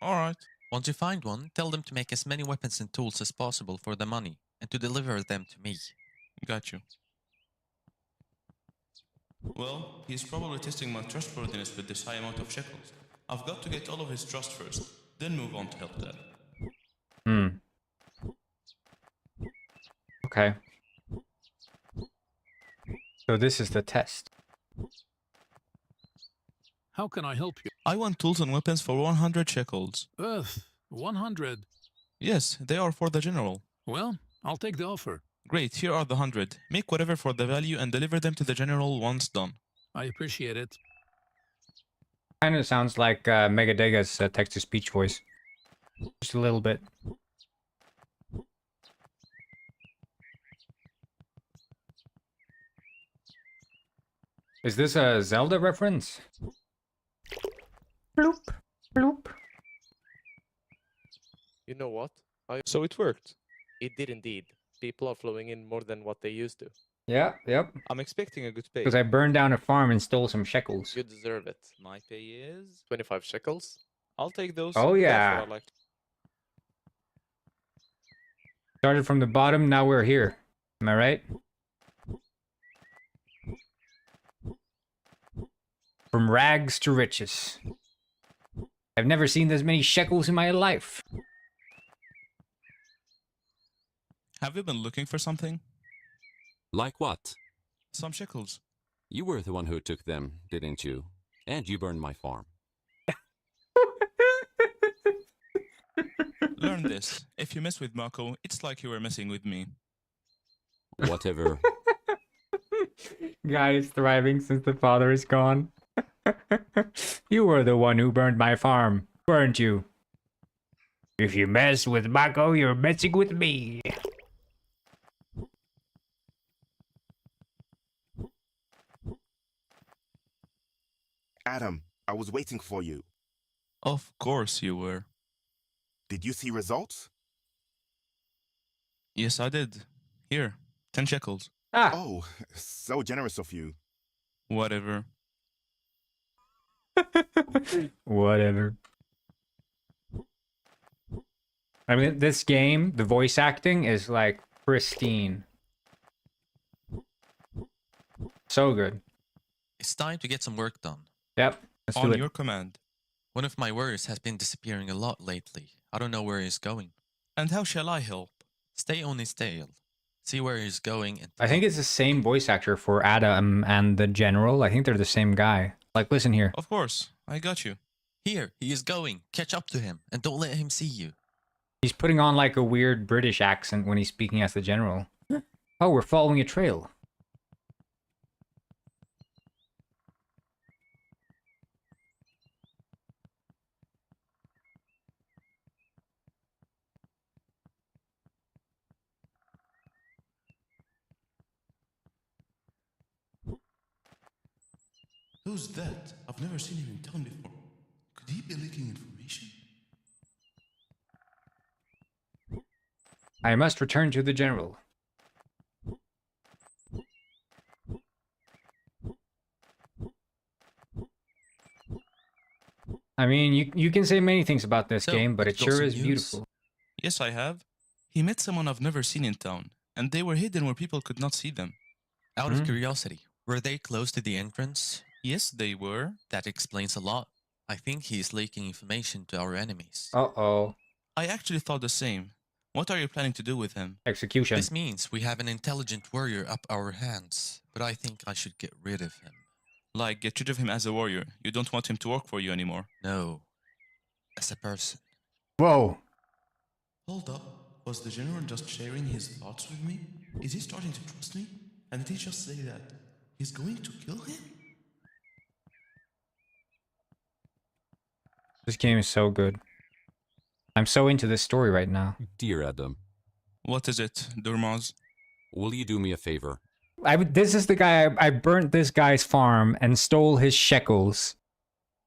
Alright. Once you find one, tell them to make as many weapons and tools as possible for the money, and to deliver them to me. Got you. Well, he's probably testing my trustworthiness with this high amount of shekels. I've got to get all of his trust first, then move on to help Dad. Okay. So this is the test. How can I help you? I want tools and weapons for 100 shekels. 100. Yes, they are for the general. Well, I'll take the offer. Great, here are the 100. Make whatever for the value and deliver them to the general once done. I appreciate it. Kind of sounds like Megadega's text-to-speech voice. Just a little bit. Is this a Zelda reference? Bloop, bloop. You know what? So it worked. It did indeed. People are flowing in more than what they used to. Yeah, yep. I'm expecting a good pay. Because I burned down a farm and stole some shekels. You deserve it. My pay is 25 shekels. I'll take those. Oh, yeah. That's what I like. Started from the bottom, now we're here. Am I right? From rags to riches. I've never seen this many shekels in my life. Have you been looking for something? Like what? Some shekels. You were the one who took them, didn't you? And you burned my farm. Learn this. If you mess with Mako, it's like you were messing with me. Whatever. Guy is thriving since the father is gone. You were the one who burned my farm, weren't you? If you mess with Mako, you're messing with me. Adam, I was waiting for you. Of course you were. Did you see results? Yes, I did. Here, 10 shekels. Ah. Oh, so generous of you. Whatever. Whatever. I mean, this game, the voice acting is like pristine. So good. It's time to get some work done. Yep. Let's do On it. your command. One of my warriors has been disappearing a lot lately. I don't know where he's going. And how shall I help? Stay on his tail. See where he's going and... I think it's the same voice actor for Adam and the General. I think they're the same guy. Like, listen here. Of course. I got you. Here, he is going. Catch up to him and don't let him see you. He's putting on like a weird British accent when he's speaking as the General. Oh, we're following a trail. Who's that? I've never seen him in town before. Could he be leaking information? I must return to the general. I mean, you can say many things about this game, but have it you got sure some is news? beautiful. Yes, I have. He met someone I've never seen in town, and they were hidden where people could not see them. Out of curiosity, were they close to the entrance? Yes, they were. That explains a lot. I think he is leaking information to our enemies. Uh-oh. I actually thought the same. What are you planning to do with him? Execution. This means we have an intelligent warrior up our hands, but I think I should get rid of him. Like, get rid of him as a warrior. You don't want him to work for you anymore. No, as a person. Whoa. Hold up. Was the general just sharing his thoughts with me? Is he starting to trust me? And did he just say that he's going to kill him? This game is so good. I'm so into this story right now. Dear Adam. What is it, Durmaz? Will you do me a favor? This is the guy, I burnt this guy's farm and stole his shekels.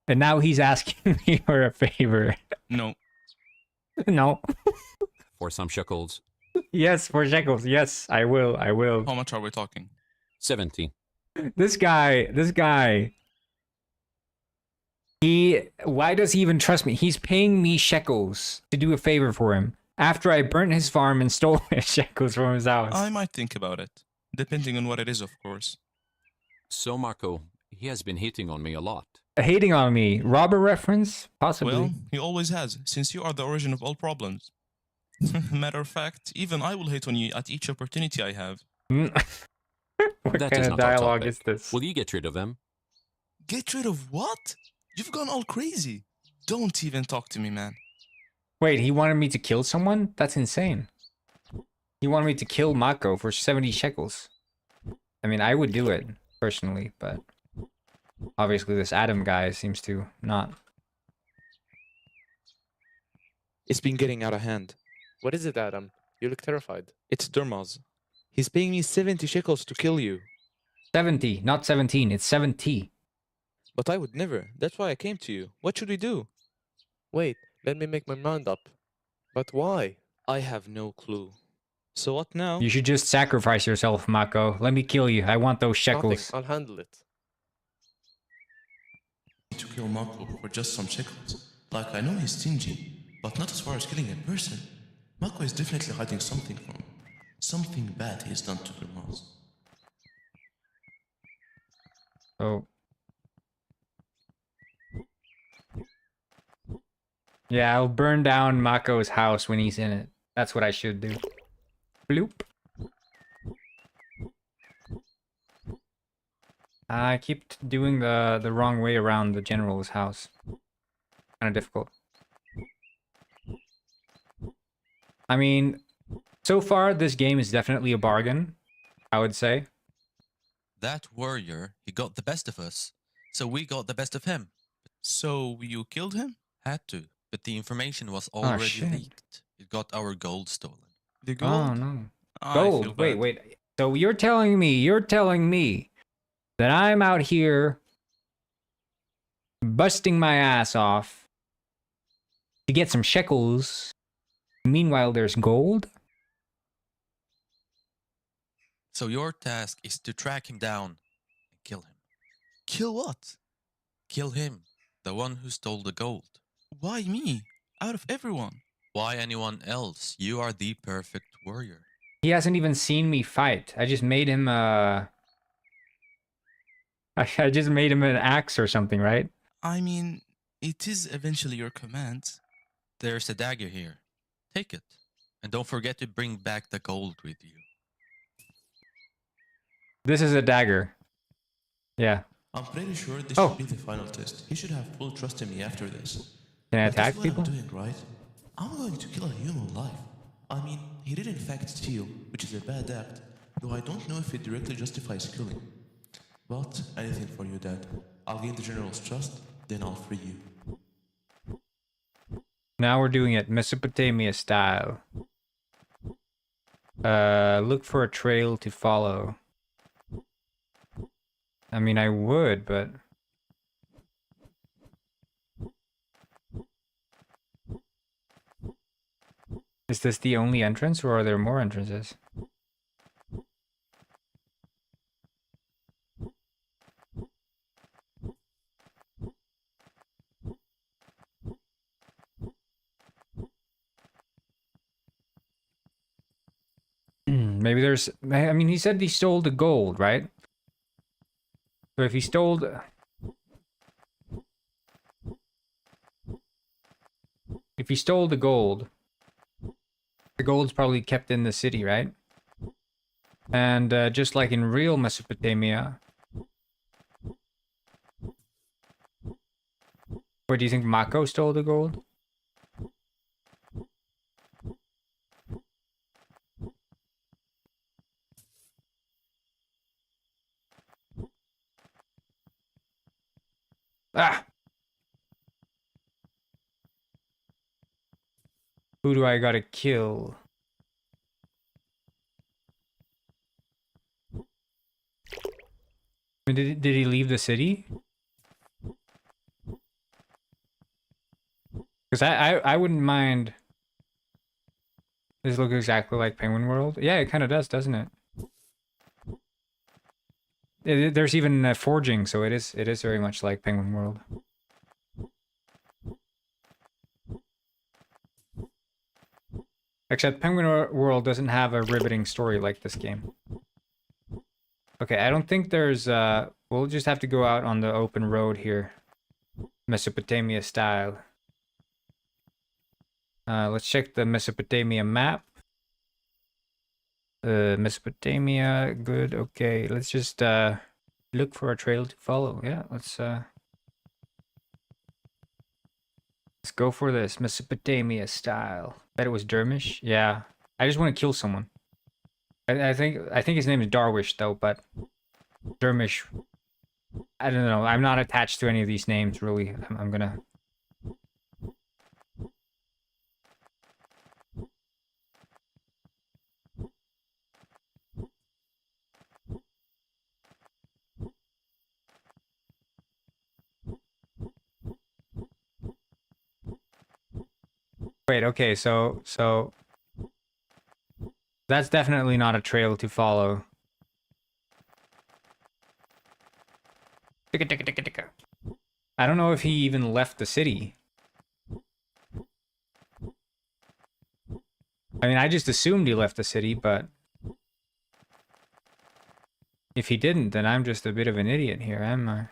And now he's asking me for a favor. No. No. For some shekels? Yes, for shekels. Yes, I will. How much are we talking? 70. This guy, why does he even trust me? He's paying me shekels to do a favor for him after I burnt his farm and stole his shekels from his house. I might think about it, depending on what it is, of course. So, Marco, he has been hitting on me a lot. Hating on me. Robber reference? Possibly. Well, he always has, since you are the origin of all problems. Matter of fact, even I will hate on you at each opportunity I have. What That kind is of not our dialogue topic. is this? Will you get rid of him? Get rid of what? You've gone all crazy. Don't even talk to me, man. Wait, he wanted me to kill someone? That's insane. He wanted me to kill Mako for 70 shekels. I mean, I would do it, personally, but obviously this Adam guy seems to not. It's been getting out of hand. What is it, Adam? You look terrified. It's Durmaz. He's paying me 70 shekels to kill you. 70, not 17, it's 70. But I would never. That's why I came to you. What should we do? Wait, let me make my mind up. But why? I have no clue. So what now? You should just sacrifice yourself, Mako. Let me kill you. I want those shekels. Nothing. I'll handle it. To kill Marco for just some shekels. Like, I know he's stingy, but not as far as killing a person. Marco is definitely hiding something from me. Something bad he's done to Durmaz. Oh. Yeah, I'll burn down Mako's house when he's in it. That's what I should do. Bloop. I keep doing the wrong way around the general's house. Kind of difficult. I mean, so far this game is definitely a bargain, I would say. That warrior, he got the best of us, so we got the best of him. So you killed him? Had to, but the information was already shit. leaked. It got our gold stolen. The gold? Oh no. I feel Gold. bad. Wait. So you're telling me that I'm out here busting my ass off to get some shekels. Meanwhile, there's gold? So your task is to track him down and kill him. Kill what? Kill him, the one who stole the gold. Why me? Out of everyone. Why anyone else? You are the perfect warrior. He hasn't even seen me fight. I just made him I just made him an axe or something, right? I mean, it is eventually your command. There's a dagger here. Take it. And don't forget to bring back the gold with you. This is a dagger. Yeah. I'm pretty sure this Oh. should be the final test. He should have full trust in me after this. Can I But that's attack what people? I'm doing, right? I'm going to kill a human life. I mean, he did in fact steal, which is a bad act, though I don't know if it directly justifies killing. But anything for you, Dad. I'll gain the general's trust, then I'll free you. Now we're doing it Mesopotamia style. Look for a trail to follow. I mean, I would, but... Is this the only entrance, or are there more entrances? Maybe there's... I mean, he said he stole the gold, right? So if he stole... If he stole the gold's probably kept in the city, right? And just like in real Mesopotamia... Where do you think Mako stole the gold? Ah! Who do I gotta kill? I mean, did he leave the city? Because I wouldn't mind... Does it look exactly like Penguin World? Yeah, it kind of does, doesn't it? There's even forging, so it is very much like Penguin World. Except Penguin World doesn't have a riveting story like this game. Okay, I don't think there's... We'll just have to go out on the open road here. Mesopotamia style. Let's check the Mesopotamia map. Mesopotamia, good, okay. Let's just look for a trail to follow. Yeah, let's go for this Mesopotamia style. Bet it was Dermish. Yeah, I just want to kill someone. I think his name is Darwish though, but Dermish. I don't know. I'm not attached to any of these names really. I'm gonna. Wait, okay, so that's definitely not a trail to follow. I don't know if he even left the city. I mean, I just assumed he left the city, but if he didn't, then I'm just a bit of an idiot here, am I?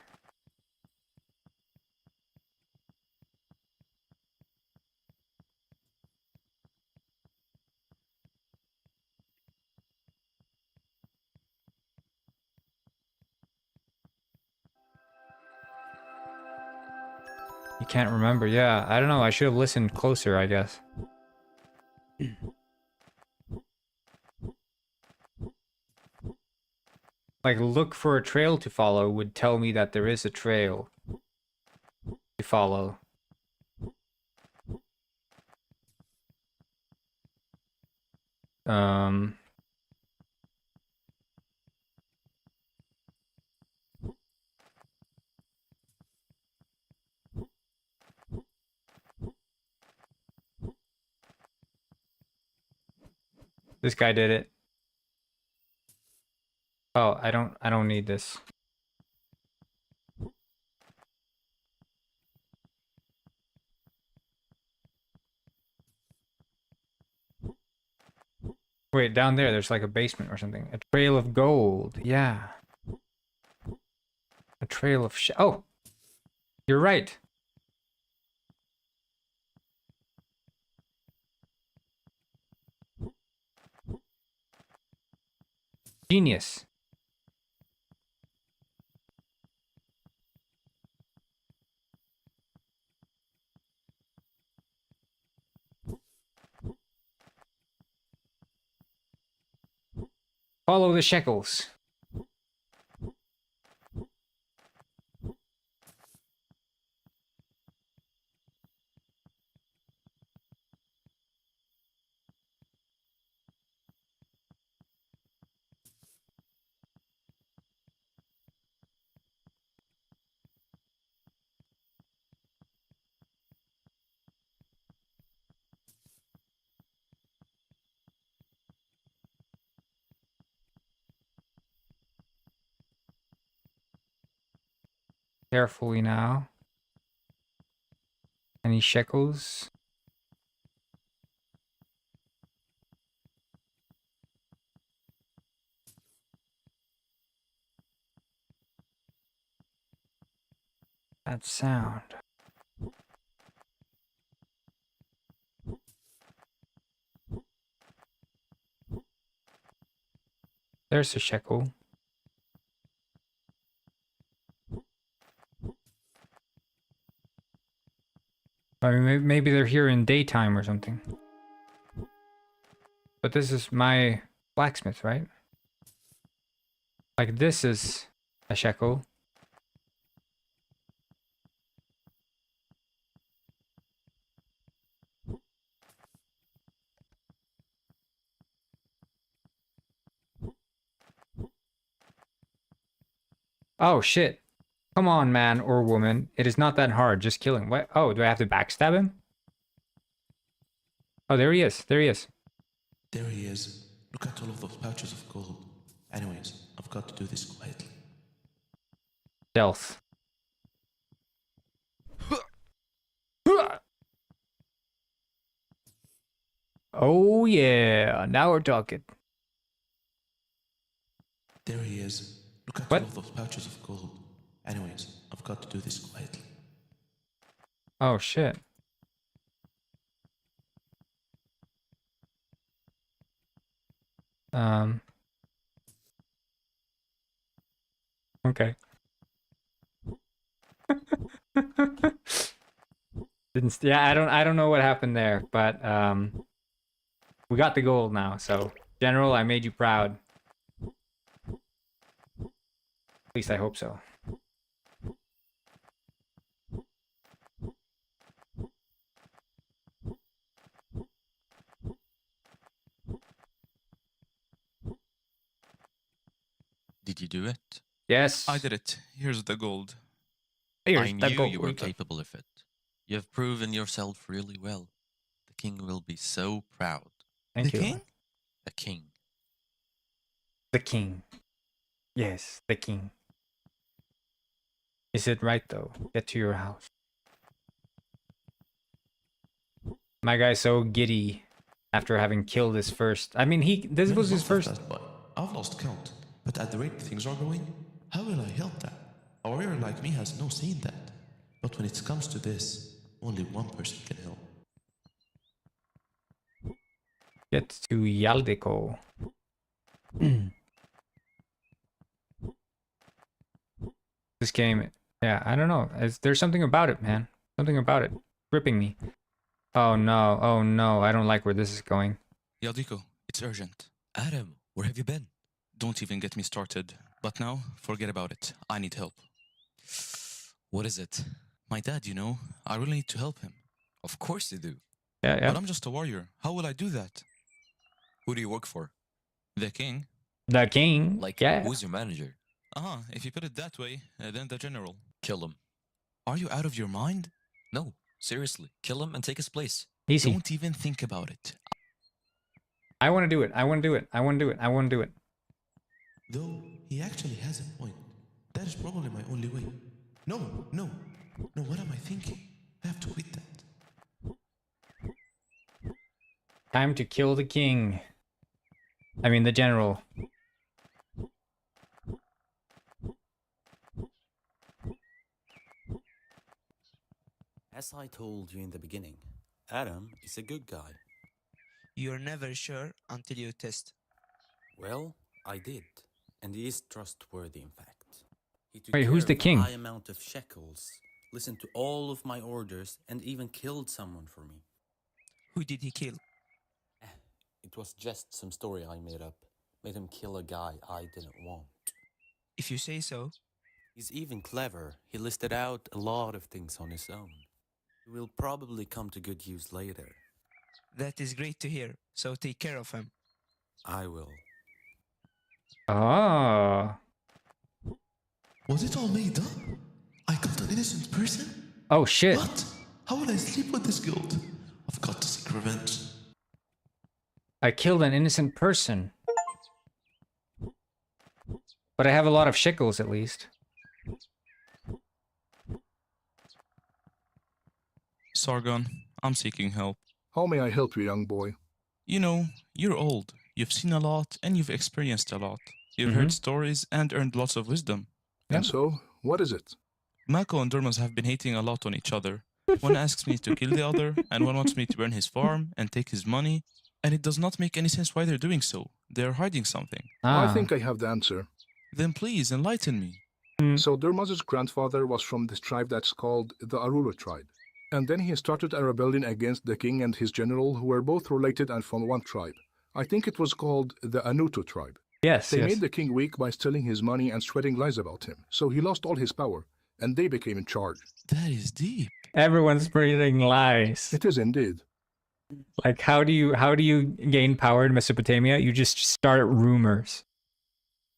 You can't remember, yeah. I don't know, I should have listened closer, I guess. Like, look for a trail to follow would tell me that there is a trail to follow. This guy did it. Oh, I don't need this. Wait, down there's like a basement or something. A trail of gold. Yeah. A trail of oh! You're right. Genius. Follow the shekels. Carefully now. Any shekels? That sound. There's a shekel. I mean, maybe they're here in daytime or something. But this is my blacksmith, right? Like, this is a shekel. Oh, shit. Come on, man or woman. It is not that hard. Just kill him. What? Oh, do I have to backstab him? Oh, there he is. There he is. There he is. Look at all of those pouches of gold. Anyways, I've got to do this quietly. Stealth. Oh, yeah. Now we're talking. There he is. Look at What? all of those pouches of gold. Anyways, I've got to do this quietly. Oh, shit. Okay. Yeah, I don't know what happened there, but we got the gold now, so General, I made you proud. At least I hope so. Did you do it? Yes. I did it. Here's the gold. I knew you were capable of it. You have proven yourself really well. The king will be so proud. Thank you. King? The king. The king. Yes, the king. Is it right though? Get to your house. My guy's so giddy after having killed his first. I mean, this was his first. I've lost count, but at the rate things are going, how will I help that? A warrior like me has no say in that. But when it comes to this, only one person can help. Get to Yaldeko. This game, yeah, I don't know. There's something about it, man. Something about it. Gripping me. Oh no, I don't like where this is going. Yaldiko, it's urgent. Adam, where have you been? Don't even get me started. But now, forget about it. I need help. What is it? My dad, you know, I really need to help him. Of course you do. Yeah. But I'm just a warrior. How will I do that? Who do you work for? The king. The king? Like, yeah. Who's your manager? If you put it that way, then the general. Kill him. Are you out of your mind? No, seriously. Kill him and take his place. Easy. Don't even think about it. I want to do it. I want to do it. I want to do it. I want to do it. Though, he actually has a point. That is probably my only way. No, what am I thinking? I have to quit that. Time to kill the king. I mean, the general. As I told you in the beginning, Adam is a good guy. You're never sure until you test. Well, I did, and he is trustworthy in fact. He took Wait, care who's of the a king? high amount of shekels, listened to all of my orders, and even killed someone for me. Who did he kill? It was just some story I made up. Made him kill a guy I didn't want. If you say so. He's even clever. He listed out a lot of things on his own. He will probably come to good use later. That is great to hear, so take care of him. I will. Oh. Was it all made up? I killed an innocent person? Oh shit. What? How will I sleep with this guilt? I've got to seek revenge. I killed an innocent person. But I have a lot of shekels at least. Sargon, I'm seeking help. How may I help you, young boy? You know, you're old. You've seen a lot and you've experienced a lot. You've heard stories and earned lots of wisdom. And so, what is it? Mako and Durmaz have been hating a lot on each other. One asks me to kill the other, and one wants me to burn his farm and take his money. And it does not make any sense why they're doing so. They're hiding something. I think I have the answer. Then please enlighten me. So Durmaz's grandfather was from this tribe that's called the Arulu tribe. And then he started a rebellion against the king and his general, who were both related and from one tribe. I think it was called the Anutu tribe. Yes, They made the king weak by stealing his money and spreading lies about him. So he lost all his power, and they became in charge. That is deep. Everyone's spreading lies. It is indeed. Like, how do you gain power in Mesopotamia? You just start rumors.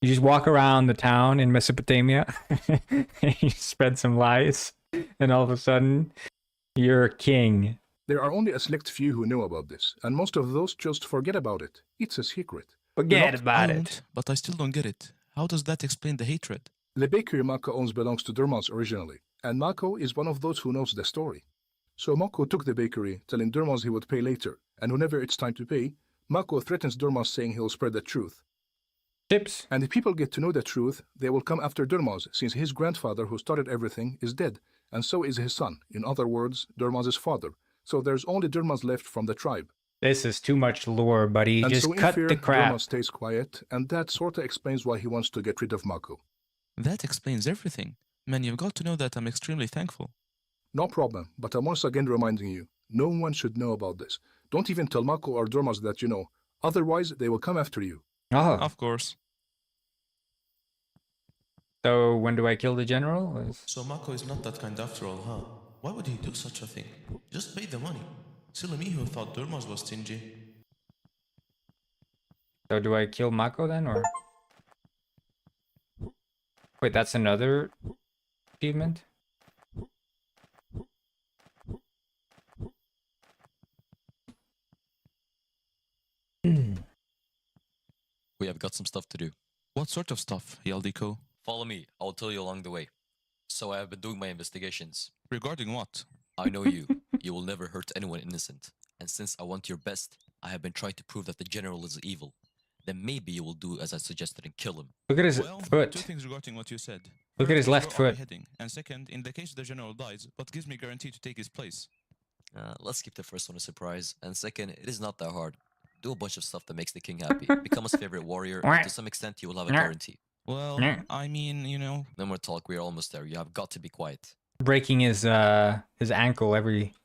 You just walk around the town in Mesopotamia, and you spread some lies, and all of a sudden, you're king. There are only a select few who know about this, and most of those just forget about it. It's a secret. Forget about it. But I still don't get it. How does that explain the hatred? The bakery Mako owns belongs to Durmaz originally, and Mako is one of those who knows the story. So Mako took the bakery, telling Durmaz he would pay later, and whenever it's time to pay, Mako threatens Durmaz saying he'll spread the truth. Tips. And if people get to know the truth, they will come after Durmaz, since his grandfather who started everything is dead, and so is his son, in other words, Durmaz's father. So there's only Durmaz left from the tribe. This is too much lore, buddy. And Just so in cut fear, the crap. Durmaz stays quiet, and that sorta explains why he wants to get rid of Mako. That explains everything. Man, you've got to know that I'm extremely thankful. No problem, but I'm once again reminding you, no one should know about this. Don't even tell Mako or Durmaz that you know. Otherwise, they will come after you. Oh. Of course. So when do I kill the general? So Mako is not that kind after all, huh? Why would he do such a thing? Just pay the money. Silly me who thought Durmaz was stingy. So do I kill Mako then, or? Wait, that's another achievement? We have got some stuff to do. What sort of stuff, Yaldiko? Follow me, I'll tell you along the way. So I have been doing my investigations. Regarding what? I know you. You will never hurt anyone innocent. And since I want your best, I have been trying to prove that the general is evil. Then maybe you will do as I suggested and kill him. Look at his foot. Two things regarding what you said. Look at his First, left where am I foot. heading? And second, in the case the general dies, what gives me guarantee to take his place? Let's keep the first one a surprise. And second, it is not that hard. Do a bunch of stuff that makes the king happy. Become his favorite warrior. And to some extent, you will have a guarantee. Well, I mean, you know... No more talk, we are almost there. You have got to be quiet. Breaking his ankle every...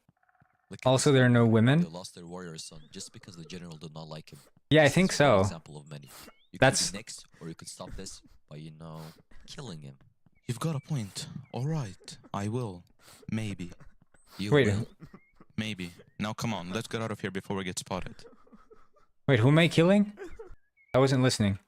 Also, there are no women. They lost their warrior son just because the general did not like him. Yeah, I think so. Example of many. You That's... could be next, or you could stop this by, you know, killing him. You've got a point. Alright, I will. Maybe. You Wait. will. Maybe. Now come on, let's get out of here before we get spotted. Wait, who am I killing? I wasn't listening.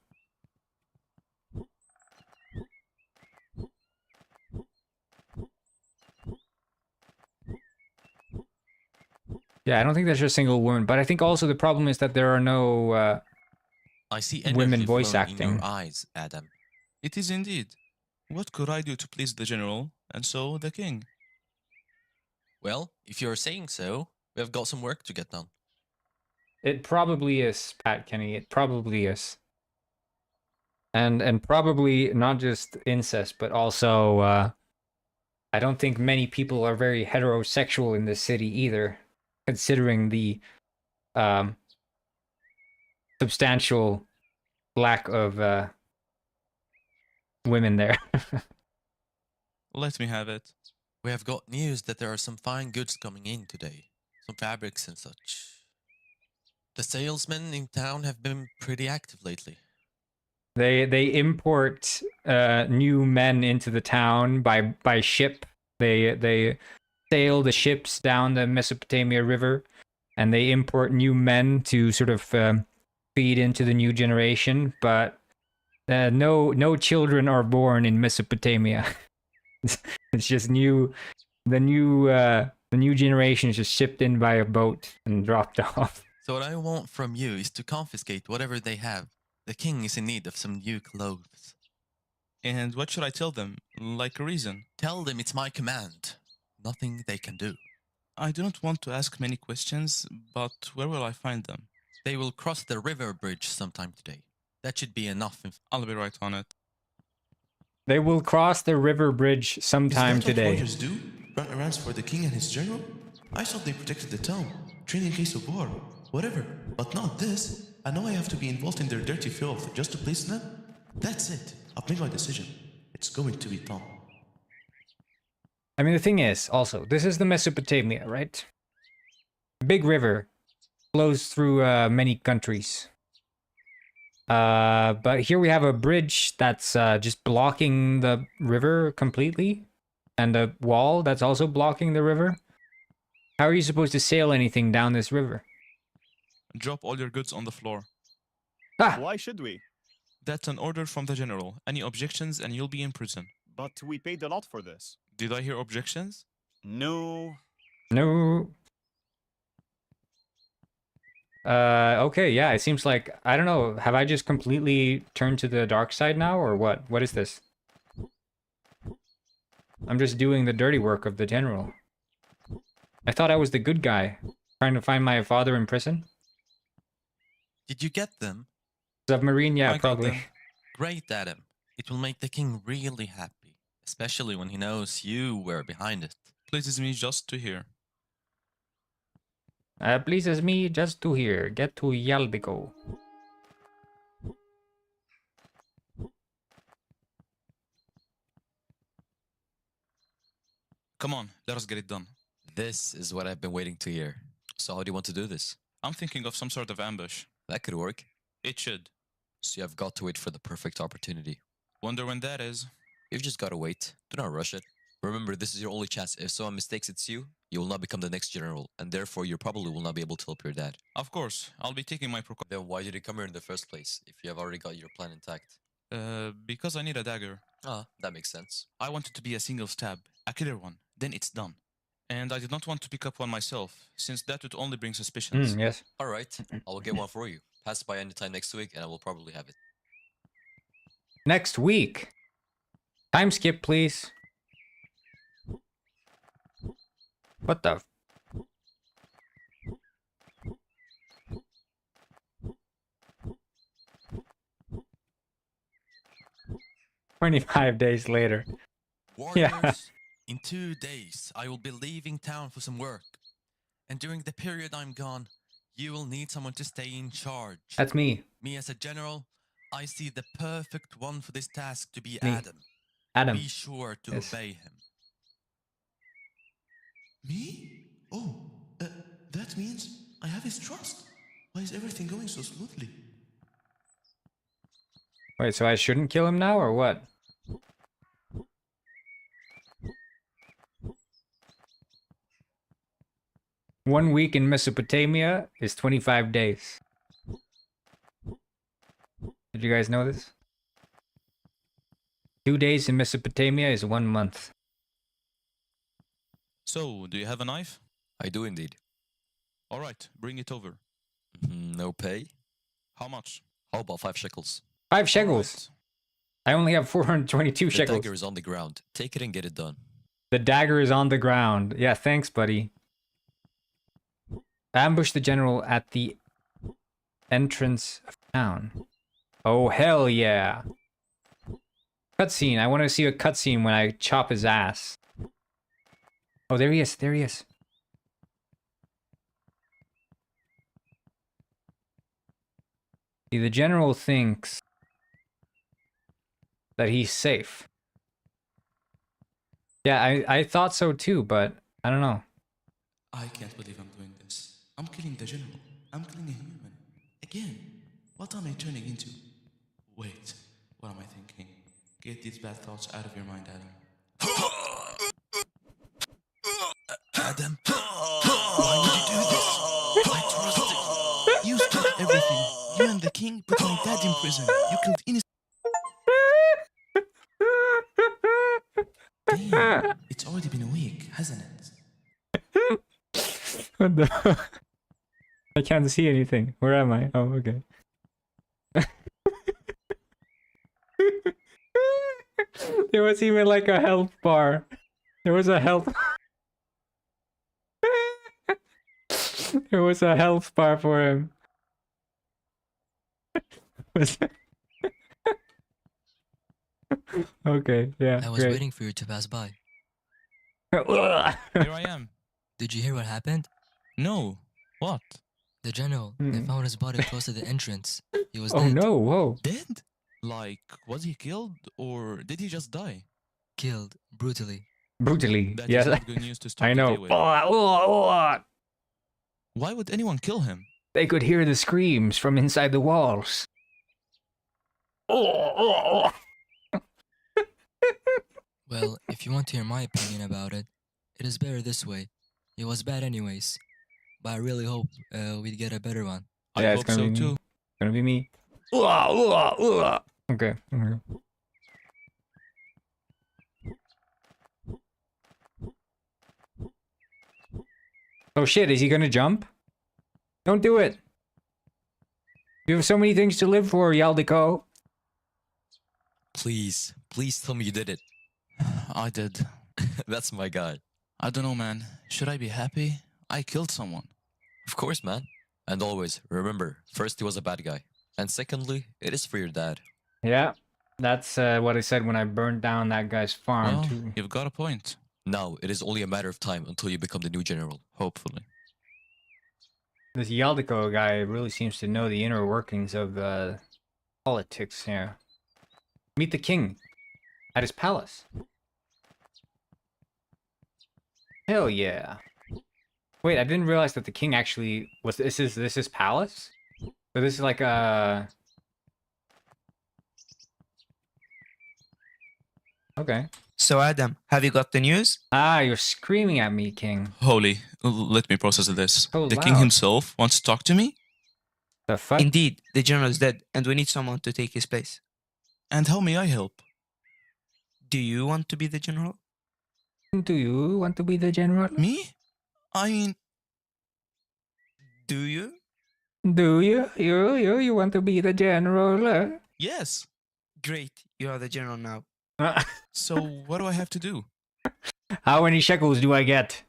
Yeah, I don't think there's a single woman, but I think also the problem is that there are no I see women energy voice flowing acting. in your eyes, Adam. It is indeed. What could I do to please the general, and so the king? Well, if you're saying so, we have got some work to get done. It probably is, Pat Kenny. It probably is. And probably not just incest, but also I don't think many people are very heterosexual in this city either, considering the substantial lack of women there. Let me have it. We have got news that there are some fine goods coming in today. Some fabrics and such. The salesmen in town have been pretty active lately. They import new men into the town by ship. They sail the ships down the Mesopotamia River, and they import new men to sort of feed into the new generation. But no children are born in Mesopotamia. It's just the new generation is just shipped in by a boat and dropped off. So what I want from you is to confiscate whatever they have. The king is in need of some new clothes. And what should I tell them? Like a reason? Tell them it's my command. Nothing they can do. I do not want to ask many questions, but where will I find them? They will cross the river bridge sometime today. That should be enough. I'll be right on it. They will cross the river bridge sometime Is that today. what warriors do? Run errands for the king and his general? I thought they protected the town, trained in case of war, whatever. But not this. I know I have to be involved in their dirty filth just to please them. That's it. I've made my decision. It's going to be done. I mean, the thing is, also, this is the Mesopotamia, right? Big river flows through many countries. But here we have a bridge that's just blocking the river completely, and a wall that's also blocking the river. How are you supposed to sail anything down this river? Drop all your goods on the floor. Ah! Why should we? That's an order from the general. Any objections and you'll be in prison. But we paid a lot for this. Did I hear objections? No. No. Okay, yeah, it seems like, I don't know, have I just completely turned to the dark side now, or what? What is this? I'm just doing the dirty work of the general. I thought I was the good guy, trying to find my father in prison. Did you get them? Submarine, yeah, I got probably. them. Great, Adam. It will make the king really happy, especially when he knows you were behind it. Pleases me just to hear. Pleases me just to hear. Get to Yaldico. Come on, let us get it done. This is what I've been waiting to hear. So how do you want to do this? I'm thinking of some sort of ambush. That could work. It should. So you have got to wait for the perfect opportunity. Wonder when that is. You've just got to wait. Do not rush it. Remember, this is your only chance. If someone mistakes it's you, you will not become the next general, and therefore you probably will not be able to help your dad. Of course, I'll be taking my precautions. Then why did you come here in the first place, if you have already got your plan intact? Because I need a dagger. Ah, that makes sense. I want it to be a single stab, a killer one, then it's done. And I did not want to pick up one myself, since that would only bring suspicions. Yes. Alright, I will get one for you. Pass by anytime next week, and I will probably have it. Next week? Time skip, please. What the? 25 days later. Warriors, Yeah. in 2 days, I will be leaving town for some work. And during the period I'm gone, you will need someone to stay in charge. That's me. Me as a general, I see the perfect one for this task to be Me. Adam. Adam. Be sure to Yes. obey him. Me? Oh, that means I have his trust. Why is everything going so smoothly? Wait, so I shouldn't kill him now, or what? One week in Mesopotamia is 25 days. Did you guys know this? 2 days in Mesopotamia is 1 month. So, do you have a knife? I do indeed. All right, bring it over. No pay? How much? How about 5 shekels? 5 shekels. I only have 422 The shekels. dagger is on the ground. Take it and get it done. The dagger is on the ground. Yeah, thanks, buddy. Ambush the general at the entrance of town. Oh, hell yeah. Cutscene. I want to see a cutscene when I chop his ass. Oh, there he is. There he is. See, the general thinks that he's safe. Yeah, I thought so too, but I don't know. I can't believe I'm doing this. I'm killing the general. I'm killing a human. Again. What am I turning into? Wait, what am I thinking? Get these bad thoughts out of your mind, Adam. Adam, why would you do this? I trusted you. You stopped everything. You and the king put my dad in prison. You killed innocent. Damn, it's already been a week, hasn't it? What the? I can't see anything. Where am I? Oh, okay. There was even like a health bar. There was a health. There was a health bar for him. Okay, yeah. I was great. waiting for you to pass by. Here I am. Did you hear what happened? No. What? The general, they found his body close to the entrance. He was Oh dead. no, whoa. Dead? Like, was he killed or did he just die? Killed, brutally. Brutally. That yeah. is not good news to start I the day know. with. Why would anyone kill him? They could hear the screams from inside the walls. Well, if you want to hear my opinion about it, it is better this way. It was bad anyways. But I really hope we'd get a better one. Yeah, it's gonna be me. It's gonna be me. Okay. Oh shit, is he gonna jump? Don't do it. You have so many things to live for, Yaldiko. Please, please tell me you did it. I did. That's my guy. I don't know, man. Should I be happy? I killed someone. Of course, man. And always, remember, first he was a bad guy. And secondly, it is for your dad. Yeah, that's what I said when I burned down that guy's farm, Well, too. you've got a point. Now, it is only a matter of time until you become the new general. Hopefully. This Yaldiko guy really seems to know the inner workings of politics here. Meet the king at his palace. Hell yeah. Wait, I didn't realize that the king actually was this is palace? So this is like a Okay. So Adam, have you got the news? Ah, you're screaming at me, king. Holy, let me process this. So The king loud. himself wants to talk to me? The fuck? Indeed, the general is dead, and we need someone to take his place. And how may I help? Do you want to be the general? Do you want to be the general? Me? I mean... Do you? Do you? You want to be the general? Yes. Great, you are the general now. So what do I have to do? How many shekels do I get?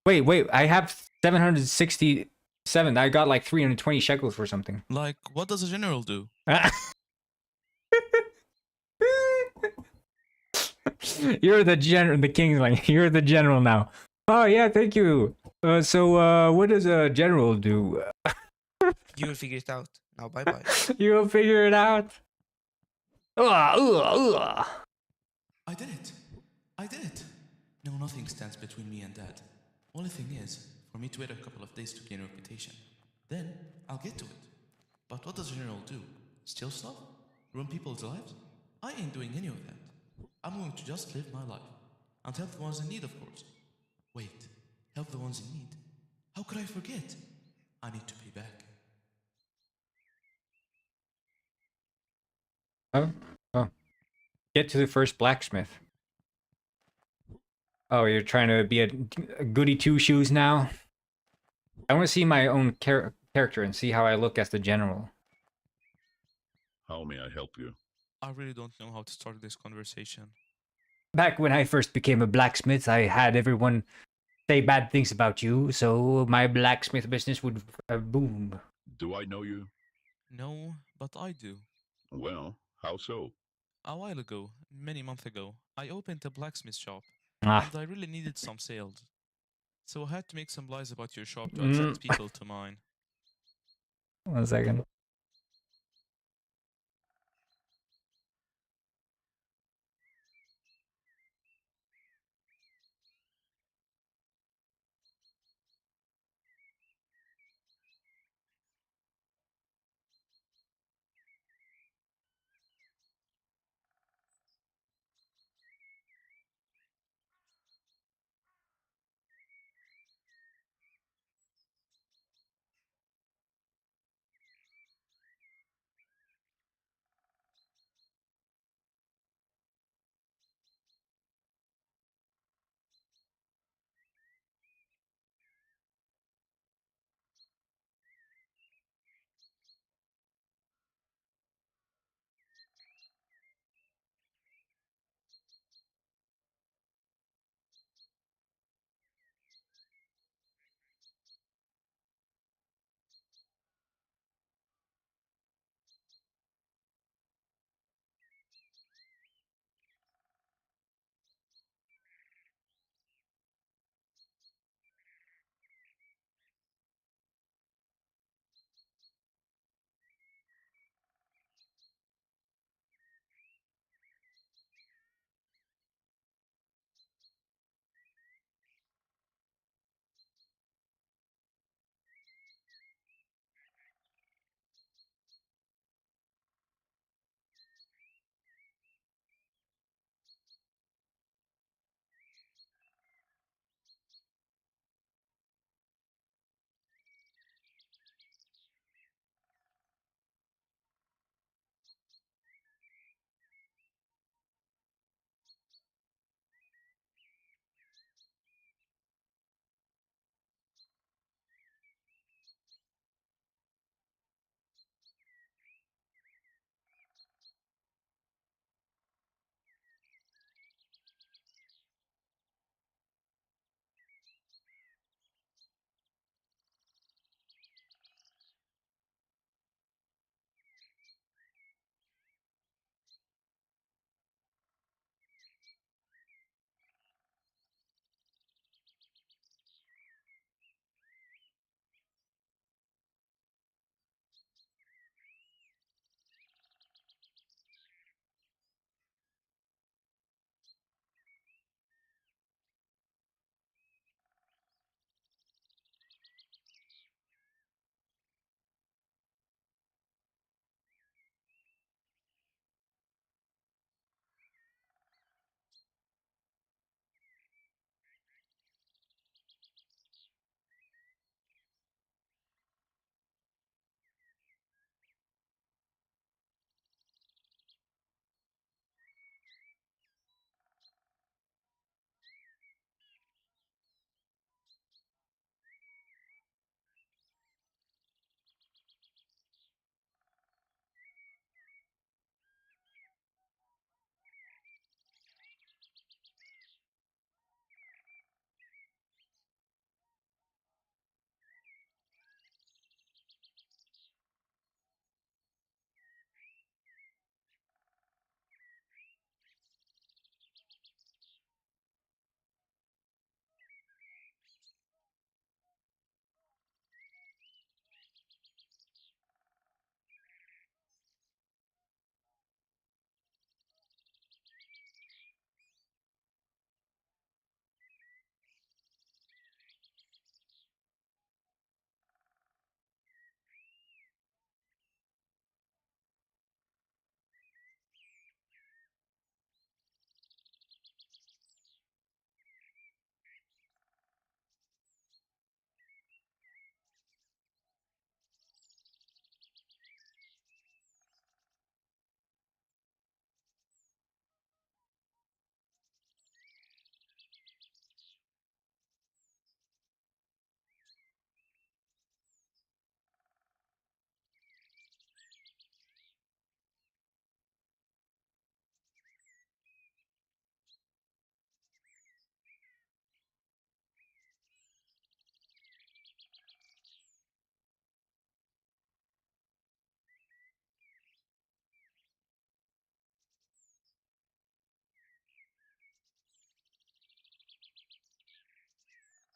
Wait, I have 767. I got like 320 shekels for something. Like, what does a general do? You're the general. The king's like, you're the general now. Oh yeah, thank you. So what does a general do? You will figure it out. Now, bye-bye. You'll figure it out. I did it. I did it. No, nothing stands between me and Dad. Only thing is, for me to wait a couple of days to gain reputation. Then, I'll get to it. But what does a general do? Steal stuff? Ruin people's lives? I ain't doing any of that. I'm going to just live my life. And help the ones in need, of course. Wait, help the ones in need? How could I forget? I need to pay back. Oh. Get to the first blacksmith. Oh, you're trying to be a goody two-shoes now? I want to see my own character and see how I look as the general. How may I help you? I really don't know how to start this conversation. Back when I first became a blacksmith, I had everyone say bad things about you, so my blacksmith business would boom. Do I know you? No, but I do. Well, how so? A while ago, many months ago, I opened a blacksmith shop. Ah. And I really needed some sales. So I had to make some lies about your shop to attract people to mine. 1 second.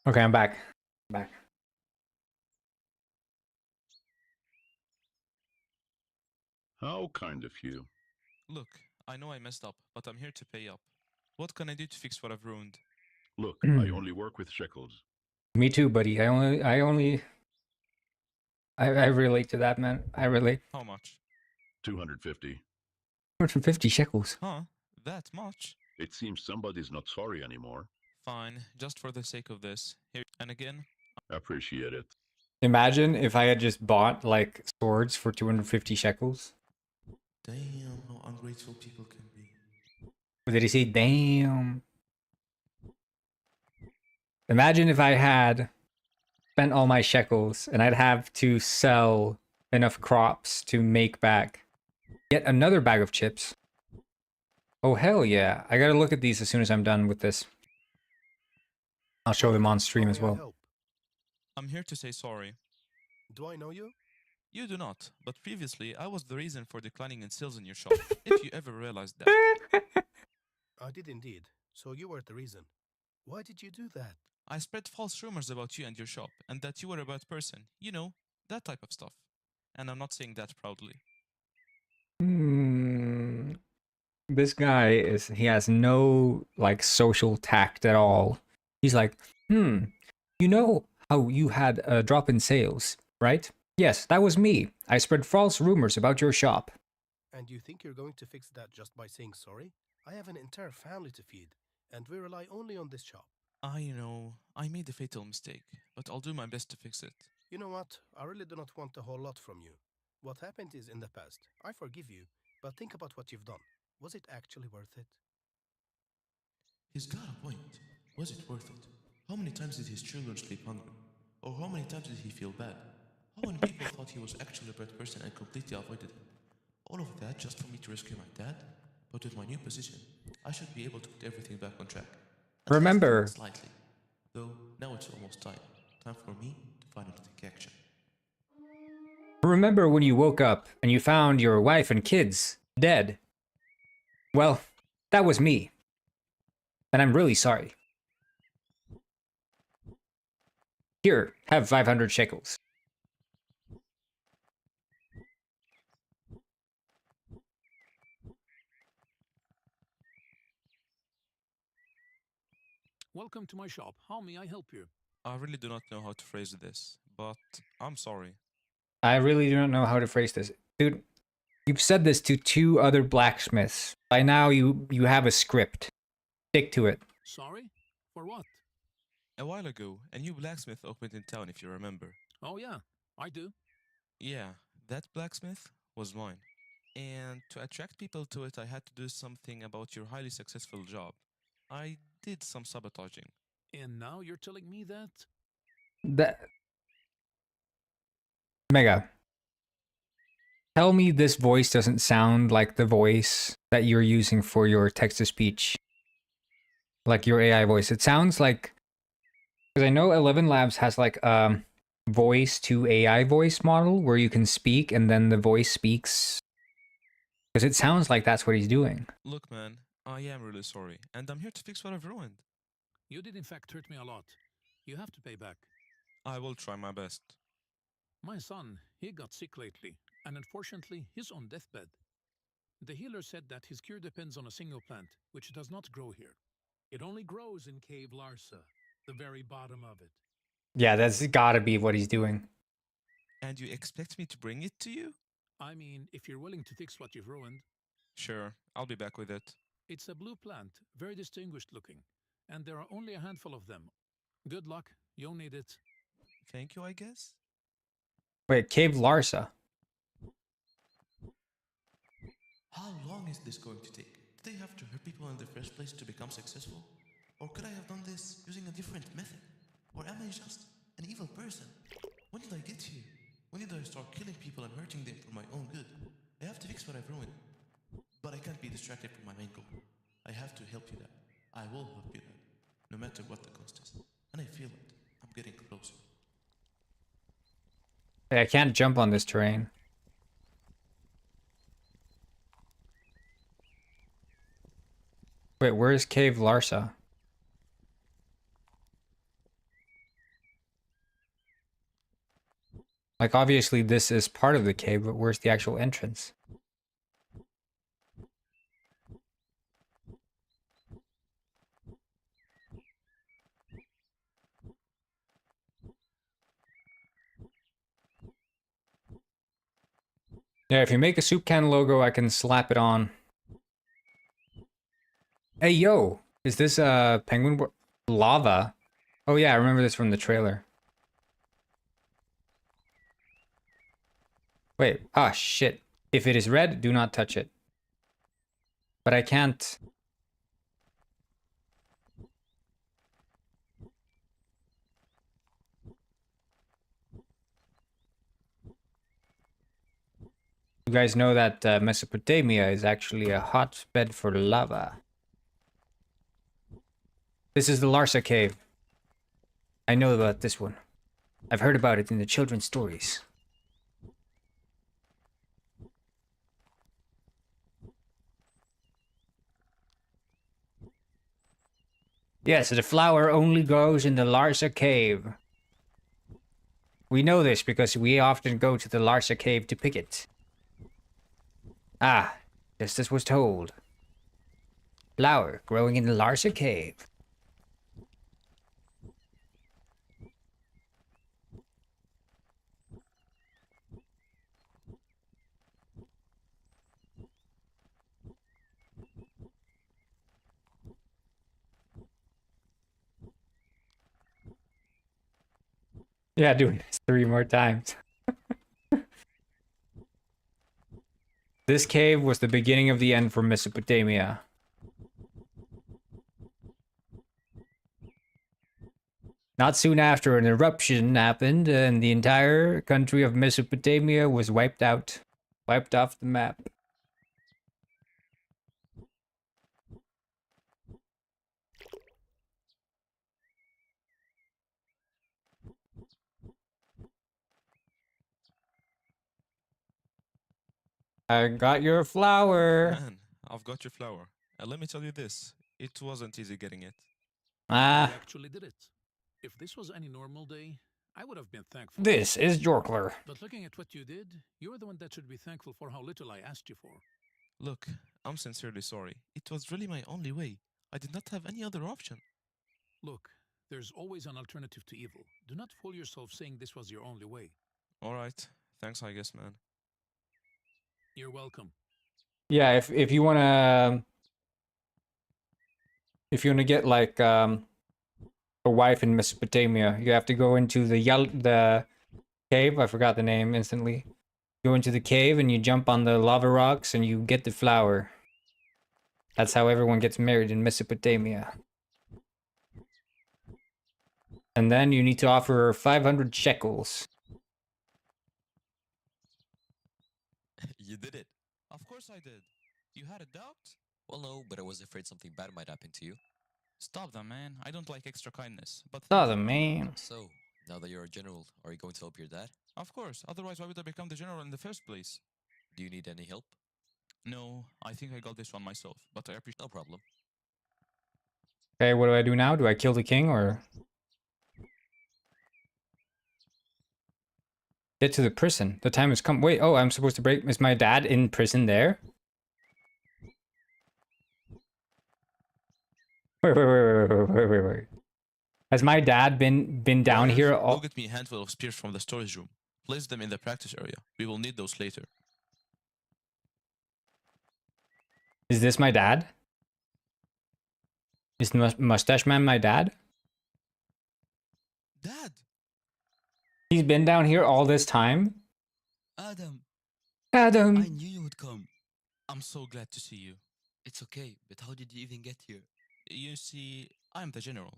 Okay, I'm back. Back. How kind of you. Look, I know I messed up, but I'm here to pay up. What can I do to fix what I've ruined? Look, I only work with shekels. Me too, buddy. I relate to that, man. I relate. How much? 250. 250 shekels. Huh? That much? It seems somebody's not sorry anymore. Fine, just for the sake of this. Here and again. Appreciate it. Imagine if I had just bought like swords for 250 shekels. Damn, how ungrateful people can be. Or did he say damn? Imagine if I had spent all my shekels and I'd have to sell enough crops to make back yet another bag of chips. Oh, hell yeah. I gotta look at these as soon as I'm done with this. I'll show them on stream as well. I'm here to say sorry. Do I know you? You do not, but previously I was the reason for declining in sales in your shop, if you ever realized that. I did indeed. So you were the reason. Why did you do that? I spread false rumors about you and your shop, and that you were a bad person. You know, that type of stuff. And I'm not saying that proudly. This guy he has no like social tact at all. He's like, you know how you had a drop in sales, right? Yes, that was me. I spread false rumors about your shop. And you think you're going to fix that just by saying sorry? I have an entire family to feed, and we rely only on this shop. I know, I made a fatal mistake, but I'll do my best to fix it. You know what? I really do not want a whole lot from you. What happened is in the past. I forgive you, but think about what you've done. Was it actually worth it? He's got a point. Was it worth it? How many times did his children sleep hungry? Or how many times did he feel bad? How many people thought he was actually a bad person and completely avoided him? All of that just for me to rescue my dad? But with my new position, I should be able to put everything back on track. Remember, Slightly. Though now it's almost time. Time for me to finally take action. remember when you woke up and you found your wife and kids dead? Well, that was me. And I'm really sorry. Here, have 500 shekels. Welcome to my shop. How may I help you? I really do not know how to phrase this, but I'm sorry. I really do not know how to phrase this. Dude, you've said this to 2 other blacksmiths. By now, you have a script. Stick to it. Sorry? For what? A while ago, a new blacksmith opened in town, if you remember. Oh yeah, I do. Yeah, that blacksmith was mine. And to attract people to it, I had to do something about your highly successful job. I did some sabotaging. And now you're telling me that? Mega. Tell me this voice doesn't sound like the voice that you're using for your text-to-speech. Like your AI voice. It sounds like... Because I know 11 Labs has like a voice to AI voice model where you can speak and then the voice speaks. Because it sounds like that's what he's doing. Look, man, I am really sorry, and I'm here to fix what I've ruined. You did in fact hurt me a lot. You have to pay back. I will try my best. My son, he got sick lately, and unfortunately, he's on deathbed. The healer said that his cure depends on a single plant, which does not grow here. It only grows in Cave Larsa, the very bottom of it. Yeah, that's gotta be what he's doing. And you expect me to bring it to you? I mean, if you're willing to fix what you've ruined. Sure, I'll be back with it. It's a blue plant, very distinguished looking, and there are only a handful of them. Good luck, you'll need it. Thank you, I guess? Wait, Cave Larsa. How long is this going to take? Did they have to hurt people in the first place to become successful? Or could I have done this using a different method? Or am I just an evil person? When did I get here? When did I start killing people and hurting them for my own good? I have to fix what I've ruined. But I can't be distracted from my main goal. I have to help you, Dad. I will help you, Dad. No matter what the cost is. And I feel it. I'm getting closer. Hey, I can't jump on this terrain. Wait, where's Cave Larsa? Like, obviously this is part of the cave, but where's the actual entrance? Yeah, if you make a soup can logo, I can slap it on. Hey, yo! Is this penguin lava? Oh yeah, I remember this from the trailer. Wait, ah, shit. If it is red, do not touch it. But I can't... You guys know that Mesopotamia is actually a hotbed for lava. This is the Larsa Cave. I know about this one. I've heard about it in the children's stories. Yes, the flower only grows in the Larsa Cave. We know this because we often go to the Larsa Cave to pick it. Ah, just as was told. Flower growing in the Larsa Cave. Yeah, doing this 3 more times. This cave was the beginning of the end for Mesopotamia. Not soon after, an eruption happened, and the entire country of Mesopotamia was wiped out. Wiped off the map. I got your flower. Man, I've got your flower. And let me tell you this, it wasn't easy getting it. Ah. You actually did it. If this was any normal day, I would have been thankful. This is Jorkler. But looking at what you did, you're the one that should be thankful for how little I asked you for. Look, I'm sincerely sorry. It was really my only way. I did not have any other option. Look, there's always an alternative to evil. Do not fool yourself saying this was your only way. Alright, thanks I guess, man. You're welcome. Yeah, if you wanna get like a wife in Mesopotamia, you have to go into the cave. I forgot the name instantly. Go into the cave and you jump on the lava rocks and you get the flower. That's how everyone gets married in Mesopotamia. And then you need to offer her 500 shekels. You did it. Of course I did. You had a doubt? Well, no, but I was afraid something bad might happen to you. Stop that, man. I don't like extra kindness. But Stop that, man. So, now that you're a general, are you going to help your dad? Of course. Otherwise, why would I become the general in the first place? Do you need any help? No, I think I got this one myself. But I appreciate. No problem. Okay, what do I do now? Do I kill the king or... Get to the prison. The time has come. Wait, oh, I'm supposed to break... Is my dad in prison there? Wait. Has my dad been down Warriors, here all... Go get me a handful of spears from the storage room. Place them in the practice area. We will need those later. Is this my dad? Is Mustache Man my dad? Dad! He's been down here all this time? Adam! Adam! I knew you would come. I'm so glad to see you. It's okay, but how did you even get here? You see, I'm the general.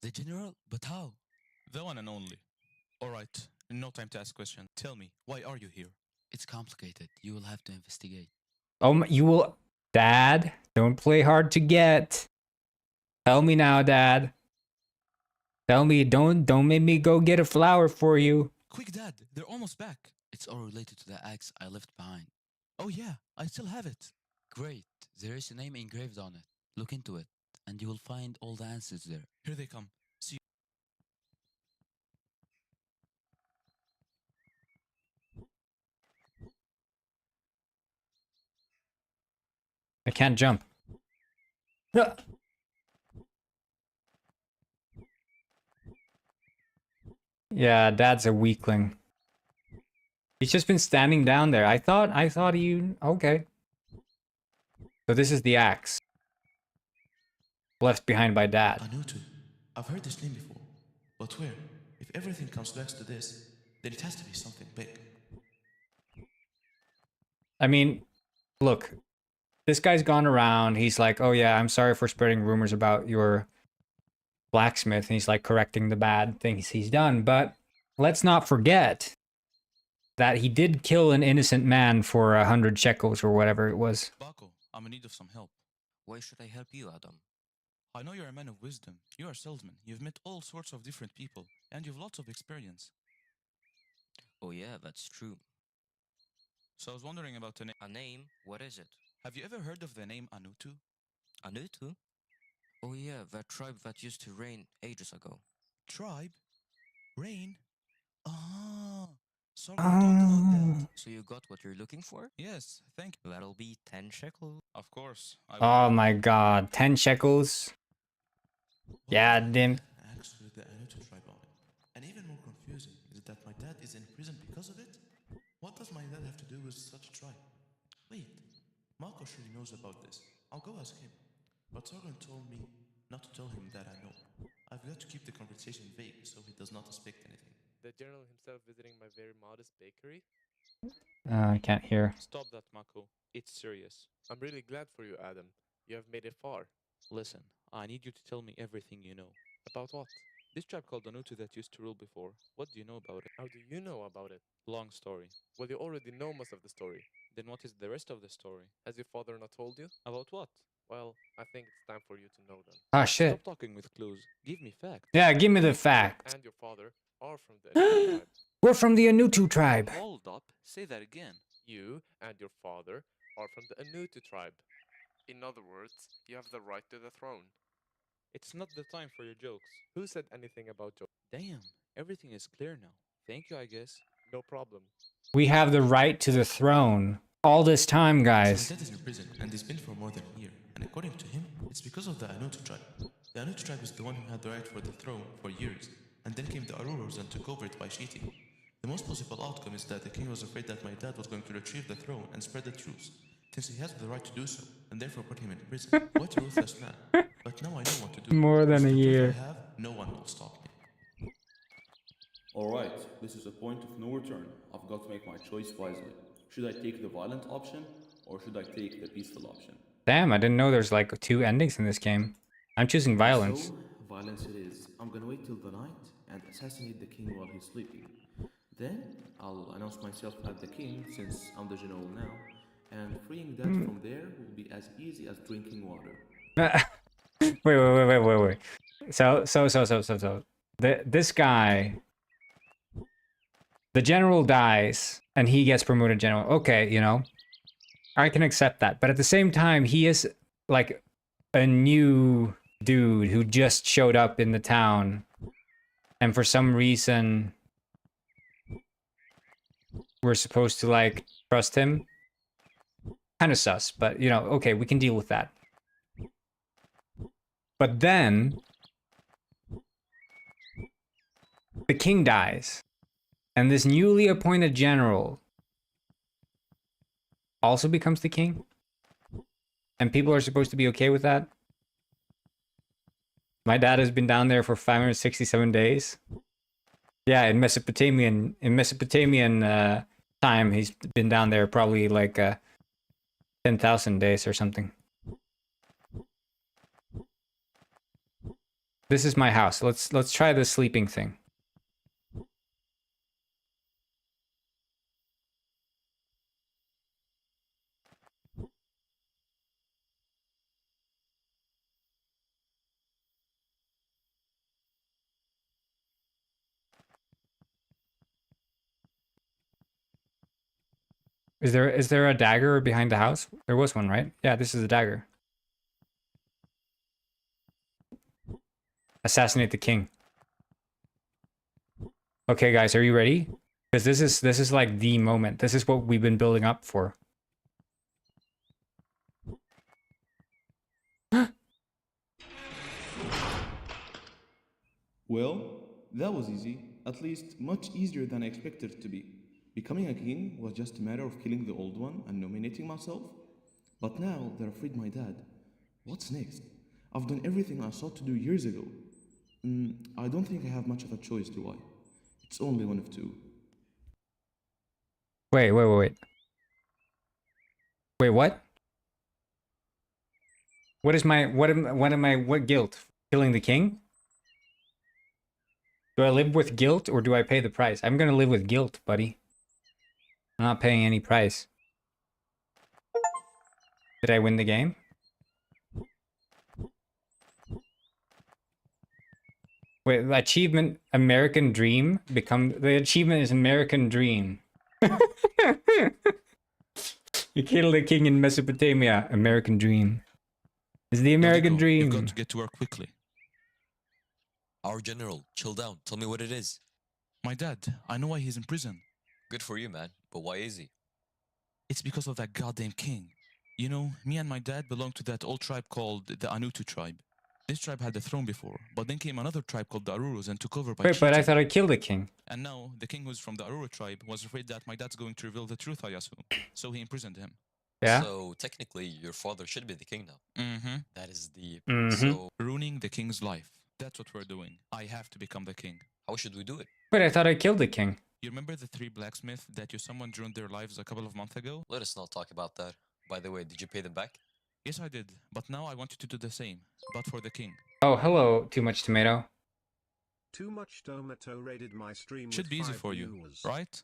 The general? But how? The one and only. Alright, no time to ask questions. Tell me, why are you here? It's complicated. You will have to investigate. Oh, you will... Dad, don't play hard to get. Tell me now, Dad. Tell me, don't make me go get a flower for you. Quick, Dad, they're almost back. It's all related to the axe I left behind. Oh yeah, I still have it. Great. There is a name engraved on it. Look into it, and you will find all the answers there. Here they come. See you. I can't jump. Ah. Yeah, Dad's a weakling. He's just been standing down there. I thought you... Okay. So this is the axe. Left behind by Dad. Anutu. I've heard this name before. But where? If everything comes back to this, then it has to be something big. I mean, look. This guy's gone around. He's like, oh yeah, I'm sorry for spreading rumors about your blacksmith. And he's like correcting the bad things he's done. But let's not forget that he did kill an innocent man for 100 shekels or whatever it was. Bako, I'm in need of some help. Why should I help you, Adam? I know you're a man of wisdom. You're a salesman. You've met all sorts of different people, and you've lots of experience. Oh yeah, that's true. So I was wondering about a name. A name? What is it? Have you ever heard of the name Anutu? Anutu? Oh yeah, that tribe that used to reign ages ago. Tribe? Reign? Ah, sorry, I don't know that. So you got what you're looking for? Yes, thank you. That'll be 10 shekels. Of course. Oh my god, 10 shekels? Yeah, damn. Axe with the Anutu tribe on it. And even more confusing is that my dad is in prison because of it? What does my dad have to do with such a tribe? Wait, Marco surely knows about this. I'll go ask him. But Sargon told me not to tell him that I know. I've got to keep the conversation vague so he does not suspect anything. The general himself visiting my very modest bakery? I can't hear. Stop that, Mako. It's serious. I'm really glad for you, Adam. You have made it far. Listen, I need you to tell me everything you know. About what? This tribe called Anutu that used to rule before. What do you know about it? How do you know about it? Long story. Well, you already know most of the story. Then what is the rest of the story? Has your father not told you? About what? Well, I think it's time for you to know them. Ah, shit. Stop talking with clues. Give me facts. Yeah, give me the fact. And your father are from the Anutu tribe. We're from the Anutu tribe. Hold up. Say that again. You and your father are from the Anutu tribe. In other words, you have the right to the throne. It's not the time for your jokes. Who said anything about jokes? Damn, everything is clear now. Thank you, I guess. No problem. We have the right to the throne. All this time, So guys. my dad is in prison and he's been for more than a year. And according to him, it's because of the Anutu tribe. The Anutu tribe is the one who had the right for the throne for years. And then came the Aurors and took over it by cheating. The most possible outcome is that the king was afraid that my dad was going to retrieve the throne and spread the truth, since he has the right to do so, and therefore put him in prison. What a ruthless man. But now I know what to do. More than a With the proof year. I have, no one will stop me. Alright, this is a point of no return. I've got to make my choice wisely. Should I take the violent option, or should I take the peaceful option? Damn, I didn't know there's like 2 endings in this game. I'm choosing violence. So, violence it is. I'm gonna wait till the night and assassinate the king while he's sleeping. Then, I'll announce myself as the king, since I'm the general now, and freeing that from there will be as easy as drinking water. Wait. So. This guy, the general dies, and he gets promoted general. Okay, you know, I can accept that. But at the same time, he is like a new dude who just showed up in the town, and for some reason, we're supposed to like trust him. Kind of sus, but you know, okay, we can deal with that. But then the king dies, and this newly appointed general also becomes the king, and people are supposed to be okay with that. My dad has been down there for 567 days. Yeah, in Mesopotamian time, he's been down there probably like 10,000 days or something. This is my house. Let's try the sleeping thing. Is there a dagger behind the house? There was one, right? Yeah, this is a dagger. Assassinate the king. Okay, guys, are you ready? Because this is like the moment. This is what we've been building up for. Well, that was easy. At least, much easier than I expected it to be. Becoming a king was just a matter of killing the old one and nominating myself. But now that I've freed my dad, what's next? I've done everything I sought to do years ago. I don't think I have much of a choice, do I? It's only one of two. Wait. Wait, what? What is my what guilt? Killing the king? Do I live with guilt or do I pay the price? I'm gonna live with guilt, buddy. I'm not paying any price. Did I win the game? Wait, achievement American Dream the achievement is American Dream. You killed the king in Mesopotamia. American Dream. It's the American Dream. You've got to get to work quickly. Our general, chill down. Tell me what it is. My dad, I know why he's in prison. Good for you, man. But why is he? It's because of that goddamn king. You know, me and my dad belong to that old tribe called the Anutu tribe. This tribe had the throne before, but then came another tribe called the Aruros and took over by Wait, but I cheating. thought I killed the king. And now, the king who's from the Aruro tribe was afraid that my dad's going to reveal the truth, Ayasu. So he imprisoned him. Yeah? So, technically, your father should be the king now. Mm-hmm. That is the... Mhm. Ruining the king's life. That's what we're doing. I have to become the king. How should we do it? Wait, I thought I killed the king. You remember the 3 blacksmiths that you summoned ruined their lives a couple of months ago? Let us not talk about that. By the way, did you pay them back? Yes, I did. But now I want you to do the same. But for the king. Oh, hello, Too Much Tomato. Too Much Tomato raided my stream. Should with be easy 5 for you, viewers. right?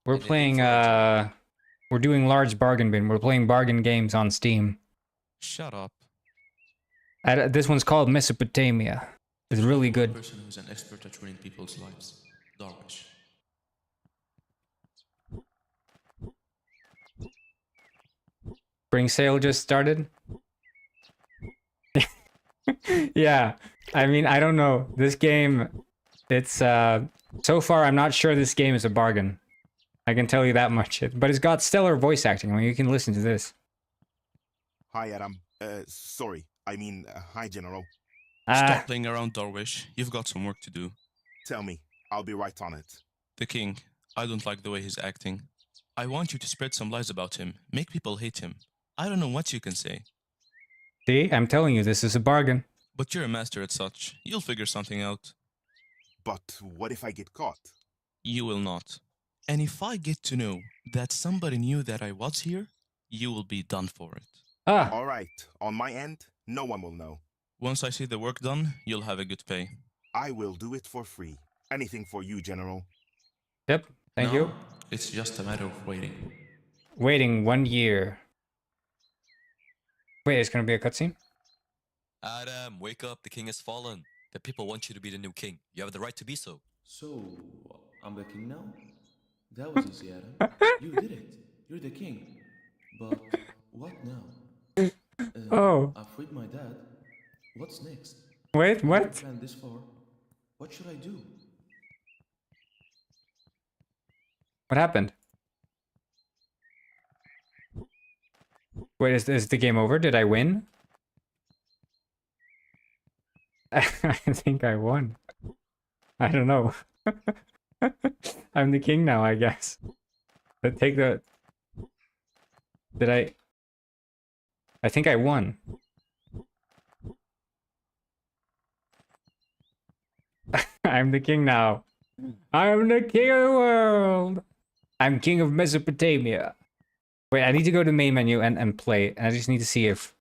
We're playing, we're doing large bargain bin. We're playing bargain games on Steam. Shut up. This one's called Mesopotamia. It's really good. Person who's an expert at ruining people's lives. Darwish. Spring sale just started. Yeah, I mean, I don't know. This game, it's, so far I'm not sure this game is a bargain. I can tell you that much. But it's got stellar voice acting. I mean, you can listen to this. Hi, Adam. Sorry. I mean, hi, General. Stop playing around, Darwish. You've got some work to do. Tell me. I'll be right on it. The king. I don't like the way he's acting. I want you to spread some lies about him. Make people hate him. I don't know what you can say. See, I'm telling you, this is a bargain. But you're a master at such. You'll figure something out. But what if I get caught? You will not. And if I get to know that somebody knew that I was here, you will be done for it. All right. On my end, no one will know. Once I see the work done, you'll have a good pay. I will do it for free. Anything for you, General. Yep, thank you. It's just a matter of waiting. Waiting 1 year. Wait, it's gonna be a cutscene? Adam, wake up. The king has fallen. The people want you to be the new king. You have the right to be so. So, I'm the king now? That was easy, Adam. You did it. You're the king. But what now? Oh. I freed my dad. What's next? Wait, I've what? never planned this far. What should I do? What happened? Wait, is the game over? Did I win? I think I won. I don't know. I'm the king now, I guess. But take the... Did I think I won. I'm the king now. I'm the king of the world. I'm king of Mesopotamia. Wait, I need to go to the main menu and play. And I just need to see if...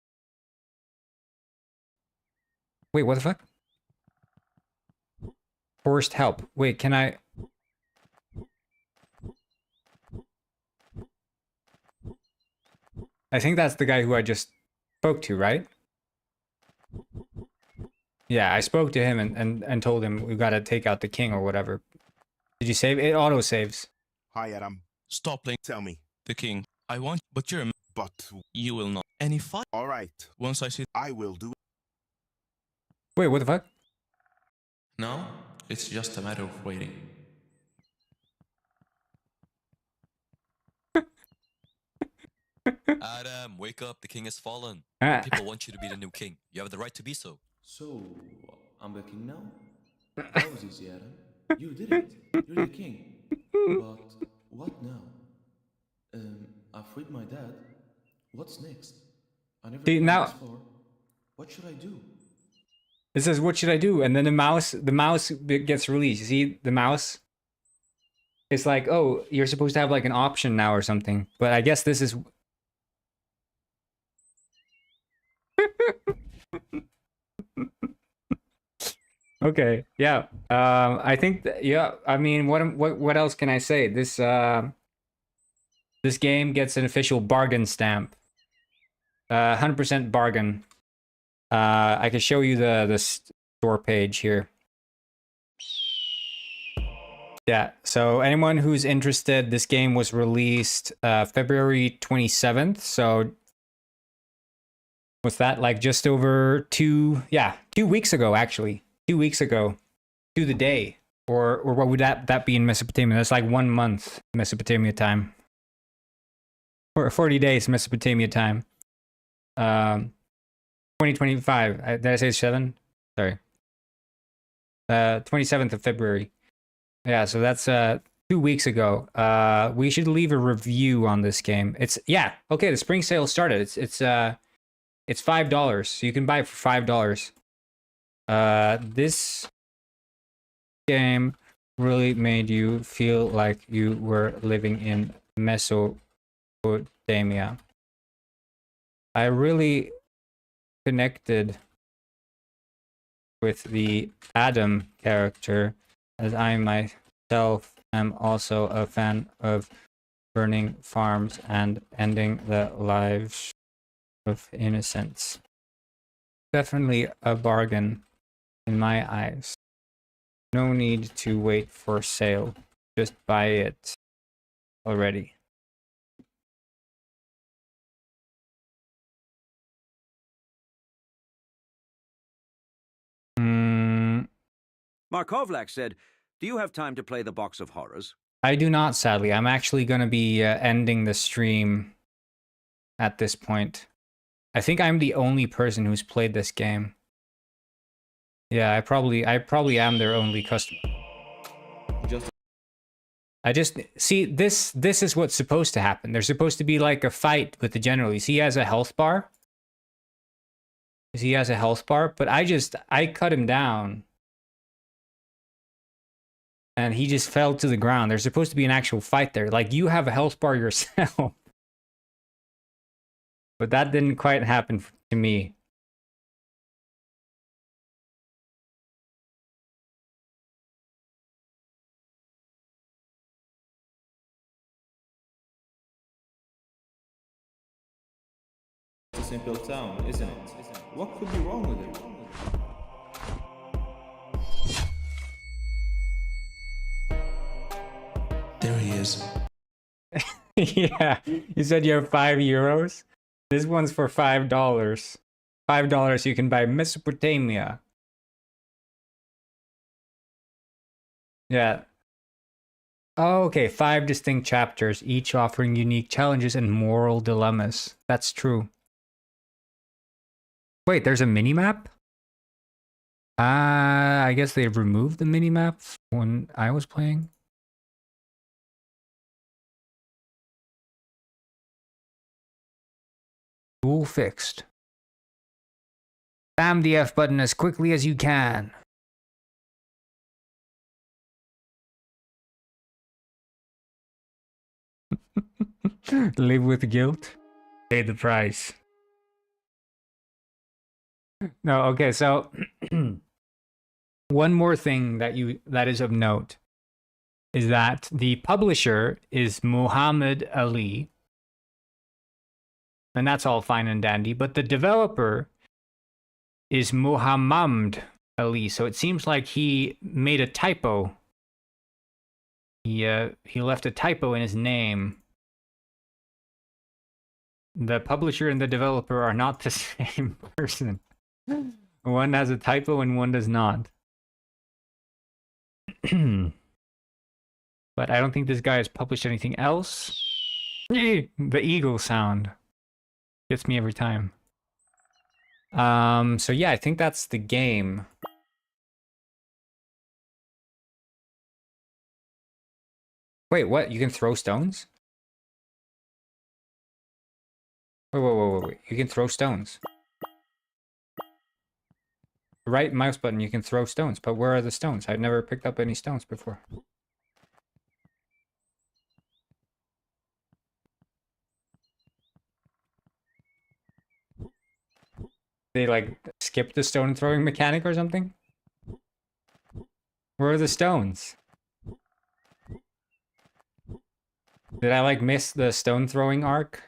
Wait, what the fuck? Forced help. Wait, can I... I think that's the guy who I just spoke to, right? Yeah, I spoke to him and told him we gotta take out the king or whatever. Did you save? It auto-saves. Hi, Adam. Stop playing. Tell me. The king. I want... But you're a... But... You will not. And if I... All right. Once I see... I will do it. Wait, what the fuck? Now, it's just a matter of waiting. Adam, wake up. The king has fallen. Ah. People want you to be the new king. You have the right to be so. So, I'm the king now? That was easy, Adam. You did it. You're the king. But what now? I freed my dad. What's next? I never See, planned this now far. What should I do? it says, "What should I do?" And then the mouse gets released. You see the mouse? It's like, oh, you're supposed to have like an option now or something. But I guess this is. Okay, yeah. I think yeah. I mean, what else can I say? This game gets an official bargain stamp. 100% bargain. I can show you the store page here. Yeah, so anyone who's interested, this game was released February 27th. So what's that, like just over 2 weeks ago, actually. 2 weeks ago to the day. Or what would that be in Mesopotamia? That's like 1 month Mesopotamia time. Or 40 days Mesopotamia time. 2025. Did I say 7? Sorry. 27th of February. Yeah, so that's 2 weeks ago. We should leave a review on this game. Okay, the spring sale started. It's $5. So you can buy it for $5. This game really made you feel like you were living in Mesopotamia. I really connected with the Adam character, as I myself am also a fan of burning farms and ending the lives of innocents. Definitely a bargain in my eyes. No need to wait for sale. Just buy it already. Markovlak said, "Do you have time to play the box of horrors?" I do not, sadly. I'm actually going to be ending the stream at this point. I think I'm the only person who's played this game. Yeah, I probably am their only customer. I just see this is what's supposed to happen. There's supposed to be like a fight with the general. You see, he has a health bar. He has a health bar, but I cut him down. And he just fell to the ground. There's supposed to be an actual fight there. Like, you have a health bar yourself. But that didn't quite happen to me. It's a simple town, isn't it? What could be wrong with it? There he is. Yeah, you said you have €5. This one's for $5. $5 you can buy Mesopotamia. Yeah. Oh, okay, 5 distinct chapters, each offering unique challenges and moral dilemmas. That's true. Wait, there's a minimap? I guess they removed the minimap when I was playing. Tool fixed. Spam the F button as quickly as you can. Live with guilt. Pay the price. No, okay, so one more thing that is of note is that the publisher is Muhammad Ali. And that's all fine and dandy, but the developer is Muhammad Ali. So it seems like he made a typo. He left a typo in his name. The publisher and the developer are not the same person. One has a typo and one does not. But I don't think this guy has published anything else. The eagle sound gets me every time. So yeah, I think that's the game. Wait, what? You can throw stones? Wait. You can throw stones. Right mouse button, you can throw stones. But where are the stones? I've never picked up any stones before. They like skip the stone throwing mechanic or something? Where are the stones? Did I like miss the stone throwing arc?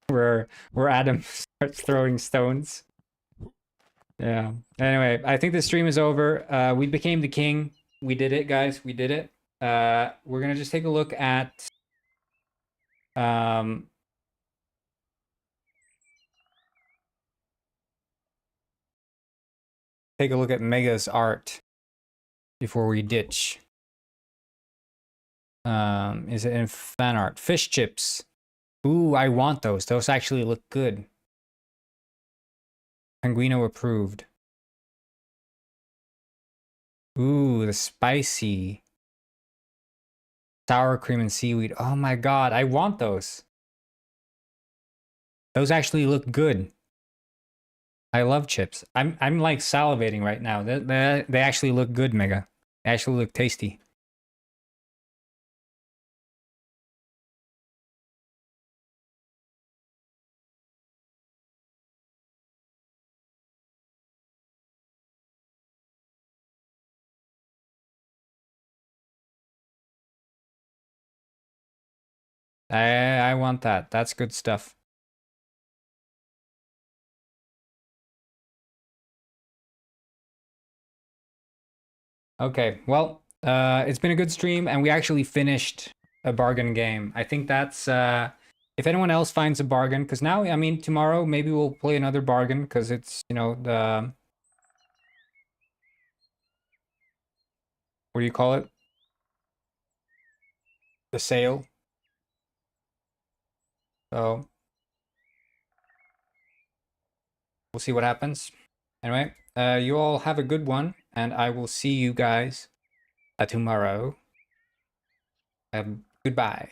Where Adam starts throwing stones? Yeah. Anyway, I think the stream is over. We became the king. We did it, guys. We did it. We're gonna just take a look at Mega's art before we ditch. Is it in fan art? Fish chips. Ooh, I want those. Those actually look good. Penguino approved. Ooh, the spicy. Sour cream and seaweed. Oh my god, I want those. Those actually look good. I love chips. I'm like salivating right now. They actually look good, Mega. They actually look tasty. I want that. That's good stuff. Okay, well, it's been a good stream, and we actually finished a bargain game. I think that's, if anyone else finds a bargain, because now, I mean, tomorrow, maybe we'll play another bargain, because it's, you know, the... What do you call it? The sale. So, we'll see what happens. Anyway, you all have a good one, and I will see you guys tomorrow. Goodbye.